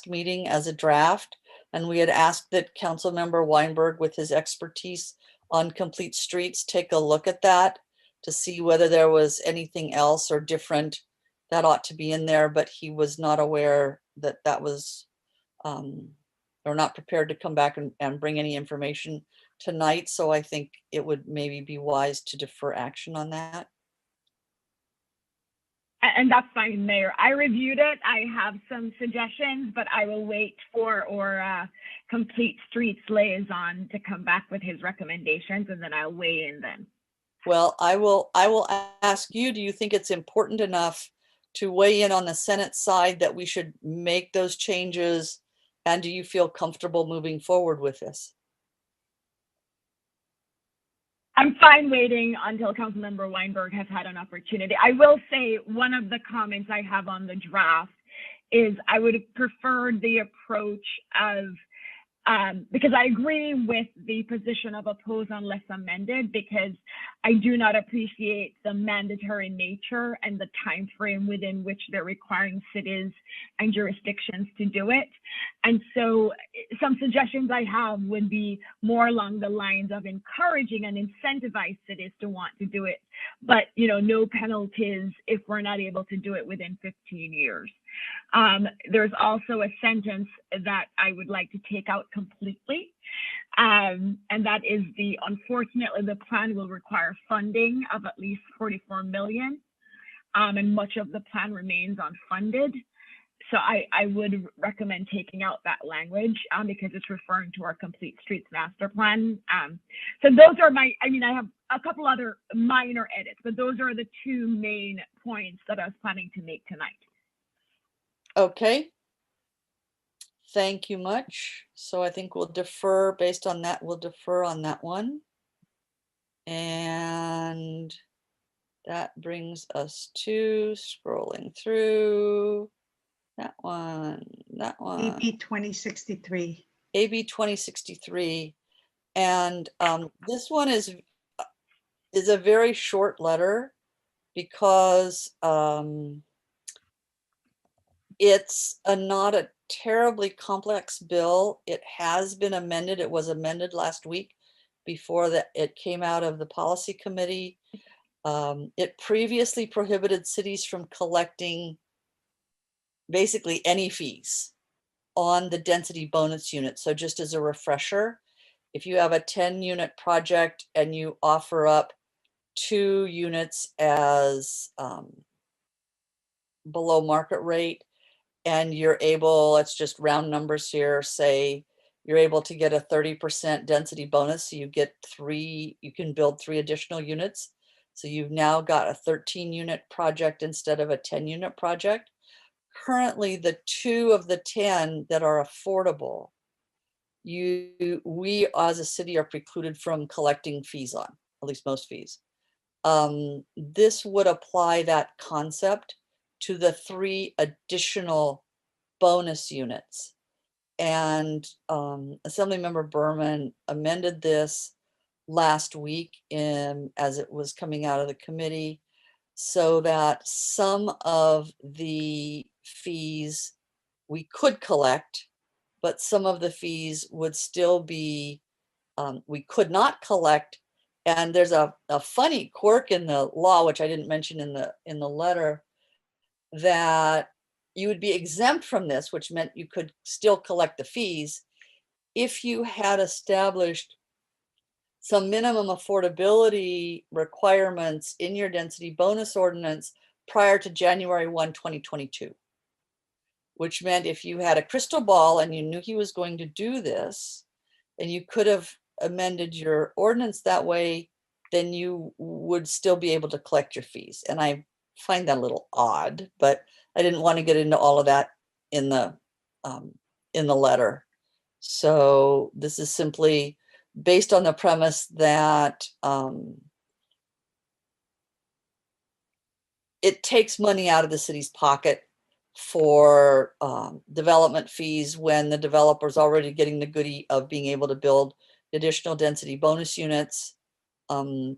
meeting as a draft. And we had asked that Councilmember Weinberg, with his expertise on complete streets, take a look at that to see whether there was anything else or different that ought to be in there, but he was not aware that that was, or not prepared to come back and bring any information tonight. So I think it would maybe be wise to defer action on that. And that's fine, Mayor. I reviewed it. I have some suggestions, but I will wait for Complete Streets liaison to come back with his recommendations, and then I'll weigh in then. Well, I will ask you, do you think it's important enough to weigh in on the Senate side that we should make those changes? And do you feel comfortable moving forward with this? I'm fine waiting until Councilmember Weinberg has had an opportunity. I will say one of the comments I have on the draft is I would have preferred the approach of, because I agree with the position of oppose unless amended, because I do not appreciate the mandatory nature and the time frame within which they're requiring cities and jurisdictions to do it. And so some suggestions I have would be more along the lines of encouraging and incentivize cities to want to do it, but no penalties if we're not able to do it within 15 years. There's also a sentence that I would like to take out completely, and that is unfortunately, the plan will require funding of at least 44 million, and much of the plan remains unfunded. So I would recommend taking out that language because it's referring to our Complete Streets Master Plan. So those are I have a couple other minor edits, but those are the two main points that I was planning to make tonight. Okay. Thank you much. So I think we'll defer based on that. We'll defer on that one. And that brings us to scrolling through that one. AB 2063. AB 2063. And this one is a very short letter because it's not a terribly complex bill. It has been amended. It was amended last week before it came out of the policy committee. It previously prohibited cities from collecting basically any fees on the density bonus unit. So just as a refresher, if you have a 10-unit project and you offer up 2 units as below market rate, and you're able, let's just round numbers here, say you're able to get a 30% density bonus. So you get you can build 3 additional units. So you've now got a 13-unit project instead of a 10-unit project. Currently, the 2 of the 10 that are affordable, we as a city are precluded from collecting fees on, at least most fees. This would apply that concept to the 3 additional bonus units. And Assemblymember Berman amended this last week as it was coming out of the committee, so that some of the fees we could collect, but some of the fees would still be, we could not collect. And there's a funny quirk in the law, which I didn't mention in the letter, that you would be exempt from this, which meant you could still collect the fees if you had established some minimum affordability requirements in your density bonus ordinance prior to January 1, 2022. Which meant if you had a crystal ball and you knew he was going to do this, and you could have amended your ordinance that way, then you would still be able to collect your fees. And I find that a little odd, but I didn't want to get into all of that in the letter. So this is simply based on the premise that it takes money out of the city's pocket for development fees when the developer's already getting the goodie of being able to build additional density bonus units,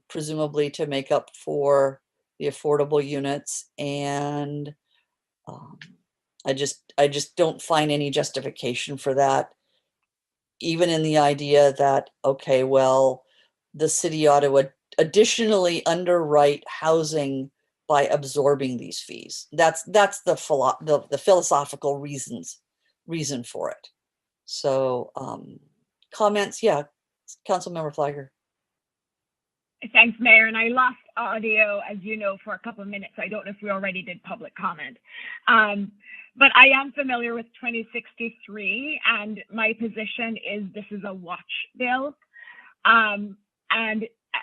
presumably to make up for the affordable units. And I just don't find any justification for that even in the idea that, okay, well, the city ought to additionally underwrite housing by absorbing these fees. That's the philosophical reason for it. So comments, yeah, Councilmember Flagger. Thanks, Mayor. And I lost audio, as you know, for a couple of minutes. I don't know if we already did public comment. But I am familiar with 2063, and my position is this is a watch bill. And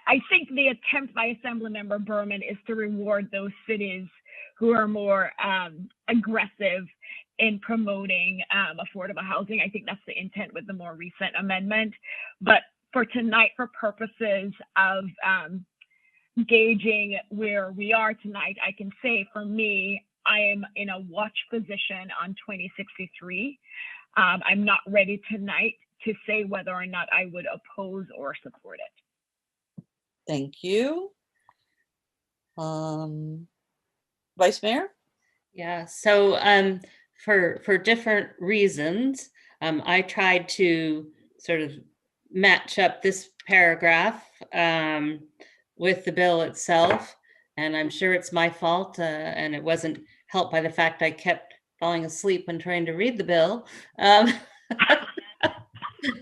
I think the attempt by Assemblymember Berman is to reward those cities who are more aggressive in promoting affordable housing. I think that's the intent with the more recent amendment. But for tonight, for purposes of gauging where we are tonight, I can say for me, I am in a watch position on 2063. I'm not ready tonight to say whether or not I would oppose or support it. Thank you. Vice Mayor? Yeah, so for different reasons, I tried to sort of match up this paragraph with the bill itself, and I'm sure it's my fault, and it wasn't helped by the fact I kept falling asleep when trying to read the bill.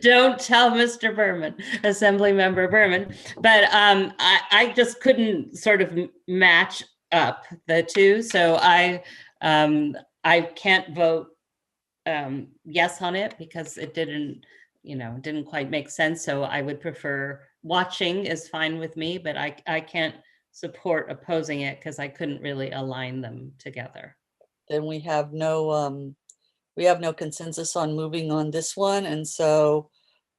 Don't tell Mr. Berman, Assemblymember Berman, but I just couldn't sort of match up the two, so I can't vote yes on it because it didn't quite make sense. So I would prefer watching is fine with me, but I can't support opposing it because I couldn't really align them together. Then we have no consensus on moving on this one, and so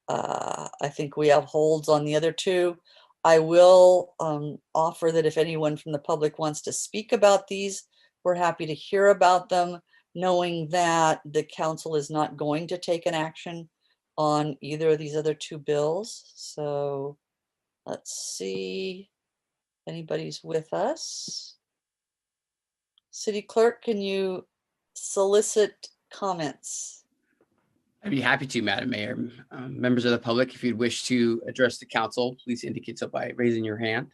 I think we have holds on the other two. I will offer that if anyone from the public wants to speak about these, we're happy to hear about them, knowing that the council is not going to take an action on either of these other two bills. So let's see if anybody's with us. City Clerk, can you solicit comments? I'd be happy to, Madam Mayor. Members of the public, if you'd wish to address the council, please indicate so by raising your hand.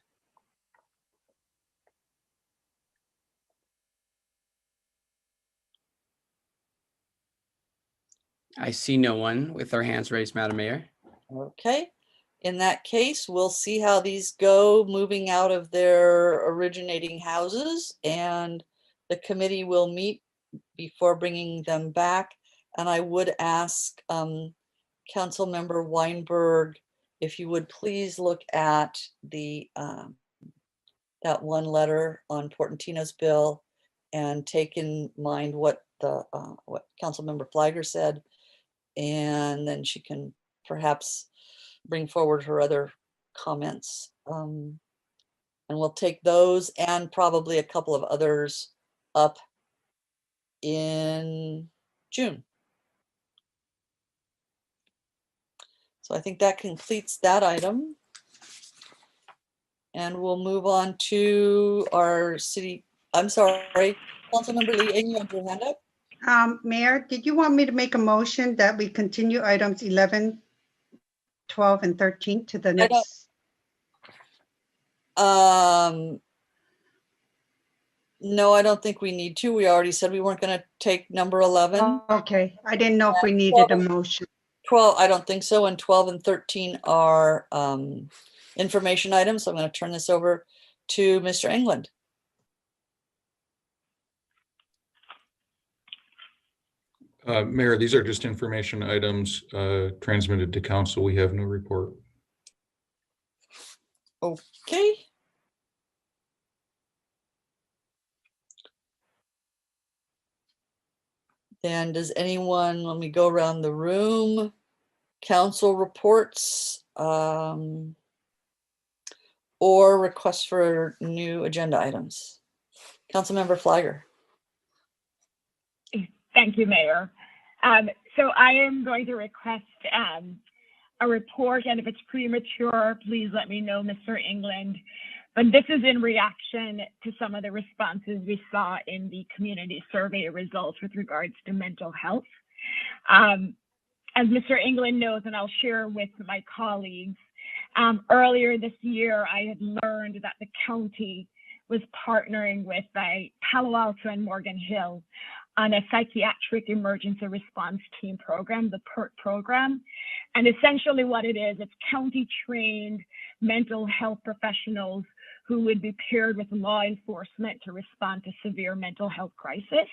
I see no one with their hands raised, Madam Mayor. Okay. In that case, we'll see how these go moving out of their originating houses, and the committee will meet before bringing them back. And I would ask Councilmember Weinberg, if you would please look at the that one letter on Portantino's bill and take in mind what Councilmember Flagger said, and then she can perhaps bring forward her other comments. And we'll take those and probably a couple of others up in June. So I think that completes that item. And we'll move on to our city. I'm sorry, Councilmember Lee, you have your hand up? Mayor, did you want me to make a motion that we continue items 11, 12, and 13 to the next? No, I don't think we need to. We already said we weren't going to take number 11. Okay, I didn't know if we needed a motion. 12, I don't think so. And 12 and 13 are information items. So I'm going to turn this over to Mr. England. Mayor, these are just information items transmitted to council. We have no report. Okay. Then does anyone, let me go around the room, council reports or requests for new agenda items? Councilmember Flagger. Thank you, Mayor. So I am going to request a report, and if it's premature, please let me know, Mr. England. But this is in reaction to some of the responses we saw in the community survey results with regards to mental health. as Mr. England knows, and I'll share with my colleagues, earlier this year, I had learned that the county was partnering with Palo Alto and Morgan Hill on a psychiatric emergency response team program, the PERT program. And essentially what it is, it's county trained mental health professionals who would be paired with law enforcement to respond to severe mental health crisis.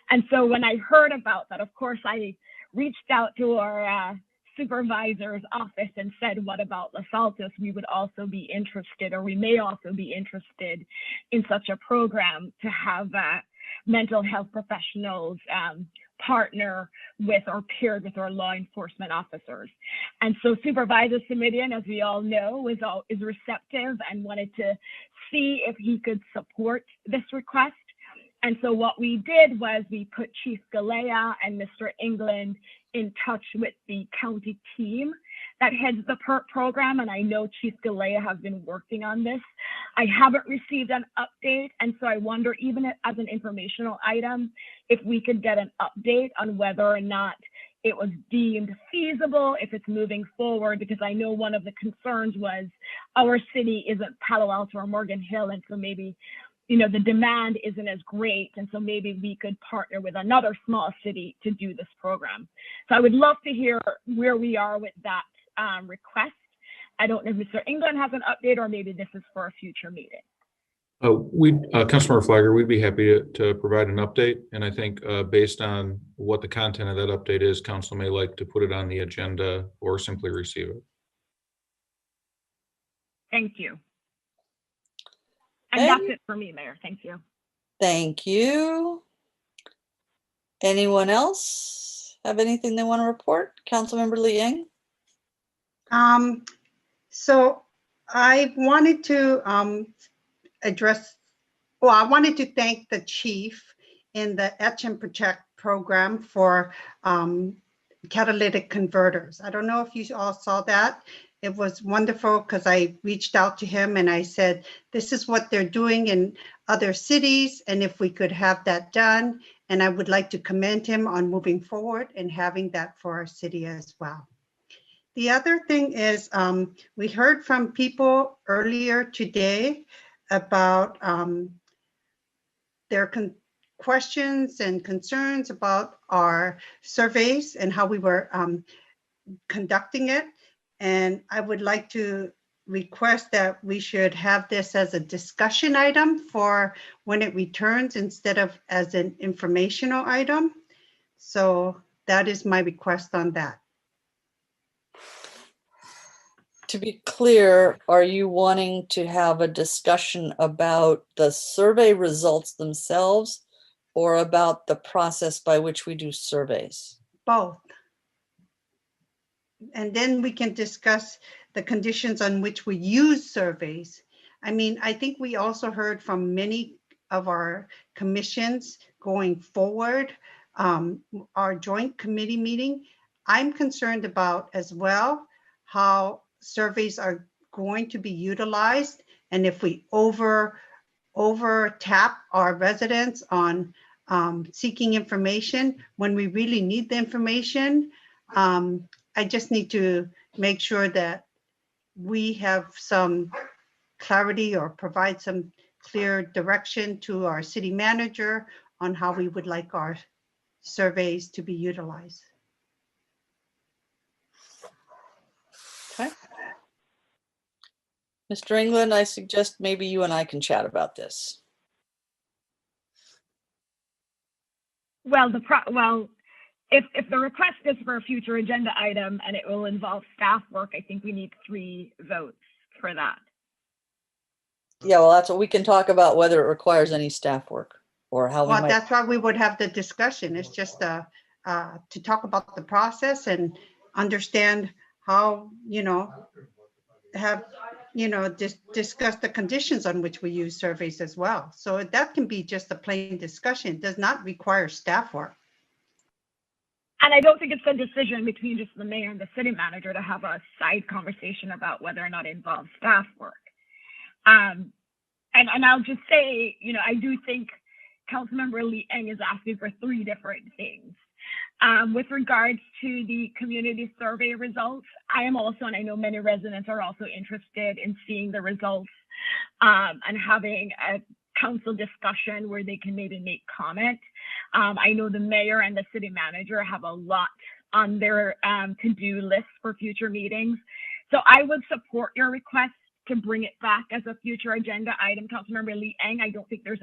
And so when I heard about that, of course, I reached out to our supervisor's office and said, what about Los Altos? We would also be interested, or we may also be interested in such a program to have mental health professionals partner with or paired with our law enforcement officers. And so Supervisor Simidian, as we all know, is receptive and wanted to see if he could support this request. And so what we did was we put Chief Galea and Mr. England in touch with the county team that heads the PERT program. And I know Chief Galea has been working on this. I haven't received an update. And so I wonder, even as an informational item, if we could get an update on whether or not it was deemed feasible, if it's moving forward, because I know one of the concerns was our city isn't Palo Alto or Morgan Hill. And so maybe, you know, the demand isn't as great. And so maybe we could partner with another small city to do this program. So I would love to hear where we are with that request. I don't know if Mr. England has an update, or maybe this is for a future meeting. Councilmember Flagger, we'd be happy to provide an update. And I think based on what the content of that update is, council may like to put it on the agenda or simply receive it. Thank you. And that's it for me, Mayor. Thank you. Thank you. Anyone else have anything they want to report? Councilmember Liang? So I wanted to I wanted to thank the chief in the Etch and Protect program for catalytic converters. I don't know if you all saw that. It was wonderful because I reached out to him and I said, this is what they're doing in other cities, and if we could have that done. And I would like to commend him on moving forward and having that for our city as well. The other thing is we heard from people earlier today about their questions and concerns about our surveys and how we were conducting it. And I would like to request that we should have this as a discussion item for when it returns instead of as an informational item. So that is my request on that. To be clear, are you wanting to have a discussion about the survey results themselves or about the process by which we do surveys? Both. And then we can discuss the conditions on which we use surveys. I mean, I think we also heard from many of our commissions going forward, our joint committee meeting. I'm concerned about as well how surveys are going to be utilized, and if we over tap our residents on seeking information when we really need the information. I just need to make sure that we have some clarity or provide some clear direction to our city manager on how we would like our surveys to be utilized. Okay. Mr. England, I suggest maybe you and I can chat about this. Well, if the request is for a future agenda item and it will involve staff work, I think we need 3 votes for that. Yeah, well, that's what we can talk about, whether it requires any staff work or how we Well, might. that's why we would have the discussion. It's just to talk about the process and understand how, discuss the conditions on which we use surveys as well. So that can be just a plain discussion. It does not require staff work. And I don't think it's a decision between just the mayor and the city manager to have a side conversation about whether or not it involves staff work. And I'll just say, I do think Councilmember Liang is asking for 3 different things. With regards to the community survey results, I am also, and I know many residents are also interested in seeing the results and having a council discussion where they can maybe make comment. I know the mayor and the city manager have a lot on their to-do list for future meetings. So I would support your request to bring it back as a future agenda item, Councilmember Lee Eng. I don't think there's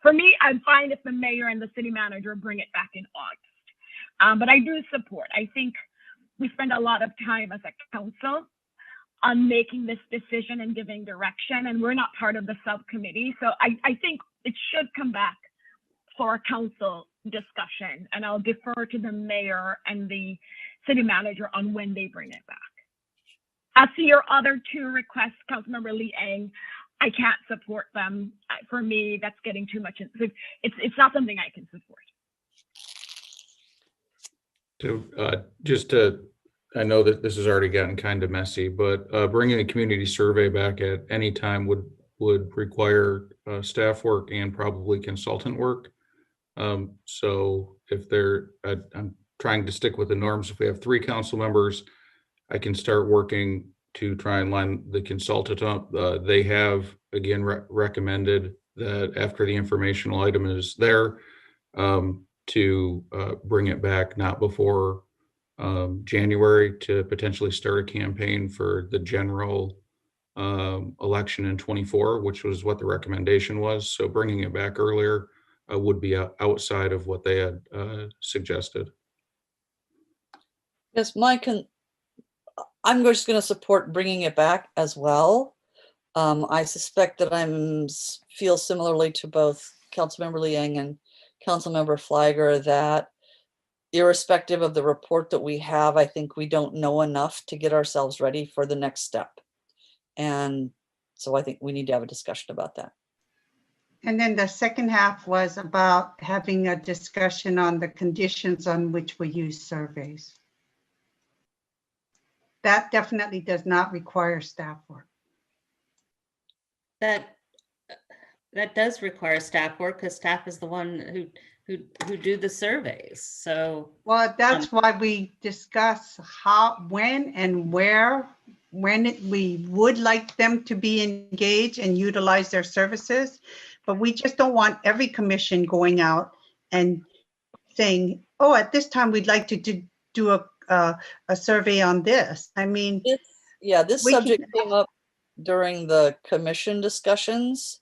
for me, I'm fine if the mayor and the city manager bring it back in August. But I do support. I think we spend a lot of time as a council on making this decision and giving direction, and we're not part of the subcommittee. So I think it should come back for a council discussion, and I'll defer to the mayor and the city manager on when they bring it back. As to your other two requests, Councilmember Lee Eng, I can't support them. For me, that's getting too much. It's not something I can support. I know that this has already gotten kind of messy, but bringing a community survey back at any time would require staff work and probably consultant work. So if I'm trying to stick with the norms. If we have 3 council members, I can start working to try and line the consultant up. They have, again, recommended that after the informational item is there, to bring it back not before January, to potentially start a campaign for the general election in 24, which was what the recommendation was. So bringing it back earlier would be outside of what they had suggested. Yes, I'm just going to support bringing it back as well. I suspect that feel similarly to both Councilmember Liang and Councilmember Flagger that irrespective of the report that we have, I think we don't know enough to get ourselves ready for the next step. And so I think we need to have a discussion about that. And then the second half was about having a discussion on the conditions on which we use surveys. That definitely does not require staff work. That does require staff work because staff is the one who do the surveys. So well, that's why we discuss how, when, and where, we would like them to be engaged and utilize their services, but we just don't want every commission going out and saying, "Oh, at this time we'd like to do a survey on this." I mean, this subject came up during the commission discussions.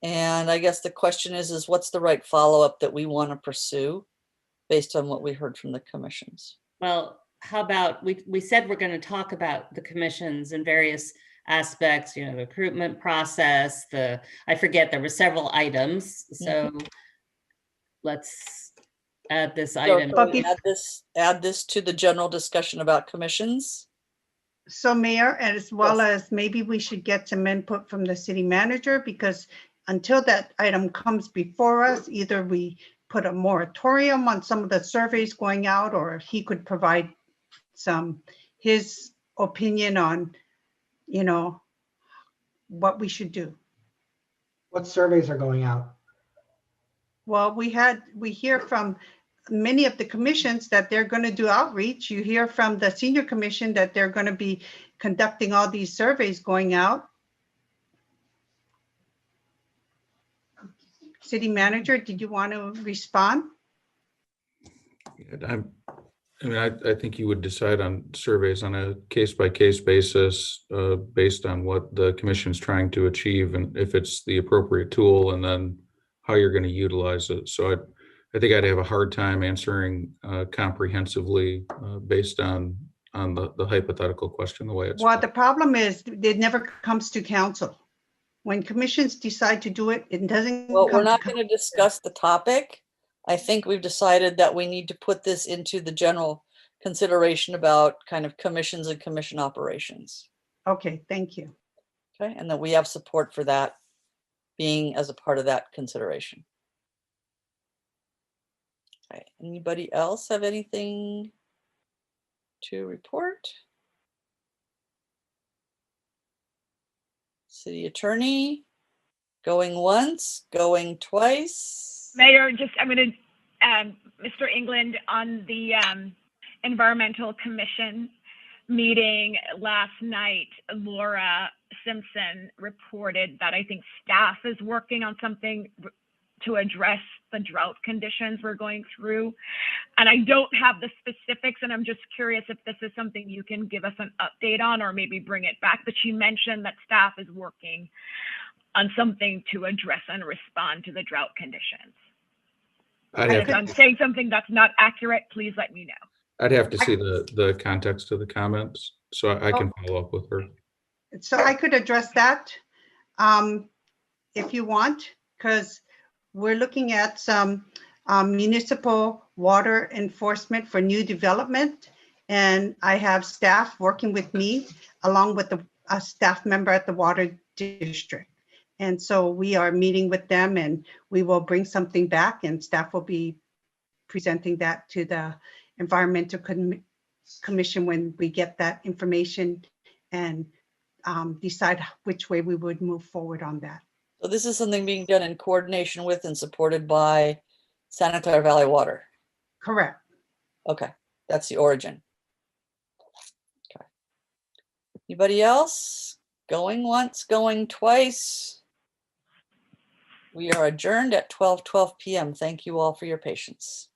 And I guess the question is what's the right follow-up that we want to pursue based on what we heard from the commissions? Well, how about we said we're going to talk about the commissions and various aspects, the recruitment process, I forget, there were several items. So let's add this item. Add this to the general discussion about commissions. So Mayor, as well as maybe we should get some input from the city manager, because until that item comes before us, either we put a moratorium on some of the surveys going out, or he could provide his opinion on, what we should do. What surveys are going out? Well, we hear from many of the commissions that they're going to do outreach. You hear from the senior commission that they're going to be conducting all these surveys going out. City manager, did you want to respond? I think you would decide on surveys on a case-by-case basis based on what the commission's trying to achieve and if it's the appropriate tool, and then how you're going to utilize it. So I think I'd have a hard time answering comprehensively based on the hypothetical question, the way it's. Well, the problem is it never comes to council. When commissions decide to do it, it doesn't. Well, we're not going to discuss the topic. I think we've decided that we need to put this into the general consideration about kind of commissions and commission operations. Okay, thank you. Okay, and that we have support for that being as a part of that consideration. Okay, anybody else have anything to report? City attorney, going once, going twice. Mayor, I'm going to Mr. England, on the Environmental Commission meeting last night, Laura Simpson reported that I think staff is working on something to address the drought conditions we're going through. And I don't have the specifics, and I'm just curious if this is something you can give us an update on or maybe bring it back. But she mentioned that staff is working on something to address and respond to the drought conditions. And if I'm saying something that's not accurate, please let me know. I'd have to see the context of the comments, so I can follow up with her. So I could address that if you want, because we're looking at some municipal water enforcement for new development. And I have staff working with me along with a staff member at the water district. And so we are meeting with them, and we will bring something back, and staff will be presenting that to the Environmental Commission when we get that information and decide which way we would move forward on that. So this is something being done in coordination with and supported by Santa Clara Valley Water. Correct. Okay, that's the origin. Okay. Anybody else? Going once, going twice. We are adjourned at 12:12 p.m. Thank you all for your patience.